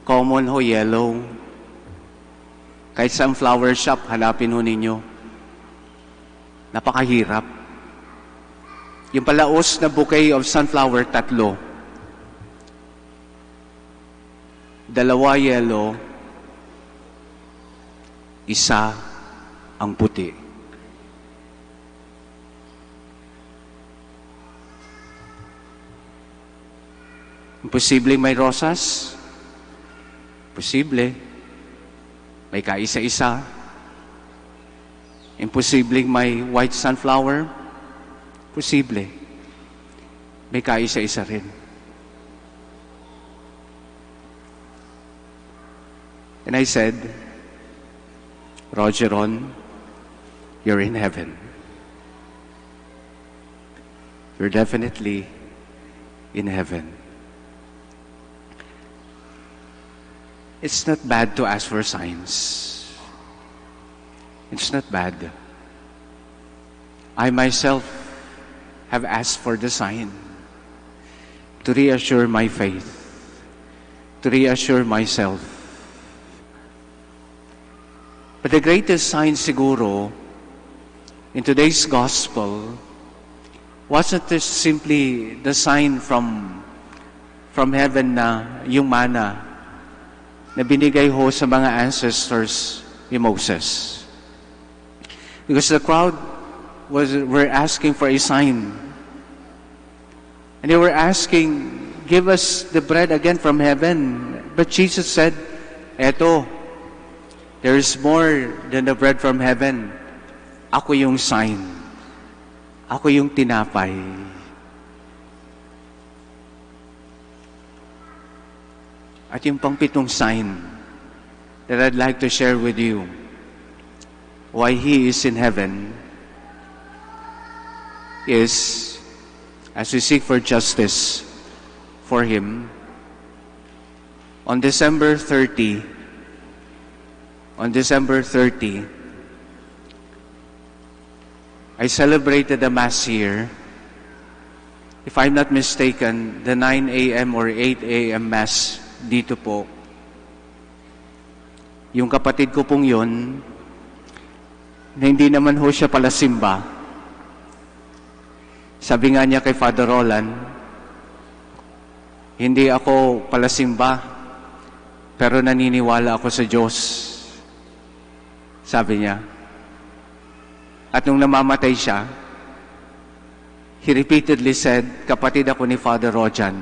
Common ho, yellow. Kahit sa flower shop, hanapin ho ninyo. Napakahirap. Yung palaos na bouquet of sunflower, 3. 2 yellow, 1 ang puti. Imposible may rosas? Posible. May kaisa-isa. Imposible may white sunflower? Posible. May kaisa-isa rin. And I said, Rogeron, you're in heaven. You're definitely in heaven. It's not bad to ask for signs. It's not bad. I myself have asked for the sign to reassure my faith, to reassure myself. But the greatest sign siguro in today's gospel wasn't just simply the sign from heaven na yung manna na binigay ho sa mga ancestors ni Moses. Because the crowd were asking for a sign. And they were asking, give us the bread again from heaven. But Jesus said, eto, there is more than the bread from heaven. Ako yung sign. Ako yung tinapay. At yung pang-pitong sign that I'd like to share with you why He is in heaven is, as we seek for justice for Him, on December 30, I celebrated the Mass here. If I'm not mistaken, the 9 a.m. or 8 a.m. Mass dito po. Yung kapatid ko pong yun, na hindi naman ho siya pala simba. Sabi nga niya kay Father Roland, hindi ako pala simba, pero naniniwala ako sa Diyos. Sabi niya. At nung namamatay siya, he repeatedly said, kapatid ako ni Father Rojan.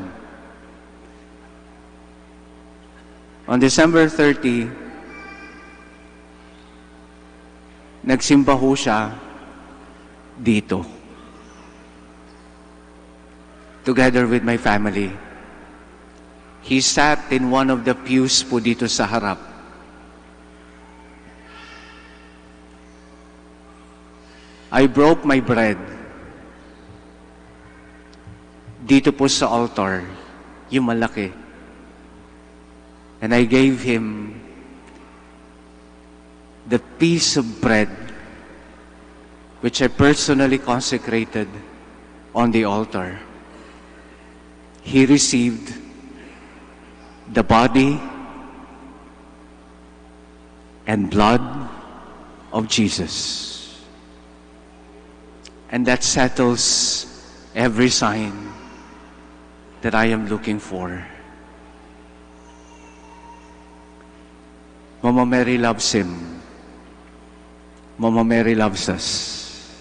On December 30, nagsimba ho siya dito. Together with my family. He sat in one of the pews po dito sa harap. I broke my bread dito po sa altar, yung malaki. And I gave him the piece of bread which I personally consecrated on the altar. He received the body and blood of Jesus. And that settles every sign that I am looking for. Mama Mary loves him. Mama Mary loves us.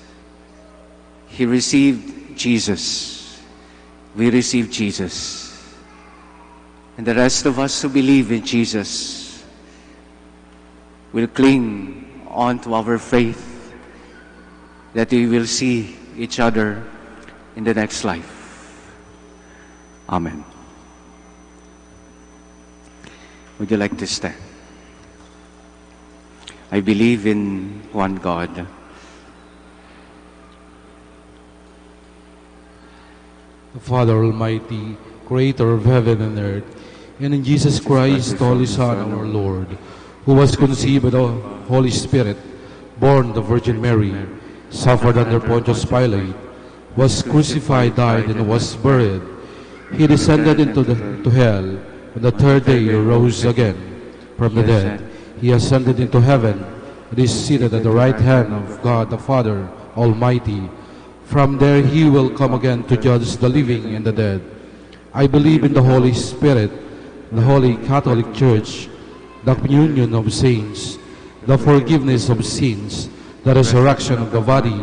He received Jesus. We received Jesus. And the rest of us who believe in Jesus will cling on to our faith that we will see each other in the next life. Amen. Would you like to stand? I believe in one God. The Father Almighty, creator of heaven and earth, and in Jesus Christ, Holy Son, our Lord, who was conceived by the Holy Spirit, born of the Virgin Mary, suffered under Pontius Pilate, was crucified, died, and was buried. He descended into hell, and the third day he rose again from the dead. He ascended into heaven, and is seated at the right hand of God the Father Almighty. From there he will come again to judge the living and the dead. I believe in the Holy Spirit, the Holy Catholic Church, the communion of saints, the forgiveness of sins, the resurrection of the body,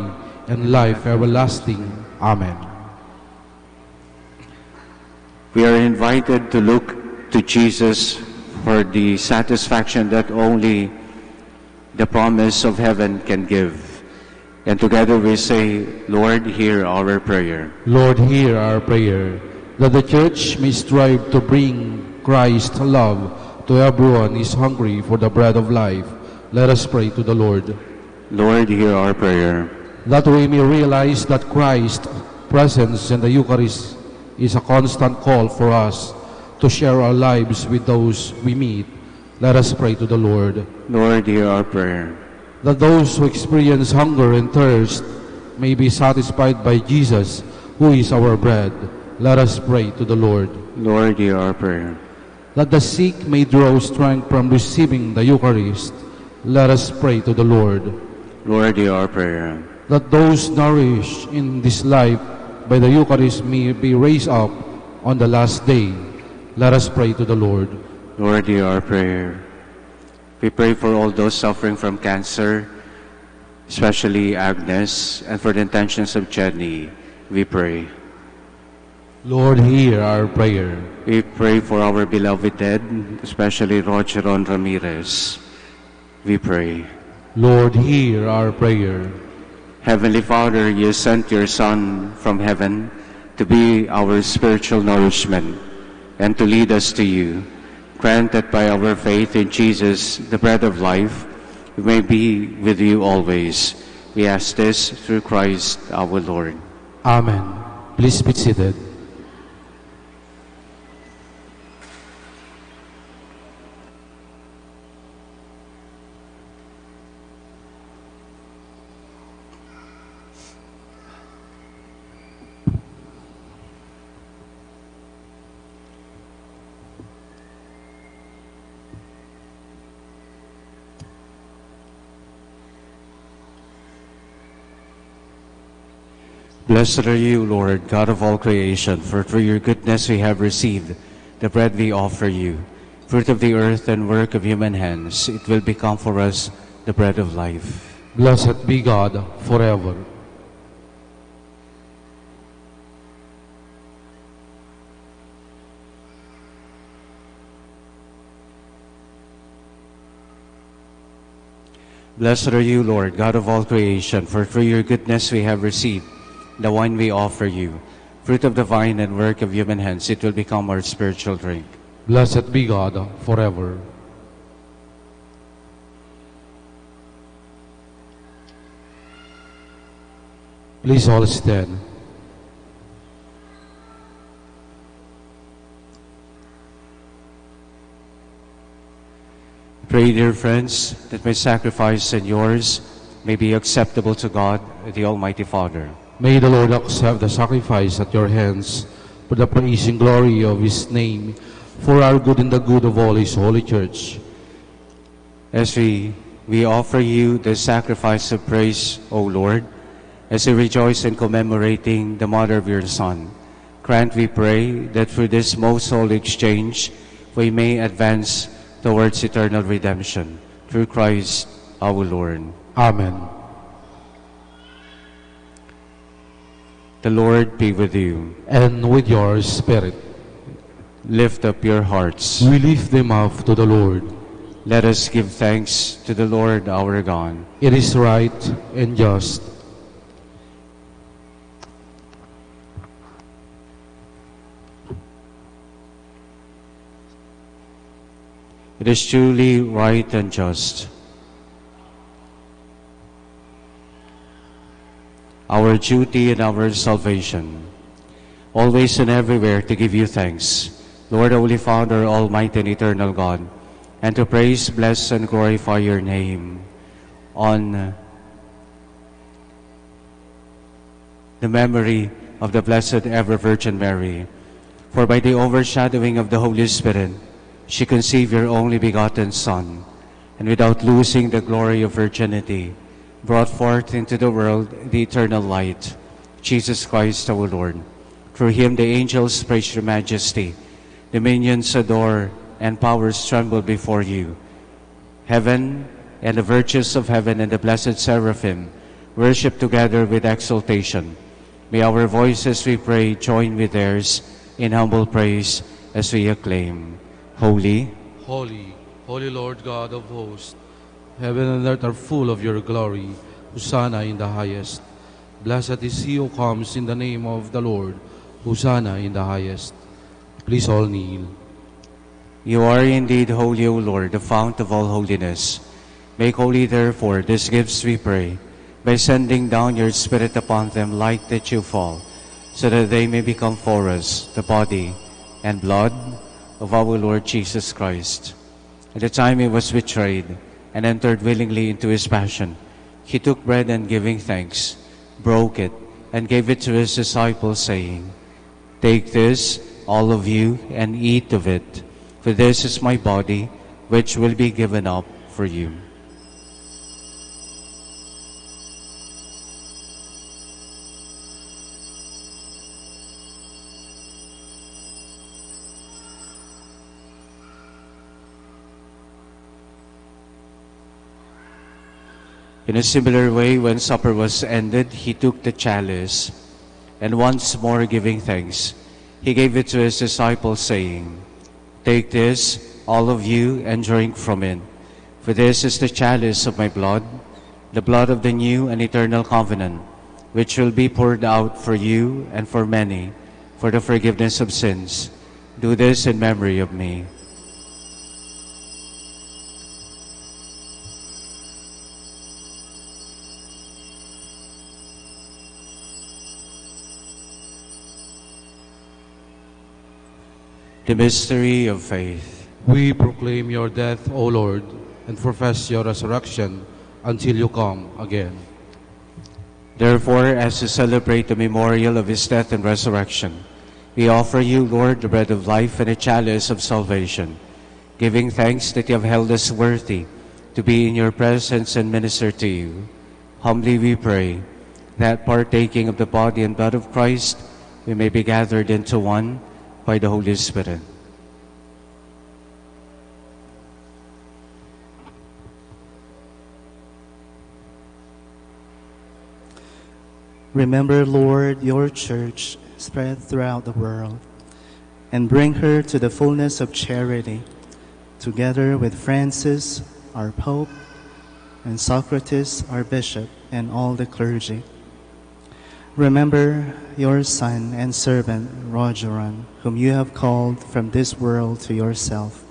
and life everlasting. Amen. We are invited to look to Jesus for the satisfaction that only the promise of heaven can give. And together we say, Lord, hear our prayer. Lord, hear our prayer, that the Church may strive to bring Christ's love to everyone who is hungry for the bread of life. Let us pray to the Lord. Lord, hear our prayer. That we may realize that Christ's presence in the Eucharist is a constant call for us to share our lives with those we meet. Let us pray to the Lord. Lord, hear our prayer. That those who experience hunger and thirst may be satisfied by Jesus, who is our bread. Let us pray to the Lord. Lord, hear our prayer. That the sick may draw strength from receiving the Eucharist. Let us pray to the Lord. Lord, hear our prayer. That those nourished in this life by the Eucharist may be raised up on the last day. Let us pray to the Lord. Lord, hear our prayer. We pray for all those suffering from cancer, especially Agnes, and for the intentions of Jenny. We pray. Lord, hear our prayer. We pray for our beloved dead, especially Rogeron Ramirez. We pray. Lord, hear our prayer. Heavenly Father, you sent your Son from heaven to be our spiritual nourishment and to lead us to you. Grant that by our faith in Jesus, the bread of life, we may be with you always. We ask this through Christ our Lord. Amen. Please be seated. Blessed are you, Lord, God of all creation, for through your goodness we have received the bread we offer you, fruit of the earth and work of human hands. It will become for us the bread of life. Blessed be God forever. Blessed are you, Lord, God of all creation, for through your goodness we have received the wine we offer you, fruit of the vine and work of human hands. It will become our spiritual drink. Blessed be God forever. Please all stand. Pray, dear friends, that my sacrifice and yours may be acceptable to God, the Almighty Father. May the Lord accept the sacrifice at your hands for the praise and glory of his name, for our good and the good of all his holy church. As we offer you the sacrifice of praise, O Lord, as we rejoice in commemorating the mother of your Son, grant, we pray, that through this most holy exchange we may advance towards eternal redemption. Through Christ our Lord. Amen. The Lord be with you. And with your spirit. Lift up your hearts. We lift them up to the Lord. Let us give thanks to the Lord our God. It is right and just. It is truly right and just. Our duty and our salvation, always and everywhere to give you thanks, Lord, Holy Father, Almighty and Eternal God, and to praise, bless, and glorify your name on the memory of the Blessed Ever Virgin Mary. For by the overshadowing of the Holy Spirit, she conceived your only begotten Son, and without losing the glory of virginity, brought forth into the world the eternal light, Jesus Christ our Lord. Through him the angels praise your majesty, dominions adore, and powers tremble before you. Heaven and the virtues of heaven and the blessed seraphim worship together with exultation. May our voices, we pray, join with theirs in humble praise as we acclaim. Holy, holy, holy Lord God of hosts, heaven and earth are full of your glory. Hosanna in the highest. Blessed is he who comes in the name of the Lord. Hosanna in the highest. Please all kneel. You are indeed holy, O Lord, the fount of all holiness. Make holy, therefore, these gifts, we pray, by sending down your Spirit upon them like that you fall, so that they may become for us the body and blood of our Lord Jesus Christ. At the time he was betrayed and entered willingly into his passion, he took bread and giving thanks, broke it, and gave it to his disciples, saying, "Take this, all of you, and eat of it, for this is my body, which will be given up for you." In a similar way, when supper was ended, he took the chalice, and once more giving thanks, he gave it to his disciples, saying, "Take this, all of you, and drink from it, for this is the chalice of my blood, the blood of the new and eternal covenant, which will be poured out for you and for many, for the forgiveness of sins. Do this in memory of me." The mystery of faith. We proclaim your death, O Lord, and profess your resurrection until you come again. Therefore, as we celebrate the memorial of his death and resurrection, we offer you, Lord, the bread of life and a chalice of salvation, giving thanks that you have held us worthy to be in your presence and minister to you. Humbly we pray that partaking of the body and blood of Christ, we may be gathered into one by the Holy Spirit. Remember, Lord, your church spread throughout the world, and bring her to the fullness of charity, together with Francis, our Pope, and Socrates, our Bishop, and all the clergy. Remember your son and servant, Rogeron, whom you have called from this world to yourself.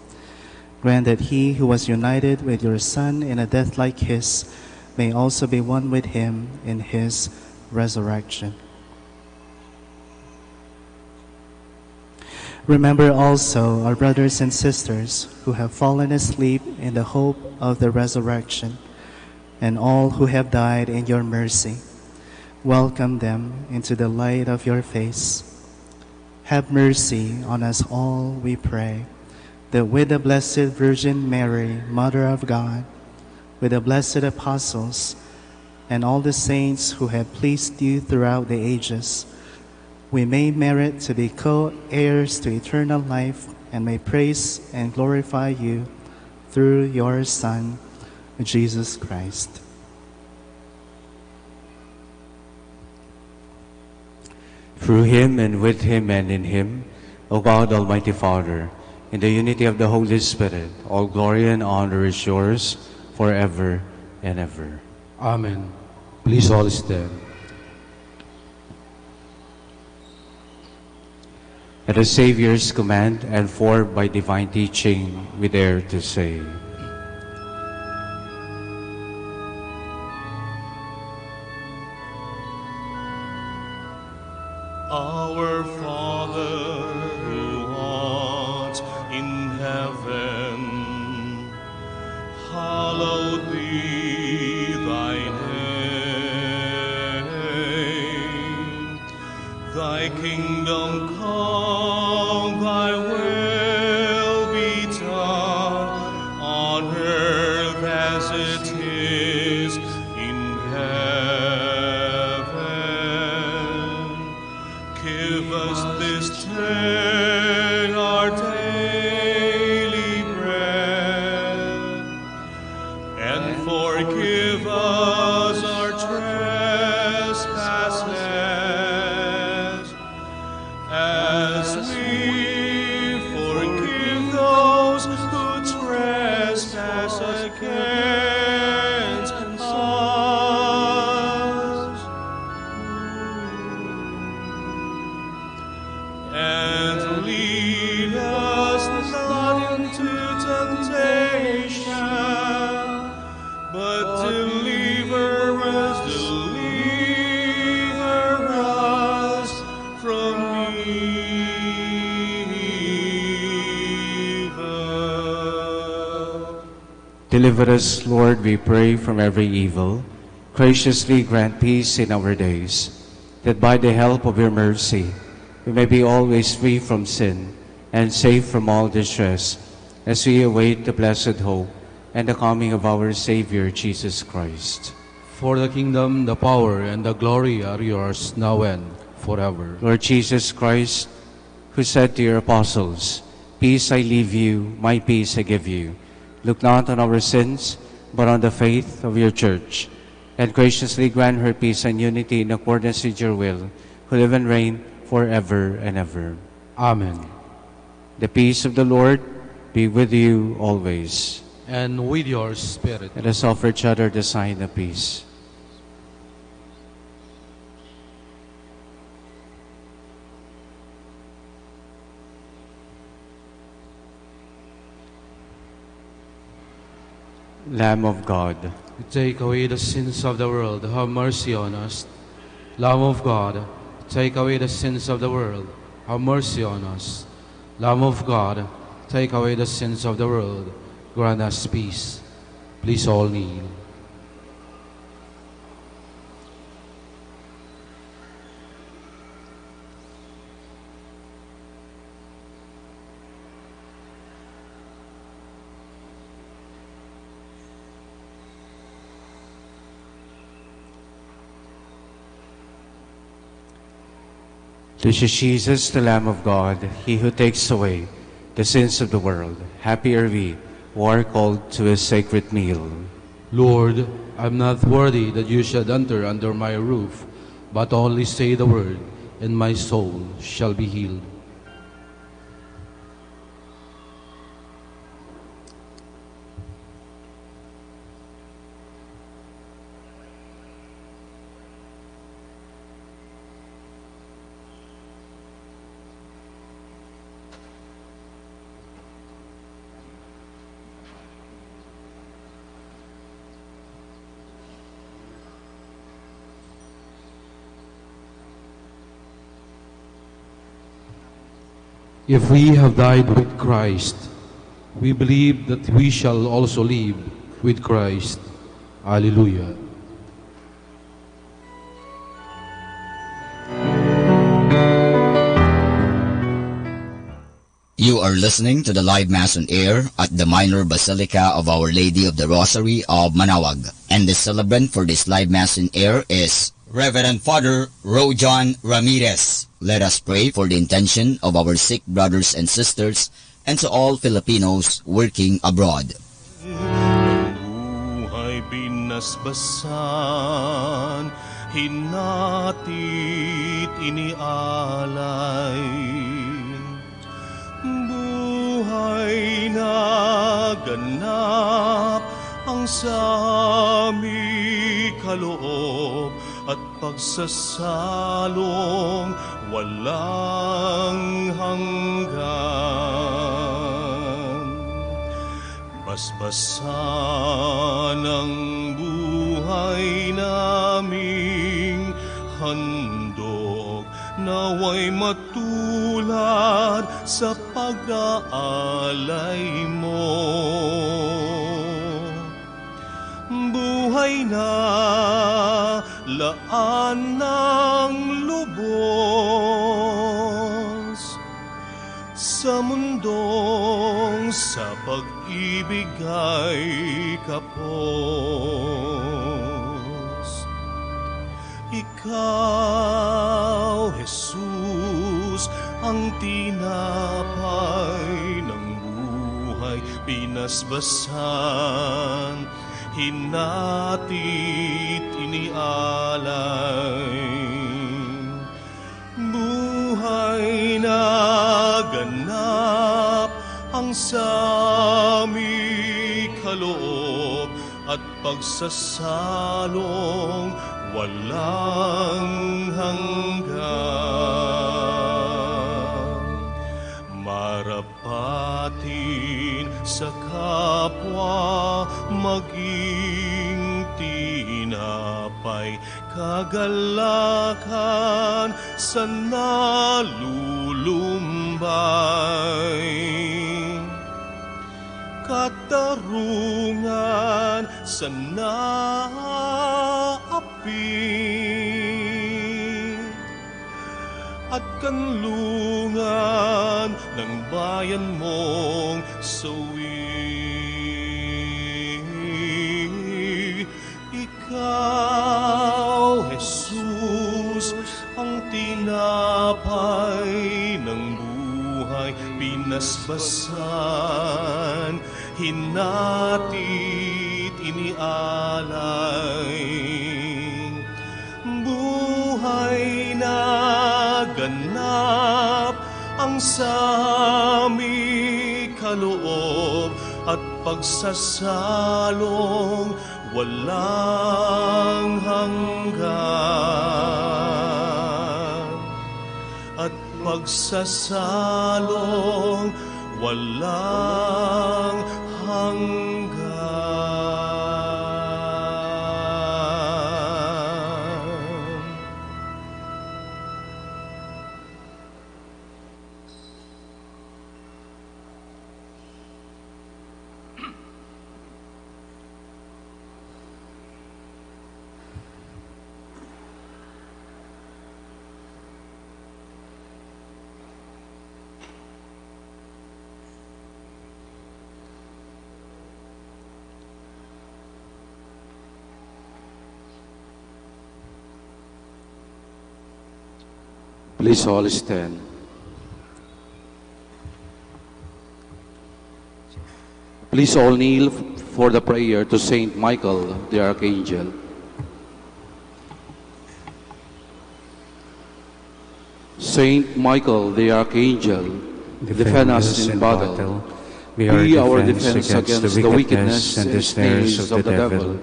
Grant that he who was united with your Son in a death like his may also be one with him in his resurrection. Remember also our brothers and sisters who have fallen asleep in the hope of the resurrection, and all who have died in your mercy. Welcome them into the light of your face. Have mercy on us all, we pray, that with the Blessed Virgin Mary, Mother of God, with the blessed apostles, and all the saints who have pleased you throughout the ages, we may merit to be co-heirs to eternal life and may praise and glorify you through your Son, Jesus Christ. Through him and with him and in him, O God, Almighty Father, in the unity of the Holy Spirit, all glory and honor is yours forever and ever. Amen. Please all stand. At the Savior's command and formed by divine teaching, we dare to say, Our Father who art in heaven, hallowed be thy name. Thy kingdom come, thy will be done on earth as it is in heaven. Give us this day our daily bread, and forgive us our trespasses, as we forgive those who trespass against us. And lead us not into temptation, but deliver us from evil. Deliver us, Lord, we pray, from every evil. Graciously grant peace in our days, that by the help of your mercy we may be always free from sin and safe from all distress, as we await the blessed hope and the coming of our Savior, Jesus Christ. For the kingdom, the power, and the glory are yours, now and forever. Lord Jesus Christ, who said to your apostles, Peace I leave you, my peace I give you, look not on our sins, but on the faith of your church, and graciously grant her peace and unity in accordance with your will, who live and reign forever and ever. Amen. The peace of the Lord be with you always. And with your spirit. Let us offer each other the sign of peace. Lamb of God, You take away the sins of the world, have mercy on us. Lamb of God, take away the sins of the world, have mercy on us. Lamb of God, take away the sins of the world, grant us peace. Please all kneel. This is Jesus, the Lamb of God, he who takes away the sins of the world. Happy are we who are called to his sacred meal. Lord, I am not worthy that you should enter under my roof, but only say the word, and my soul shall be healed. If we have died with Christ, we believe that we shall also live with Christ. Alleluia. You are listening to the live Mass on air at the Minor Basilica of Our Lady of the Rosary of Manaoag. And the celebrant for this live Mass on air is Reverend Father Rojan Ramirez. Let us pray for the intention of our sick brothers and sisters and to all Filipinos working abroad. Buhay binasbasan, hinatit inialay. Buhay na ganap ang sami kaloob at pagsasalong walang hanggan. Basbasan ang buhay naming handog, naway matulad sa pag-aalay mo. Buhay na laan ng lubos sa mundong sa pag-ibig ay kapos. Ikaw, Jesus, ang tinapay ng buhay, pinasbasan, hinatit inialay. Buhay na ganap ang sami kaloob at pagsasalong walang hanggan. Marapatin sa kapwa maging tinapay, kagalakan sa nalulumbay, katarungan sa naapi, at kanlungan ng bayan mong sawi. Ikaw, Jesus, ang tinapay ng buhay, pinasbasan, hinatit inialay. Buhay na ganap ang sami kaloob at pagsasalong walang hanggan, at pagsasalong walang hanggan. Please all stand. Please all kneel for the prayer to Saint Michael the Archangel. Saint Michael the Archangel, defend us in battle. Be our defense against the wickedness and the snares of the devil.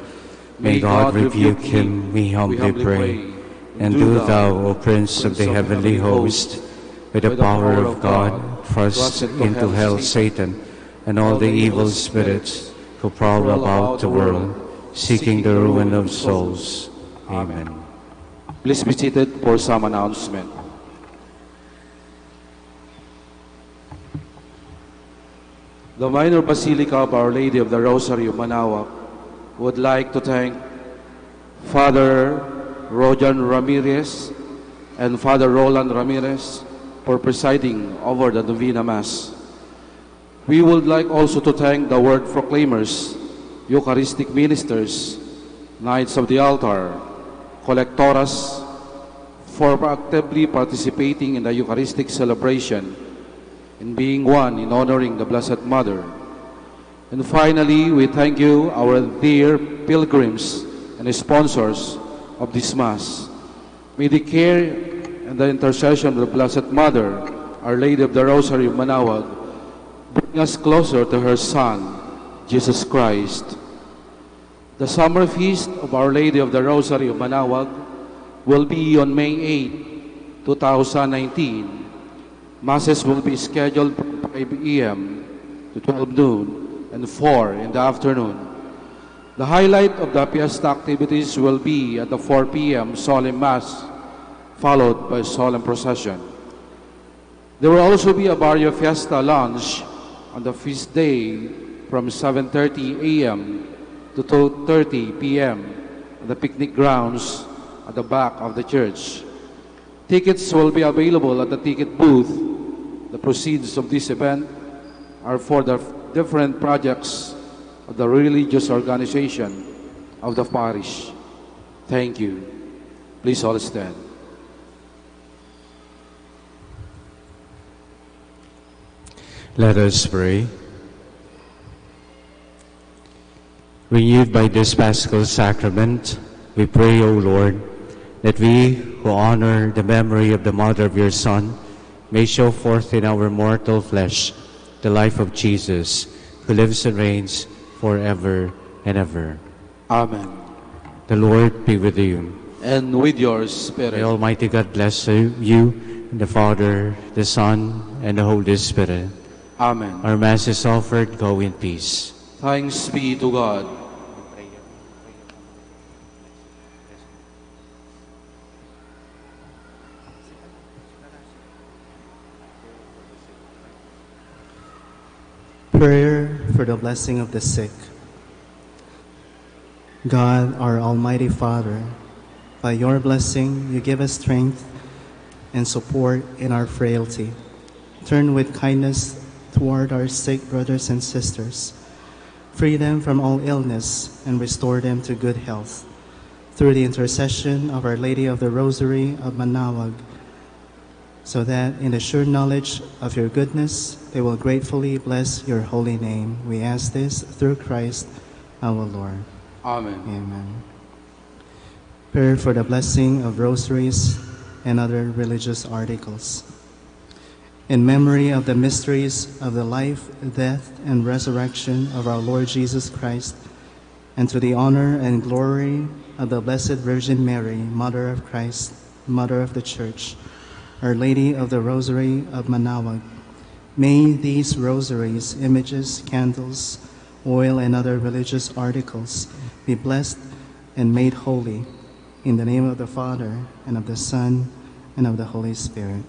May God rebuke him, we humbly pray. And do thou, O Prince of the heavenly host, with the power of God, thrust into hell Satan and all the evil spirits who prowl about the world, seeking the ruin of souls. Amen. Please be seated for some announcement. The Minor Basilica of Our Lady of the Rosary of Manaoag would like to thank Father Rojan Ramirez and Father Roland Ramirez for presiding over the Novena Mass. We would like also to thank the Word Proclaimers, Eucharistic Ministers, Knights of the Altar, Collectoras, for actively participating in the Eucharistic celebration and being one in honoring the Blessed Mother. And finally, we thank you, our dear pilgrims and sponsors of this Mass. May the care and the intercession of the Blessed Mother, Our Lady of the Rosary of Manaoag, bring us closer to her Son, Jesus Christ. The summer feast of Our Lady of the Rosary of Manaoag will be on May 8, 2019. Masses will be scheduled from 5 a.m. to 12 noon and 4 in the afternoon. The highlight of the fiesta activities will be at the 4 p.m. solemn Mass, followed by solemn procession. There will also be a Barrio Fiesta lunch on the feast day from 7:30 a.m. to 2:30 p.m. at the picnic grounds at the back of the church. Tickets will be available at the ticket booth. The proceeds of this event are for the different projects of the religious organization of the parish. Thank you. Please all stand. Let us pray. Renewed by this Paschal Sacrament, we pray, O Lord, that we who honor the memory of the Mother of your Son may show forth in our mortal flesh the life of Jesus, who lives and reigns forever and ever. Amen. The Lord be with you. And with your spirit. May Almighty God bless you, the Father, the Son, and the Holy Spirit. Amen. Our Mass is offered. Go in peace. Thanks be to God. Prayer for the blessing of the sick. God, our Almighty Father, by your blessing you give us strength and support in our frailty. Turn with kindness toward our sick brothers and sisters. Free them from all illness and restore them to good health. Through the intercession of Our Lady of the Rosary of Manaoag, so that in the sure knowledge of your goodness, they will gratefully bless your holy name. We ask this through Christ our Lord. Amen. Amen. Prayer for the blessing of rosaries and other religious articles. In memory of the mysteries of the life, death, and resurrection of our Lord Jesus Christ, and to the honor and glory of the Blessed Virgin Mary, Mother of Christ, Mother of the Church, Our Lady of the Rosary of Manaoag, may these rosaries, images, candles, oil, and other religious articles be blessed and made holy, in the name of the Father, and of the Son, and of the Holy Spirit.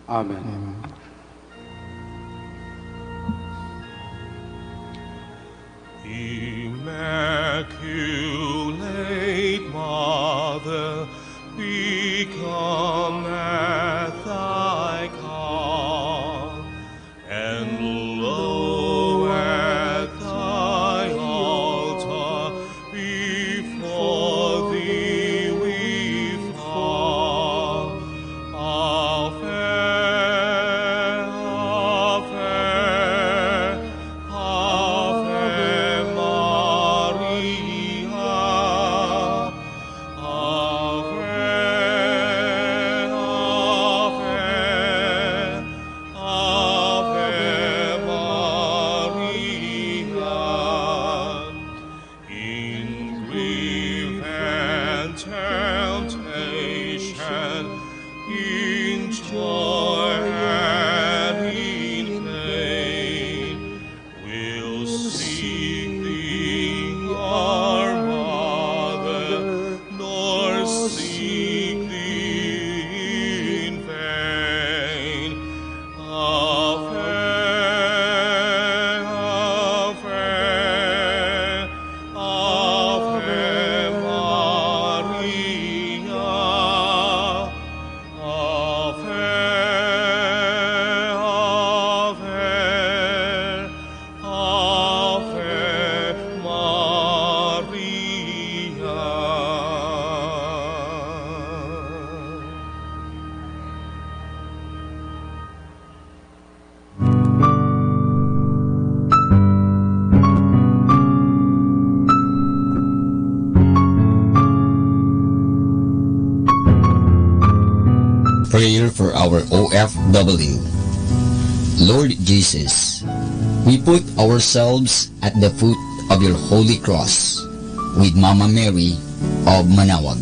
Amen. Amen. Immaculate Mother, we come at thy call, and lo, at thy altar, before thee we fall. Our in joy and in pain, will seek thee, our Mother, nor seek thee in vain. Ave, Ave, Ave Maria. Ave, Ave, Ave Maria. Prayer for our OFW. Lord Jesus, we put ourselves at the foot of your holy cross with Mama Mary of Manawag,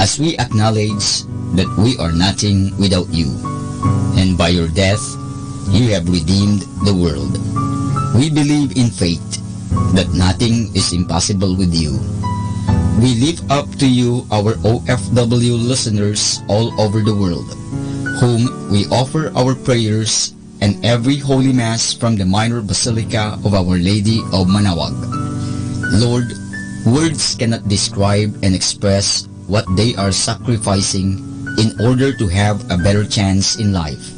as we acknowledge that we are nothing without you, and by your death, you have redeemed the world. We believe in faith that nothing is impossible with you. We lift up to you our OFW listeners all over the world, whom we offer our prayers and every Holy Mass from the Minor Basilica of Our Lady of Manawag. Lord, words cannot describe and express what they are sacrificing in order to have a better chance in life.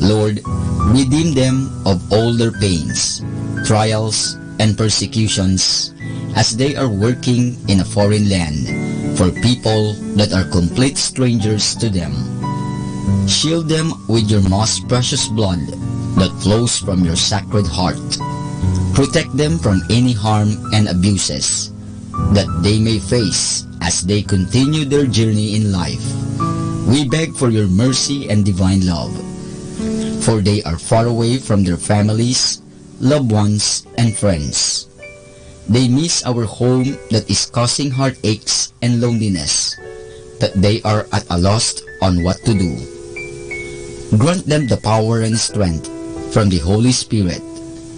Lord, redeem them of all their pains, trials, and persecutions as they are working in a foreign land for people that are complete strangers to them. Shield them with your most precious blood that flows from your sacred heart. Protect them from any harm and abuses that they may face as they continue their journey in life. We beg for your mercy and divine love, for they are far away from their families, loved ones, and friends. They miss our home that is causing heartaches and loneliness, that they are at a loss on what to do. Grant them the power and strength from the Holy Spirit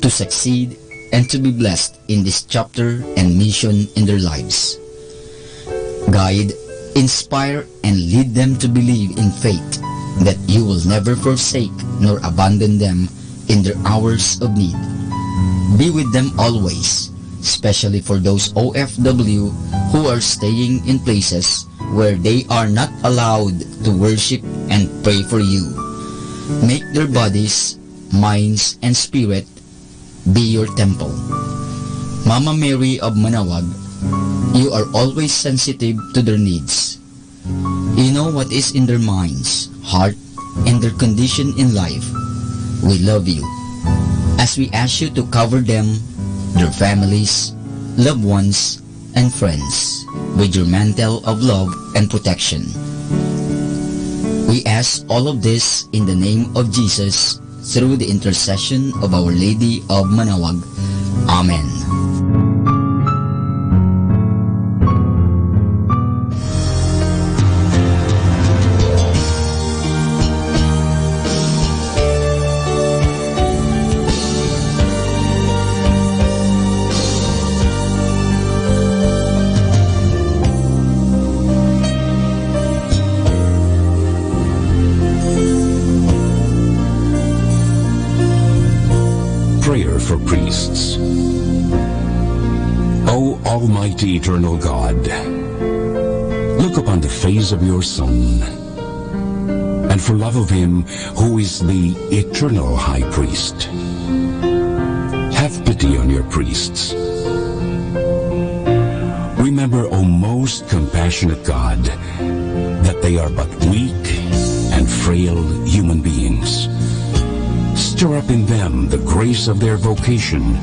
to succeed and to be blessed in this chapter and mission in their lives. Guide, inspire, and lead them to believe in faith that you will never forsake nor abandon them in their hours of need. Be with them always, especially for those OFW who are staying in places where they are not allowed to worship and pray for you. Make their bodies, minds, and spirit be your temple. Mama Mary of Manawag, you are always sensitive to their needs. You know what is in their minds, heart, and their condition in life. We love you, as we ask you to cover them, their families, loved ones, and friends with your mantle of love and protection. We ask all of this in the name of Jesus through the intercession of Our Lady of Manawag. Amen. Prayer for priests. O Almighty Eternal God, look upon the face of your Son, and for love of him who is the eternal High Priest, have pity on your priests. Remember, O most compassionate God, that they are but weak and frail human beings. Stir up in them the grace of their vocation,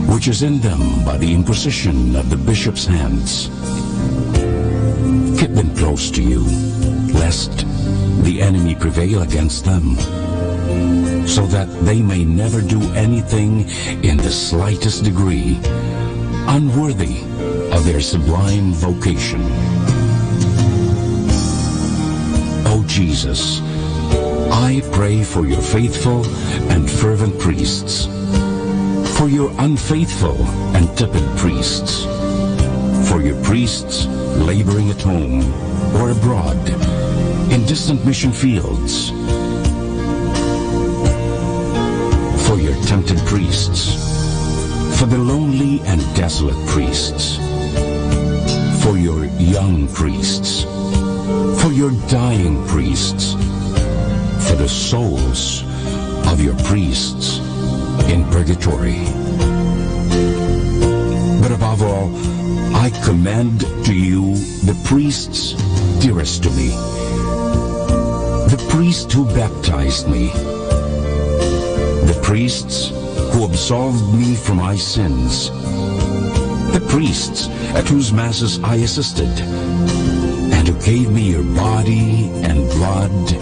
which is in them by the imposition of the bishop's hands. Keep them close to you, lest the enemy prevail against them, so that they may never do anything in the slightest degree unworthy of their sublime vocation. O Jesus, I pray for your faithful and fervent priests, for your unfaithful and tepid priests, for your priests laboring at home or abroad in distant mission fields, for your tempted priests, for the lonely and desolate priests, for your young priests, for your dying priests, for the souls of your priests in purgatory. But above all, I commend to you the priests dearest to me, the priest who baptized me, the priests who absolved me from my sins, the priests at whose masses I assisted, and who gave me your body and blood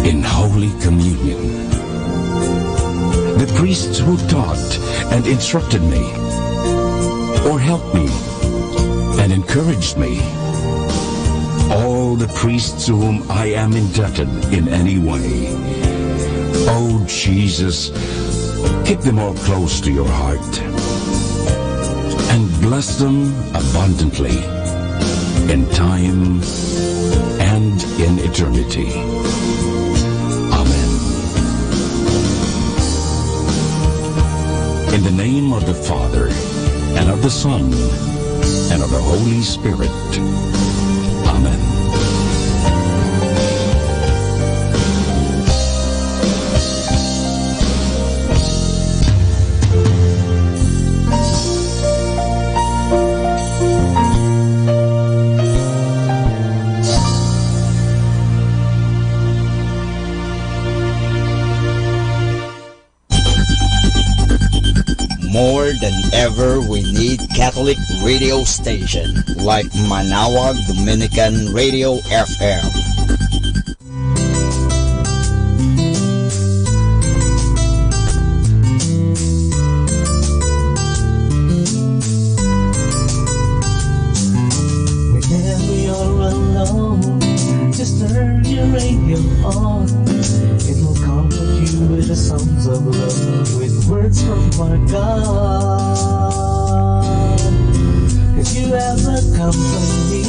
in Holy Communion, the priests who taught and instructed me, or helped me and encouraged me, all the priests to whom I am indebted in any way. Oh, Jesus, keep them all close to your heart and bless them abundantly in time and in eternity. Amen. In the name of the Father, and of the Son, and of the Holy Spirit. Amen. More than ever, we need Catholic radio station like Manaoag Dominican Radio FM. Whenever you're alone, just turn your radio on. It will comfort you with the songs of love, with words from our God. 'Cause you have a company,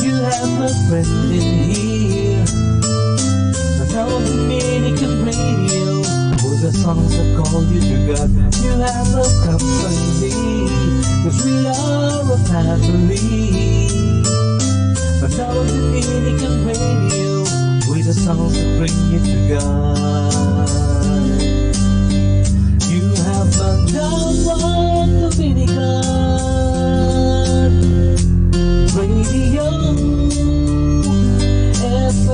you have a friend in here. Manaoag Dominican Radio, with the songs that call you to God. You have a company, 'cause we are a family. Manaoag Dominican Radio, with the songs that bring you to God. You have Manaoag Dominican Radio FM.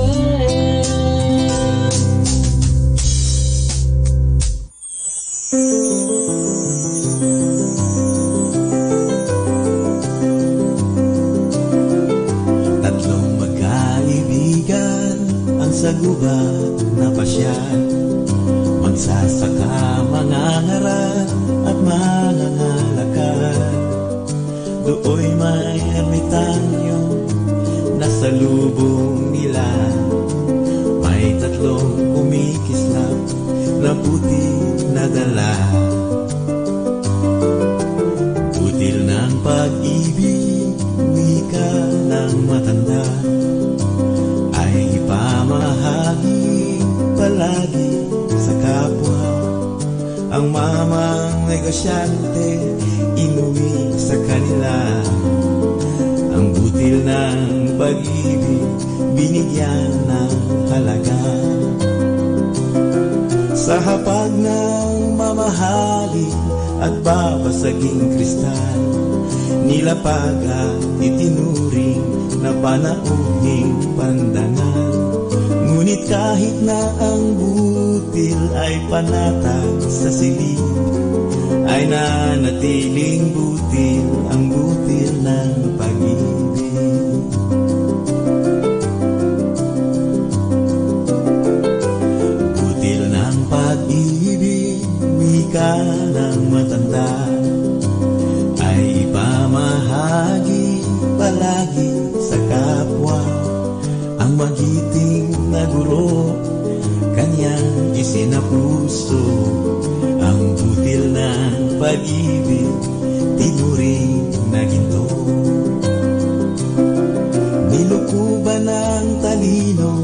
Tatlong magkaibigan ang sa gubat na pasyal, magsasaka, mangangaral at mangangalakal. Dooy may ermitanyo na sa lubong nila, may tatlong kumikislap na puti na dala. Butil ng pag-ibig, wika ng matanda, ay ipamahagi palagi sa kapwa. Ang mamang negosyante, inuwi sa kanila. Ang butil ng pag-ibig, binigyan ng halaga. Sa hapag ng mamahalin at babasaging kristal, nilapag at itinuring na panauhing pandangal. Ngunit kahit na ang butil ay panatag sa silid, ay nanatiling butil ang butil ng pag-ibig. Butil ng pag-ibig, wika ng matanda, ay ipamahagi palagi sa kapwa. ang magiting na guro, kanyang isinapuso ang butil ng pag-ibig, tinuring na ginto. Nilukuban ng talino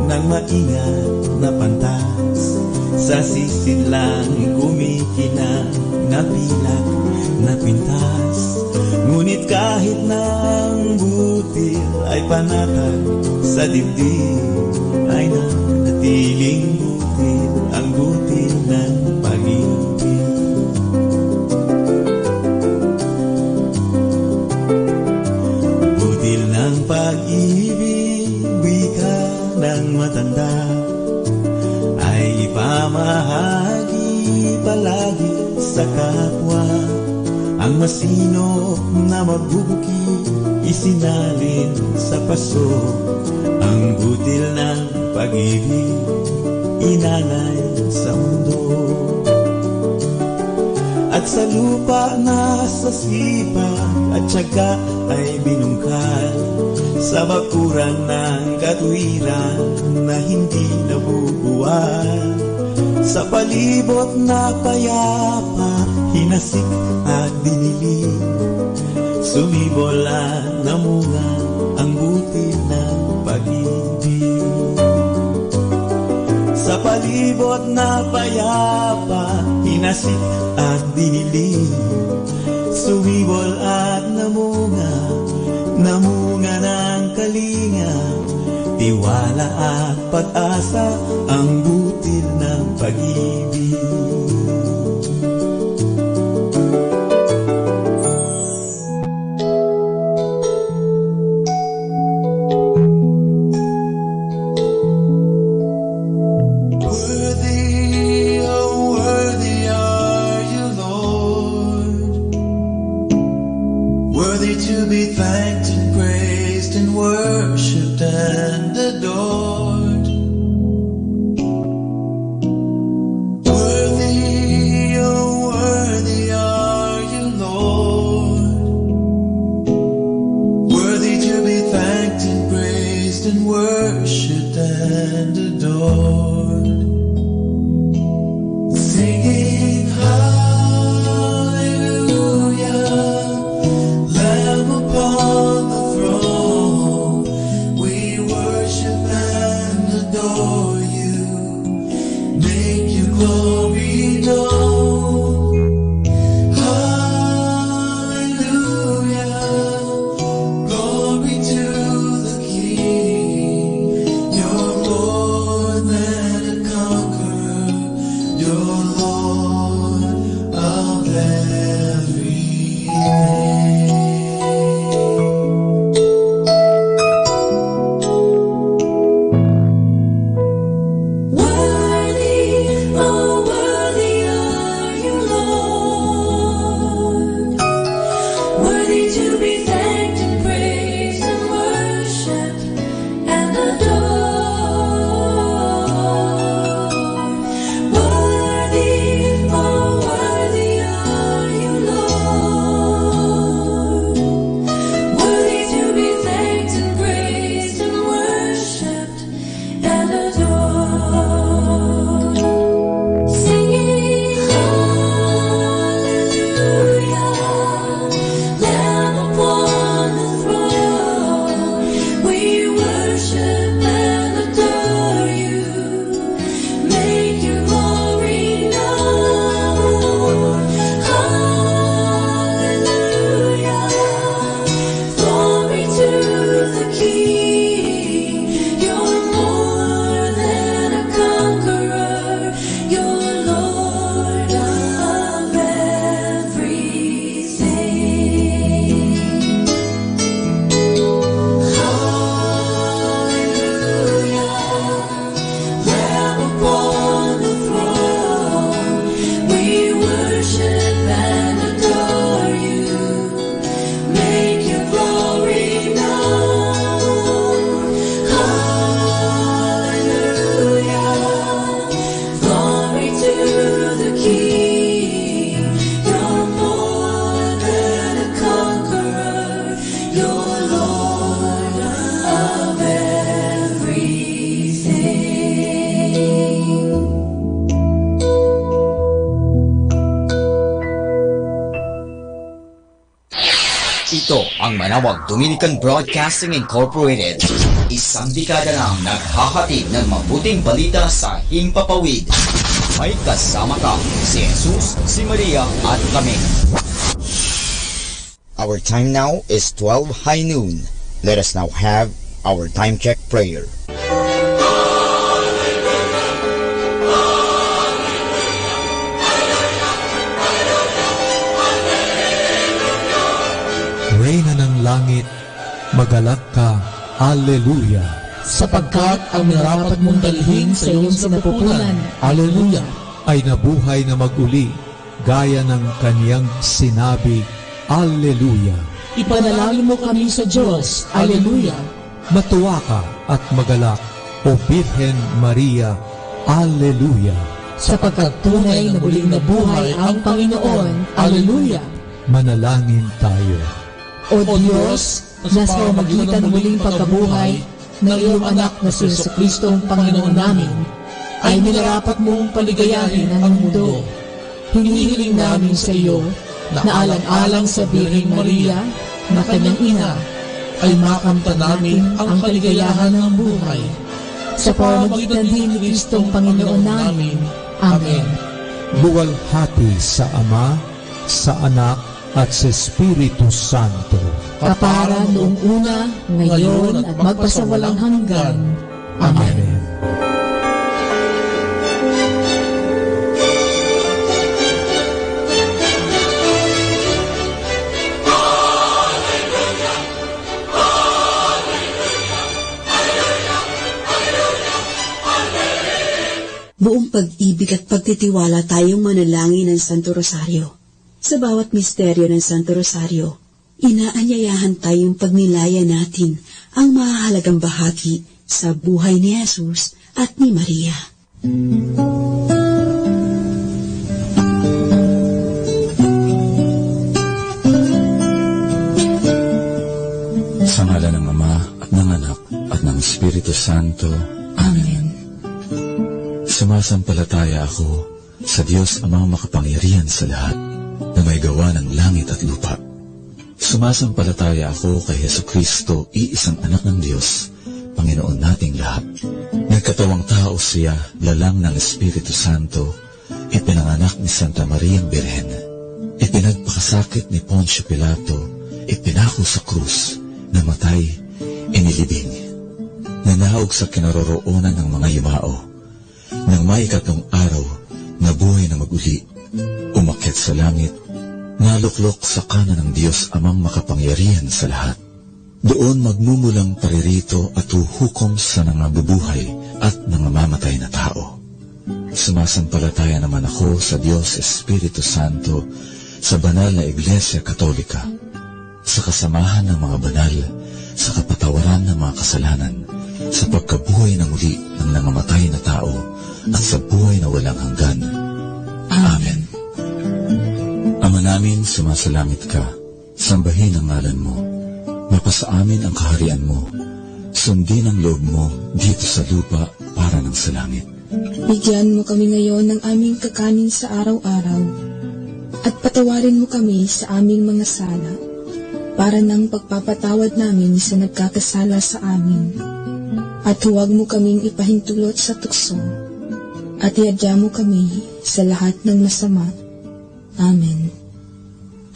ng maingat na pantas, sa sisid lang kumikinang na pilak na pintas. Ngunit kahit na ang butil ay panatag sa dibdib, ay nanatiling butil ang butil ng pag-ibig. Butil ng pag-ibig, wika ng matanda, ay ipamahagi palagi sa kapwa. Ang masino na magbubuki, isinalin sa paso. Ang butil ng pag-ibig, inalay sa mundo. At sa lupa na sa sipag at tiyaga ay binungkal, sa bakuran ng katwiran na hindi nabubuwal. Sa palibot na payapa, hinasik at dinilig, sumibol at namunga ang butil ng pag-ibig. Sa palibot na payapa, hinasik at dinilig, sumibol at namunga ng kalinga, tiwala at pag-asa ang butil ng pag-ibig. Worthy, oh worthy are you, Lord. Worthy to be thanked and praised and worshipped and adored. Worthy, oh worthy are you, Lord. Worthy to be thanked and praised and worshipped and adored. Singing hallelujah, Lamb upon the throne, we worship and adore you, make your glory known. Hallelujah, glory to the King. You're more than a conqueror, you're Lord. ang Manawag Dominican Broadcasting Incorporated. Isang dekada nang naghahatid ng mabuting balita sa himpapawid. May kasama ka, si Jesus, si Maria at kami. Our time now is 12 high noon. Let us now have our time check prayer. Reyna ng langit, magalak ka, Alleluia. Sapagkat ang minarapat mong dalhin sa iyong sinapupunan, Alleluia, ay nabuhay na maguli, gaya ng kaniyang sinabi, Alleluia. Ipanalangin mo kami sa Diyos, Alleluia. Matuwa ka at magalak, O Birhen Maria, Alleluia. Sapagkat tunay na muling nabuhay ang Panginoon, Alleluia. Manalangin tayo. O Diyos, na sa magitan ng muling pagkabuhay ng iyong anak na si Jesucristo ang Panginoon namin, ay minarapat mong paligayahin ang mundo. Hinihiling namin sa iyo na alang-alang sa Birhen Maria na kanyang ina, ay makamta namin ang kaligayahan ng buhay. Sa pamamagitan din ni Kristo ang Panginoon namin. Amen. Luwalhati sa Ama, sa Anak, at sa Espiritu Santo. Kapara noong una, ngayon, at magpasawalang hanggan. Amen. Buong pag-ibig at pagtitiwala tayong manalangin ng Santo Rosario. Sa bawat misteryo ng Santo Rosario, inaanyayahan tayong pagnilaya natin ang mahalagang bahagi sa buhay ni Jesus at ni Maria. Sa ngalan ng Ama at ng Anak at ng Espiritu Santo. Amen. Sumasampalataya ako sa Diyos Amang makapangyarihan sa lahat, na may gawa ng langit at lupa. Sumasampalataya ako kay Jesucristo, iisang anak ng Diyos, Panginoon nating lahat. Nagkatawang tao siya, lalang ng Espiritu Santo, ipinanganak ni Santa Maria Birhen. Ipinagpakasakit ni Poncio Pilato, ipinako sa krus, namatay, inilibing. Nanahog sa kinaroroonan ng mga yumao. Nang may 3 araw, nabuhay na maguli, umakyat sa langit, naluklok sa kanan ng Diyos Amang makapangyarihan sa lahat. Doon magmumulang paririto at huhukom sa nangabubuhay at nangangamatay na tao. Sumasampalataya naman ako sa Diyos Espiritu Santo, sa banal na Iglesia Katolika, sa kasamahan ng mga banal, sa kapatawaran ng mga kasalanan, sa pagkabuhay na muli ng nangamatay na tao, at sa buhay na walang hanggan. Amen. Ama namin, sumasalangit ka, sambahin ang ngalan mo, mapasa amin ang kaharian mo, sundin ang loob mo dito sa lupa para ng sa langit. Bigyan mo kami ngayon ng aming kakanin sa araw-araw, at patawarin mo kami sa aming mga sala, para ng pagpapatawad namin sa nagkakasala sa amin. At huwag mo kaming ipahintulot sa tukso, at iadya mo kami sa lahat ng masama. Amen.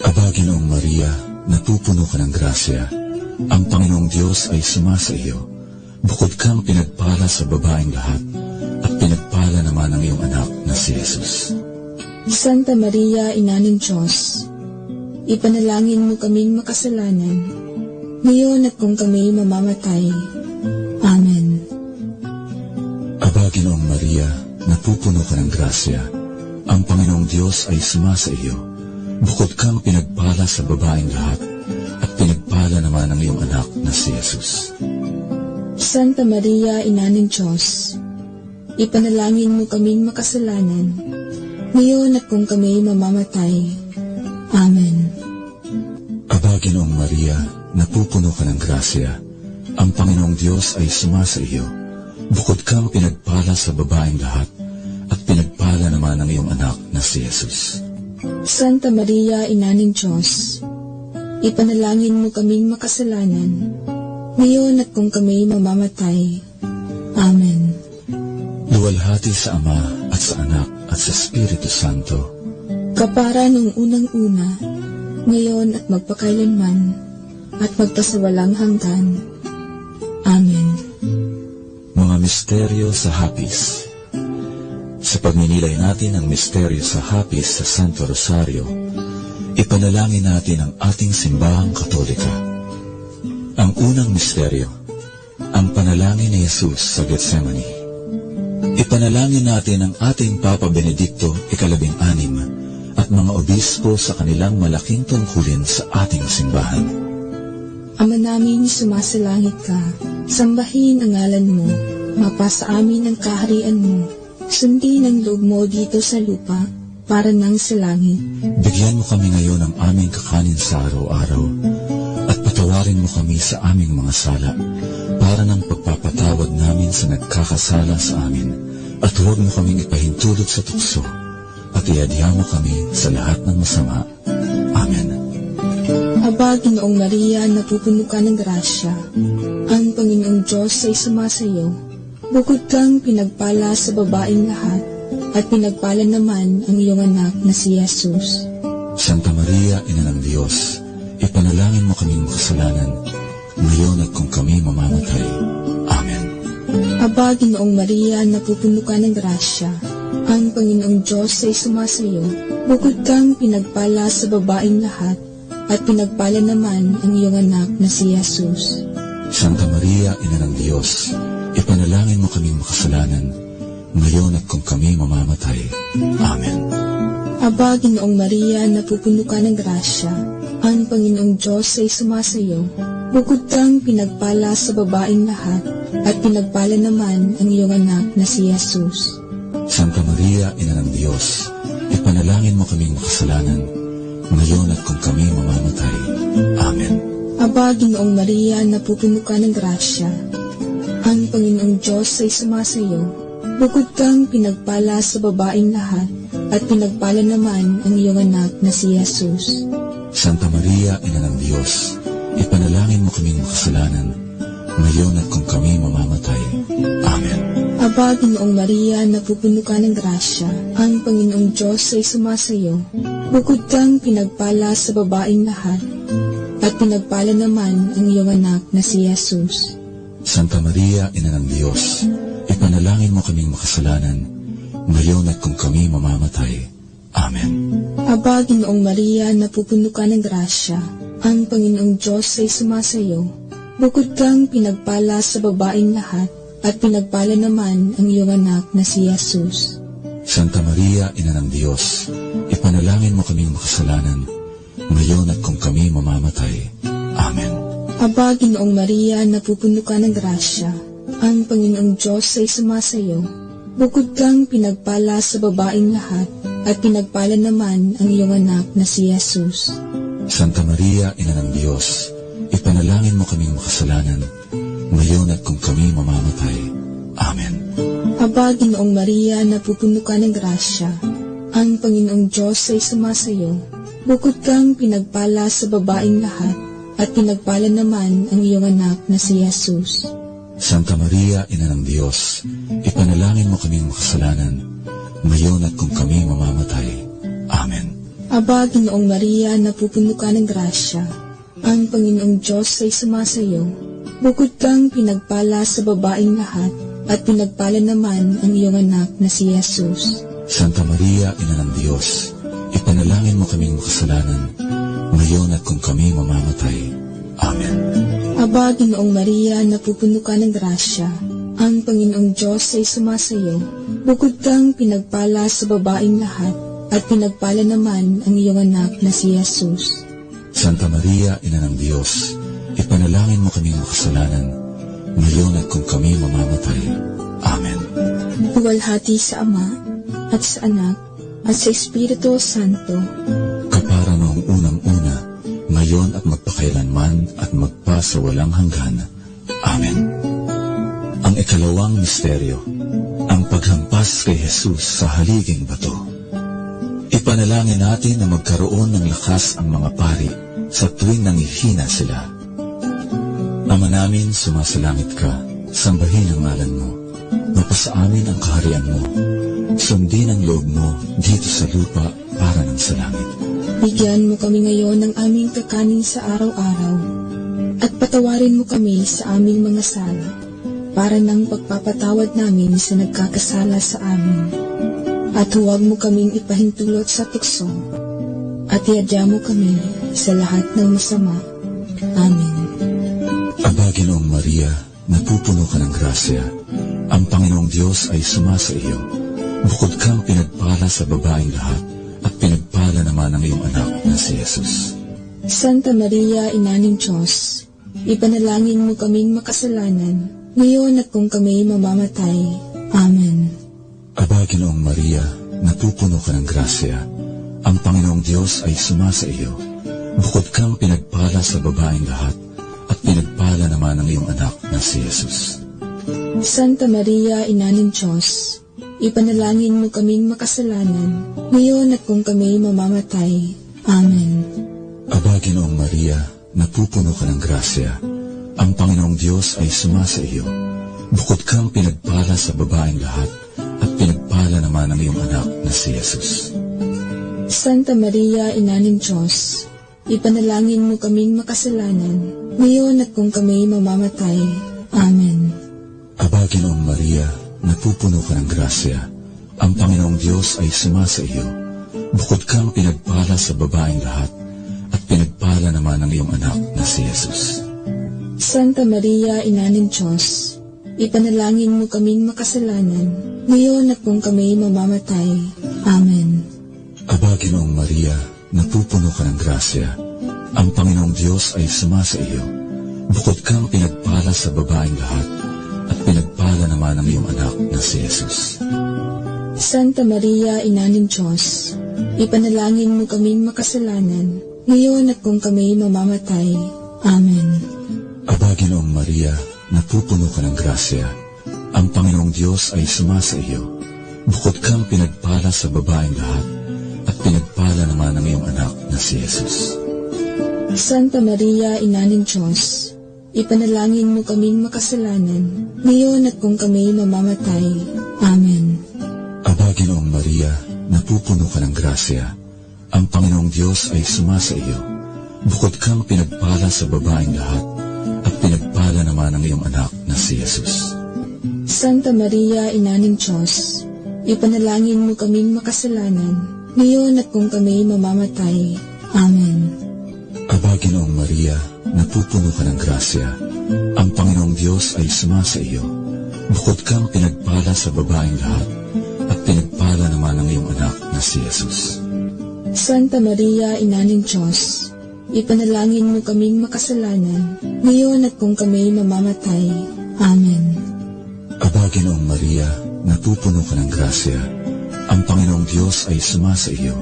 Aba, Ginoong Maria, napupuno ka ng grasya. Ang Panginoong Diyos ay sumasa iyo. Bukod kang pinagpala sa babaeng lahat, at pinagpala naman ang iyong anak na si Jesus. Santa Maria, Ina ng Diyos, ipanalangin mo kaming makasalanan, ngayon at kung kami mamamatay. Amen. Aba, Ginoong Maria, napupuno ka ng grasya. Ang Panginoong Diyos ay sumasa iyo. Bukod kang pinagpala sa babaeng lahat, at pinagpala naman ang iyong anak na si Jesus. Santa Maria, Ina ng Diyos, ipanalangin mo kaming makasalanan, ngayon at kung kami mamamatay. Amen. Aba, Ginoong Maria, napupuno ka ng grasya. Ang Panginoong Diyos ay sumasa iyo. Bukod kang pinagpala sa babaeng lahat, at pinagpala naman ang iyong anak na si Jesus. Santa Maria, Ina ng Diyos, ipanalangin mo kaming makasalanan, ngayon at kung kami mamamatay. Amen. Luwalhati sa Ama at sa Anak at sa Espiritu Santo, kapara nung unang-una, ngayon at magpakailanman, at magpasawalang hanggan. Amen. Mga misteryo sa Hapis. Sa pagninilay natin ang misteryo sa Hapis sa Santo Rosario, ipanalangin natin ang ating simbahang Katolika. Ang unang misteryo, ang panalangin ni Jesus sa Getsemani. Ipanalangin natin ang ating Papa Benedicto ika-16 at mga obispo sa kanilang malaking tungkulin sa ating simbahan. Ama namin, sumasalangit ka, sambahin ang ngalan mo, mapasa amin ang kaharian mo, sundin ang loob mo dito sa lupa, para nang sa langit. Bigyan mo kami ngayon ng aming kakanin sa araw-araw, at patawarin mo kami sa aming mga sala, para ng pagpapatawad namin sa nagkakasala sa amin, at huwag mo kaming ipahintulot sa tukso, at iadya mo kami sa lahat ng masama. Amen. Aba, Ginoong Maria, napupuno ka ng grasya, ang Panginoong Diyos ay sumasayo. Bukod kang pinagpala sa babaeng lahat, at pinagpala naman ang iyong anak na si Jesus. Santa Maria, Ina ng Diyos, ipanalangin mo kaming makasalanan, ngayon at kung kami mamamatay. Amen. Aba, Ginoong Maria, napupuno ka ng grasya, ang Panginoong Diyos ay sumasayo. Bukod kang pinagpala sa babaeng lahat, at pinagpala naman ang iyong anak na si Jesus. Santa Maria, Ina ng Diyos, ipanalangin mo kaming makasalanan, ngayon at kung kami mamamatay. Amen. Aba, Ginoong Maria, napupuno ka ng grasya, ang Panginoong Diyos ay sumasayo. Bukod kang pinagpala sa babaeng lahat, at pinagpala naman ang iyong anak na si Jesus. Santa Maria, Ina ng Diyos, ipanalangin mo kaming makasalanan, ngayon at kung kami mamamatay. Amen. Aba, Ginoong Maria, napupuno ka ng grasya, ang Panginoong Diyos ay sumasayo. Bukod kang pinagpala sa babaeng lahat, at pinagpala naman ang iyong anak na si Jesus. Santa Maria, Ina ng Diyos, ipanalangin mo kaming makasalanan, ngayon at kung kami mamamatay. Amen. Aba, Ginoong Maria, napupuno ka ng grasya, ang Panginoong Diyos ay sumasayo. Bukod kang pinagpala sa babaeng lahat, at pinagpala naman ang iyong anak na si Jesus. Santa Maria, Ina ng Diyos, ipanalangin mo kaming makasalanan, ngayon at kung kami mamamatay. Amen. Aba, Ginoong Maria, napupuno ka ng grasya, ang Panginoong Diyos ay sumasayo. Bukod kang pinagpala sa babaeng lahat, at pinagpala naman ang iyong anak na si Jesus. Santa Maria, Ina ng Diyos, ipanalangin mo kaming makasalanan, ngayon at kung kami mamamatay. Amen. Aba, Ginoong Maria, napupuno ka ng grasya, ang Panginoong Diyos ay sumasayo. Bukod kang pinagpala sa babaeng lahat, at pinagpala naman ang iyong anak na si Jesus. Santa Maria, Ina ng Diyos, ipanalangin mo kaming makasalanan, ngayon at kung kami mamamatay. Amen. Aba, Ginoong Maria, napupuno ka ng grasya, ang Panginoong Diyos ay sumasayo. Bukod kang pinagpala sa babaeng lahat, at pinagpala naman ang iyong anak na si Jesus. Santa Maria, Ina ng Diyos, ipanalangin mo kaming makasalanan, ngayon at kung kami mamamatay. Amen. Aba, Ginoong Maria, napupuno ka ng grasya, ang Panginoong Diyos ay sumasayo. Bukod kang pinagpala sa babaeng lahat, at pinagpala naman ang iyong anak na si Jesus. Santa Maria, Ina ng Diyos, ipanalangin mo kaming makasalanan, ngayon at kung kami mamamatay. Amen. Aba, Ginoong Maria, napupuno ka ng grasya, ang Panginoong Diyos ay sumasayo. Bukod kang pinagpala sa babaeng lahat, at pinagpala naman ang iyong anak na si Jesus. Santa Maria, Ina ng Diyos, ipanalangin mo kaming makasalanan, ngayon at kung kami mamamatay. Amen. Luwalhati sa Ama, at sa Anak, at sa Espiritu Santo, kapara noong unang-una, ngayon at magpakailanman at magpasawalang hanggan. Amen. Ang ikalawang misteryo, ang paghampas kay Jesus sa haliging bato. Ipanalangin natin na magkaroon ng lakas ang mga pari sa tuwing nangihina sila. Ama namin, sumasalangit ka, sambahin ang ngalan mo. Mapasa amin ang kaharian mo. Sundin ang loob mo dito sa lupa para ng sa langit. Bigyan mo kami ngayon ng aming kakanin sa araw-araw at patawarin mo kami sa aming mga sala para ng pagpapatawad namin sa nagkakasala sa amin. At huwag mo kaming ipahintulot sa tukso at iadya mo kami sa lahat ng masama. Amen. Aba, Ginoong Maria, napupuno ka ng grasya. Ang Panginoong Diyos ay sumasa iyo. Bukod kang pinagpala sa babaeng lahat, at pinagpala naman ang iyong anak na si Jesus. Santa Maria, Ina ng Diyos, ipanalangin mo kaming makasalanan, ngayon at kung kami mamamatay. Amen. Aba, Ginoong Maria, napupuno ka ng grasya. Ang Panginoong Diyos ay sumasa iyo. Bukod kang pinagpala sa babaeng lahat, at pinagpala naman ang iyong anak na si Jesus. Santa Maria, Ina ng Diyos, ipanalangin mo kaming makasalanan, ngayon at kung kami mamamatay. Amen. Aba, Ginoong Maria, napupuno ka ng grasya. Ang Panginoong Diyos ay sumasa iyo. Bukod kang pinagpala sa babaeng lahat, at pinagpala naman ang iyong anak na si Jesus. Santa Maria, Ina ng Diyos, ipanalangin mo kaming makasalanan, ngayon at kung kami mamamatay. Amen. Aba, Ginoong Maria, napupuno ka ng grasya. Ang Panginoong Diyos ay sumasa iyo. Bukod kang pinagpala sa babaeng lahat, at pinagpala naman ang iyong anak na si Jesus. Santa Maria, Ina ng Diyos, ipanalangin mo kaming makasalanan, ngayon at kung kami mamamatay. Amen. Aba, Ginoong Maria, napupuno ka ng grasya. Ang Panginoong Diyos ay sumasa iyo. Bukod kang pinagpala sa babaeng lahat, at pinagpala naman ang iyong anak na si Jesus. Santa Maria, Ina ng Diyos, ipanalangin mo kaming makasalanan, ngayon at kung kami mamamatay. Amen. Aba, Ginoong Maria, napupuno ka ng grasya. Ang Panginoong Diyos ay sumasa iyo. Bukod kang pinagpala sa babaeng lahat, at pinagpala naman ang iyong anak na si Jesus. Santa Maria, Ina ng Diyos, ipanalangin mo kaming makasalanan, ngayon at kung kami mamamatay. Amen. Aba, Ginoong Maria, napupuno ka ng grasya. Ang Panginoong Diyos ay sumasa iyo. Bukod kang pinagpala sa babaeng lahat, at pinagpala naman ang iyong anak na si Jesus. Santa Maria, Ina ng Diyos, ipanalangin mo kaming makasalanan, ngayon at kung kami mamamatay. Amen. Aba, Ginoong Maria, napupuno ka ng grasya. Ang Panginoong Diyos ay sumasa iyo. Bukod kang pinagpala sa babaeng lahat, at pinagpala naman ang iyong anak na si Jesus. Santa Maria, Ina ng Diyos, ipanalangin mo kaming makasalanan, ngayon at kung kami mamamatay. Amen. Aba, Ginoong Maria, napupuno ka ng grasya. Ang Panginoong Diyos ay sumasa iyo.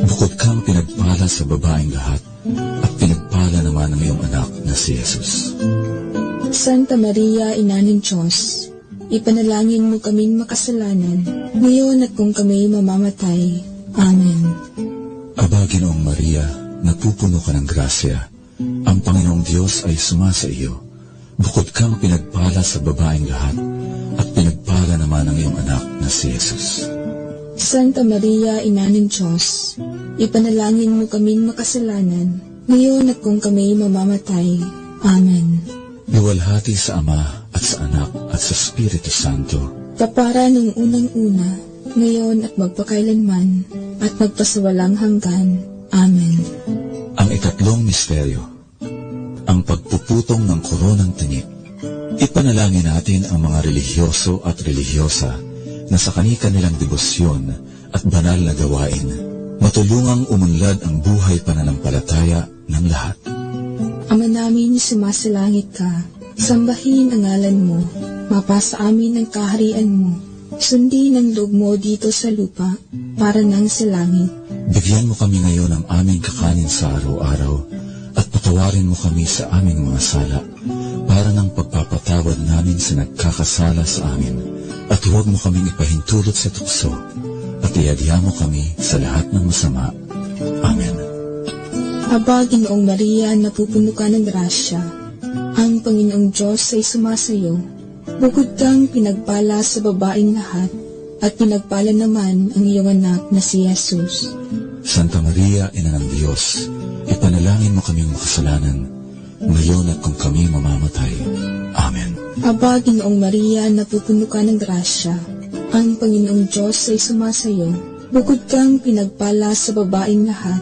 Bukod kang pinagpala sa babaeng lahat, at pinagpala naman ang iyong anak na si Jesus. Santa Maria, Ina ng Diyos, ipanalangin mo kaming makasalanan, ngayon at kung kami mamamatay. Amen. Aba, Ginoong Maria, napupuno ka ng grasya. Ang Panginoong Diyos ay sumasa iyo. Bukod kang pinagpala sa babaeng lahat, at pinagpala naman ang iyong anak na si Jesus. Santa Maria, Ina ng Diyos, ipanalangin mo kaming makasalanan, ngayon at kung kami mamamatay. Amen. Luwalhati sa Ama at sa Anak at sa Espiritu Santo. Kapara nung unang-una, ngayon at magpakailanman, at magpasawalang hanggan. Amen. Ang ikatlong misteryo, ang pagpuputong ng koronang tinik. Ipanalangin natin ang mga relihiyoso at relihiyosa na sa kani-kanilang debosyon at banal na gawain, matulungang umunlad ang buhay pananampalataya ng lahat. Ama namin, sumasalangit ka, sambahin ang ngalan mo, mapasa amin ang kaharian mo, sundin ang loob mo dito sa lupa, para nang sa langit. Bigyan mo kami ngayon ng aming kakanin sa araw-araw, at patawarin mo kami sa aming mga sala, para ng pagpapatawad namin sa nagkakasala sa amin, at huwag mo kaming ipahintulot sa tukso, at iadya mo kami sa lahat ng masama. Amen. Aba, Ginoong Maria, napupuno ka ng grasya. Ang Panginoong Diyos ay sumasayo. Bukod kang pinagpala sa babaeng lahat, at pinagpala naman ang iyong anak na si Jesus. Santa Maria, Ina ng Diyos, ipanalangin mo kaming makasalanan, ngayon at kung kami mamamatay. Amen. Aba, Ginoong Maria, napupuno ka ng grasya. Ang Panginoong Diyos ay sumasayo. Bukod kang pinagpala sa babaeng lahat,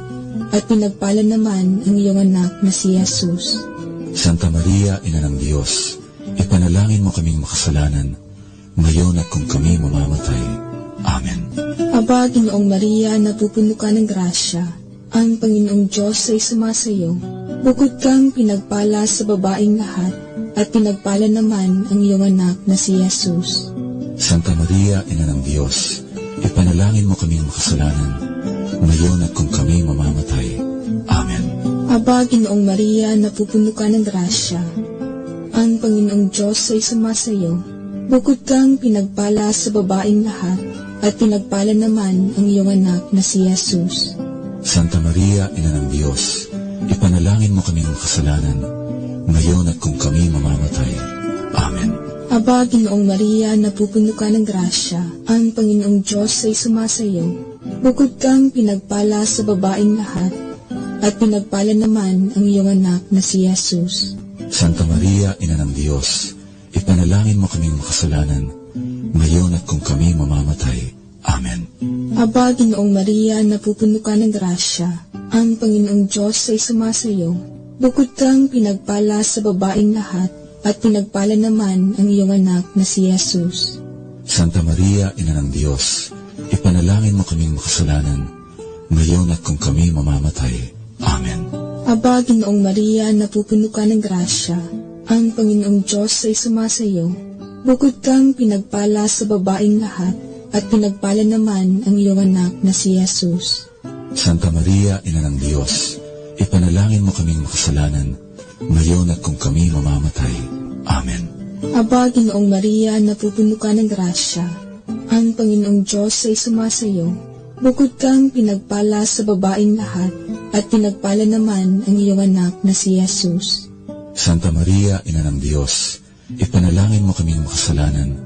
at pinagpala naman ang iyong anak na si Jesus. Santa Maria, Ina ng Diyos, ipanalangin mo kaming makasalanan, ngayon at kung kami mamamatay. Amen. Aba, Ginoong Maria, napupuno ka ng grasya. Ang Panginoong Diyos ay sumasayo. Bukod kang pinagpala sa babaeng lahat, at pinagpala naman ang iyong anak na si Jesus. Santa Maria, Ina ng Diyos, ipanalangin mo kaming makasalanan, ngayon at kung kami mamamatay. Amen. Aba, Ginoong Maria, napupuno ka ng grasya. Ang Panginoong Diyos ay sumasayo. Bukod kang pinagpala sa babaeng lahat, at pinagpala naman ang iyong anak na si Jesus. Santa Maria, Ina ng Diyos, ipanalangin mo kaming makasalanan, ngayon at kung kami mamamatay. Amen. Aba, Ginoong Maria, napupuno ka ng grasya. Ang Panginoong Diyos ay sumasayo. Bukod kang pinagpala sa babaeng lahat, at pinagpala naman ang iyong anak na si Jesus. Santa Maria, Ina ng Diyos, ipanalangin mo kaming makasalanan, ngayon at kung kami mamamatay. Amen. Aba, Ginoong Maria, napupuno ka ng grasya. Ang Panginoong Diyos ay sumasayo. Bukod kang pinagpala sa babaeng lahat, at pinagpala naman ang iyong anak na si Jesus. Santa Maria, Ina ng Diyos, ipanalangin mo kaming makasalanan, ngayon at kung kami mamamatay. Amen. Aba, Ginoong Maria, napupuno ka ng grasya. Ang Panginoong Diyos ay sumasayo. Bukod kang pinagpala sa babaeng lahat, at pinagpala naman ang iyong anak na si Jesus. Santa Maria, Ina ng Diyos, ipanalangin mo kaming makasalanan, ngayon at kung kami mamamatay. Amen. Aba, Ginoong Maria, napupuno ka ng grasya. Ang Panginoong Diyos ay sumasayo. Bukod kang pinagpala sa babaeng lahat, at pinagpala naman ang iyong anak na si Jesus. Santa Maria, Ina ng Diyos, ipanalangin mo kaming makasalanan,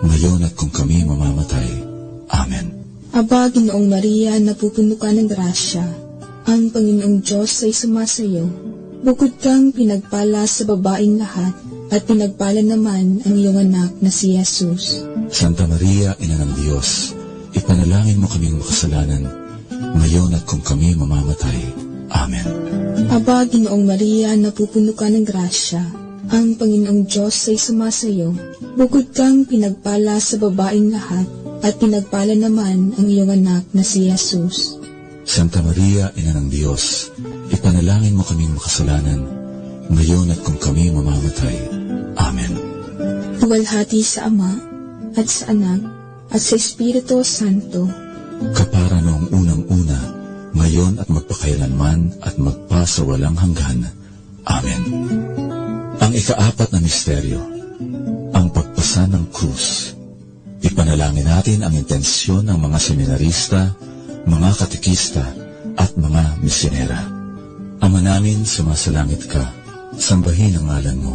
ngayon at kung kami mamamatay. Amen. Aba, Ginoong Maria, napupuno ka ng grasya. Ang Panginoong Diyos ay sumasayo. Bukod kang pinagpala sa babaeng lahat, at pinagpala naman ang iyong anak na si Jesus. Santa Maria, Ina ng Diyos, ipanalangin mo kaming makasalanan, ngayon at kung kami mamamatay. Amen. Aba, Ginoong Maria, napupuno ka ng grasya. Ang Panginoong Diyos ay sumasayo. Bukod kang pinagpala sa babaeng lahat, at pinagpala naman ang iyong anak na si Jesus. Santa Maria, Ina ng Diyos, ipanalangin mo kaming makasalanan, ngayon at kung kami mamamatay. Amen. Luwalhati sa Ama, at sa Anak, at sa Espiritu Santo, kapara noong unang-una, ngayon at magpakailanman at magpasawalang hanggan. Amen. Ang ikaapat na misteryo, ang pagpasa ng krus. Ipanalangin natin ang intensyon ng mga seminarista, mga katekista, at mga misyonera. Ama namin, sumasalangit ka, sambahin ang ngalan mo.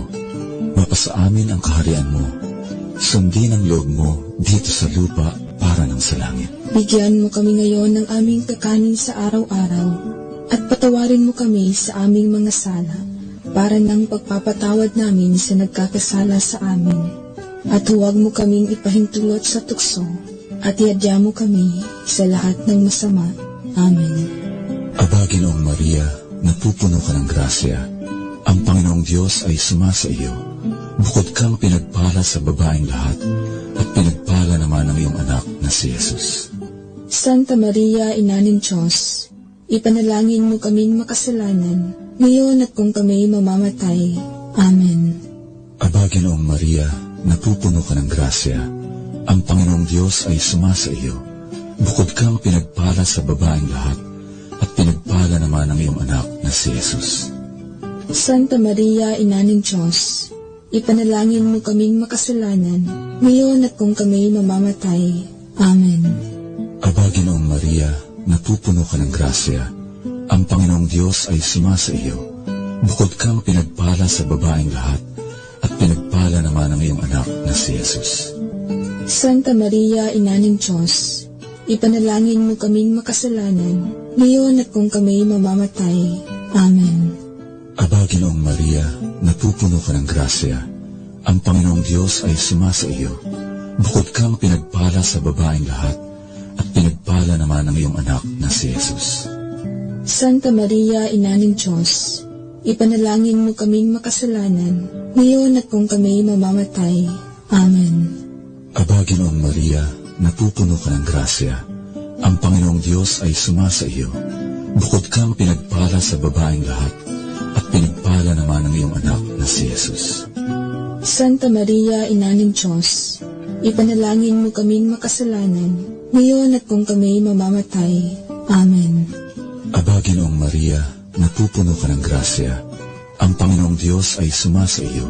Mapasa amin ang kaharian mo. Sundin ang loob mo dito sa lupa para ng sa langit. Bigyan mo kami ngayon ng aming kakanin sa araw-araw, at patawarin mo kami sa aming mga sala, para ng pagpapatawad namin sa nagkakasala sa amin. At huwag mo kaming ipahintulot sa tukso, at iadya mo kami sa lahat ng masama. Amen. Aba, Ginoong Maria, napupuno ka ng grasya. Ang Panginoong Diyos ay sumasa iyo. Bukod kang pinagpala sa babaeng lahat, at pinagpala naman ang iyong anak na si Jesus. Santa Maria, Ina ng Diyos, ipanalangin mo kaming makasalanan, ngayon at kung kami mamamatay. Amen. Aba, Ginoong Maria, napupuno ka ng grasya. Ang Panginoong Diyos ay sumasa iyo. Bukod kang pinagpala sa babaeng lahat, at pinagpala naman ang iyong anak na si Jesus. Santa Maria, Ina ng Diyos, ipanalangin mo kaming makasalanan, ngayon at kung kami mamamatay. Amen. Aba, Ginoong Maria, napupuno ka ng grasya. Ang Panginoong Diyos ay sumasa iyo. Bukod kang pinagpala sa babaeng lahat, at pinagpala naman ang iyong anak na si Jesus. Santa Maria, Ina ng Diyos, ipanalangin mo kaming makasalanan, ngayon at kung kami mamamatay. Amen. Aba, Ginoong Maria, napupuno ka ng grasya. Ang Panginoong Diyos ay sumasa iyo. Bukod kang pinagpala sa babaeng lahat, at pinagpala naman ang iyong anak na si Jesus. Santa Maria, Ina ng Diyos, ipanalangin mo kaming makasalanan, ngayon at kung kami mamamatay. Amen. Aba, Ginoong Maria, napupuno ka ng grasya. Ang Panginoong Diyos ay sumasa iyo. Bukod kang pinagpala sa babaeng lahat, at pinagpala naman ang iyong anak na si Jesus. Santa Maria, Ina ng Diyos, ipanalangin mo kaming makasalanan, ngayon at kung kami mamamatay. Amen. Aba, Ginoong Maria, napupuno ka ng grasya. Ang Panginoong Diyos ay sumasa iyo.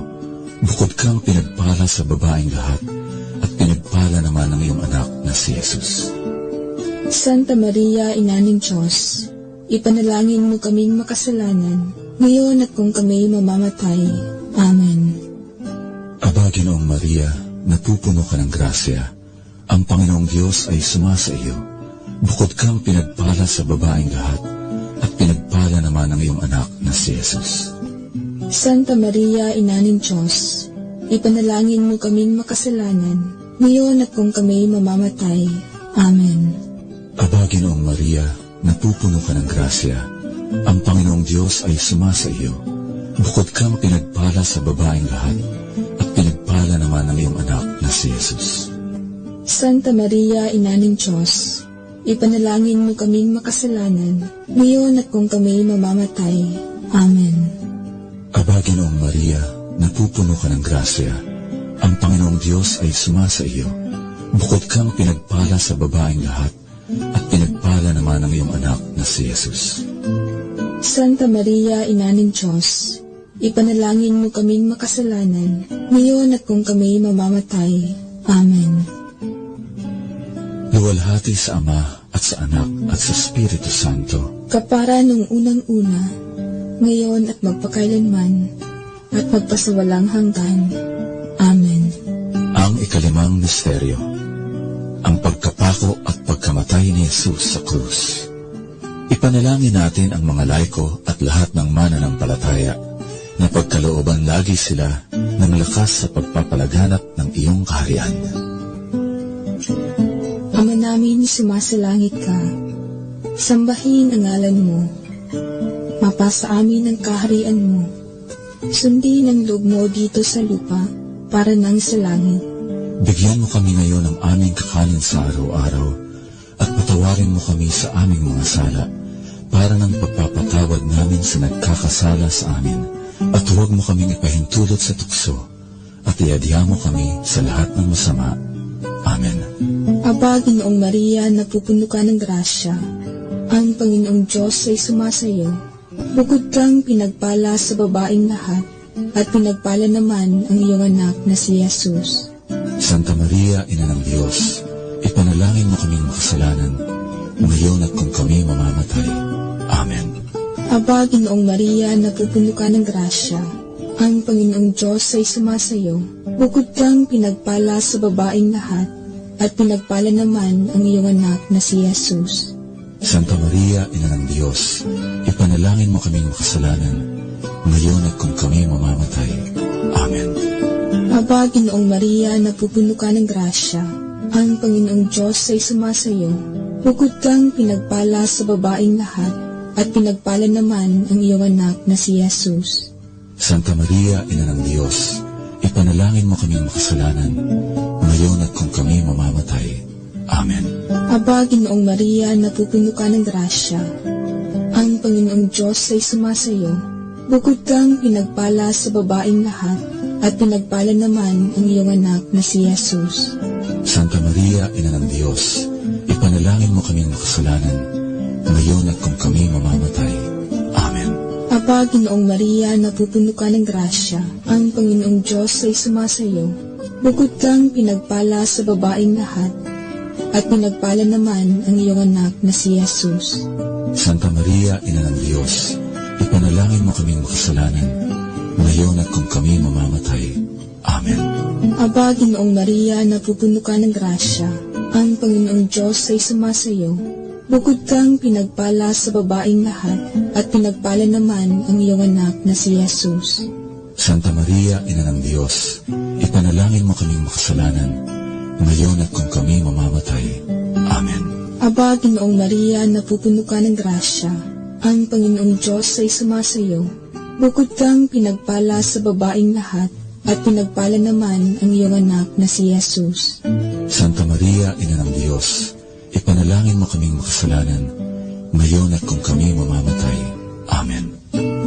Bukod kang pinagpala sa babaeng lahat, at pinagpala naman ang iyong anak na si Jesus. Santa Maria, Ina ng Diyos, ipanalangin mo kaming makasalanan, ngayon at kung kami mamamatay. Amen. Aba, Ginoong Maria, napupuno ka ng grasya. Ang Panginoong Diyos ay sumasa iyo. Bukod kang pinagpala sa babaeng lahat, at pinagpala naman ang iyong anak na si Jesus. Santa Maria, Ina ng Diyos, ipanalangin mo kaming makasalanan, ngayon at kung kami mamamatay. Amen. Aba, Ginoong Maria, napupuno ka ng grasya. Ang Panginoong Diyos ay sumasa iyo. Bukod kang pinagpala sa babaeng lahat, at pinagpala naman ang iyong anak na si Jesus. Santa Maria, Ina ng Diyos, ipanalangin mo kaming makasalanan, ngayon at kung kami mamamatay. Amen. Aba, Ginoong Maria, napupuno ka ng grasya. Ang Panginoong Diyos ay sumasa iyo. Bukod kang pinagpala sa babaeng lahat, at pinagpala naman ang iyong anak na si Jesus. Santa Maria, Ina ng Diyos, ipanalangin mo kaming makasalanan, ngayon at kung kami mamamatay. Amen. Luwalhati sa Ama at sa Anak at sa Espiritu Santo. Kapara nung unang-una, ngayon at magpakailanman, at magpasawalang hanggan. Amen. Ang ikalimang misteryo, ang pagkapako at pagkamatay ni Jesus sa krus. Ipanalangin natin ang mga laiko at lahat ng mananampalataya na pagkalooban lagi sila ng lakas sa pagpapalaganap ng iyong kaharian. Ama namin, sumasalangit ka. Sambahin ang ngalan mo. Mapasa amin ang kaharian mo. Sundin ang loob mo dito sa lupa para nang sa langit. Bigyan mo kami ngayon ng aming kakanin sa araw-araw at patawarin mo kami sa aming mga sala para ng pagpapatawad namin sa nagkakasala sa amin. At huwag mo kaming ipahintulot sa tukso at iadya mo kami sa lahat ng masama. Amen. Aba, Ginoong Maria, napupuno ka ng grasya. Ang Panginoong Diyos ay sumasayo. Bukod kang pinagpala sa babaeng lahat, at pinagpala naman ang iyong anak na si Jesus. Santa Maria, Ina ng Diyos, ipanalangin mo kaming makasalanan, ngayon at kung kami mamamatay. Amen. Aba, Ginoong Maria, napupuno ka ng grasya. Ang Panginoong Diyos ay sumasayo. Bukod kang pinagpala sa babaeng lahat, at pinagpala naman ang iyong anak na si Jesus. Santa Maria, Ina ng Diyos, ipanalangin mo kaming makasalanan, ngayon at kung kami mamamatay. Amen. Aba, Ginoong Maria, napupuno ka ng grasya. Ang Panginoong Diyos ay sumasayo. Bukod kang pinagpala sa babaeng lahat, at pinagpala naman ang iyong anak na si Jesus. Santa Maria, Ina ng Diyos, ipanalangin mo kaming makasalanan, ngayon at kung kami mamamatay. Amen. Aba, Ginoong Maria, napupuno ka ng grasya. Ang Panginoong Diyos ay sumasayo. Bukod kang pinagpala sa babaeng lahat, at pinagpala naman ang iyong anak na si Jesus. Santa Maria, Ina ng Diyos, ipanalangin mo kaming makasalanan, ngayon at kung kami mamamatay. Amen. Aba, Ginoong Maria, napupuno ka ng grasya. Ang Panginoong Diyos ay sumasayo. Bukod kang pinagpala sa babaeng lahat, at pinagpala naman ang iyong anak na si Jesus. Santa Maria, Ina ng Diyos, ipanalangin mo kaming makasalanan, ngayon at kung kami mamamatay. Amen. Aba, Ginoong Maria, napupuno ka ng grasya, ang Panginoong Diyos ay sumasayo. Bukod kang pinagpala sa babaeng lahat, at pinagpala naman ang iyong anak na si Jesus. Santa Maria, Ina ng Diyos, ipanalangin mo kaming makasalanan, ngayon at kung kami mamamatay. Amen. Aba, Ginoong Maria, napupuno ka ng grasya, ang Panginoong Diyos ay sumasayo. Bukod kang pinagpala sa babaeng lahat, at pinagpala naman ang iyong anak na si Jesus. Santa Maria, Ina ng Diyos, ipanalangin mo kaming makasalanan, ngayon at kung kami mamamatay. Amen.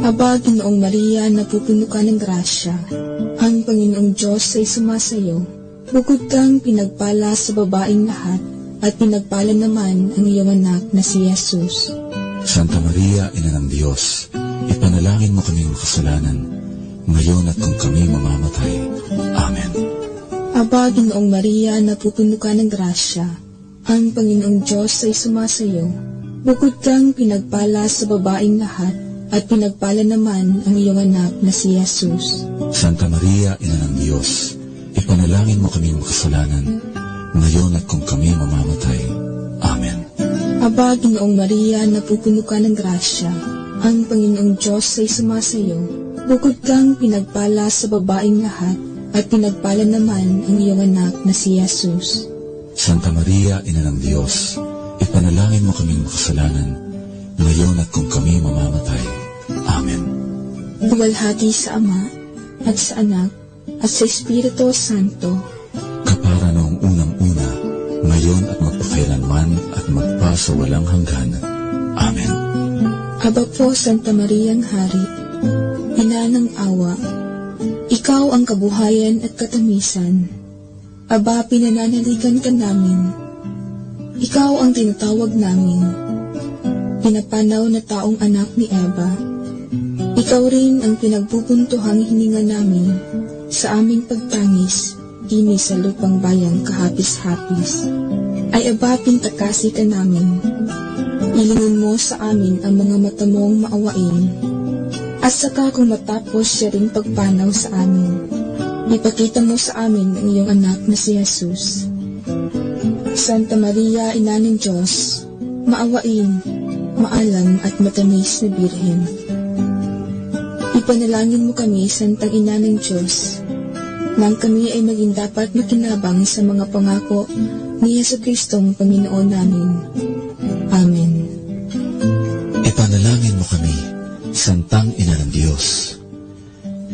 Aba, Ginoong Maria, napupuno ka ng grasya, ang Panginoong Diyos ay sumasayo. Bukod kang pinagpala sa babaeng lahat, at pinagpala naman ang iyong anak na si Jesus. Santa Maria, Ina ng Diyos, ipanalangin mo kaming makasalanan, ngayon at kung kami mamamatay. Amen. Aba, Ginoong Maria, napupuno ka ng grasya, ang Panginoong Diyos ay sumasayo. Bukod kang pinagpala sa babaeng lahat, at pinagpala naman ang iyong anak na si Jesus. Santa Maria, Ina ng Diyos, ipanalangin mo kaming makasalanan, ngayon at kung kami mamamatay. Amen. Aba, Ginoong Maria, napupuno ka ng grasya, ang Panginoong Diyos ay sumasayo. Bukod kang pinagpala sa babaeng lahat, at pinagpala naman ang iyong anak na si Jesus. Santa Maria, Ina ng Diyos, ipanalangin mo kaming makasalanan, ngayon at kung kami mamamatay. Amen. Buwalhati sa Ama, at sa Anak, at sa Espiritu Santo, kapara noong unang-una, ngayon at magpakailanman at magpasawalang hanggan. Amen. Aba po, Santa Mariang Hari, Ina ng awa, ikaw ang kabuhayan at katamisan. Aba, pinananaligan ka namin. Ikaw ang tinatawag namin. Pinapanaw na taong anak ni Eva. Ikaw rin ang pinagpupuntuhang hininga namin sa aming pagtangis, dini sa lupang bayang kahapis-hapis. Ay aba, pintakasi ka namin. Ilingin mo sa amin ang mga mata mong maawain. At saka kung matapos siya ring pagpanaw sa amin, ipakita mo sa amin ang iyong anak na si Jesus. Santa Maria, Ina ng Diyos, maawain, maalam at matamis na Birhen. Ipanalangin mo kami, Santang Ina ng Diyos, nang kami ay maging dapat makinabang sa mga pangako ni Jesucristong Panginoon namin. Amen. Ipanalangin mo kami, Santang Ina ng Diyos,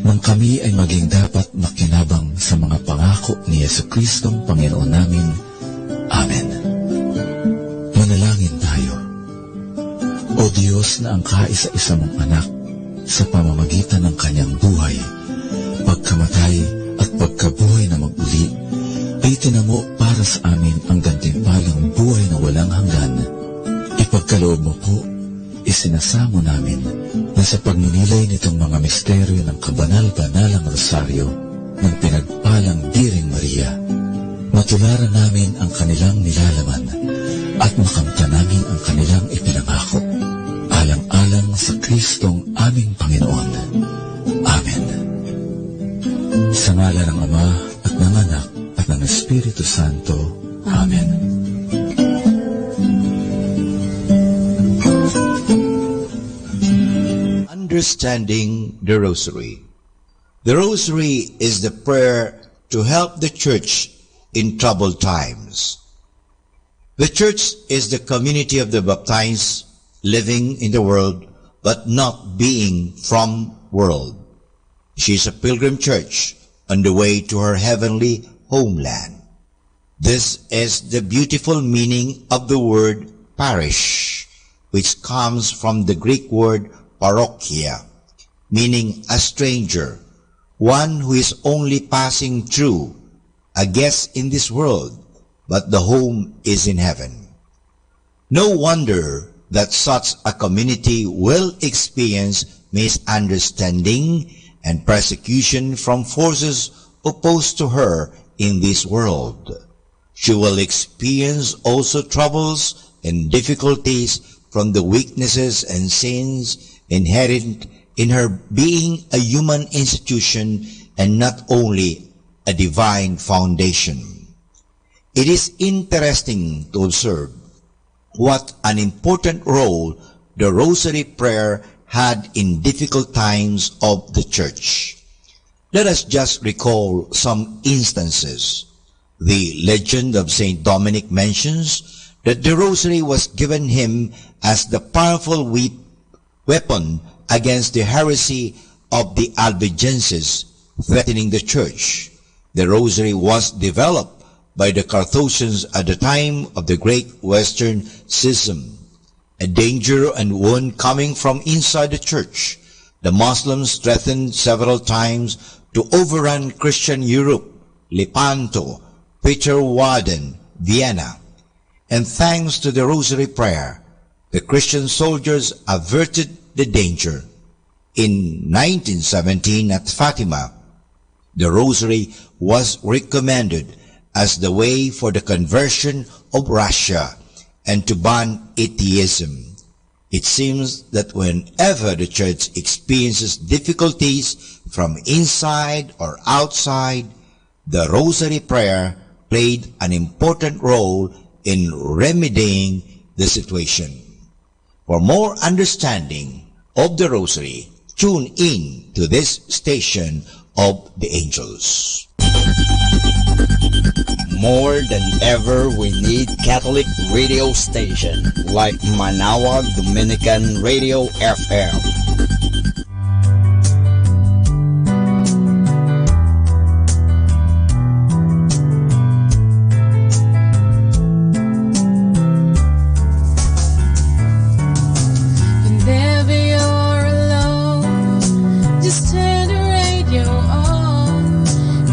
nang kami ay maging dapat makinabang sa mga pangako ni Jesucristong Panginoon namin. Amen. Manalangin tayo. O Diyos na ang kaisa-isa mong anak, sa pamamagitan ng kanyang buhay, pagkamatay at pagkabuhay na mag-uli, ay tinamo para sa amin ang gantimpalang buhay na walang hanggan. Ipagkaloob mo po, isinasamo namin na sa pagninilay nitong mga misteryo ng kabanal-banalang rosaryo ng pinagpalang Biring Maria, matularan namin ang kanilang nilalaman at makamta namin ang kanilang ipinangako, alang-alang sa Kristong aming Panginoon. Amen. Sa ngalan ng Ama at ng Anak at ng Espiritu Santo. Amen. Understanding the Rosary. The Rosary is the prayer to help the Church in troubled times. The Church is the community of the baptized living in the world but not being from world. She is a pilgrim church on the way to her heavenly homeland. This is the beautiful meaning of the word parish, which comes from the Greek word parochia, meaning a stranger, one who is only passing through, a guest in this world, but the home is in heaven. No wonder that such a community will experience misunderstanding and persecution from forces opposed to her in this world. She will experience also troubles and difficulties from the weaknesses and sins inherent in her being a human institution and not only a divine foundation. It is interesting to observe what an important role the Rosary Prayer had in difficult times of the Church. Let us just recall some instances. The legend of Saint Dominic mentions that the Rosary was given him as the powerful weapon against the heresy of the Albigenses threatening the Church. The Rosary was developed by the Carthusians at the time of the Great Western Schism. A danger and wound coming from inside the Church, the Muslims threatened several times to overrun Christian Europe, Lepanto, Peterwarden, Vienna. And thanks to the Rosary Prayer, the Christian soldiers averted the danger. In 1917 at Fatima, the Rosary was recommended as the way for the conversion of Russia and to ban atheism. It seems that whenever the Church experiences difficulties from inside or outside, the Rosary Prayer played an important role in remedying the situation. For more understanding of the Rosary, tune in to this station of the angels. More than ever, we need Catholic radio station like Manaoag Dominican Radio FM. Whenever you're alone, just turn the radio on.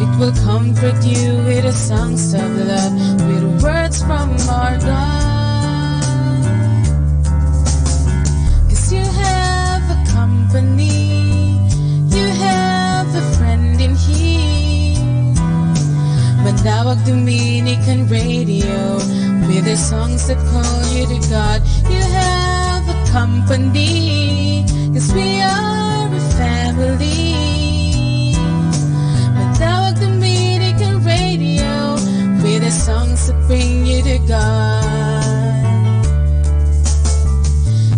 It will comfort you with the songs of love, with words from our God. 'Cause you have a company, you have a friend in here. Manawag Dominican Radio, with the songs that call you to God. You have a company, 'cause we are a family. Manawag Dominican Radio, with the songs that bring you to God.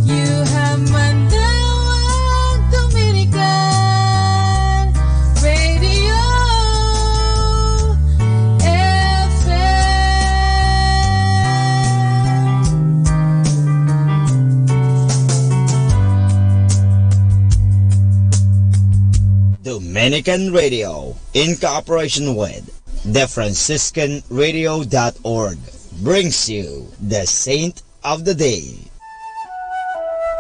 You have Manawag Dominican Radio Dominican Radio, in cooperation with thefranciscanradio.org, brings you the Saint of the Day.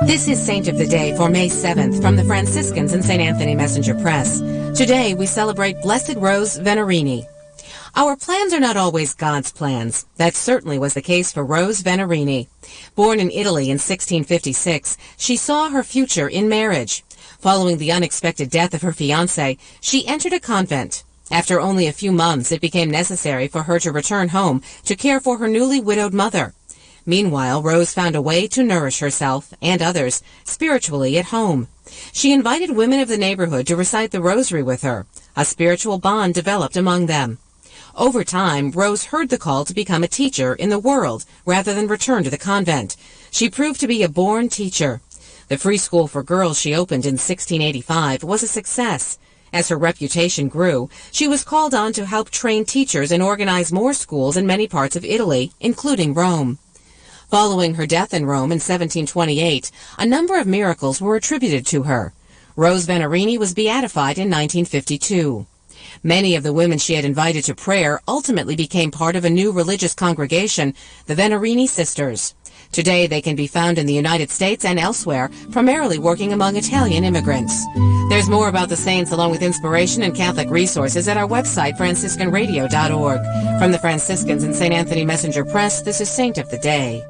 This is Saint of the Day for May 7th from the Franciscans and St. Anthony Messenger Press. Today we celebrate Blessed Rose Venerini. Our plans are not always God's plans. That certainly was the case for Rose Venerini. Born in Italy in 1656, she saw her future in marriage. Following the unexpected death of her fiancé, she entered a convent. After only a few months, it became necessary for her to return home to care for her newly widowed mother. Meanwhile, Rose found a way to nourish herself and others spiritually at home. She invited women of the neighborhood to recite the rosary with her. A spiritual bond developed among them. Over time, Rose heard the call to become a teacher in the world rather than return to the convent. She proved to be a born teacher. The free school for girls she opened in 1685 was a success. As her reputation grew, she was called on to help train teachers and organize more schools in many parts of Italy, including Rome. Following her death in Rome in 1728, a number of miracles were attributed to her. Rose Venerini was beatified in 1952. Many of the women she had invited to prayer ultimately became part of a new religious congregation, the Venerini Sisters. Today they can be found in the United States and elsewhere, primarily working among Italian immigrants. There's more about the saints along with inspiration and Catholic resources at our website, franciscanradio.org. From the Franciscans and St. Anthony Messenger Press, this is Saint of the Day.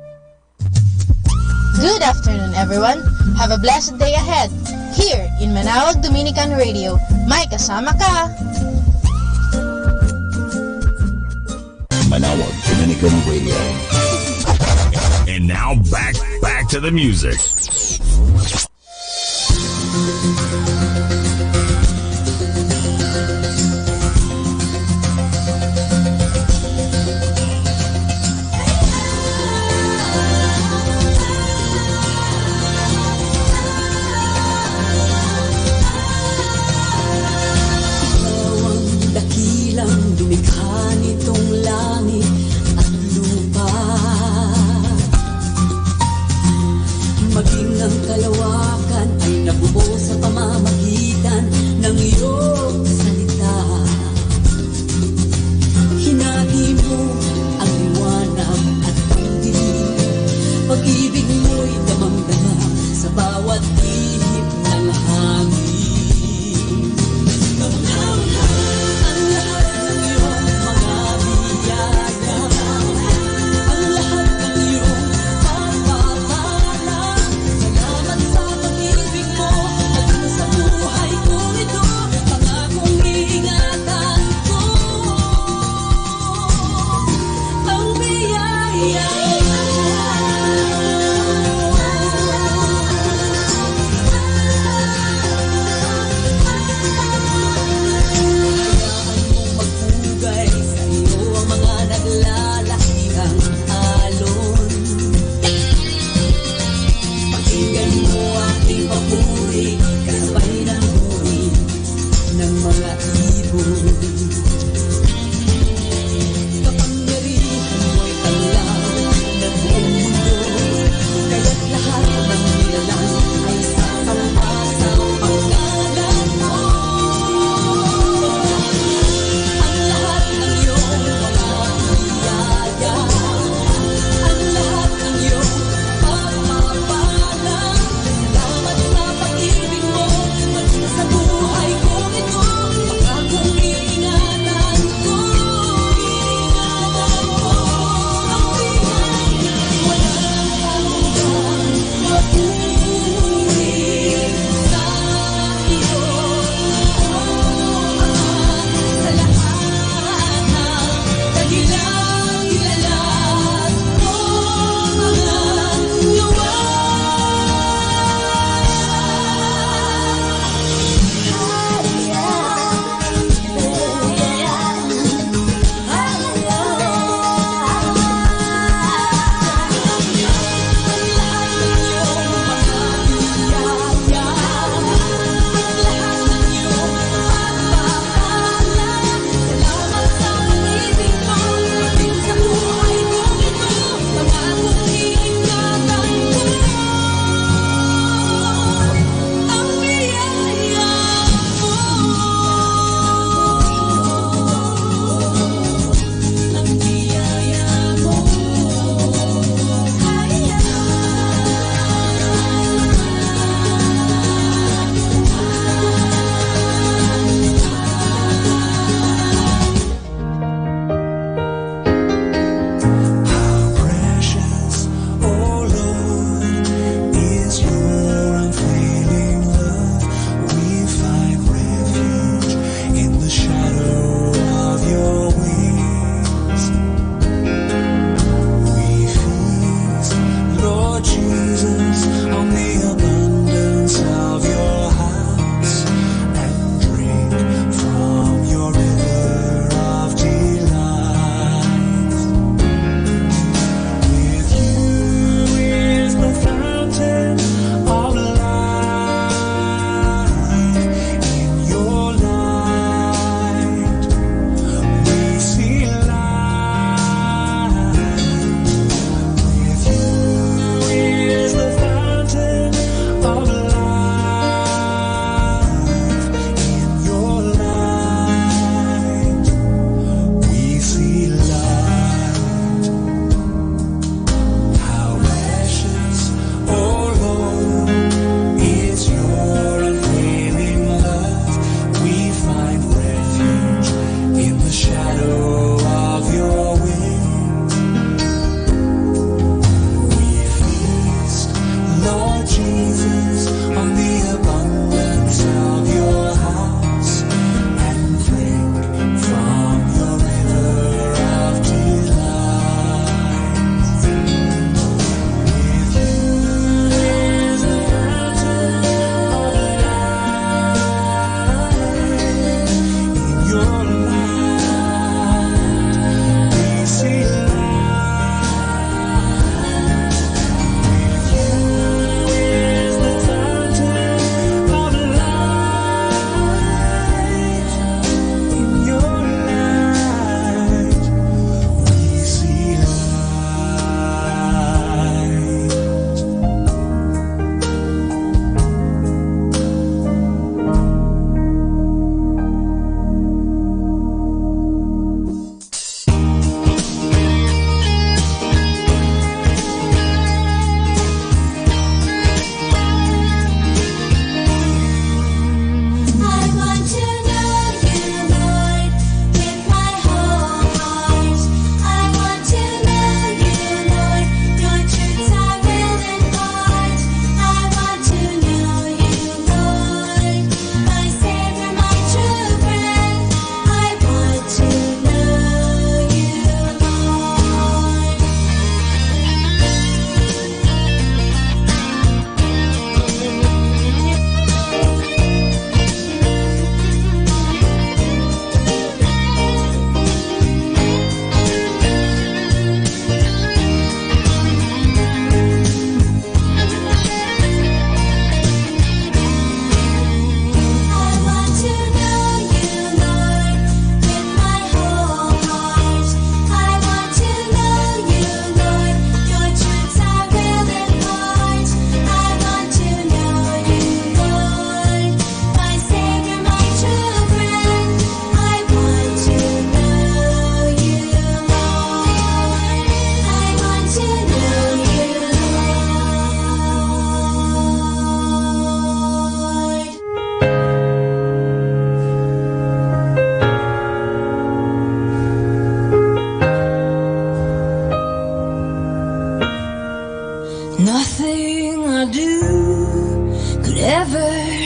Good afternoon, everyone. Have a blessed day ahead. Here in Manaoag Dominican Radio, may kasama ka. Manaoag Dominican Radio. And now back to the music. Dakilang lumikha nitong langit at lupa, maging ang kalawakan ay nabuo sa pamamagitan ng iyong salita. Hinati mo ang liwanag at pagdilim, pag-ibig mo'y damang-dama sa bawat ihip ng hangin.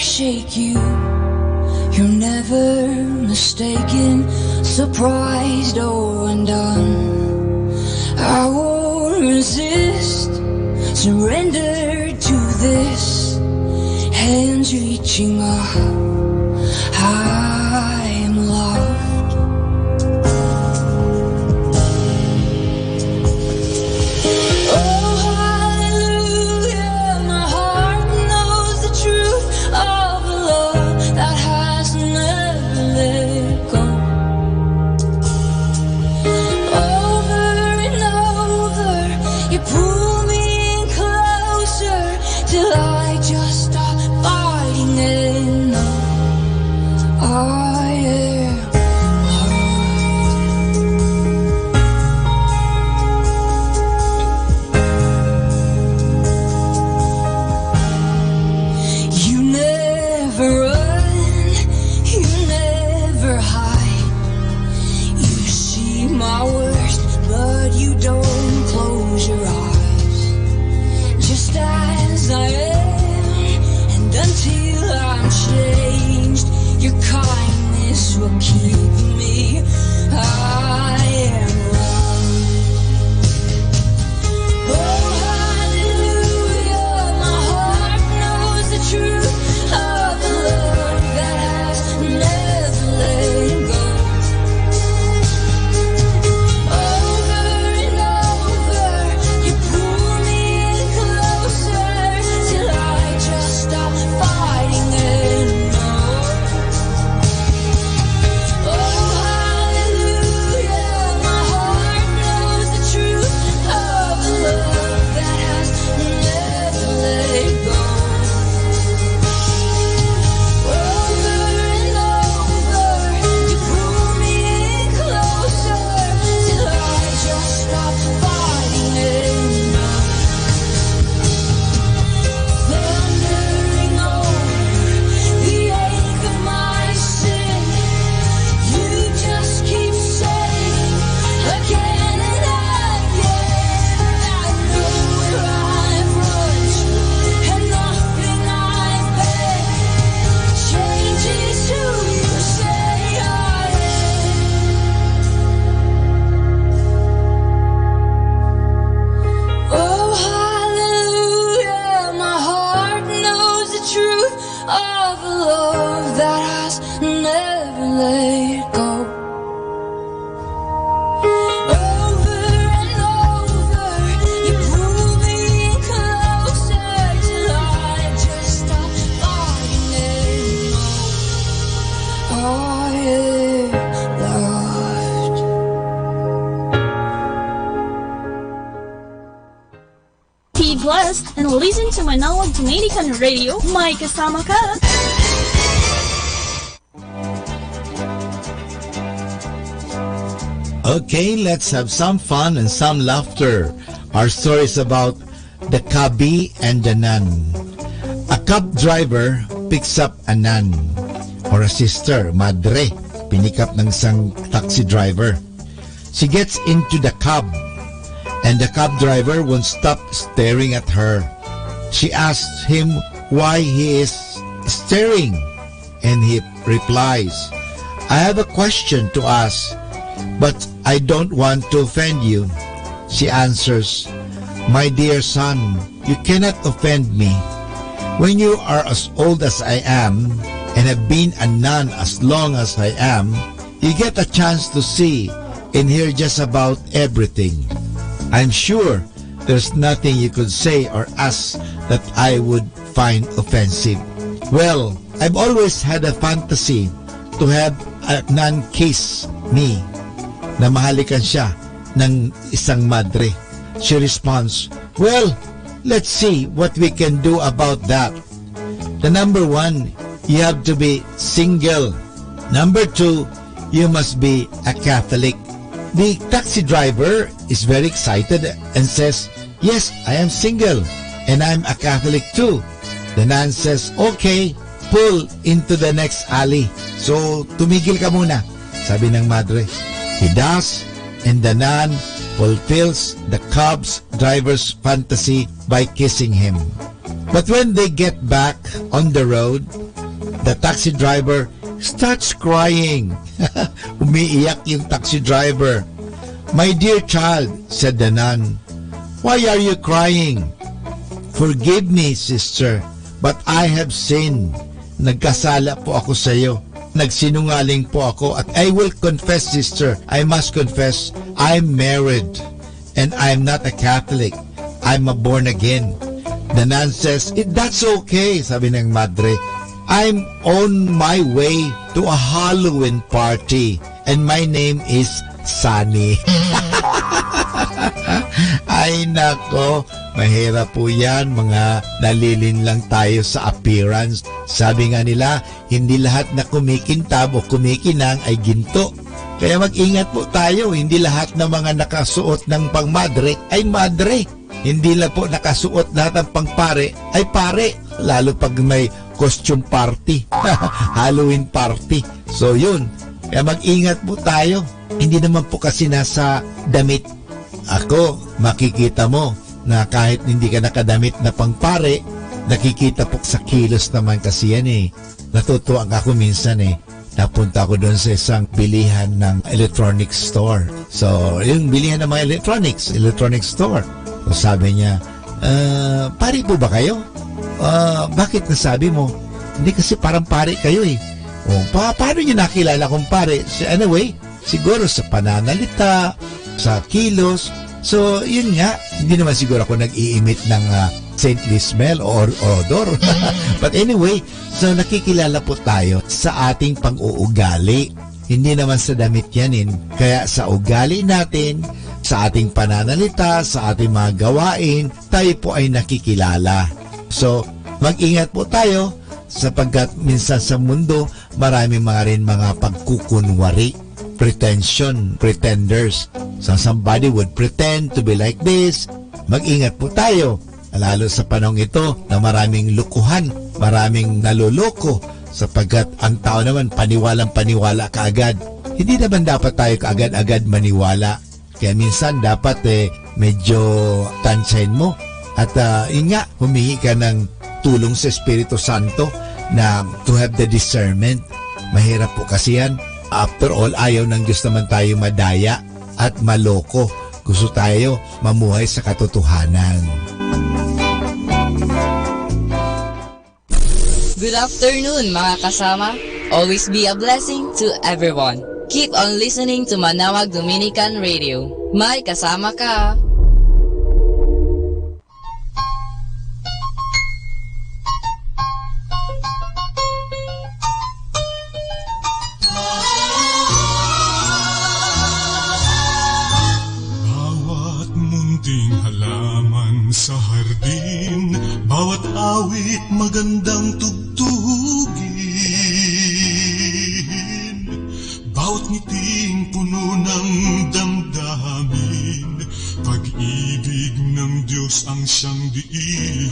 shake you. You're never mistaken, surprised or undone. I won't resist, surrender to this. Hands reaching up, I am loved. Oh, hallelujah, my heart knows the truth of the love that has never let go. Over and over, you pull me in closer till I just stop fighting and know I am loved. You never run, you never hide. You see my worst, but you don't close your eyes. Just as I am, and until I'm changed, your kindness will keep me. I am loved. Oh, hallelujah, my heart knows the truth of the love that has never let go. Over and over, you pull me in closer till I just stop fighting and know. Oh, hallelujah, my heart knows the truth of the love that has never let go. Over and over, you pull me in closer till I just stop fighting and know. Thundering over the ache of my sin, you just keep saying again and again. I know where I've run to, and nothing I've been changes who you say I am. Oh, hallelujah, my heart knows the truth of a love that has never let go. Over and over, you pull me in closer till I just stop fighting and know I am loved. Be blessed and listen to Manawag Dominican Radio. May kasama ka. Okay, let's have some fun and some laughter. Our story is about the Kabi and the nun. A cab driver picks up a nun or a sister, madre, pinick up ng isang taxi driver. She gets into the cab and the cab driver won't stop staring at her. She asks him why he is staring and he replies, I have a question to ask, but I don't want to offend you. She answers, My dear son, you cannot offend me. When you are as old as I am and have been a nun as long as I am, you get a chance to see and hear just about everything. I'm sure there's nothing you could say or ask that I would find offensive. Well, I've always had a fantasy to have a nun kiss me, na mahalikan siya ng isang madre. She responds, well, let's see what we can do about that. The number one, you have to be single. Number two, you must be a Catholic. The taxi driver is very excited and says, yes, I am single and I'm a Catholic too. The nun says, okay, pull into the next alley. So, tumigil ka muna, sabi ng madre. He does, and the nun fulfills the cab's driver's fantasy by kissing him. But when they get back on the road, The taxi driver starts crying. Umiiyak yung taxi driver. "My dear child," said the nun, "why are you crying?" "Forgive me, sister, but I have sinned. Nagkasala po ako sa iyo. Nagsinungaling po ako at I will confess, sister. I must confess, I'm married and I'm not a Catholic. I'm a born again." The nun says, "That's okay," sabi ng madre. "I'm on my way to a Halloween party and my name is Sunny." Ay nako, mahirap po yan, mga nalilin lang tayo sa appearance. Sabi nga nila, hindi lahat na kumikintab o kumikinang ay ginto. Kaya mag-ingat po tayo, hindi lahat ng mga nakasuot ng pangmadre ay madre. Hindi lang po nakasuot lahat ng pangpare ay pare. Lalo pag may costume party, Halloween party. So yun, kaya mag-ingat po tayo. Hindi naman po kasi nasa damit. Ako, makikita mo na kahit hindi ka nakadamit na pangpare, nakikita po sa kilos naman kasi yan eh. Natutuwa ako minsan eh. Napunta ako doon sa isang bilihan ng electronic store. So, yung bilihan ng mga electronic store. So, sabi niya, "Pare po ba kayo? Bakit nasabi mo?" "Hindi kasi parang pare kayo eh." "Oh, paano niyo nakilala kong pare?" "Anyway, siguro sa pananalita, sa kilos." So, yun nga, hindi naman siguro ako nag-i-emit ng saintly smell or odor. But anyway, so nakikilala po tayo sa ating pang-uugali. Hindi naman sa damit yanin. Kaya sa ugali natin, sa ating pananalita, sa ating mga gawain, tayo po ay nakikilala. So, mag-ingat po tayo sapagkat minsan sa mundo, marami mga pagkukunwari. Pretension, pretenders. So somebody would pretend to be like this. Mag-ingat po tayo. Lalo sa panahon ito na maraming lukuhan, maraming naloloko sapagkat ang tao naman paniwalang-paniwala kaagad. Hindi naman dapat tayo kaagad-agad maniwala. Kaya minsan dapat medyo tansyahin mo. At yun nga, humingi ka ng tulong sa Espiritu Santo na to have the discernment. Mahirap po kasi yan. After all, ayaw ng Diyos naman tayo madaya at maloko. Gusto tayo mamuhay sa katotohanan. Good afternoon mga kasama. Always be a blessing to everyone. Keep on listening to Manawag Dominican Radio. May kasama ka. Sa hardin, bawat awit magandang tugtugin, bawat ngiting puno ng damdamin, pag-ibig ng Diyos ang siyang diin.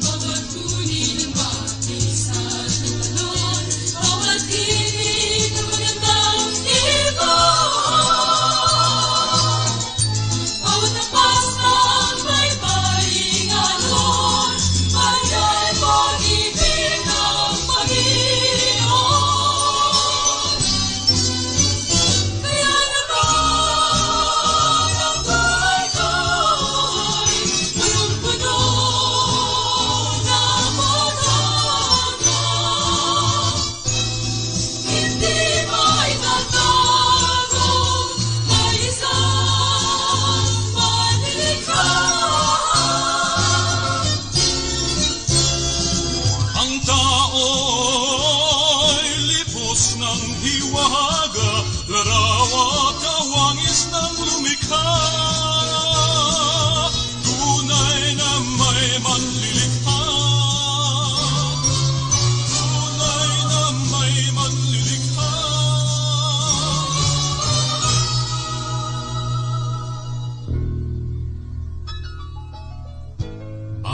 Bawat kunin ng batisan ng talon, bawat tinig ng magandang ibon.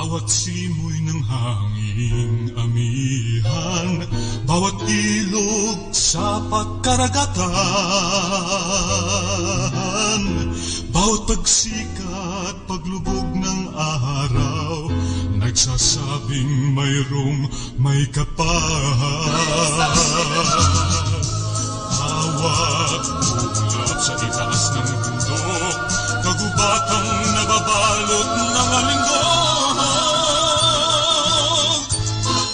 Bawat simoy ng hanging amihan, bawat ilog sa pagkaragatan, bawat pagsikat, paglubog ng araw, nagsasabing mayroong may kapal. Hawak ulap sa itaas ng bundok, kagubatang nababalot ng alindog.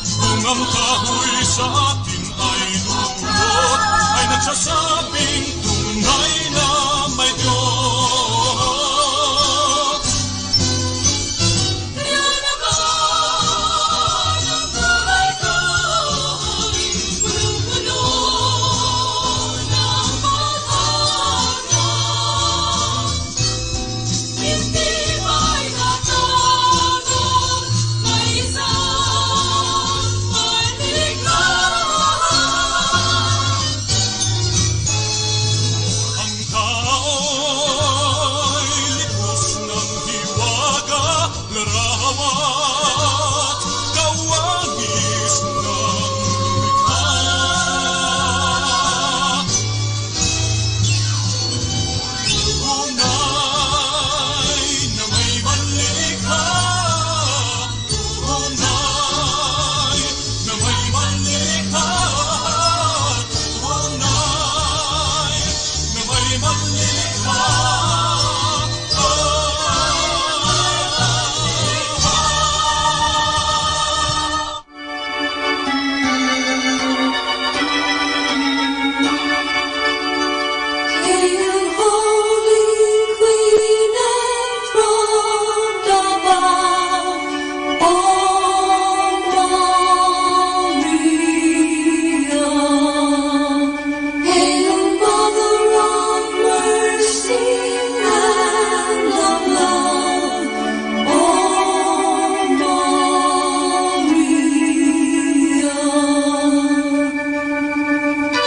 Kung ang kahoy sa atin ay lulot, ay nagsasabing tunay na may Diyos. Kaya naman ang buhay ko, punong-puno ng pag-asa. Hindi may natatanong, may isang maligaya. Ang tao'y likus ng hiwaga, larawat, kawangis ng lumikha. Tunay na may manlikha, tunay na may manlikha, tunay na may manlikha. Hail, Holy Queen enthroned above, all Maria. Hail, Mother of Mercy and of Love, all Maria.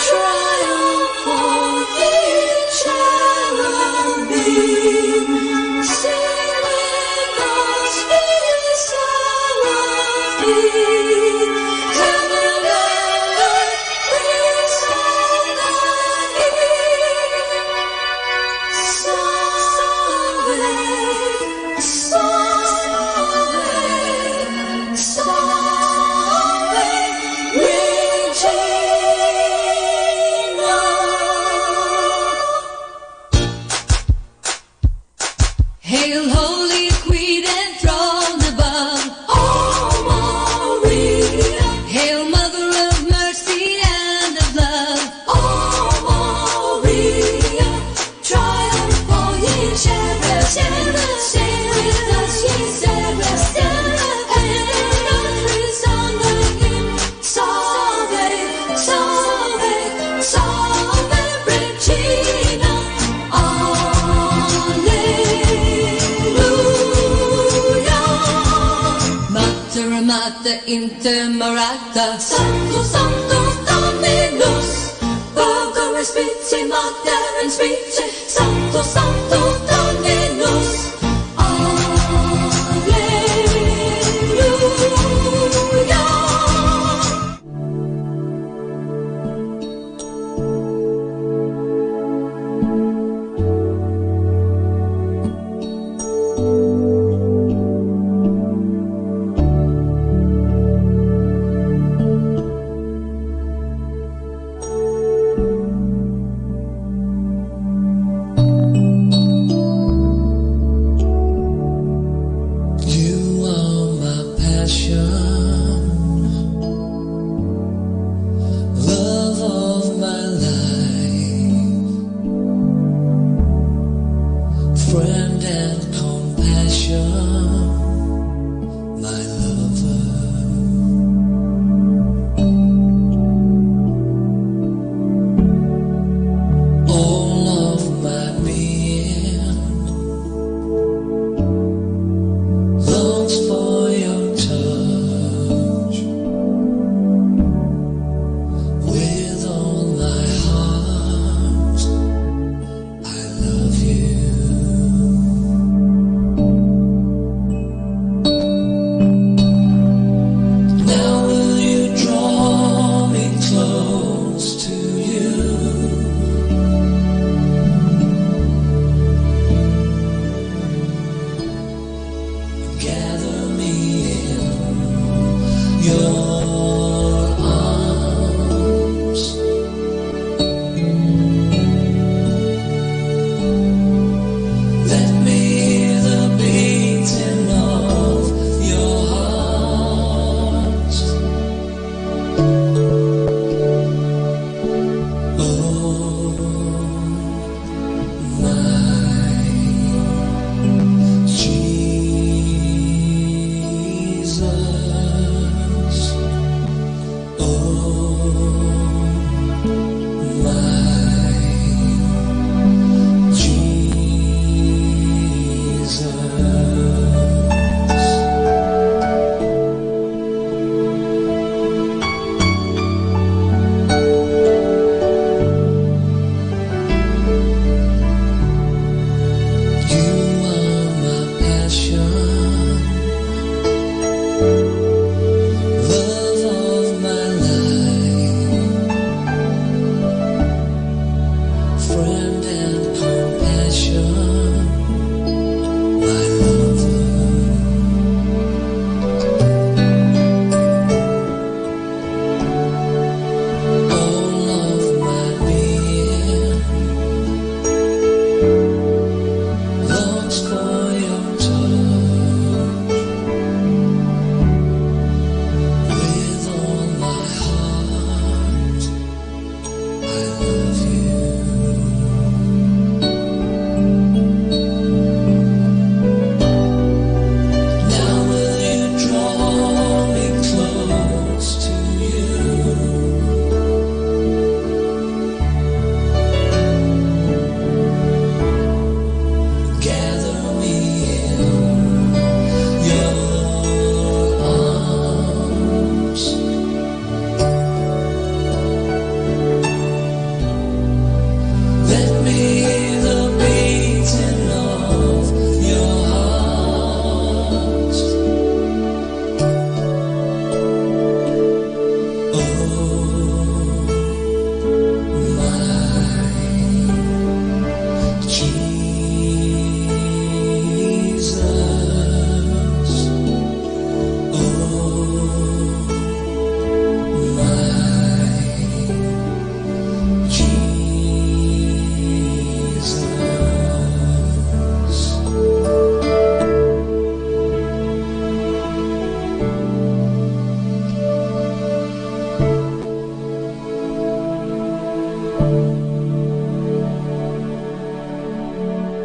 Triumphal ye cherubim, sing with us, ye seraphim. Heaven and earth resound and Salve, Salve, Regina. Hail, Holy Queen enthroned above, Oh, Maria, Hail, Mother of Mercy and of Love, oh, Maria, triumphal ye cherubim, sing with us, ye seraphim. Heaven and earth resound the hymn, Salve, Salve, Salve, Regina. Alleluia. Mater, Mater Intemerata, Sanctus, Sanctus Dominus, Virgo Spiti, Mater in Spiti, Sanctus, Sanctus Dominus. Alleluia. You are my passion, love of my life, friend and compassion, my lover. All of my being longs for your touch. With all my heart, I love you.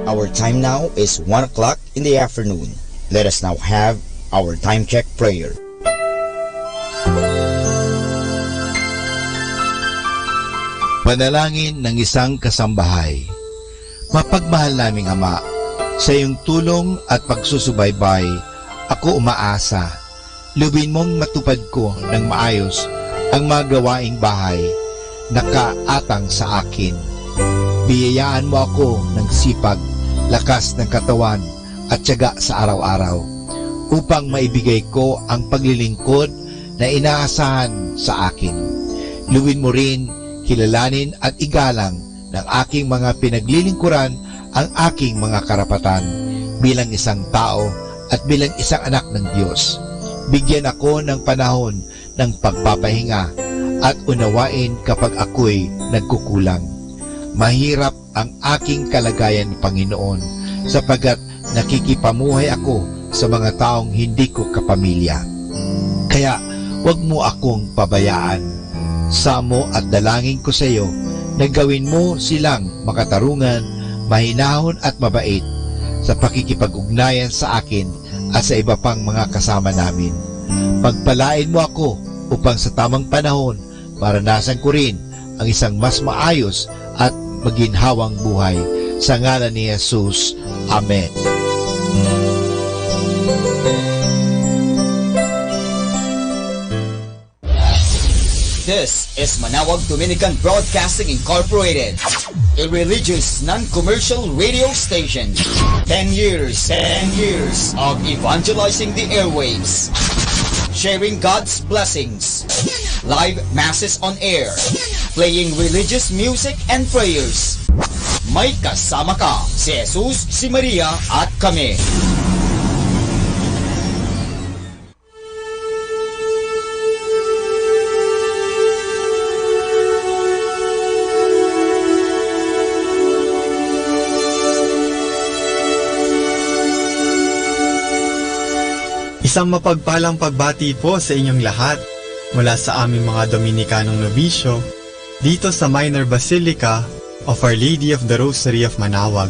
Our time now is 1 o'clock in the afternoon. Let us now have our time check prayer. Panalangin ng isang kasambahay. Mapagmahal naming Ama, sa iyong tulong at pagsusubaybay, ako umaasa. Lubin mong matupad ko ng maayos ang mga gawaing bahay na kaatang sa akin. Biyayaan mo ako ng sipag, lakas ng katawan at tiyaga sa araw-araw upang maibigay ko ang paglilingkod na inaasahan sa akin. Luwin mo rin, kilalanin at igalang ng aking mga pinaglilingkuran ang aking mga karapatan bilang isang tao at bilang isang anak ng Diyos. Bigyan ako ng panahon ng pagpapahinga at unawain kapag ako'y nagkukulang. Mahirap ang aking kalagayan, Panginoon, sapagkat nakikipamuhay ako sa mga taong hindi ko kapamilya. Kaya huwag mo akong pabayaan. Samo at dalangin ko sa iyo na gawin mo silang makatarungan, mahinahon at mabait sa pakikipag-ugnayan sa akin at sa iba pang mga kasama namin. Pagpalain mo ako upang sa tamang panahon maranasan ko rin ang isang mas maayos at maginhawang buhay. Sa ngalan ni Jesus. Amen. This is Manawag Dominican Broadcasting Incorporated, a religious non-commercial radio station. 10 years of evangelizing the airwaves, sharing God's blessings, live masses on air, playing religious music and prayers. May kasama ka, si Jesus, si Maria at kami. Isang mapagpalang pagbati po sa inyong lahat mula sa aming mga Dominikanong nobisyo dito sa Minor Basilica of Our Lady of the Rosary of Manawag.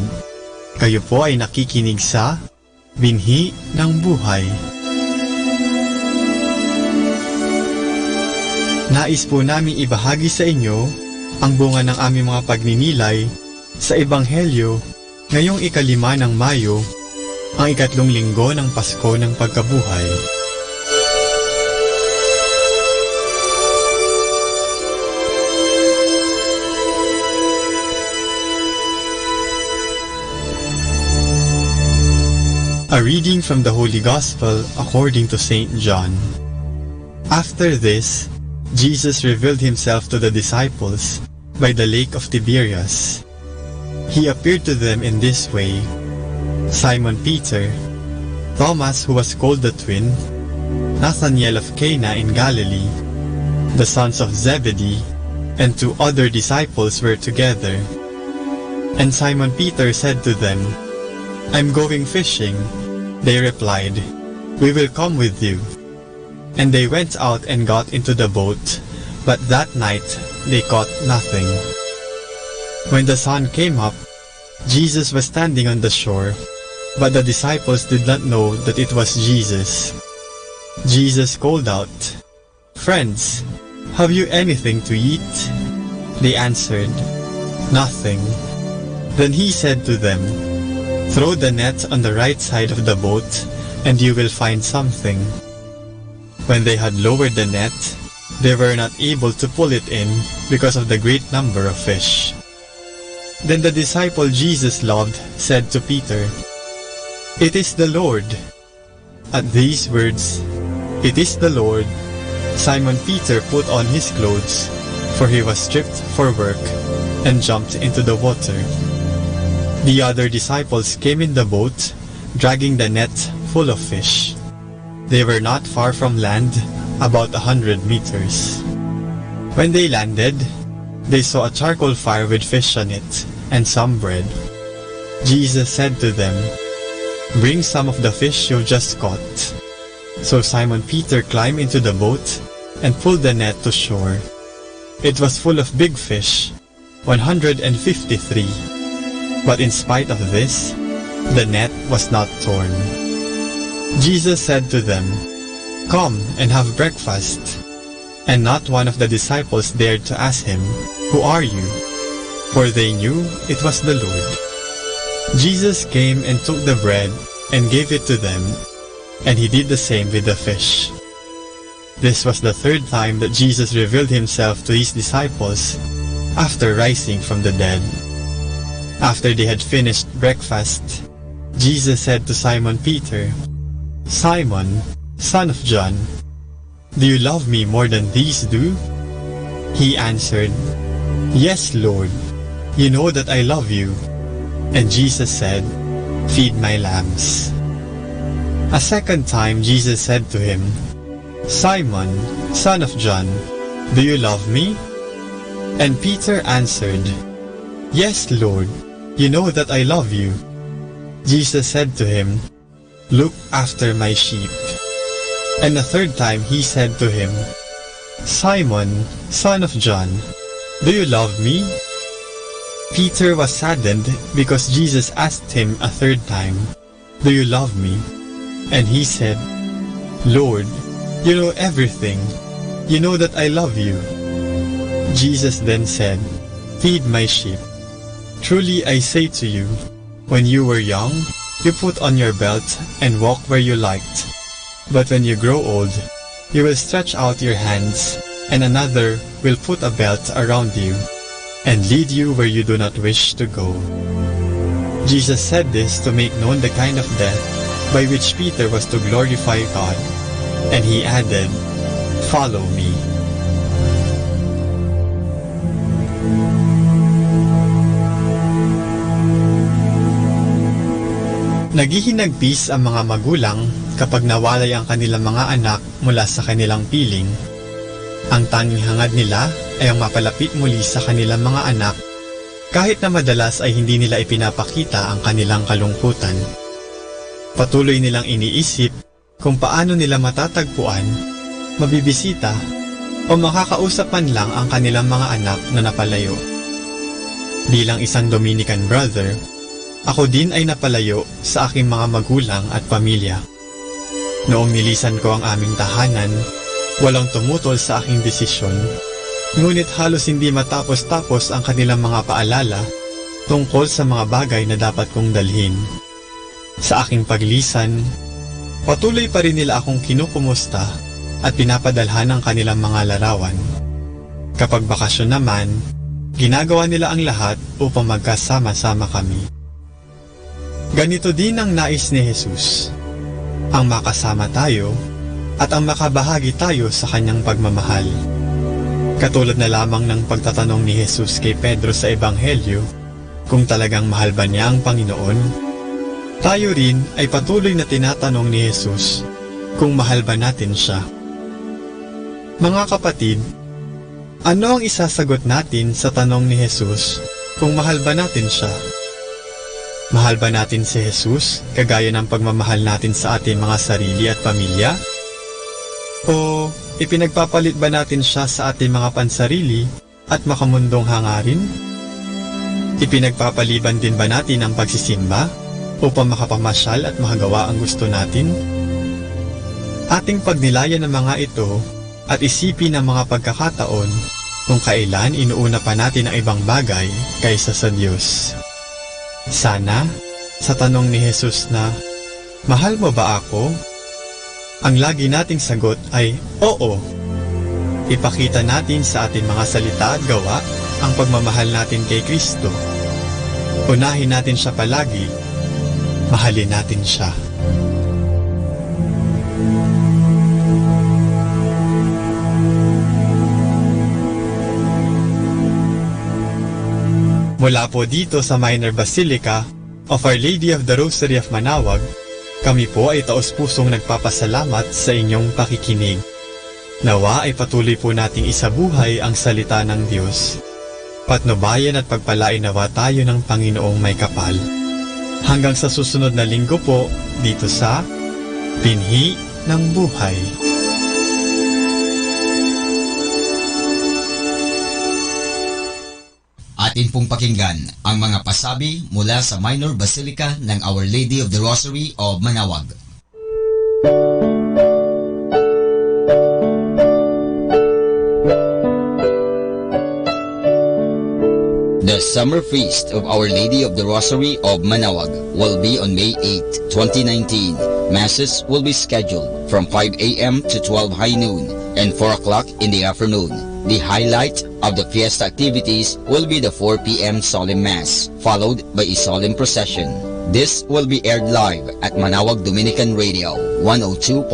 Kayo po ay nakikinig sa Binhi ng Buhay. Nais po namin ibahagi sa inyo ang bunga ng aming mga pagninilay sa Ebanghelyo ngayong 5 ng Mayo, ang 3 linggo ng Pasko ng Pagkabuhay. A reading from the Holy Gospel according to St. John. After this, Jesus revealed himself to the disciples by the lake of Tiberias. He appeared to them in this way: Simon Peter, Thomas who was called the twin, Nathanael of Cana in Galilee, the sons of Zebedee, and 2 other disciples were together. And Simon Peter said to them, "I'm going fishing." They replied, "We will come with you." And they went out and got into the boat, but that night they caught nothing. When the sun came up, Jesus was standing on the shore, but the disciples did not know that it was Jesus. Jesus called out, "Friends, have you anything to eat?" They answered, "Nothing." Then he said to them, "Throw the net on the right side of the boat, and you will find something." When they had lowered the net, they were not able to pull it in because of the great number of fish. Then the disciple Jesus loved said to Peter, "It is the Lord." At these words, "It is the Lord," Simon Peter put on his clothes, for he was stripped for work, and jumped into the water. The other disciples came in the boat, dragging the net full of fish. They were not far from land, about 100 meters. When they landed, they saw a charcoal fire with fish on it, and some bread. Jesus said to them, "Bring some of the fish you just caught." So Simon Peter climbed into the boat and pulled the net to shore. It was full of big fish, 153. But in spite of this, the net was not torn. Jesus said to them, "Come and have breakfast." And not one of the disciples dared to ask him, "Who are you?" For they knew it was the Lord. Jesus came and took the bread and gave it to them, and he did the same with the fish. This was the third time that Jesus revealed himself to his disciples after rising from the dead. After they had finished breakfast, Jesus said to Simon Peter, "Simon, son of John, do you love me more than these do?" He answered, "Yes, Lord, you know that I love you." And Jesus said, "Feed my lambs." A second time Jesus said to him, "Simon, son of John, do you love me?" And Peter answered, "Yes, Lord, you know that I love you." Jesus said to him, "Look after my sheep." And the third time he said to him, "Simon, son of John, do you love me?" Peter was saddened because Jesus asked him a third time, "Do you love me?" And he said, "Lord, you know everything. You know that I love you." Jesus then said, "Feed my sheep. Truly I say to you, when you were young, you put on your belt and walk where you liked. But when you grow old, you will stretch out your hands, and another will put a belt around you and lead you where you do not wish to go." Jesus said this to make known the kind of death by which Peter was to glorify God, and he added, "Follow me." Naghihinagpis ang mga magulang kapag nawalay ang kanilang mga anak mula sa kanilang piling. Ang tanging hangad nila ay ang mapalapit muli sa kanilang mga anak, kahit na madalas ay hindi nila ipinapakita ang kanilang kalungkutan. Patuloy nilang iniisip kung paano nila matatagpuan, mabibisita, o makakausap man lang ang kanilang mga anak na napalayo. Bilang isang Dominican brother, ako din ay napalayo sa aking mga magulang at pamilya. Noong nilisan ko ang aming tahanan, walang tumutol sa aking desisyon, ngunit halos hindi matapos-tapos ang kanilang mga paalala tungkol sa mga bagay na dapat kong dalhin. Sa aking paglisan, patuloy pa rin nila akong kinukumusta at pinapadalhan ang kanilang mga larawan. Kapag bakasyon naman, ginagawa nila ang lahat upang magkasama-sama kami. Ganito din ang nais ni Jesus, ang makasama tayo at ang makabahagi tayo sa kanyang pagmamahal. Katulad na lamang ng pagtatanong ni Jesus kay Pedro sa Ebanghelyo kung talagang mahal ba niya ang Panginoon, tayo rin ay patuloy na tinatanong ni Jesus kung mahal ba natin siya. Mga kapatid, ano ang isasagot natin sa tanong ni Jesus kung mahal ba natin siya? Mahal ba natin si Jesus kagaya ng pagmamahal natin sa ating mga sarili at pamilya? O ipinagpapalit ba natin siya sa ating mga pansarili at makamundong hangarin? Ipinagpapaliban din ba natin ang pagsisimba upang makapamasyal at makagawa ang gusto natin? Ating pagnilayan ng mga ito at isipin ang mga pagkakataon kung kailan inuuna pa natin ang ibang bagay kaysa sa Diyos. Sana, sa tanong ni Jesus na, "Mahal mo ba ako?" ang lagi nating sagot ay, "Oo." Ipakita natin sa ating mga salita at gawa ang pagmamahal natin kay Kristo. Unahin natin siya palagi. Mahalin natin siya. Mula po dito sa Minor Basilica of Our Lady of the Rosary of Manaoag, kami po ay taos-pusong nagpapasalamat sa inyong pakikinig. Nawa ay patuloy po nating isabuhay ang salita ng Diyos. Patnubayan at pagpalain nawa tayo ng Panginoong may kapal. Hanggang sa susunod na linggo po dito sa Binhi ng Buhay. Atin pong pakinggan ang mga pasabi mula sa Minor Basilica ng Our Lady of the Rosary of Manaoag. The Summer Feast of Our Lady of the Rosary of Manaoag will be on May 8, 2019. Masses will be scheduled from 5 a.m. to 12 high noon and 4 o'clock in the afternoon. The highlight of the fiesta activities will be the 4 p.m. Solemn Mass, followed by a solemn procession. This will be aired live at Manaoag Dominican Radio, 102.7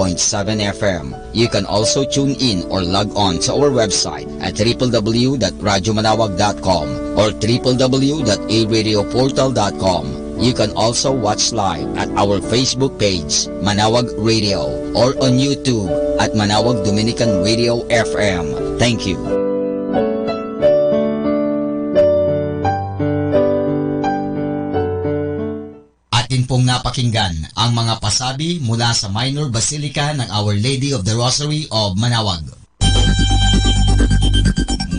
FM. You can also tune in or log on to our website at www.radyomanawag.com or www.aradioportal.com. You can also watch live at our Facebook page, Manaoag Radio, or on YouTube at Manaoag Dominican Radio FM. Thank you. Atin pong napakinggan ang mga pasabi mula sa Minor Basilica ng Our Lady of the Rosary of Manaoag.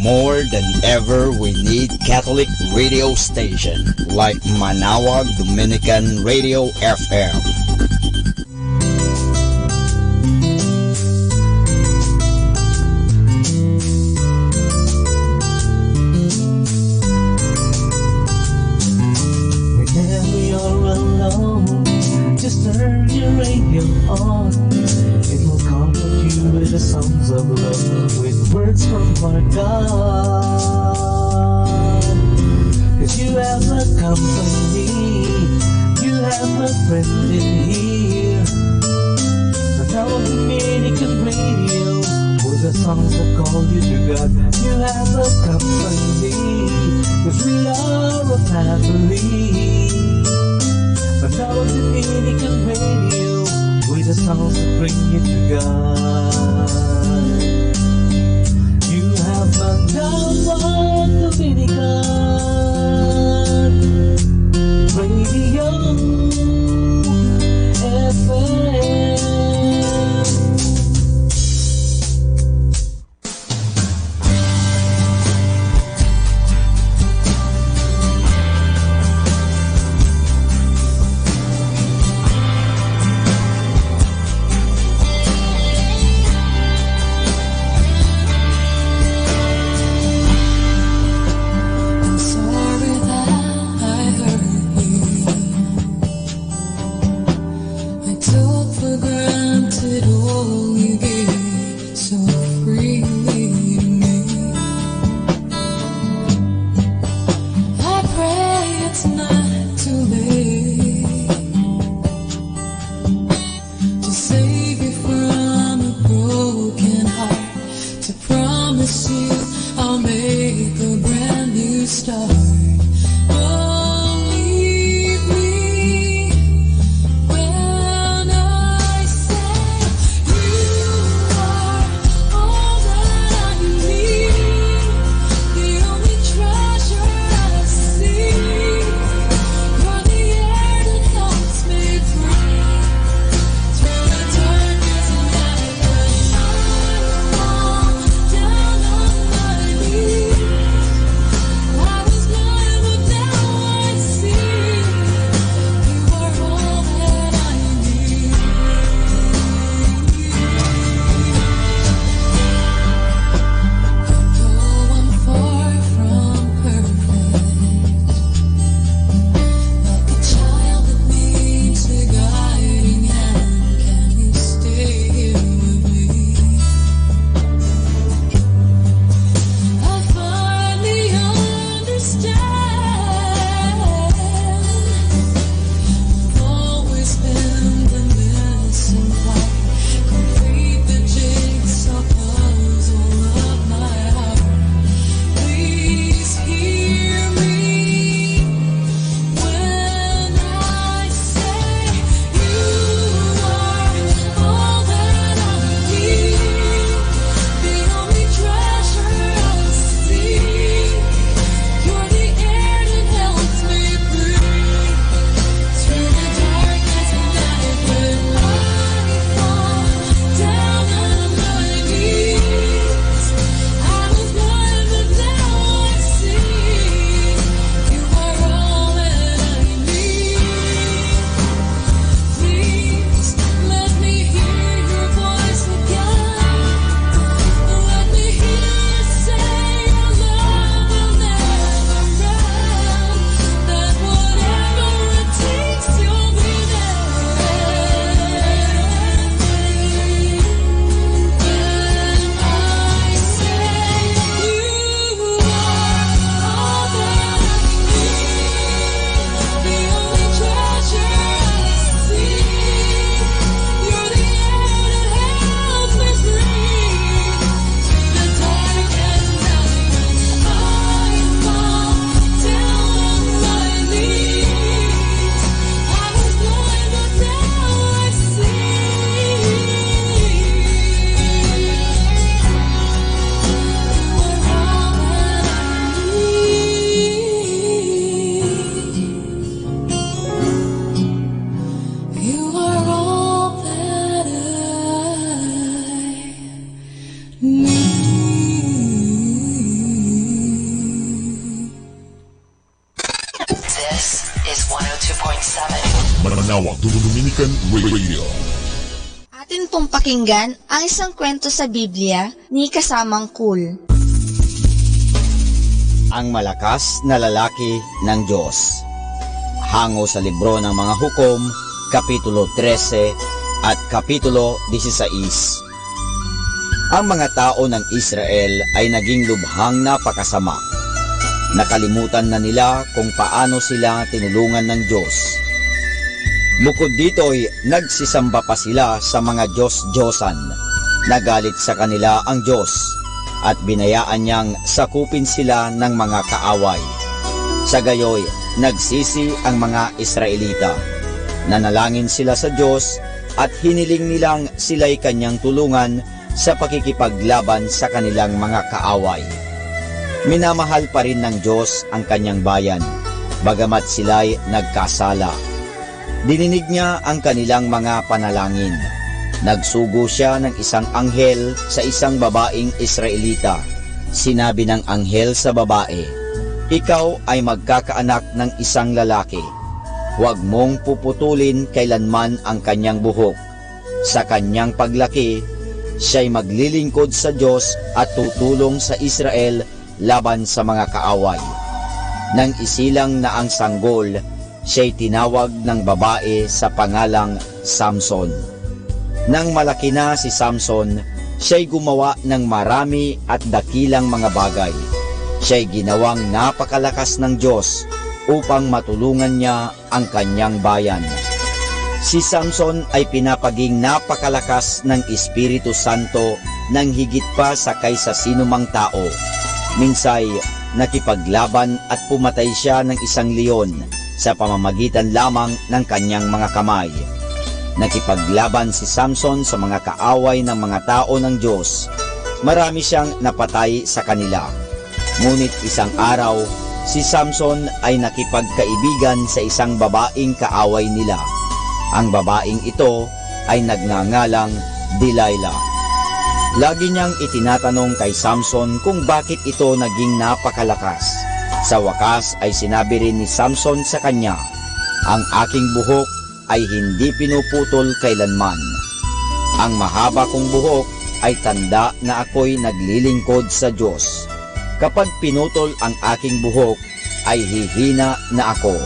More than ever, we need Catholic radio station like Manaoag Dominican Radio FM. Whenever you're alone, just turn your radio on. It will comfort you with the songs of love, with words from our God. 'Cause you have a company, you have a friend in here. Manaoag Dominican Radio, with the songs that call you to God. You have a company, 'cause we are a family. Manaoag Dominican Radio, with the songs that bring you to God. You have Manaoag Dominican Radio FM. Sorry that I hurt you. Manawag Dominican Radio. Atin pong pakinggan ang isang kwento sa Biblia ni Kasamang Cool. Ang malakas na lalaki ng Diyos. Hango sa libro ng mga hukom, Kapitulo 13 at Kapitulo 16. Ang mga tao ng Israel ay naging lubhang napakasama. Nakalimutan na nila kung paano sila tinulungan ng Diyos. Bukod dito'y nagsisamba pa sila sa mga Diyos-Diyosan. Nagalit sa kanila ang Diyos at binayaan niyang sakupin sila ng mga kaaway. Sa gayoy, nagsisi ang mga Israelita. Nanalangin sila sa Diyos at hiniling nilang sila'y kanyang tulungan sa pakikipaglaban sa kanilang mga kaaway. Minamahal pa rin ng Diyos ang kanyang bayan, bagamat sila'y nagkasala. Dininig niya ang kanilang mga panalangin. Nagsugo siya ng isang anghel sa isang babaeng Israelita. Sinabi ng anghel sa babae, "Ikaw ay magkakaanak ng isang lalaki. Huwag mong puputulin kailanman ang kanyang buhok. Sa kanyang paglaki, siya'y maglilingkod sa Diyos at tutulong sa Israel laban sa mga kaaway." Nang isilang na ang sanggol, siya'y tinawag ng babae sa pangalang Samson. Nang malaki na si Samson, siya'y gumawa ng marami at dakilang mga bagay. Siya'y ginawang napakalakas ng Diyos upang matulungan niya ang kanyang bayan. Si Samson ay pinapaging napakalakas ng Espiritu Santo nang higit pa sa kaysa sinumang tao. Minsay, nakipaglaban at pumatay siya ng isang leon sa pamamagitan lamang ng kanyang mga kamay. Nakipaglaban si Samson sa mga kaaway ng mga tao ng Diyos. Marami siyang napatay sa kanila. Ngunit isang araw, si Samson ay nakipagkaibigan sa isang babaeng kaaway nila. Ang babaeng ito ay nagngangalang Delilah. Lagi niyang itinatanong kay Samson kung bakit ito naging napakalakas. Sa wakas ay sinabi rin ni Samson sa kanya, "Ang aking buhok ay hindi pinuputol kailanman. Ang mahaba kong buhok ay tanda na ako'y naglilingkod sa Diyos. Kapag pinutol ang aking buhok, ay hihina na ako."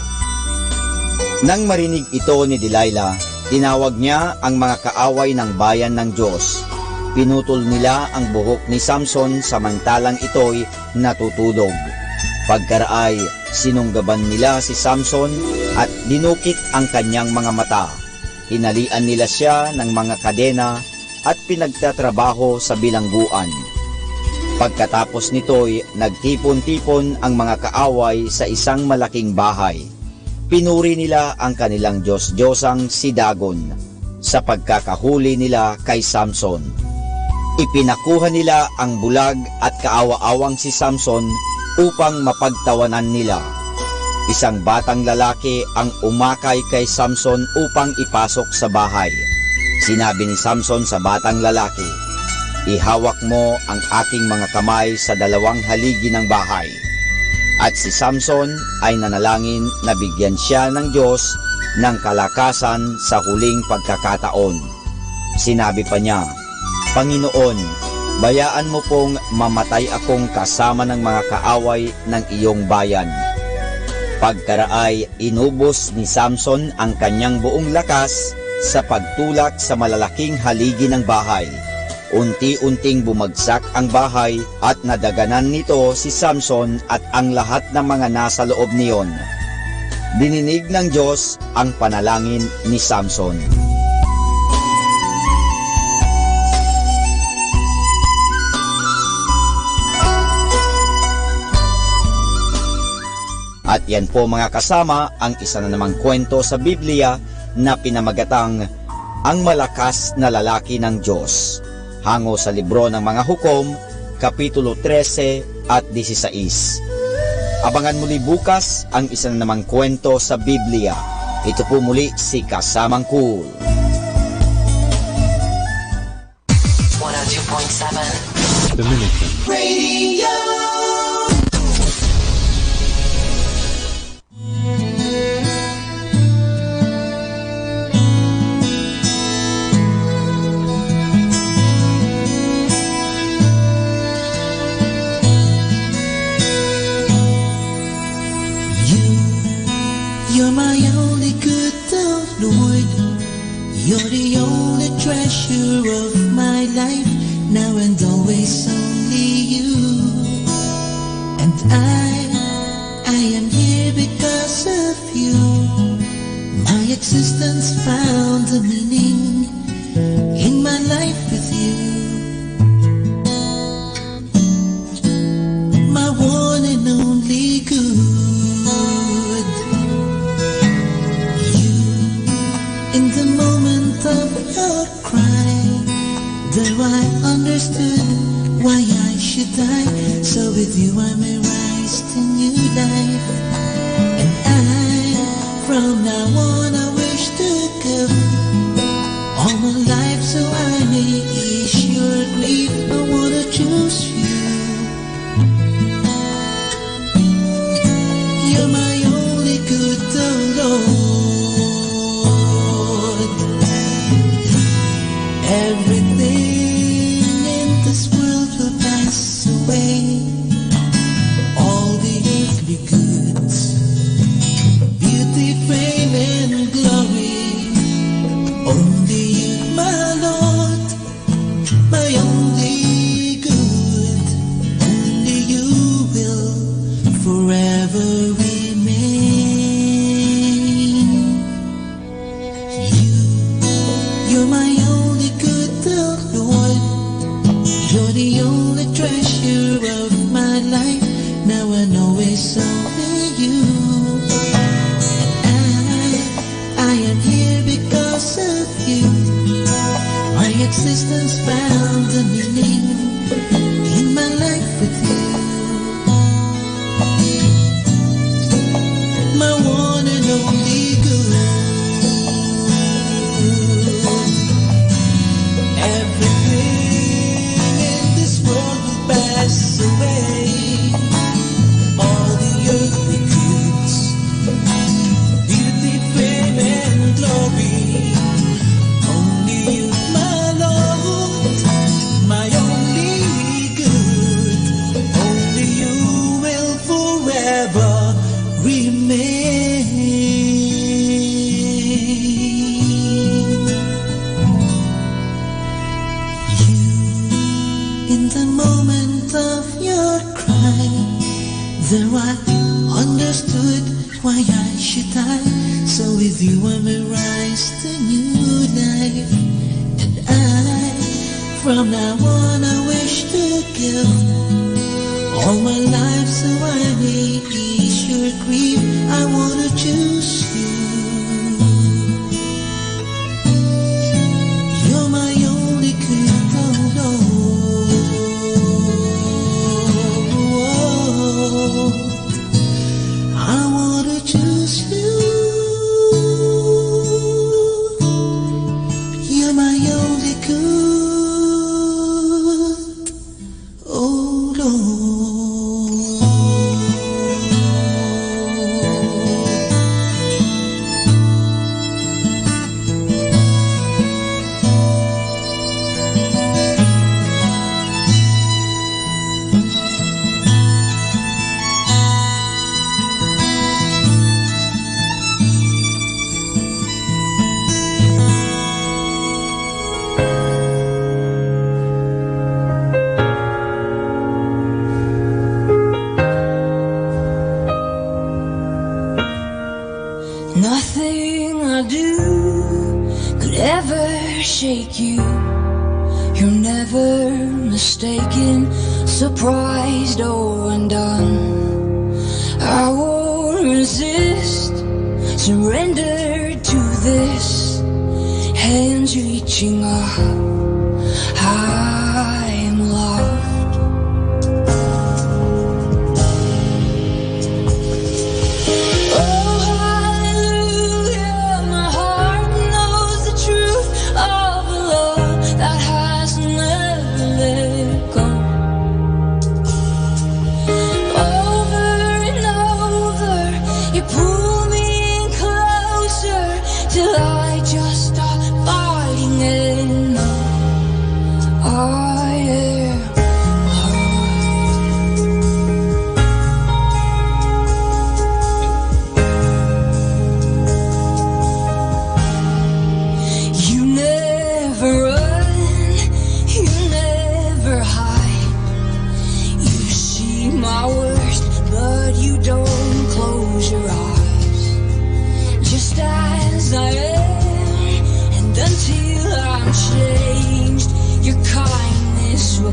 Nang marinig ito ni Delilah, tinawag niya ang mga kaaway ng bayan ng Diyos. Pinutol nila ang buhok ni Samson samantalang ito'y natutulog. Pagkaraay, sinunggaban nila si Samson at dinukit ang kanyang mga mata. Hinalian nila siya ng mga kadena at pinagtatrabaho sa bilangguan. Pagkatapos nito'y nagtipon-tipon ang mga kaaway sa isang malaking bahay. Pinuri nila ang kanilang Diyos-Diyosang si Dagon sa pagkakahuli nila kay Samson. Ipinakuha nila ang bulag at kaawa-awang si Samson upang mapagtawanan nila. Isang batang lalaki ang umakay kay Samson upang ipasok sa bahay. Sinabi ni Samson sa batang lalaki, "Ihawak mo ang aking mga kamay sa dalawang haligi ng bahay." At si Samson ay nanalangin na bigyan siya ng Diyos ng kalakasan sa huling pagkakataon. Sinabi pa niya, "Panginoon, bayaan mo pong mamatay akong kasama ng mga kaaway ng iyong bayan." Pagkaraay, inubos ni Samson ang kanyang buong lakas sa pagtulak sa malalaking haligi ng bahay. Unti-unting bumagsak ang bahay at nadaganan nito si Samson at ang lahat ng mga nasa loob niyon. Dininig ng Diyos ang panalangin ni Samson. At yan po mga kasama ang isa na namang kwento sa Biblia na pinamagatang Ang Malakas na Lalaki ng Diyos. Hango sa libro ng mga hukom, Kapitulo 13 at 16. Abangan muli bukas ang isa na namang kwento sa Biblia. Ito po muli si Kasamang Cool. 102.7 Dominican Radio. You're the only treasure of my life, now and always only you. And I am here because of you. My existence found a meaning in my life with you. My one and only good. You, in the moment of your cry, though I understood why I should die, so with you I may rise to new life. And from now on I wish to give all my life so I may ease your grief. I wanna choose you. You're my only good, oh Lord. Everything in this world will pass away, all the earthly goods, beauty, fame, and glory. Only you, my Lord, my only good. Only you will forever remain. You're my only good, oh Lord. You're the only treasure of my life, now and always only you. I am here because of you. My existence found a meaning in my life with you. My one and only good. Everything in this world will pass away, all the earthly goods, beauty, fame, and glory. Only you, my Lord, my only good. Only you will forever remain. You, in the moment of your cry, there I understood why I should die, so with you I may rise to new life. And from now on I wish to give all my life so I may ease your grief. I wanna choose you. You're my only good, oh Lord. I wanna choose you. You're my only good, oh Lord. Nothing I do could ever shake you. You're never mistaken, surprised or undone. I won't resist, surrender to this. Hands reaching up, I am loved. Till I just stop fighting enough.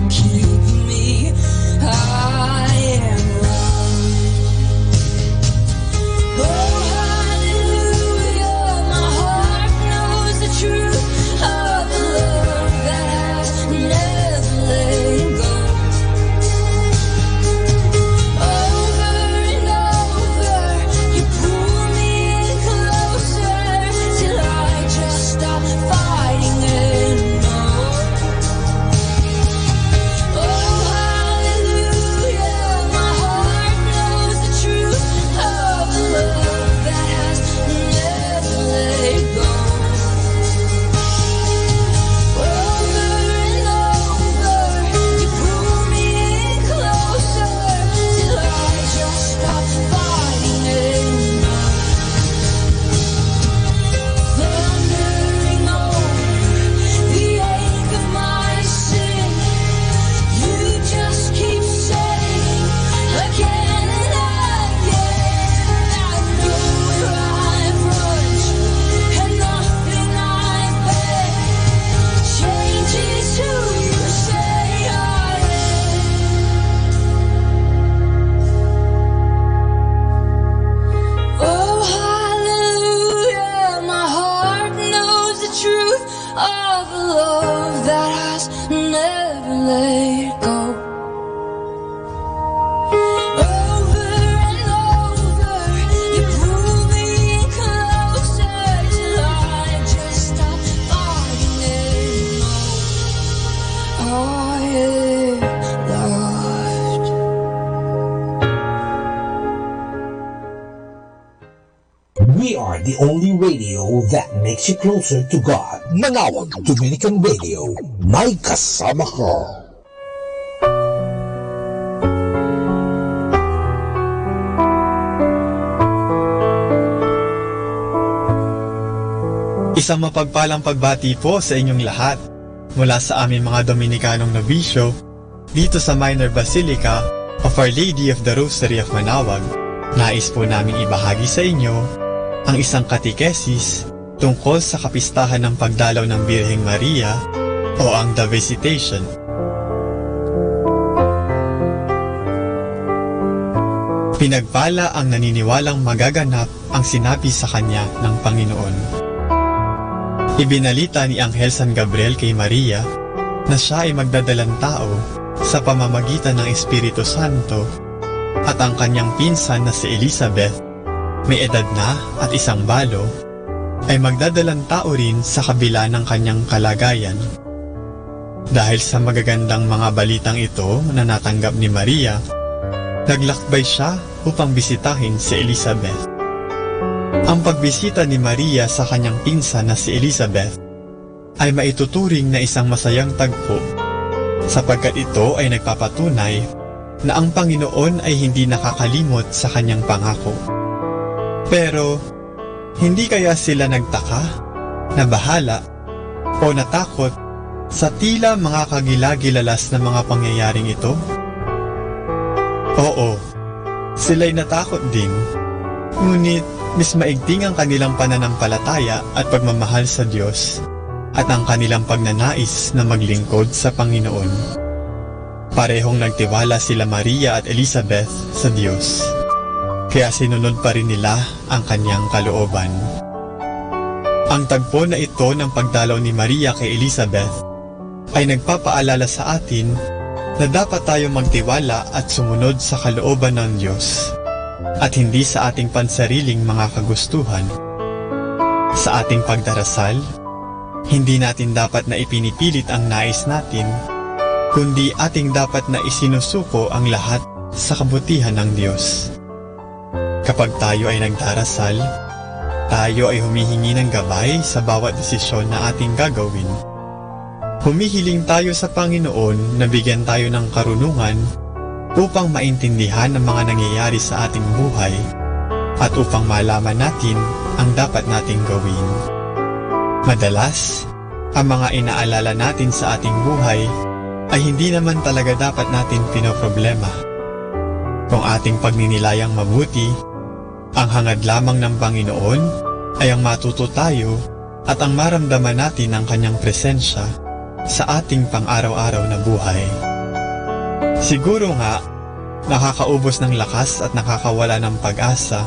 keep me. I am loved. Oh, hallelujah, my heart knows the truth of the love that has never let go. Over and over, you pull me in closer till I just stop fighting anymore. Oh, hallelujah, my heart knows the truth of the love that has never let go. Over and over, you pull me in closer till I just stop fighting anymore. Thundering over the ache of my sin, you just keep saying again and again, I know where I've run to, and nothing I've been changes who you say I am. Oh, hallelujah, my heart knows the truth of a love that has never let go. Over and over, you pull me in closer till I just stop fighting anymore. I am loved. We are the only radio that makes you closer to God. Manawag Dominican Radio. May kasama ka. Isang mapagpalang pagbati po sa inyong lahat mula sa aming mga Dominikanong nobisyo dito sa Minor Basilica of Our Lady of the Rosary of Manawag. Nais po namin ibahagi sa inyo ang isang katekesis tungkol sa kapistahan ng pagdalaw ng Birheng Maria o ang The Visitation. Pinagpala ang naniniwalang magaganap ang sinabi sa kanya ng Panginoon. Ibinalita ni Anghel San Gabriel kay Maria na siya ay magdadalang tao sa pamamagitan ng Espiritu Santo at ang kanyang pinsan na si Elizabeth, may edad na at isang balo, ay magdadalang tao rin sa kabila ng kanyang kalagayan. Dahil sa magagandang mga balitang ito na natanggap ni Maria, naglakbay siya upang bisitahin si Elizabeth. Ang pagbisita ni Maria sa kanyang pinsan na si Elizabeth ay maituturing na isang masayang tagpo sapagkat ito ay nagpapatunay na ang Panginoon ay hindi nakakalimot sa kanyang pangako. Pero, hindi kaya sila nagtaka, nabahala, o natakot sa tila mga kagilagilalas na mga pangyayaring ito? Oo, sila'y natakot din, ngunit mas maigting ang kanilang pananampalataya at pagmamahal sa Diyos at ang kanilang pagnanais na maglingkod sa Panginoon. Parehong nagtiwala sila Maria at Elizabeth sa Diyos, kaya sinunod pa rin nila ang kanyang kalooban. Ang tagpo na ito ng pagdalaw ni Maria kay Elizabeth ay nagpapaalala sa atin na dapat tayong magtiwala at sumunod sa kalooban ng Diyos at hindi sa ating pansariling mga kagustuhan. Sa ating pagdarasal, hindi natin dapat na ipinipilit ang nais natin, kundi ating dapat na isinusuko ang lahat sa kabutihan ng Diyos. Kapag tayo ay nagdarasal, tayo ay humihingi ng gabay sa bawat desisyon na ating gagawin. Humihiling tayo sa Panginoon na bigyan tayo ng karunungan upang maintindihan ang mga nangyayari sa ating buhay at upang malaman natin ang dapat nating gawin. Madalas, ang mga inaalala natin sa ating buhay ay hindi naman talaga dapat natin pinoproblema. Kung ating pagninilayang mabuti, ang hangad lamang ng Panginoon ay ang matuto tayo at ang maramdaman natin ang kanyang presensya sa ating pang-araw-araw na buhay. Siguro nga, nakakaubos ng lakas at nakakawala ng pag-asa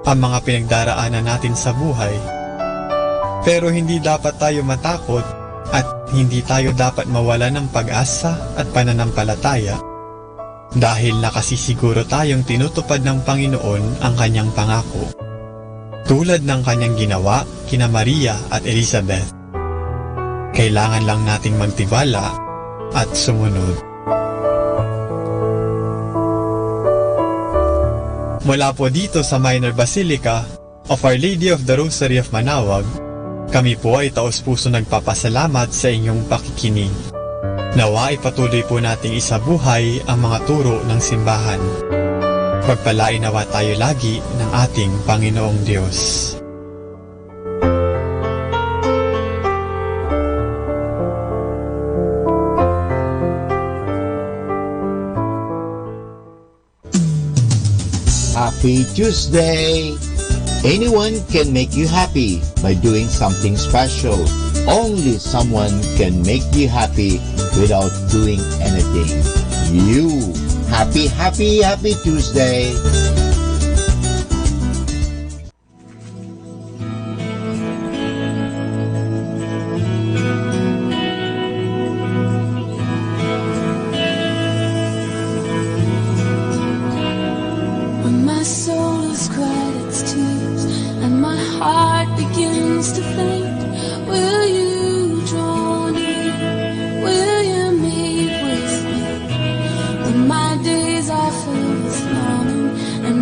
ang mga pinagdaraanan natin sa buhay. Pero hindi dapat tayo matakot at hindi tayo dapat mawala ng pag-asa at pananampalataya dahil nakasisiguro tayong tinutupad ng Panginoon ang kanyang pangako. Tulad ng kanyang ginawa kina Maria at Elizabeth. Kailangan lang nating magtiwala at sumunod. Mula po dito sa Minor Basilica of Our Lady of the Rosary of Manaoag, kami po ay taos-puso nagpapasalamat sa inyong pakikinig. Nawa ipatuloy po nating isabuhay ang mga turo ng simbahan. Pagpalain nawa tayo lagi ng ating Panginoong Diyos. Happy Tuesday! Anyone can make you happy by doing something special. Only someone can make you happy without doing anything. You! Happy, happy, happy Tuesday! When my soul has cried its tears and my heart begins to faint, will you draw near? Will you meet with me? When my days are filled with longing and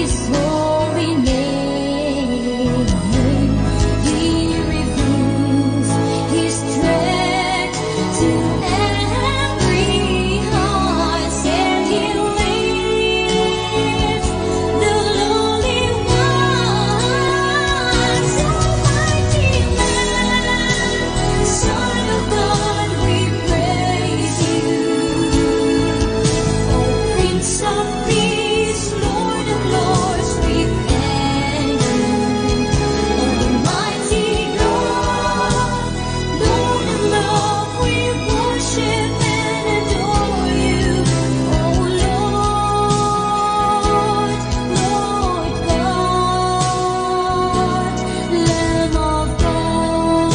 His holy name. He reveals His strength to every heart, and He lifts the lowly ones. Almighty man, Son of God, we praise You. Oh, Prince of Peace, Lord of Lords, we thank You. Almighty God, Lord of love, we worship and adore You. Oh Lord, Lord God, Lamb of God,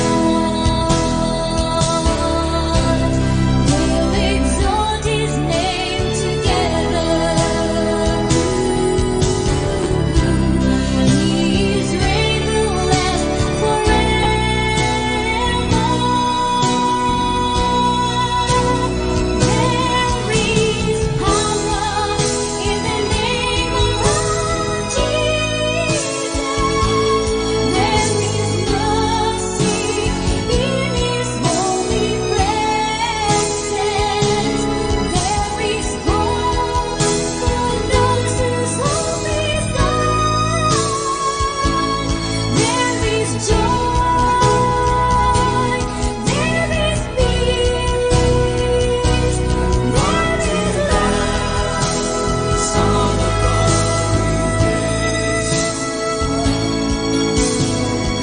we'll exalt His name together. His reign will last forever. There is power in the name of Jesus. There is mercy in His holy presence. There is hope for those whose hope is God. There is joy. There is peace. There is love. Son of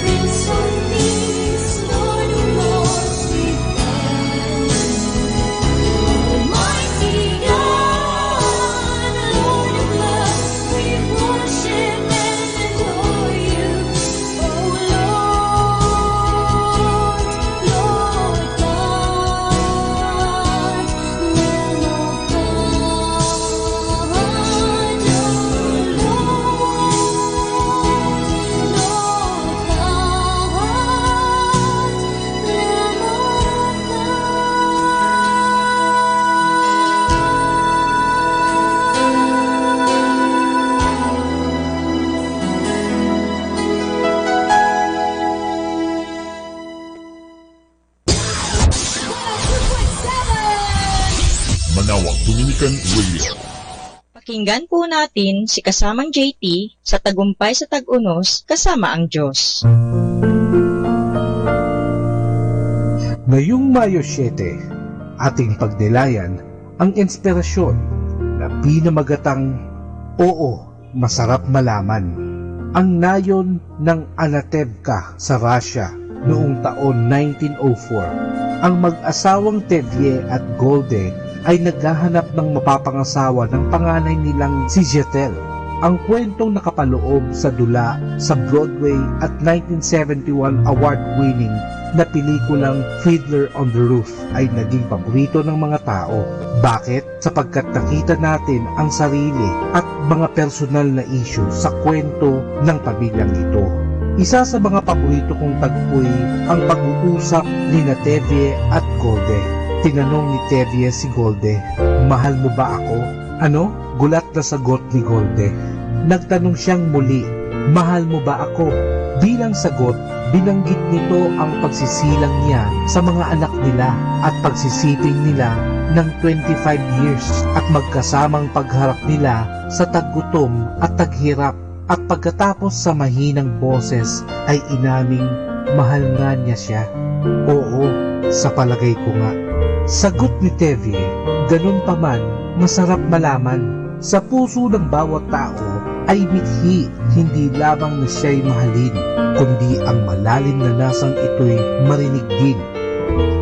Prince of Peace, Lord of Lords, we thank You. Almighty God, Lord of love, we worship and adore You. Oh Lord, Lord God, Lamb of God, Manawag Dominican Radio. Pakinggan po natin si kasamang JT sa Tagumpay sa Tag-Unos kasama ang Diyos. Ngayong Mayo 7, ating pagnilayan ang inspirasyon na pinamagatang Oo, Masarap Malaman. Ang nayon ng Anatevka sa Russia noong taon 1904. Ang mag-asawang Tevye at Golde ay naghahanap ng mapapangasawa ng panganay nilang si Jetel. Ang kwentong nakapaloob sa dula sa Broadway at 1971 award-winning na pelikulang Fiddler on the Roof ay naging paborito ng mga tao. Bakit? Sapagkat nakita natin ang sarili at mga personal na issue sa kwento ng pamilyang ito. Isa sa mga paborito kong tagpoy ang pag-uusap ni Tevye at Golde. Tinanong ni Tevye si Golde, "Mahal mo ba ako?" "Ano?" Gulat na sagot ni Golde. Nagtanong siyang muli, "Mahal mo ba ako?" Bilang sagot, binanggit nito ang pagsisilang niya sa mga anak nila at pagsisiping nila ng 25 years at magkasamang pagharap nila sa taggutom at taghirap. At pagkatapos sa mahinang boses ay inaming mahal nga niya siya. "Oo, sa palagay ko nga." Sagot ni Tevye, "Ganun pa man, masarap malaman. Sa puso ng bawat tao ay mithi hindi lamang na siya'y mahalin, kundi ang malalim na nasang ito'y marinig din."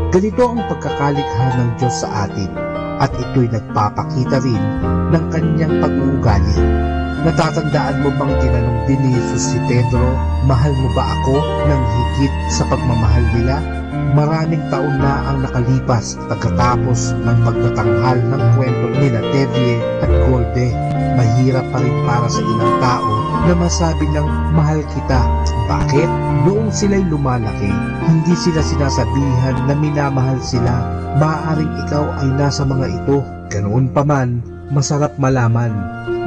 Ganito ang pagkakalikha ng Diyos sa atin at ito'y nagpapakita rin ng kanyang pag-uugali. Natatandaan mo bang tinanong din ni Jesus si Pedro, "Mahal mo ba ako?" ng higit sa pagmamahal nila? Maraming taon na ang nakalipas pagkatapos ng pagtatanghal ng kwento nila Tevye at Golde. Mahirap pa rin para sa ilang tao na masabi ng mahal kita. Bakit? Noong sila'y lumalaki, hindi sila sinasabihan na minamahal sila. Maaaring ikaw ay nasa mga ito. Ganoon pa man, masarap malaman.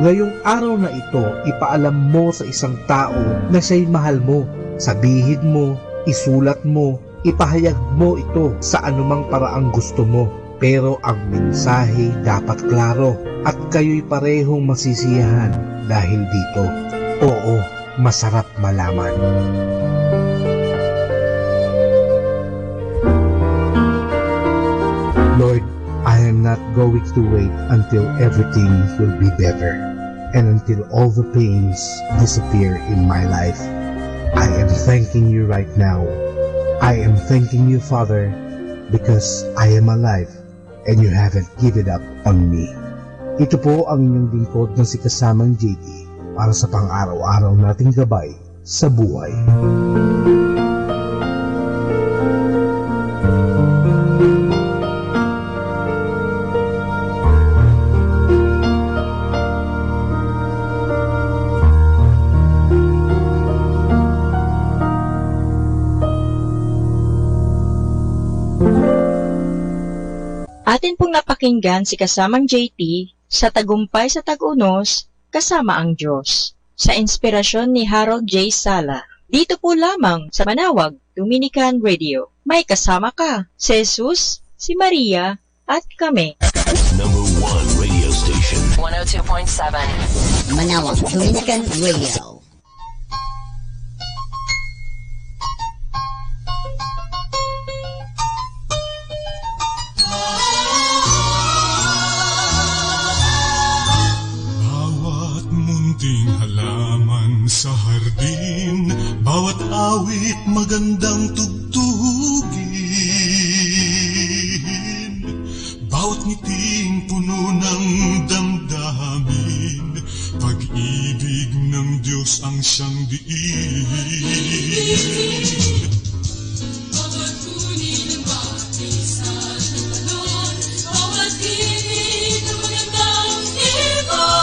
Ngayong araw na ito, ipaalam mo sa isang tao na siya'y mahal mo. Sabihin mo, isulat mo, ipahayag mo ito sa anumang paraang gusto mo. Pero ang mensahe dapat klaro at kayo'y parehong masisiyahan dahil dito. Oo, masarap malaman. Lord, I am not going to wait until everything will be better and until all the pains disappear in my life. I am thanking you right now. I am thanking you, Father, because I am alive and you haven't given up on me. Ito po ang inyong lingkod na si Kasamang JT para sa pang-araw-araw nating gabay sa buhay. Atin pong napakinggan si Kasamang JT sa Tagumpay sa Tag-Unos, Kasama ang Diyos, sa inspirasyon ni Harold J. Sala. Dito po lamang sa Manawag Dominican Radio. May kasama ka, si Jesus, si Maria, at kami. Number 1 radio station. 102.7 Manawag Dominican Radio. Sa hardin, bawat awit magandang tugtugin, bawat ngiting puno ng damdamin, pag-ibig ng Diyos ang siyang diin. Bawat huni ng bawat isa ng balon, bawat tinig ng magandang ibon.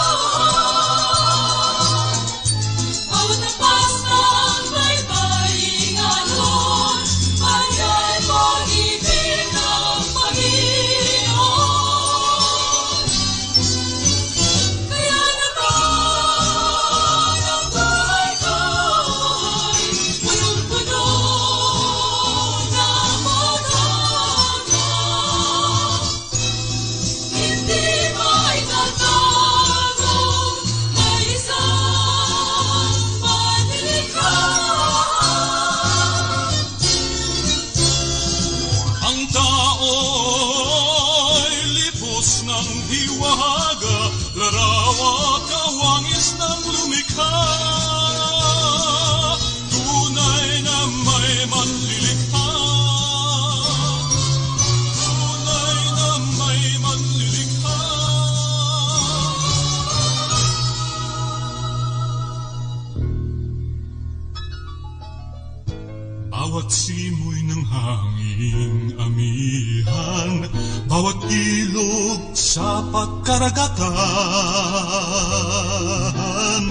Bawat simoy ng hanging amihan, bawat ilog sa pagkaragatan,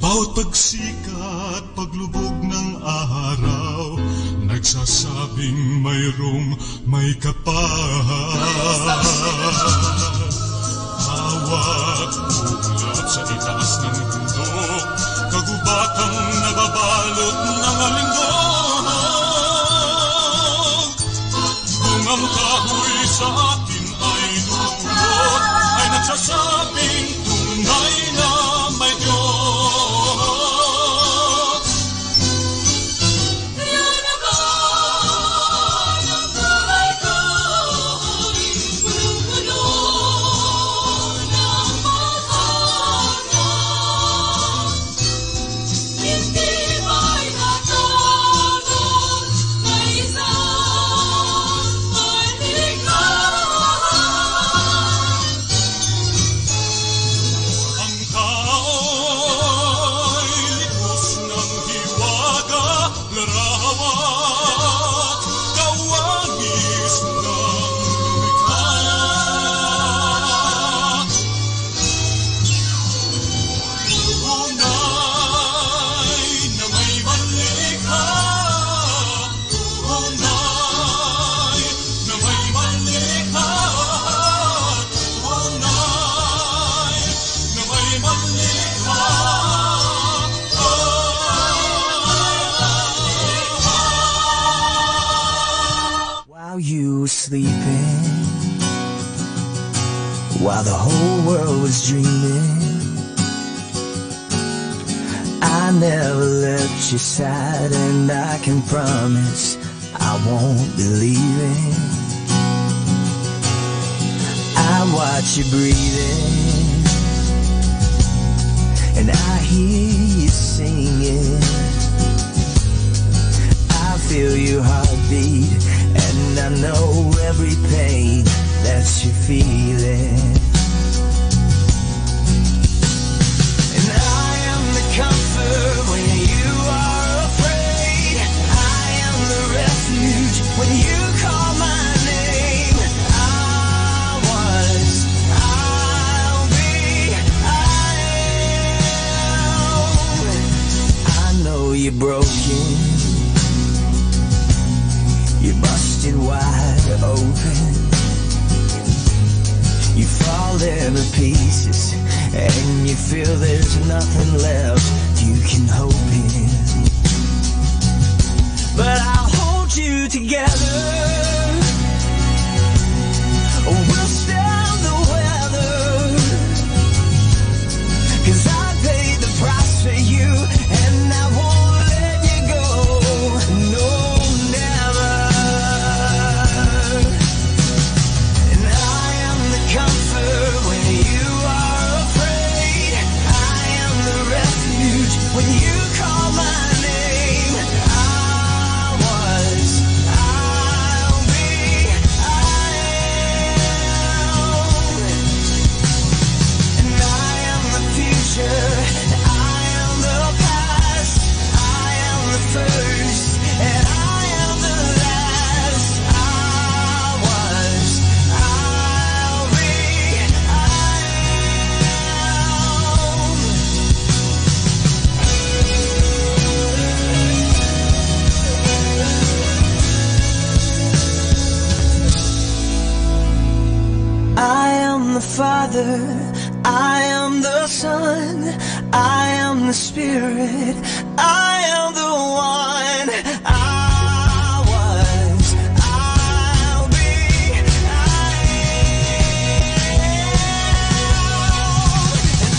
bawat pagsikat, paglubog ng araw, nagsasabing mayroong may kapal. Bawat ulap sa itaas ng bundok, kagubatang nababalot ng alindog. Ang kahoy sa atin ay lulot, ay nagsasabing tunay na may Diyos. Kaya naman ang buhay ko'y punong-puno ng pagkakasal. sleeping, while the whole world was dreaming. I never left your side, and I can promise I won't be leaving. I watch you breathing, and I hear you singing. I feel your heartbeat, and I know every pain that you're feeling. And I am the comfort when you are afraid. I am the refuge when you call my name. I'll be, I know you're broken, you're busted wide open. You fall into pieces, and you feel there's nothing left you can hope in. But I'll hold you together. We'll stand the weather, 'cause I paid the price for you, and I won't let you go. No, never. And I am the comfort when you are afraid. I am the refuge when you call my name. I'll be, and I am the future, I am the past, I am the first, and I am the last. I'll be, I am the Father, I am the Son, I am the Spirit, I am the one. I'll be, and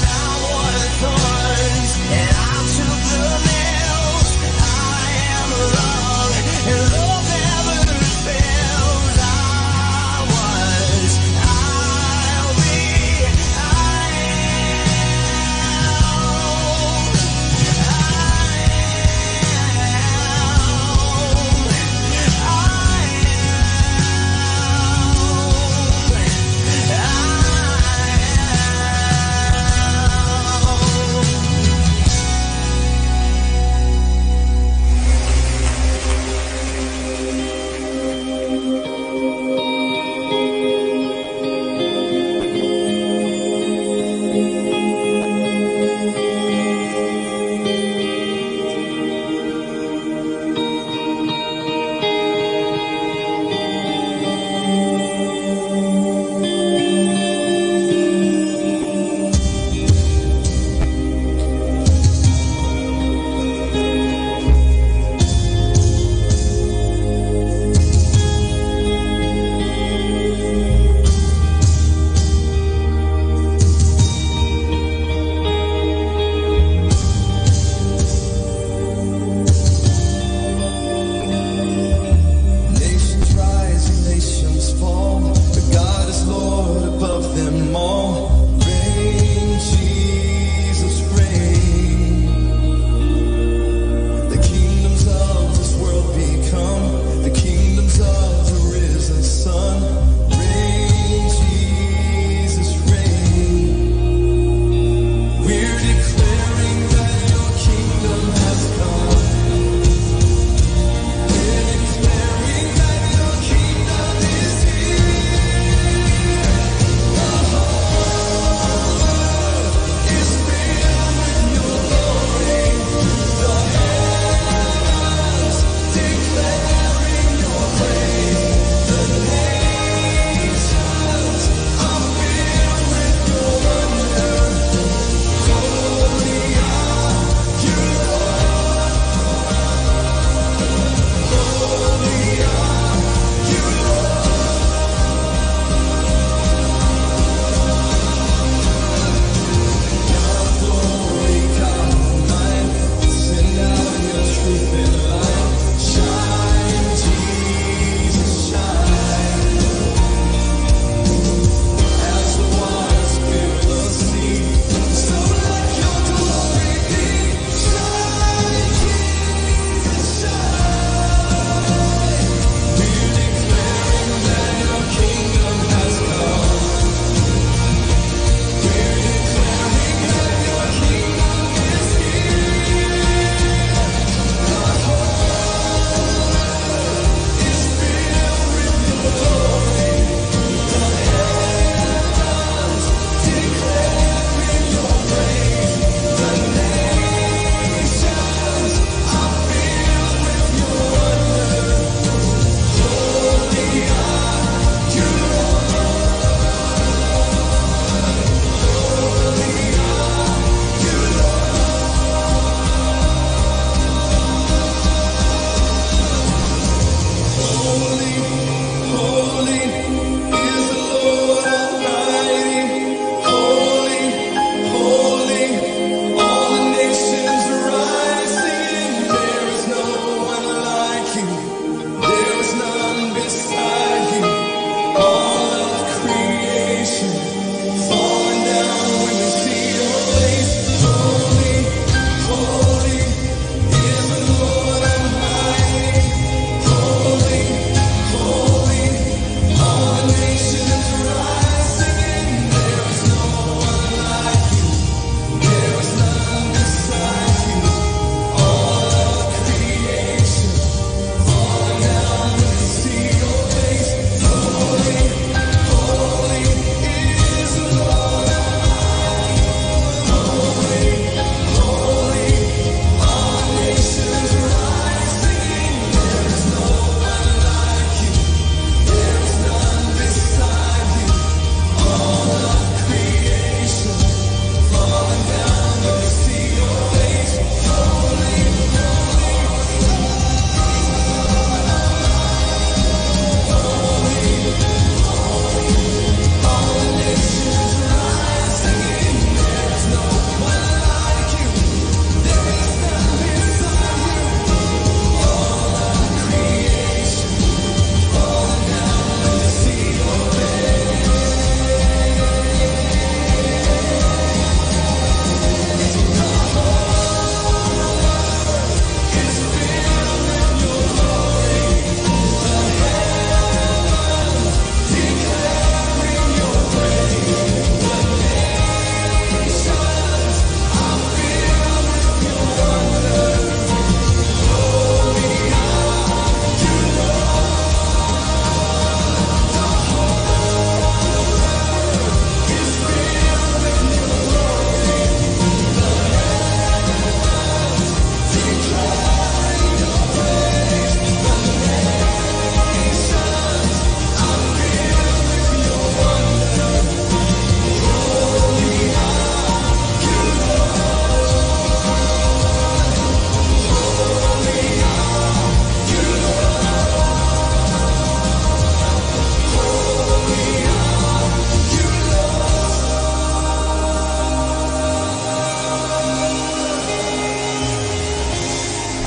I wore the thorns, and I took the nails. I am love, and love never fails. I'll be,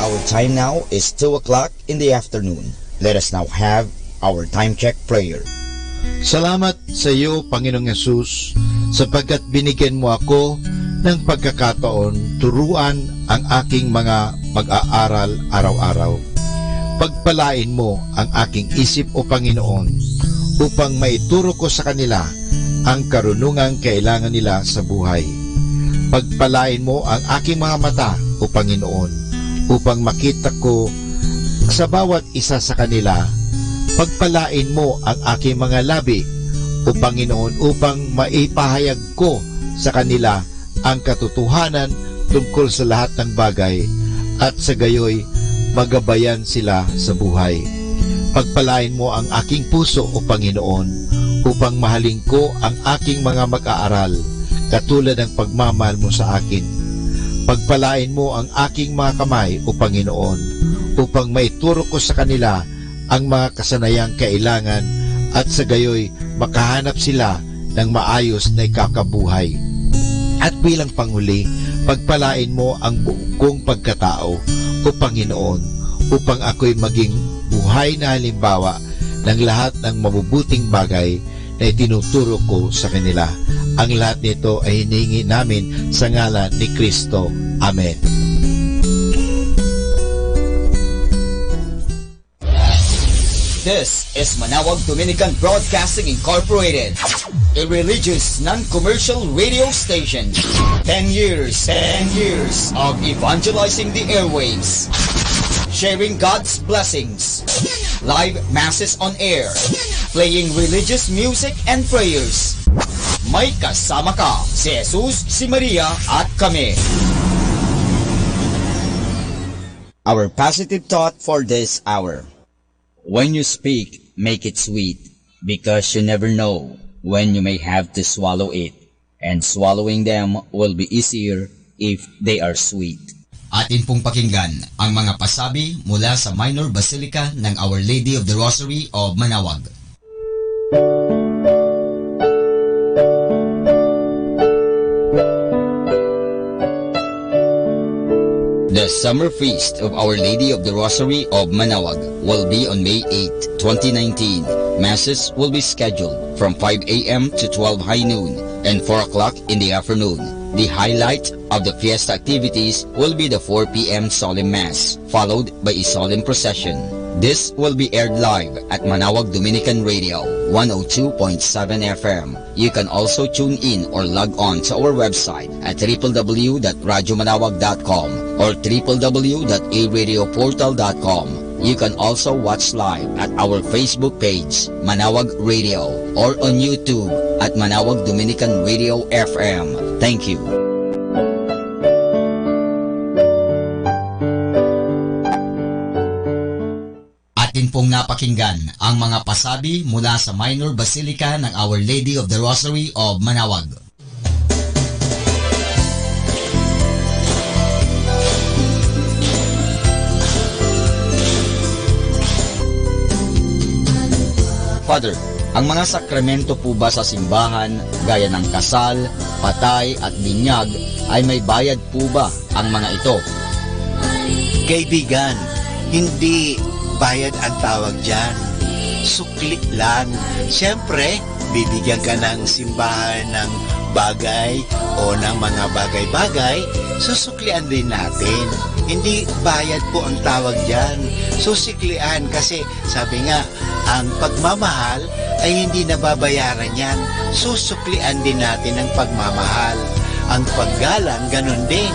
Our time now is 2 o'clock in the afternoon. Let us now have our time check prayer. Salamat sa iyo, Panginoong Yesus, sapagkat binigyan mo ako ng pagkakataon turuan ang aking mga mag-aaral araw-araw. Pagpalain mo ang aking isip, O Panginoon, upang maituro ko sa kanila ang karunungang kailangan nila sa buhay. Pagpalain mo ang aking mga mata, O Panginoon, upang makita ko sa bawat isa sa kanila. Pagpalain mo ang aking mga labi, O Panginoon, upang maipahayag ko sa kanila ang katotohanan tungkol sa lahat ng bagay at sa gayoy magabayan sila sa buhay. Pagpalain mo ang aking puso, O Panginoon, upang mahalin ko ang aking mga mag-aaral katulad ng pagmamahal mo sa akin. Pagpalain mo ang aking mga kamay, O Panginoon, upang maituro ko sa kanila ang mga kasanayang kailangan at sa gayoy makahanap sila ng maayos na ikakabuhay. At bilang panghuli, pagpalain mo ang buong kong pagkatao, O Panginoon, upang ako'y maging buhay na halimbawa ng lahat ng mabubuting bagay na itinuturo ko sa kanila. Ang lahat nito ay hinihingi namin sa ngalan ni Kristo. Amen. This is Manawag Dominican Broadcasting Incorporated, a religious, non-commercial radio station. 10 years of evangelizing the airwaves, sharing God's blessings, live masses on air, playing religious music and prayers. May kasama ka, si Jesus, si Maria, at kami. Our positive thought for this hour. When you speak, make it sweet, because you never know when you may have to swallow it, and swallowing them will be easier if they are sweet. Atin pong pakinggan ang mga pasabi mula sa Minor Basilica ng Our Lady of the Rosary of Manawag. The Summer Feast of Our Lady of the Rosary of Manawag will be on May 8, 2019. Masses will be scheduled from 5 a.m. to 12 high noon and 4 o'clock in the afternoon. The highlight of the fiesta activities will be the 4 p.m. Solemn Mass, followed by a solemn procession. This will be aired live at Manawag Dominican Radio, 102.7 FM. You can also tune in or log on to our website at www.radyomanawag.com or www.aradioportal.com. You can also watch live at our Facebook page, Manawag Radio, or on YouTube at Manawag Dominican Radio FM. Thank you. Atin pong napakinggan ang mga pasabi mula sa Minor Basilica ng Our Lady of the Rosary of Manawag. Father, ang mga sakramento po ba sa simbahan, gaya ng kasal, patay at binyag, ay may bayad po ba ang mga ito? Kaibigan, hindi bayad ang tawag dyan. Sukli lang. Siyempre, bibigyan ka ng simbahan ng bagay o ng mga bagay-bagay, susuklian din natin. Hindi bayad po ang tawag dyan. Susiklian kasi sabi nga, ang pagmamahal ay hindi nababayaran yan. Susuklian din natin ang pagmamahal. Ang paggalang, ganun din.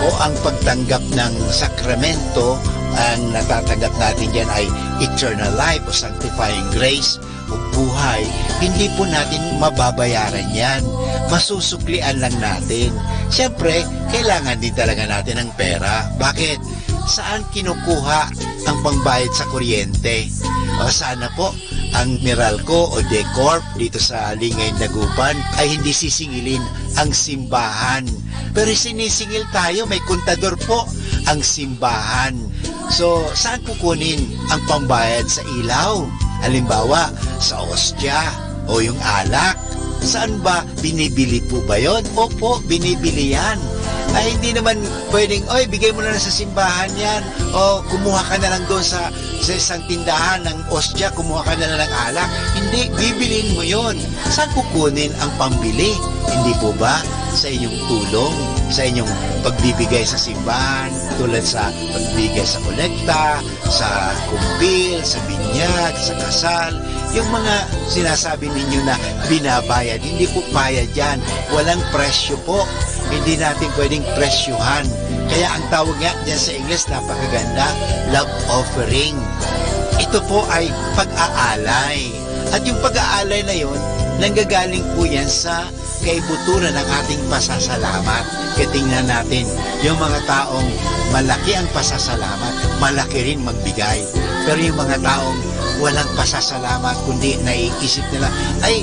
O ang pagtanggap ng sakramento, ang natatanggap natin dyan ay eternal life o sanctifying grace o buhay. Hindi po natin mababayaran yan. Masusuklian lang natin. Siyempre, kailangan din talaga natin ng pera. Bakit? Saan kinukuha ang pangbayad sa kuryente? O sana po, ang Meralco o Decorp dito sa Lingay, Dagupan ay hindi sisingilin ang simbahan. Pero sinisingil tayo, may kontador po ang simbahan. So, saan kukunin ang pambayad sa ilaw? Halimbawa, sa ostya o yung alak. Saan ba binibili po ba yon? Opo, binibili yan. Ay hindi naman pwedeng, oy, bigay mo na lang sa simbahan yan, o kumuha ka na lang doon sa isang tindahan ng ostya, kumuha ka na lang ng alak. Hindi, bibilin mo yon. Saan kukunin ang pambili? Hindi po ba? Sa inyong tulong, sa inyong pagbibigay sa simbahan, tulad sa pagbibigay sa kolekta, sa kumpil, sa binyag, sa kasal, yung mga sinasabi ninyo na binabayad, hindi po bayad yan. Walang presyo po. Hindi natin pwedeng presyuhan. Kaya ang tawag nga dyan sa English, napakaganda, love offering. Ito po ay pag-aalay. At yung pag-aalay na yun, nanggagaling po yan sa kaibuturan ng ating pasasalamat. Kaya tingnan natin, yung mga taong malaki ang pasasalamat, malaki rin magbigay. Pero yung mga taong walang pasasalamat, kundi naiisip nila, ay,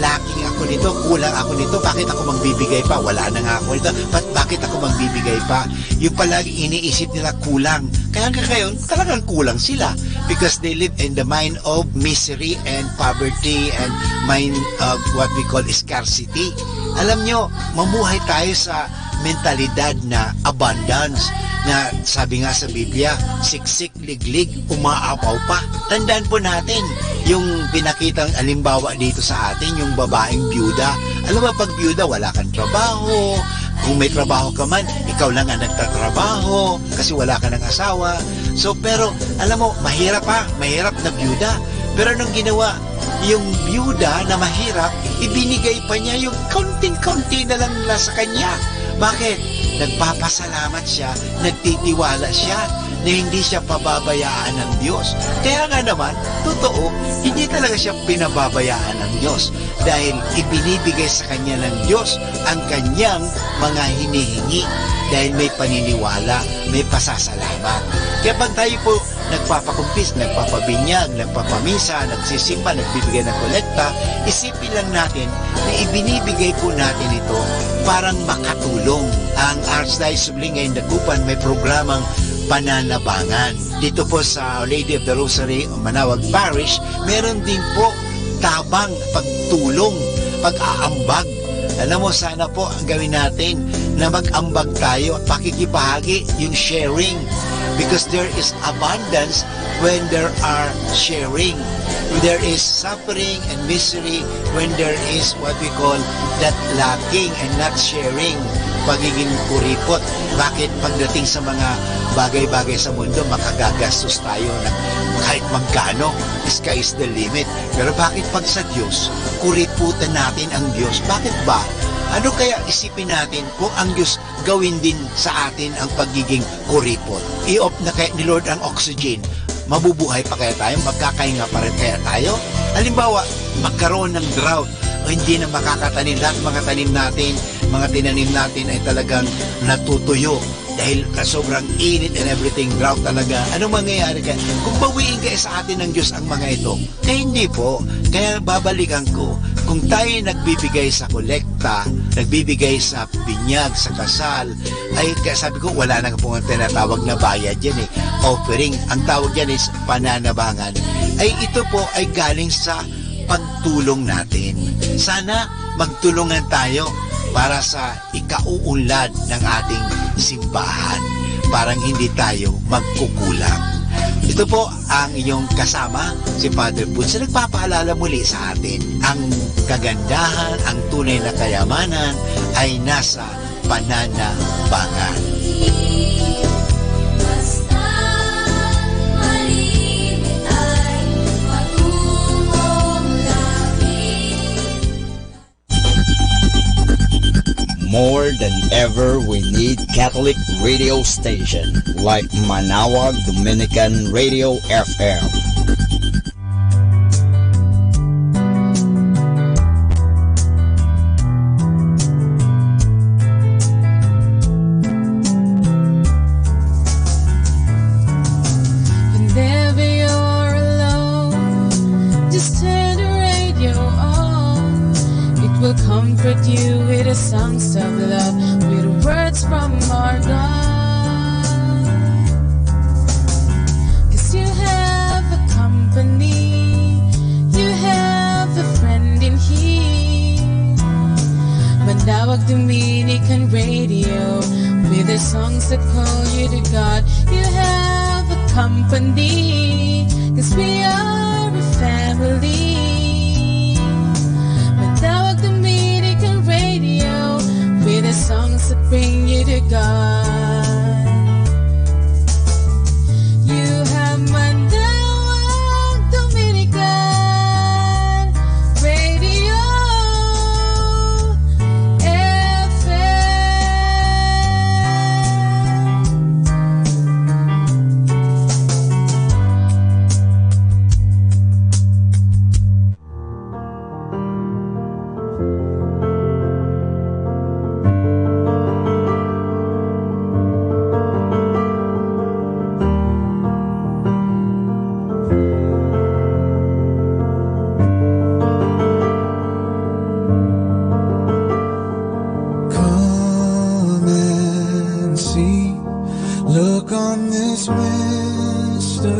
lacking ako nito, kulang ako nito, bakit ako magbibigay pa? Wala na nga ako nito, bakit ako magbibigay pa? Yung palagi iniisip nila kulang. Kaya ngayon, talagang kulang sila because they live in the mind of misery and poverty and mind of what we call scarcity. Alam nyo, mamuhay tayo sa mentalidad na abundance, na sabi nga sa Biblia, siksik, liglig, umaapaw pa. Tandaan po natin yung pinakitang alimbawa dito sa atin, yung babaeng byuda. Alam mo, pag byuda, wala kang trabaho. Kung may trabaho ka man, ikaw lang ang nagtatrabaho kasi wala ka ng asawa. So, pero, alam mo, mahirap na byuda. Pero nung ginawa yung byuda na mahirap, ibinigay pa niya yung kaunting-kaunti na lang nila sa kanya. Bakit? Nagpapasalamat siya, nagtitiwala siya na hindi siya pababayaan ng Diyos. Kaya nga naman, totoo, hindi talaga siya pinababayaan ng Diyos dahil ibinibigay sa kanya ng Diyos ang kanyang mga hinihingi dahil may paniniwala, may pasasalamat. Kaya pag tayo po nagpapakumpis, nagpapabinyag, nagpapamisa, nagsisimba, nagbibigay ng kolekta, isipin lang natin na ibinibigay po natin ito parang makatulong. Ang Archdiocese of Lingay Dagupan may programang pananabangan. Dito po sa Lady of the Rosary, Manawag Parish, meron din po tabang pagtulong, pag-aambag. Alam mo, sana po ang gawin natin na mag-ambag tayo, pakikibahagi, yung sharing. Because there is abundance when there are sharing. There is suffering and misery when there is what we call that lacking and not sharing. Pagiging kuripot. Bakit pagdating sa mga bagay-bagay sa mundo, makagagastos tayo ng kahit magkano? Sky is the limit. Pero bakit pag sa Diyos, kuriputan natin ang Diyos? Bakit ba? Ano kaya isipin natin kung ang Diyos gawin din sa atin ang pagiging kuripot? I-off na kaya ni Lord ang oxygen. Mabubuhay pa kaya tayo? Magkakahinga pa rin kaya tayo? Halimbawa, magkaroon ng drought o hindi na makakatanim. Lahat mga tanim natin, mga tinanim natin ay talagang natutuyo dahil sobrang init and everything, drought talaga. Anong mangyayari kaya? Kung bawiin kaya sa atin ng Diyos ang mga ito, kaya hindi po. Kaya babalikan ko, kung tayo nagbibigay sa kolekta, nagbibigay sa binyag, sa kasal, ay sabi ko, wala nang pong tinatawag na bayad yan eh. Offering, ang tawag yan is pananabangan. Ay ito po ay galing sa pagtulong natin. Sana magtulungan tayo para sa ikauunlad ng ating simbahan. Parang hindi tayo magkukulang. Ito po ang inyong kasama, si Father Bunso, nagpapaalala muli sa atin. Ang kagandahan, ang tunay na kayamanan ay nasa pananabangan. More than ever, we need Catholic radio station like Manawag Dominican Radio FM. Whenever you're alone, just turn the radio on. It will comfort you with the songs of love, with words from our God. 'Cause you have a company, you have a friend in here. Manawag Dominican Radio, songs that call you to God. You have a company, 'cause we are a family. Manawag Dominican Radio, with the songs that bring you to God. You have Manawag Dominican Radio Come and see, look on this mystery,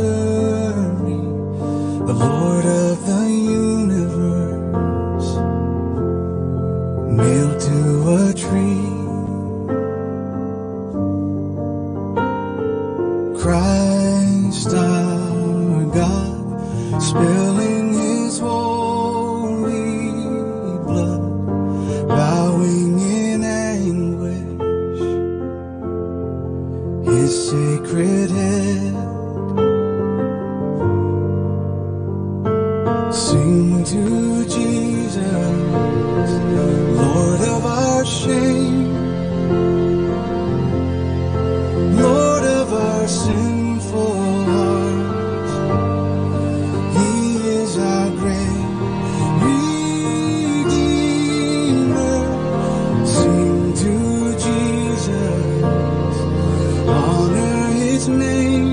the Lord of the universe, nailed to a tree. Christ our God, spilling his holy blood, bowing in anguish, his sacred head. Sing to Jesus, Lord of our shame, Lord of our sinful hearts. He is our great Redeemer. Sing to Jesus, honor his name.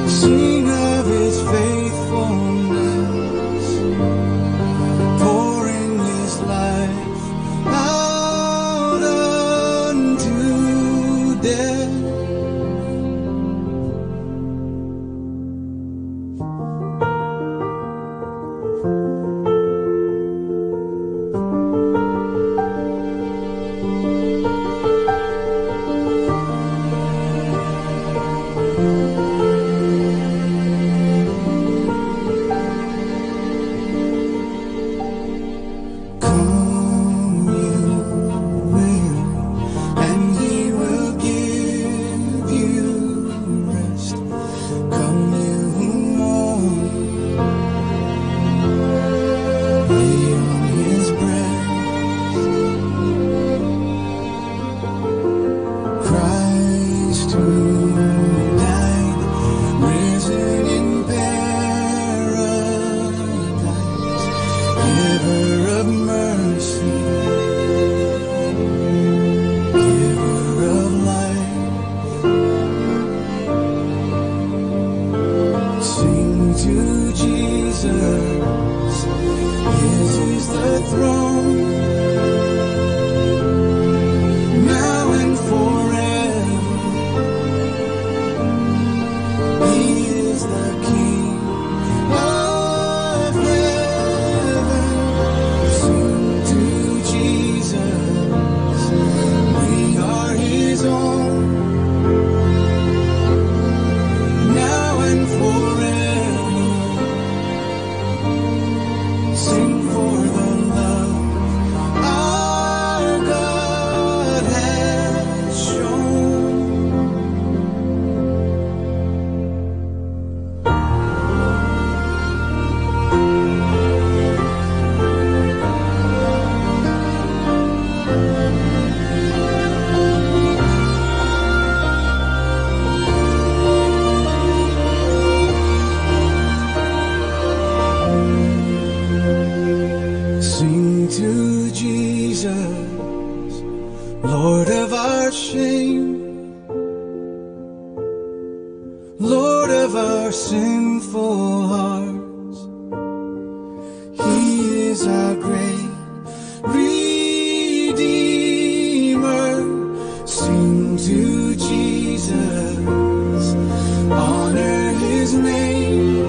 Sing of his faithfulness, pouring his life out unto death. Come you will, and he will give you rest. Come you who mourn, lay on his breast. Christ who died, risen in paradise, giver of mercy, giver of life. Sing to Jesus, his is the throne, now and forever. He is the King of heaven. Sing to Jesus, we are his own, now and forever. Sing for the love our God has shown. Sing to Jesus, Lord of our shame, Lord of our sinful hearts. He is our great Redeemer. Sing to Jesus, honor his name.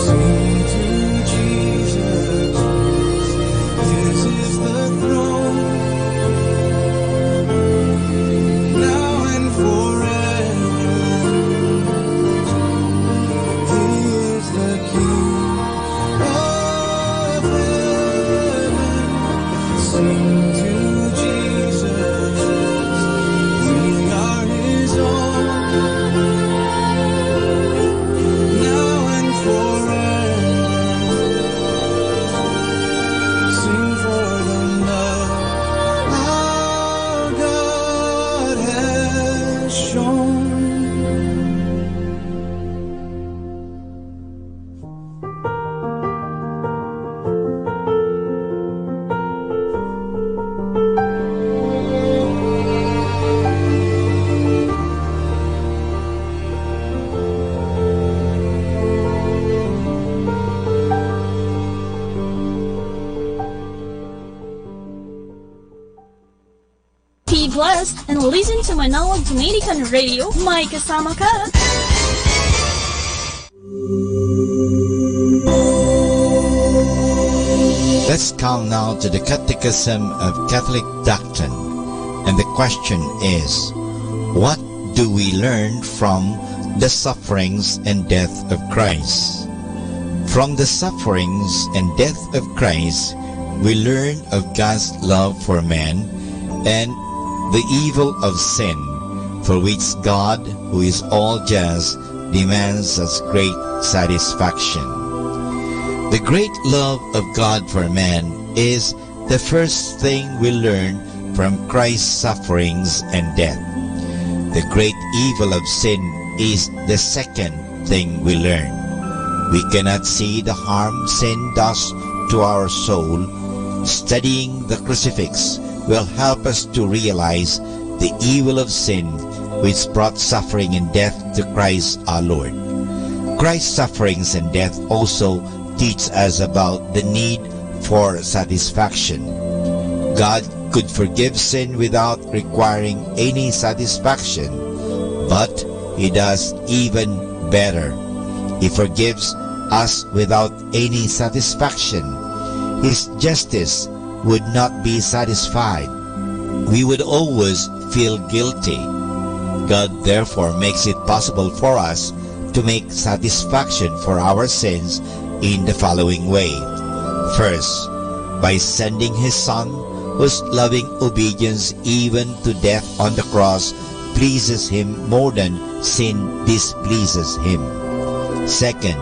Sing to Jesus, his Be blessed and listen to Manawag Dominican Radio. May kasama ka! Let's come now to the Catechism of Catholic Doctrine. And the question is, what do we learn from the sufferings and death of Christ? From the sufferings and death of Christ, we learn of God's love for man and the evil of sin, for which God, who is all just, demands us great satisfaction. The great love of God for man is the first thing we learn from Christ's sufferings and death. The great evil of sin is the second thing we learn. We cannot see the harm sin does to our soul. Studying the crucifix will help us to realize the evil of sin which brought suffering and death to Christ our Lord. Christ's sufferings and death also teach us about the need for satisfaction. God could forgive sin without requiring any satisfaction, but He does even better. He forgives us without any satisfaction. His justice would not be satisfied. We would always feel guilty. God therefore makes it possible for us to make satisfaction for our sins in the following way. First, by sending His Son, whose loving obedience even to death on the cross pleases Him more than sin displeases Him. Second,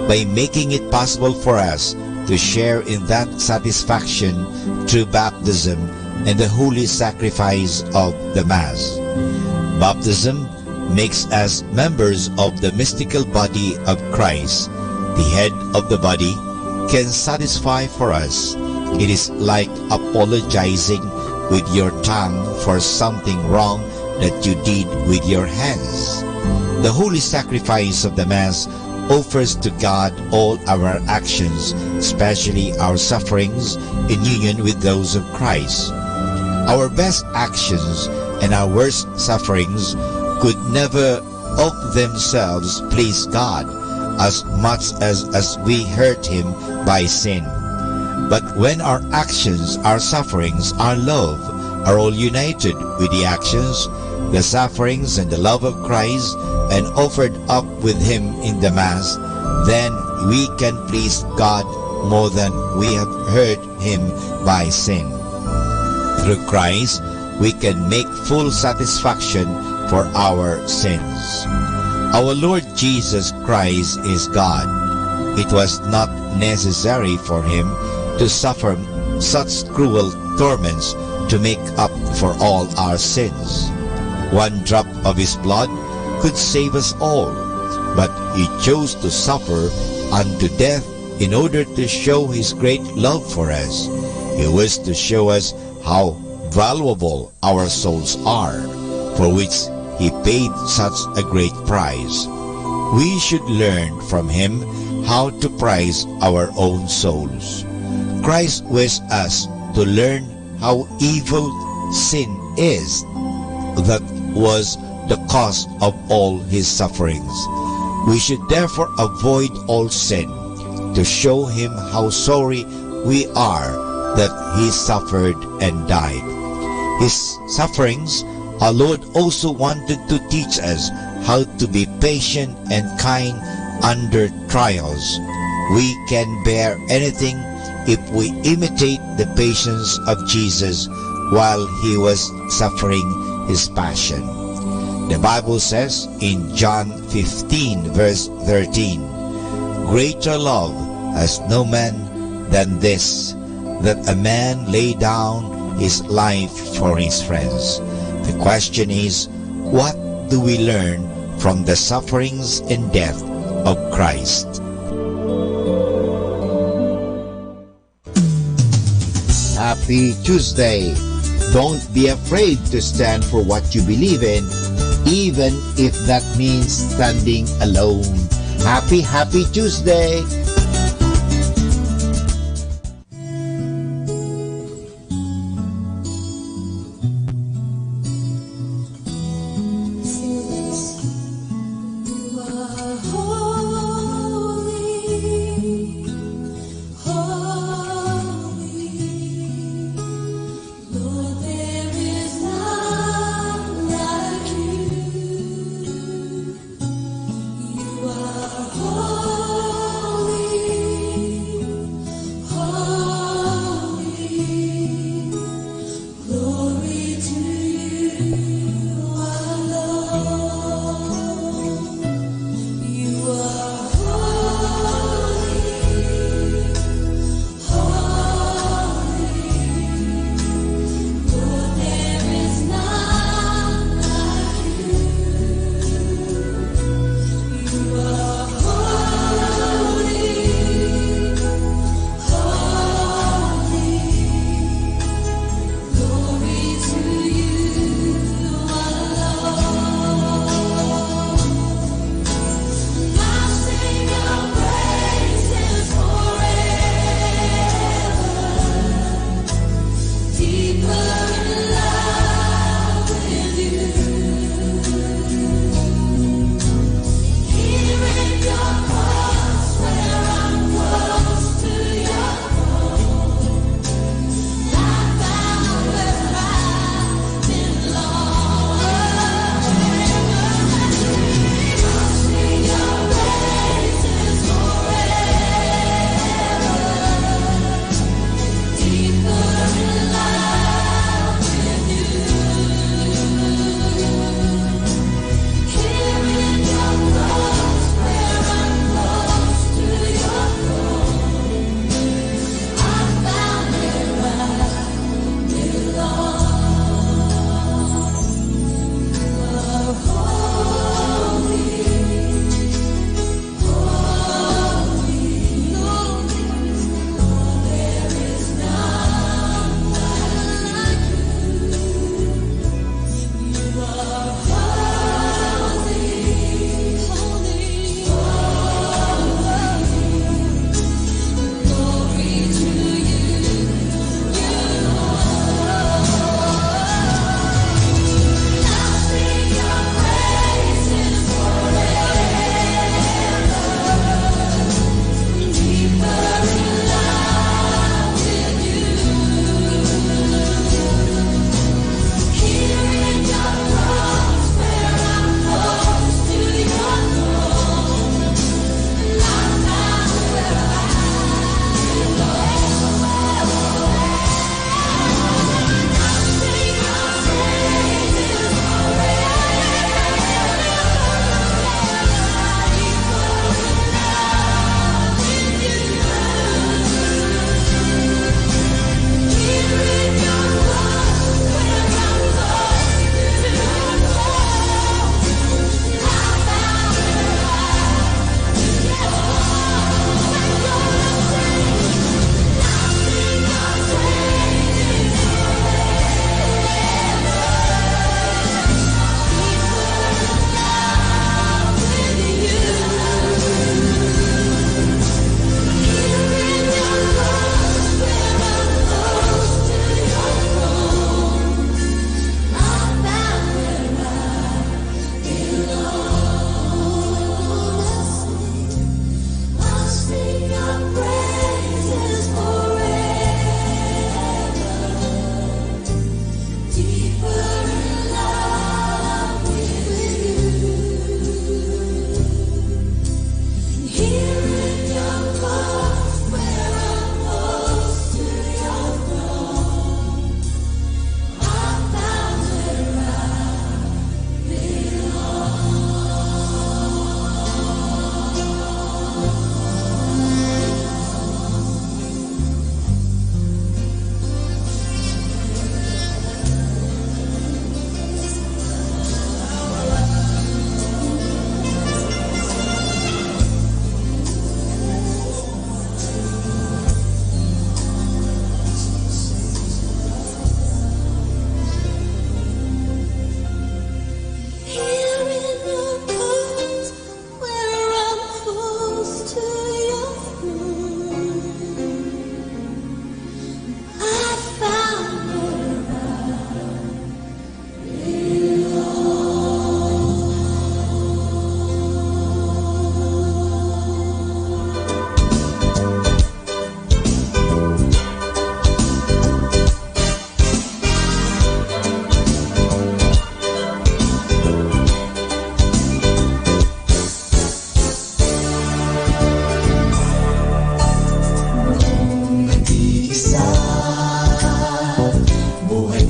by making it possible for us to share in that satisfaction through baptism and the holy sacrifice of the Mass. Baptism makes us members of the mystical body of Christ. The head of the body can satisfy for us. It is like apologizing with your tongue for something wrong that you did with your hands. The holy sacrifice of the Mass offers to God all our actions, especially our sufferings, in union with those of Christ. Our best actions and our worst sufferings could never of themselves please God as much as we hurt Him by sin. But when our actions, our sufferings, our love are all united with the actions, the sufferings, and the love of Christ, and offered up with Him in the Mass, then we can please God more than we have hurt Him by sin. Through Christ, we can make full satisfaction for our sins. Our Lord Jesus Christ is God. It was not necessary for Him to suffer such cruel torments to make up for all our sins. One drop of His blood could save us all, but He chose to suffer unto death in order to show His great love for us. He wished to show us how valuable our souls are, for which He paid such a great price. We should learn from Him how to prize our own souls. Christ wished us to learn how evil sin is. That was the cause of all His sufferings. We should therefore avoid all sin, to show Him how sorry we are that He suffered and died. His sufferings, our Lord also wanted to teach us how to be patient and kind under trials. We can bear anything if we imitate the patience of Jesus while he was suffering his passion. The Bible says in John 15 verse 13, "Greater love has no man than this, that a man lay down his life for his friends." The question is, what do we learn from the sufferings and death of Christ? Happy Tuesday! Don't be afraid to stand for what you believe in, even if that means standing alone. Happy Tuesday! Holy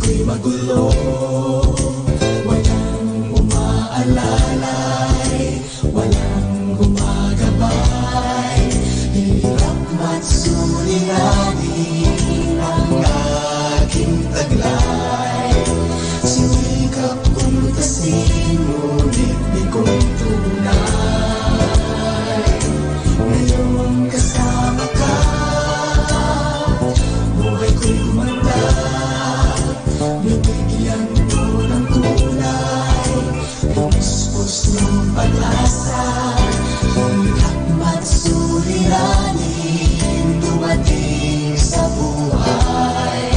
ako'y magulo, walang umaalalay, walang gumagabay, hirap at suliranin ang aking taglay. Sinikap kong lutasin, ngunit di kong tunay. Ngayon kasama ka, buhay ko'y gumanda, binigyan mo ng kulay, pinuspos ng pag-asa, hirap at suliranin dumating sa buhay.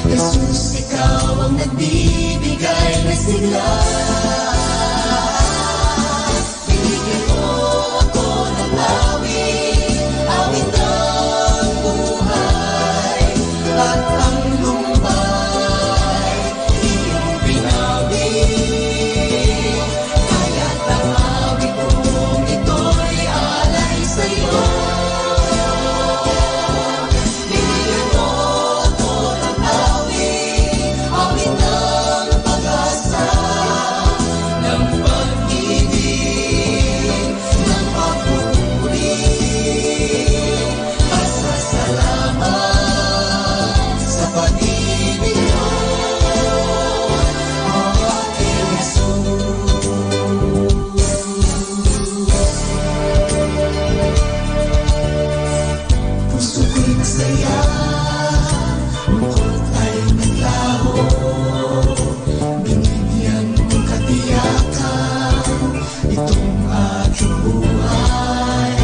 Jesus, ikaw ang nagbibigay ng sigla. Binigyan mo ako ng awit, awit ng buhay, at ang lumbay iyong pinawit. Kaya't ang awit kong ito'y alay sa'yo. Binigyan mo ako ng awit, awit ng pag-asa, ng pag-ibig, ng pagpupuri, pasasalamat sa pag-ibig mo, o aking Jesus. Puso ko'y masaya, lungkot ay naglaho, binigyan mong katiyakan itong aking buhay.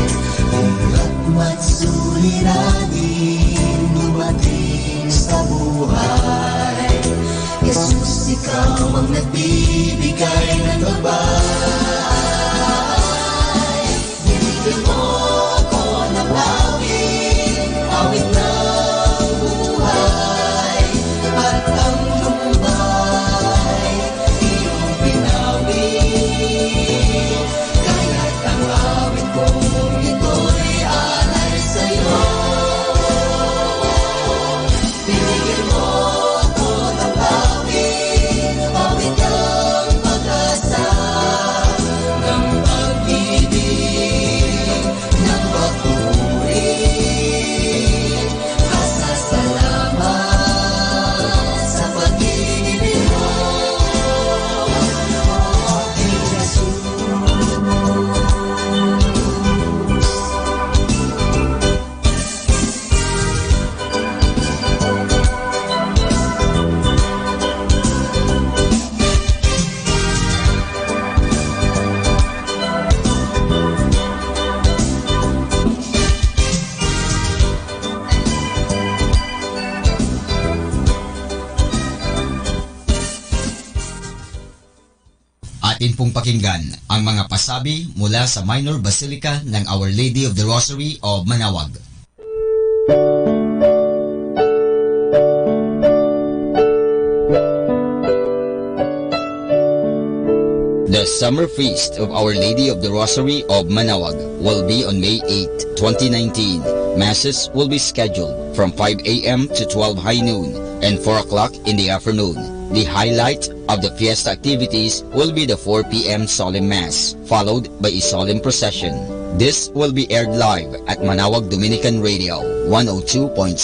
Hirap at suliranin dumating sa buhay. Jesus, ikaw ang nagbibigay ng gabay. Binigyan mo ako ng awit, awit ng buhay, at ang lumbay iyong pinawit. Kaya't ang awit kong ito'y alay sa'yo. Binigyan mo ako ng awit, awit ng pag-asa, ng pag-ibig, ng pagpupuri, pasasalamat sa pag-ibig mo, o aking Jesus. Atin pong pakinggan ang mga pasabi mula sa Minor Basilica ng Our Lady of the Rosary of Manaoag. The Summer Feast of Our Lady of the Rosary of Manaoag will be on May 8, 2019. Masses will be scheduled from 5 a.m. to 12 high noon and 4 o'clock in the afternoon. The highlight of the fiesta activities will be the 4 p.m. solemn mass, followed by a solemn procession. This will be aired live at Manaoag Dominican Radio, 102.7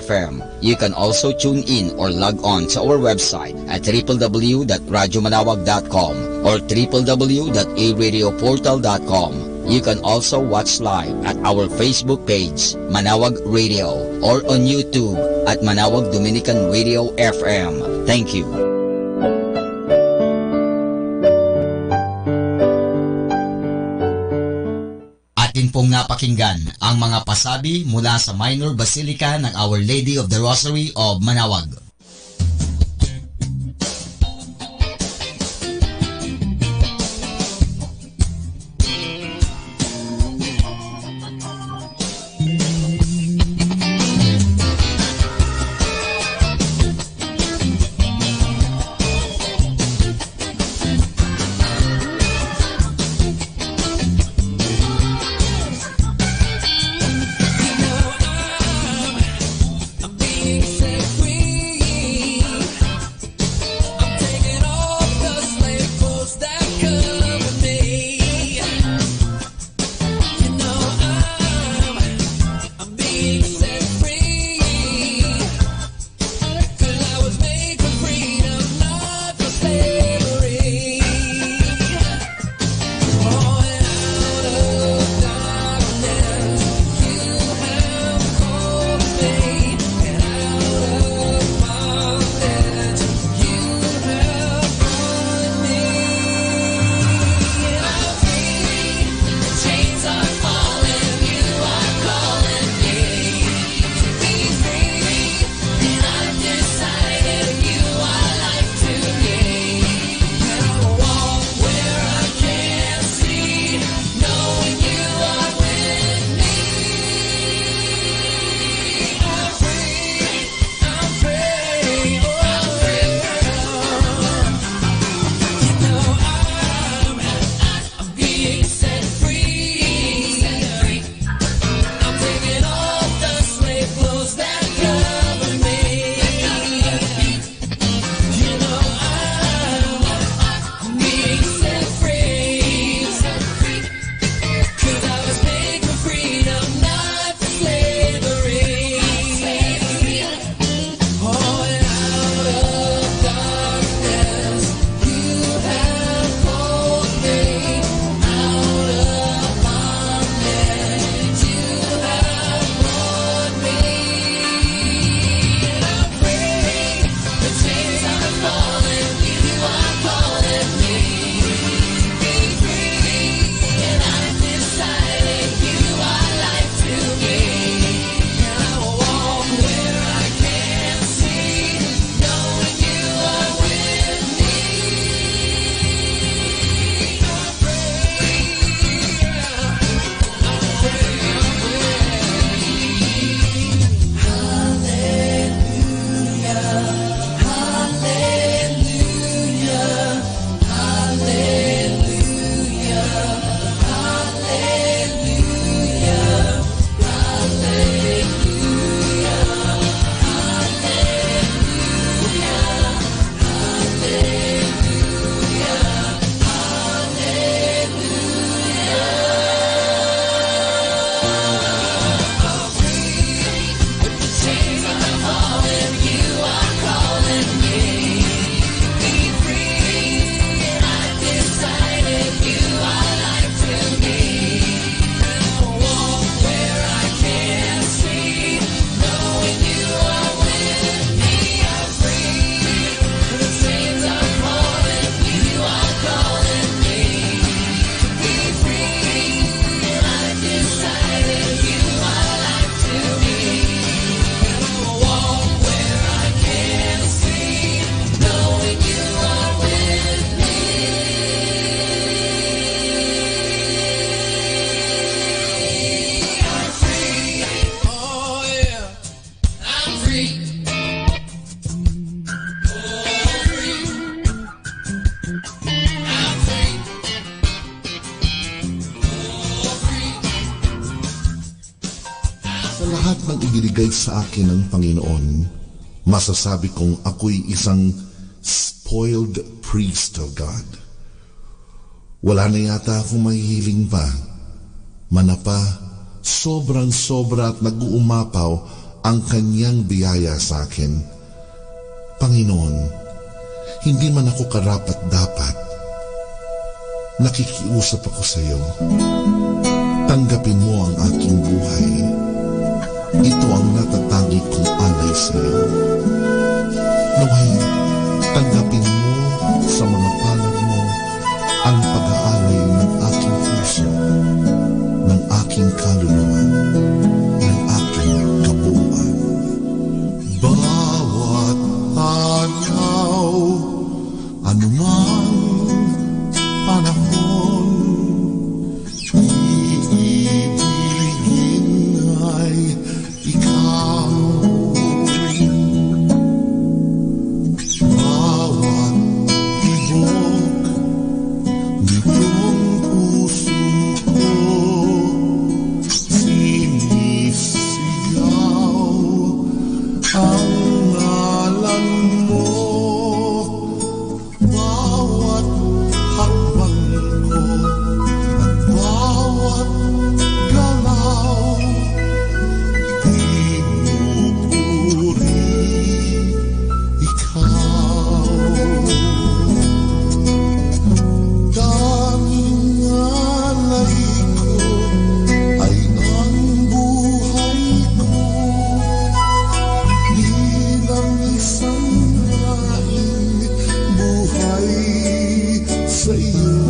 FM. You can also tune in or log on to our website at www.radyomanawag.com or www.aradioportal.com. You can also watch live at our Facebook page, Manaoag Radio, or on YouTube at Manaoag Dominican Radio FM. Thank you. Atin pong napakinggan ang mga pasabi mula sa Minor Basilica ng Our Lady of the Rosary of Manaoag. Being set free. ibinigay sa akin ng Panginoon, masasabi kong ako'y isang spoiled priest of God. Wala na yata akong mahihiling pa. Manapa, sobrang-sobra at nag-uumapaw ang kanyang biyaya sa akin. Panginoon, hindi man ako karapat-dapat. Nakikiusap ako sa iyo. Tanggapin mo ang aking buhay. Ito ang natatangi kong alay sa iyo. Naway, tanggapin mo sa mga palad mo ang pag-aalay ng aking puso, ng aking kaluluwa, ng aking kabuuan. Bawat araw, anumang panahon, iibigin ay ikaw. Bawat tibok nitong puso ko, sinisigaw ang ngalan mo. Bawat hakbang ko at bawat galaw, pinupuri ikaw. Tanging alay ko ay ang buhay ko, bilang isang haing buhay sa iyo.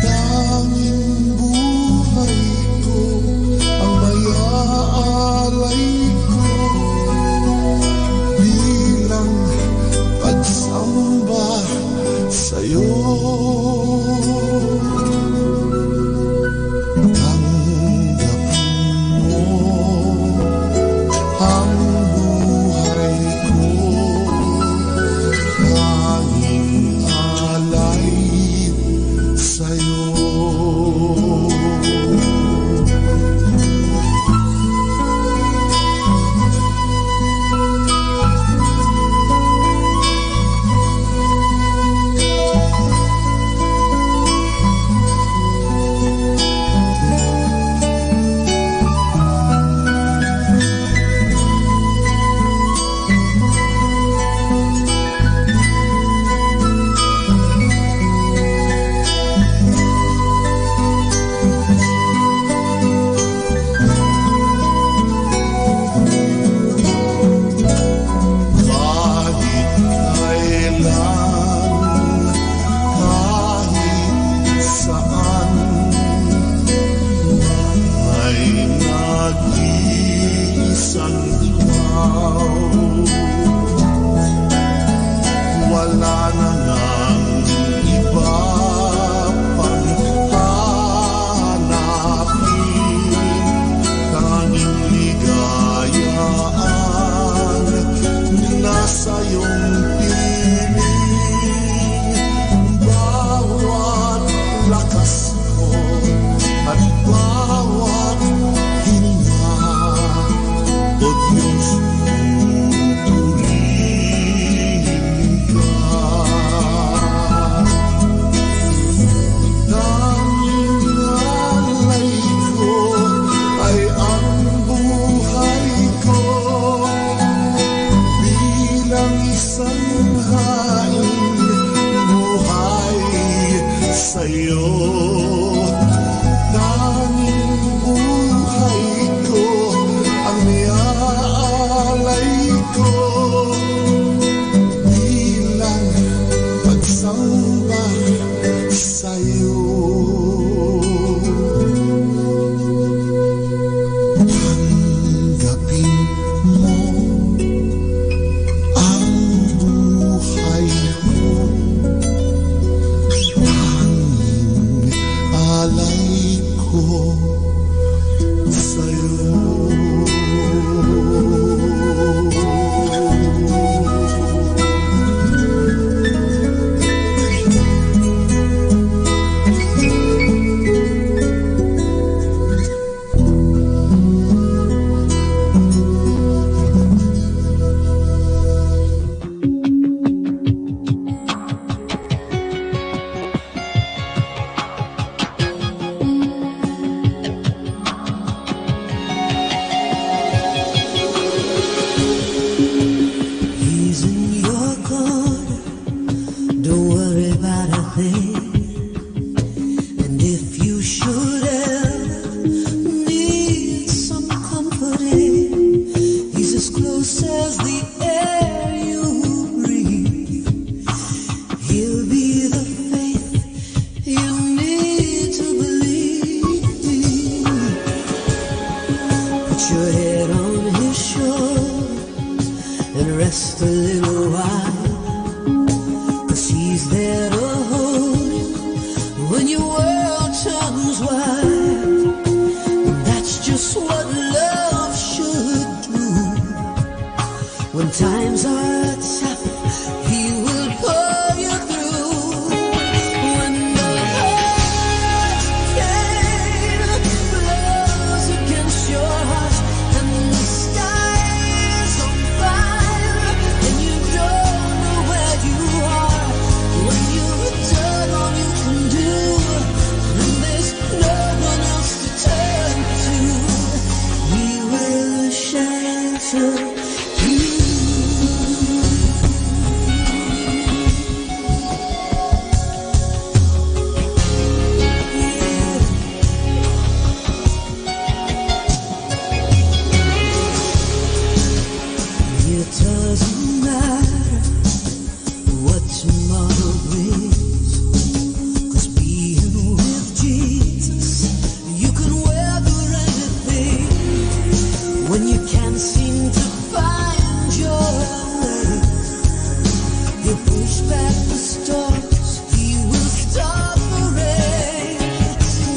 Tanging buhay ko ang mayaalay ko, bilang pagsamba sa iyo. Tanggapin mo ang buhay ko, tanging alay sa iyo. Kahit kailan, kahit saan, ay nag-iisang ikaw. Wala na ngang iba pang hanapin, tanging ligayaan nasa iyong piling. Bawat lakas ko at bawat hininga, o Diyos, pupurihin ka. Tanging alay ko ay ang buhay ko, bilang isang haing buhay sa iyo. Tanging buhay ko ang niaalay ko, bilang pagsamba sa iyo. Tanggapin mo ang buhay ko, tanging little while, 'cause He's there to hold you when your world turns wide. That's just what love should do. When times are tough, He will pull you through. When the hurricane blows against your heart and the sky is on fire and you don't know where you are, when you've done all you can do and there's no one else to turn to, He will shelter you. It doesn't matter what tomorrow brings, 'cause being with Jesus, you can weather anything. When you can't seem to find your way, you push back the storms, He will stop the rain.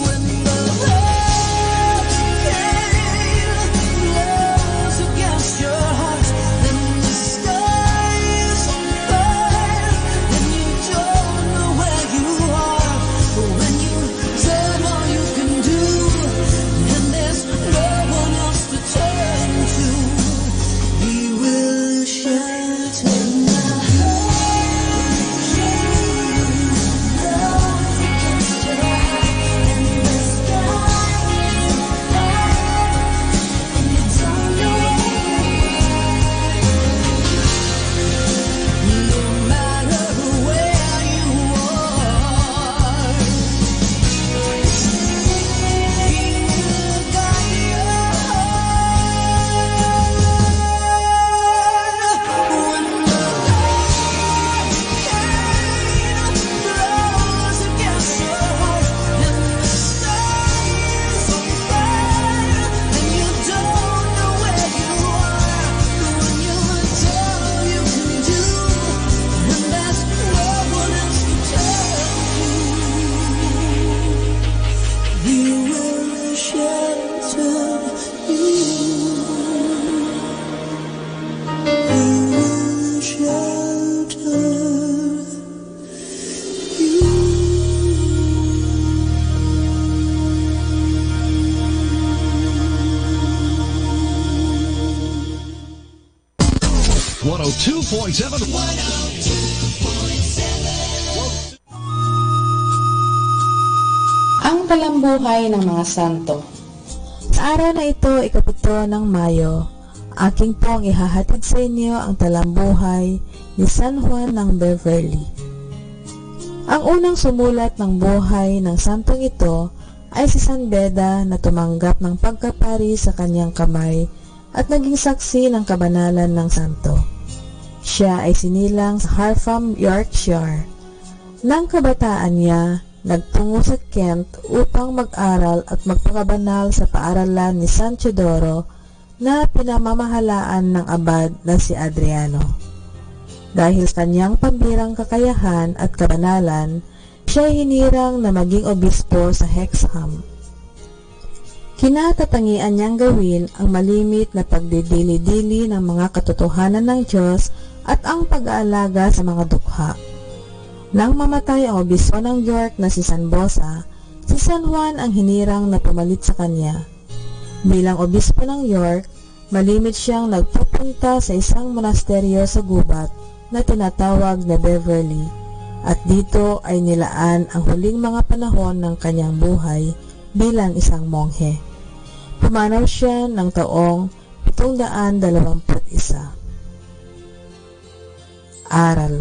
When the hurricane blows against your heart and the sky is on fire and you don't know where you are, when you've done all you can do and there's no one else to turn to, He will shelter you. No matter where you are, He will guide your heart. When the hurricane blows against your heart and the sky is on fire and you don't know where you are, when you've done all you can do and there's no one else to turn to, He will shelter you. He will shelter you. 102.7. Ang talambuhay ng mga santo. Sa araw na ito, ikapito ng Mayo, aking pong ihahatid sa inyo ang talambuhay ni San Juan ng Beverly. Ang unang sumulat ng buhay ng santong ito ay si San Beda na tumanggap ng pagkapari sa kanyang kamay at naging saksi ng kabanalan ng santo. Siya ay sinilang sa Harfam, Yorkshire. Nang kabataan niya, nagtungo sa Kent upang mag-aral at magpakabanal sa paaralan ni San Teodoro na pinamamahalaan ng abad na si Adriano. Dahil kanyang pambirang kakayahan at kabanalan, siya ay hinirang na maging obispo sa Hexham. Kinatatangian niyang gawin ang malimit na pagdidili-dili ng mga katotohanan ng Diyos at ang pag-aalaga sa mga dukha. Nang mamatay ang obispo ng York na si San Bosa, si San Juan ang hinirang na pumalit sa kanya. Bilang obispo ng York, malimit siyang nagpupunta sa isang monasteryo sa gubat na tinatawag na Beverly, at dito ay nilaan ang huling mga panahon ng kanyang buhay bilang isang monghe. Pumanaw siya ng taong 721. Aral.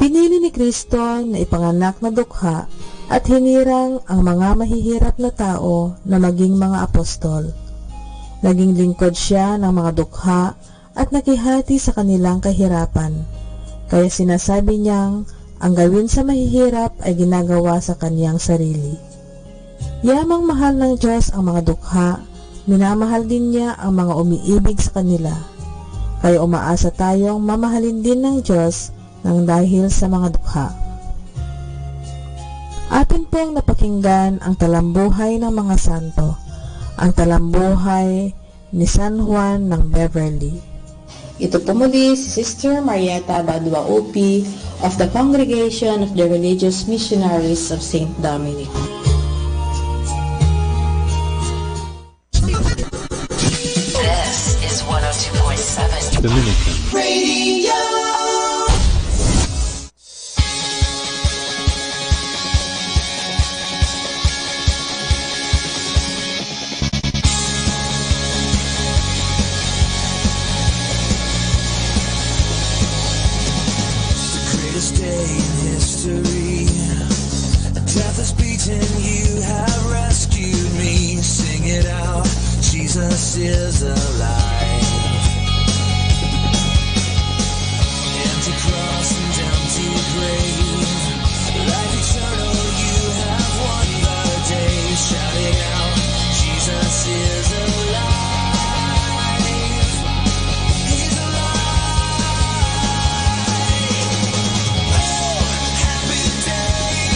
Pinili ni Kristo na ipanganak na dukha at hinirang ang mga mahihirap na tao na maging mga apostol. Naging lingkod siya ng mga dukha at nakihati sa kanilang kahirapan. Kaya sinasabi niyang ang gawin sa mahihirap ay ginagawa sa kanyang sarili. Yamang mahal ng Diyos ang mga dukha, minamahal din niya ang mga umiibig sa kanila. kaya umaasa tayong mamahalin din ng Diyos nang dahil sa mga dukha. Atin pong napakinggan ang talambuhay ng mga santo, ang talambuhay ni San Juan ng Beverly. Ito po muli si Sister Marieta Badua Upi of the Congregation of the Religious Missionaries of St. Dominic. This is 102.7 Dominican Radio. Greatest day in history. Death is beaten, you have rescued me. Sing it out, Jesus is alive. Empty cross and empty grave. Life eternal, you have won the day. Shout it out, Jesus is alive. Happy day,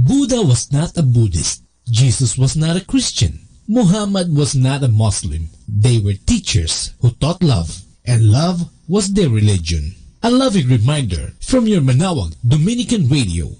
Buddha was not a Buddhist. Jesus was not a Christian. Muhammad was not a Muslim. They were teachers who taught love, and love was their religion. A loving reminder from your Manawag Dominican Radio.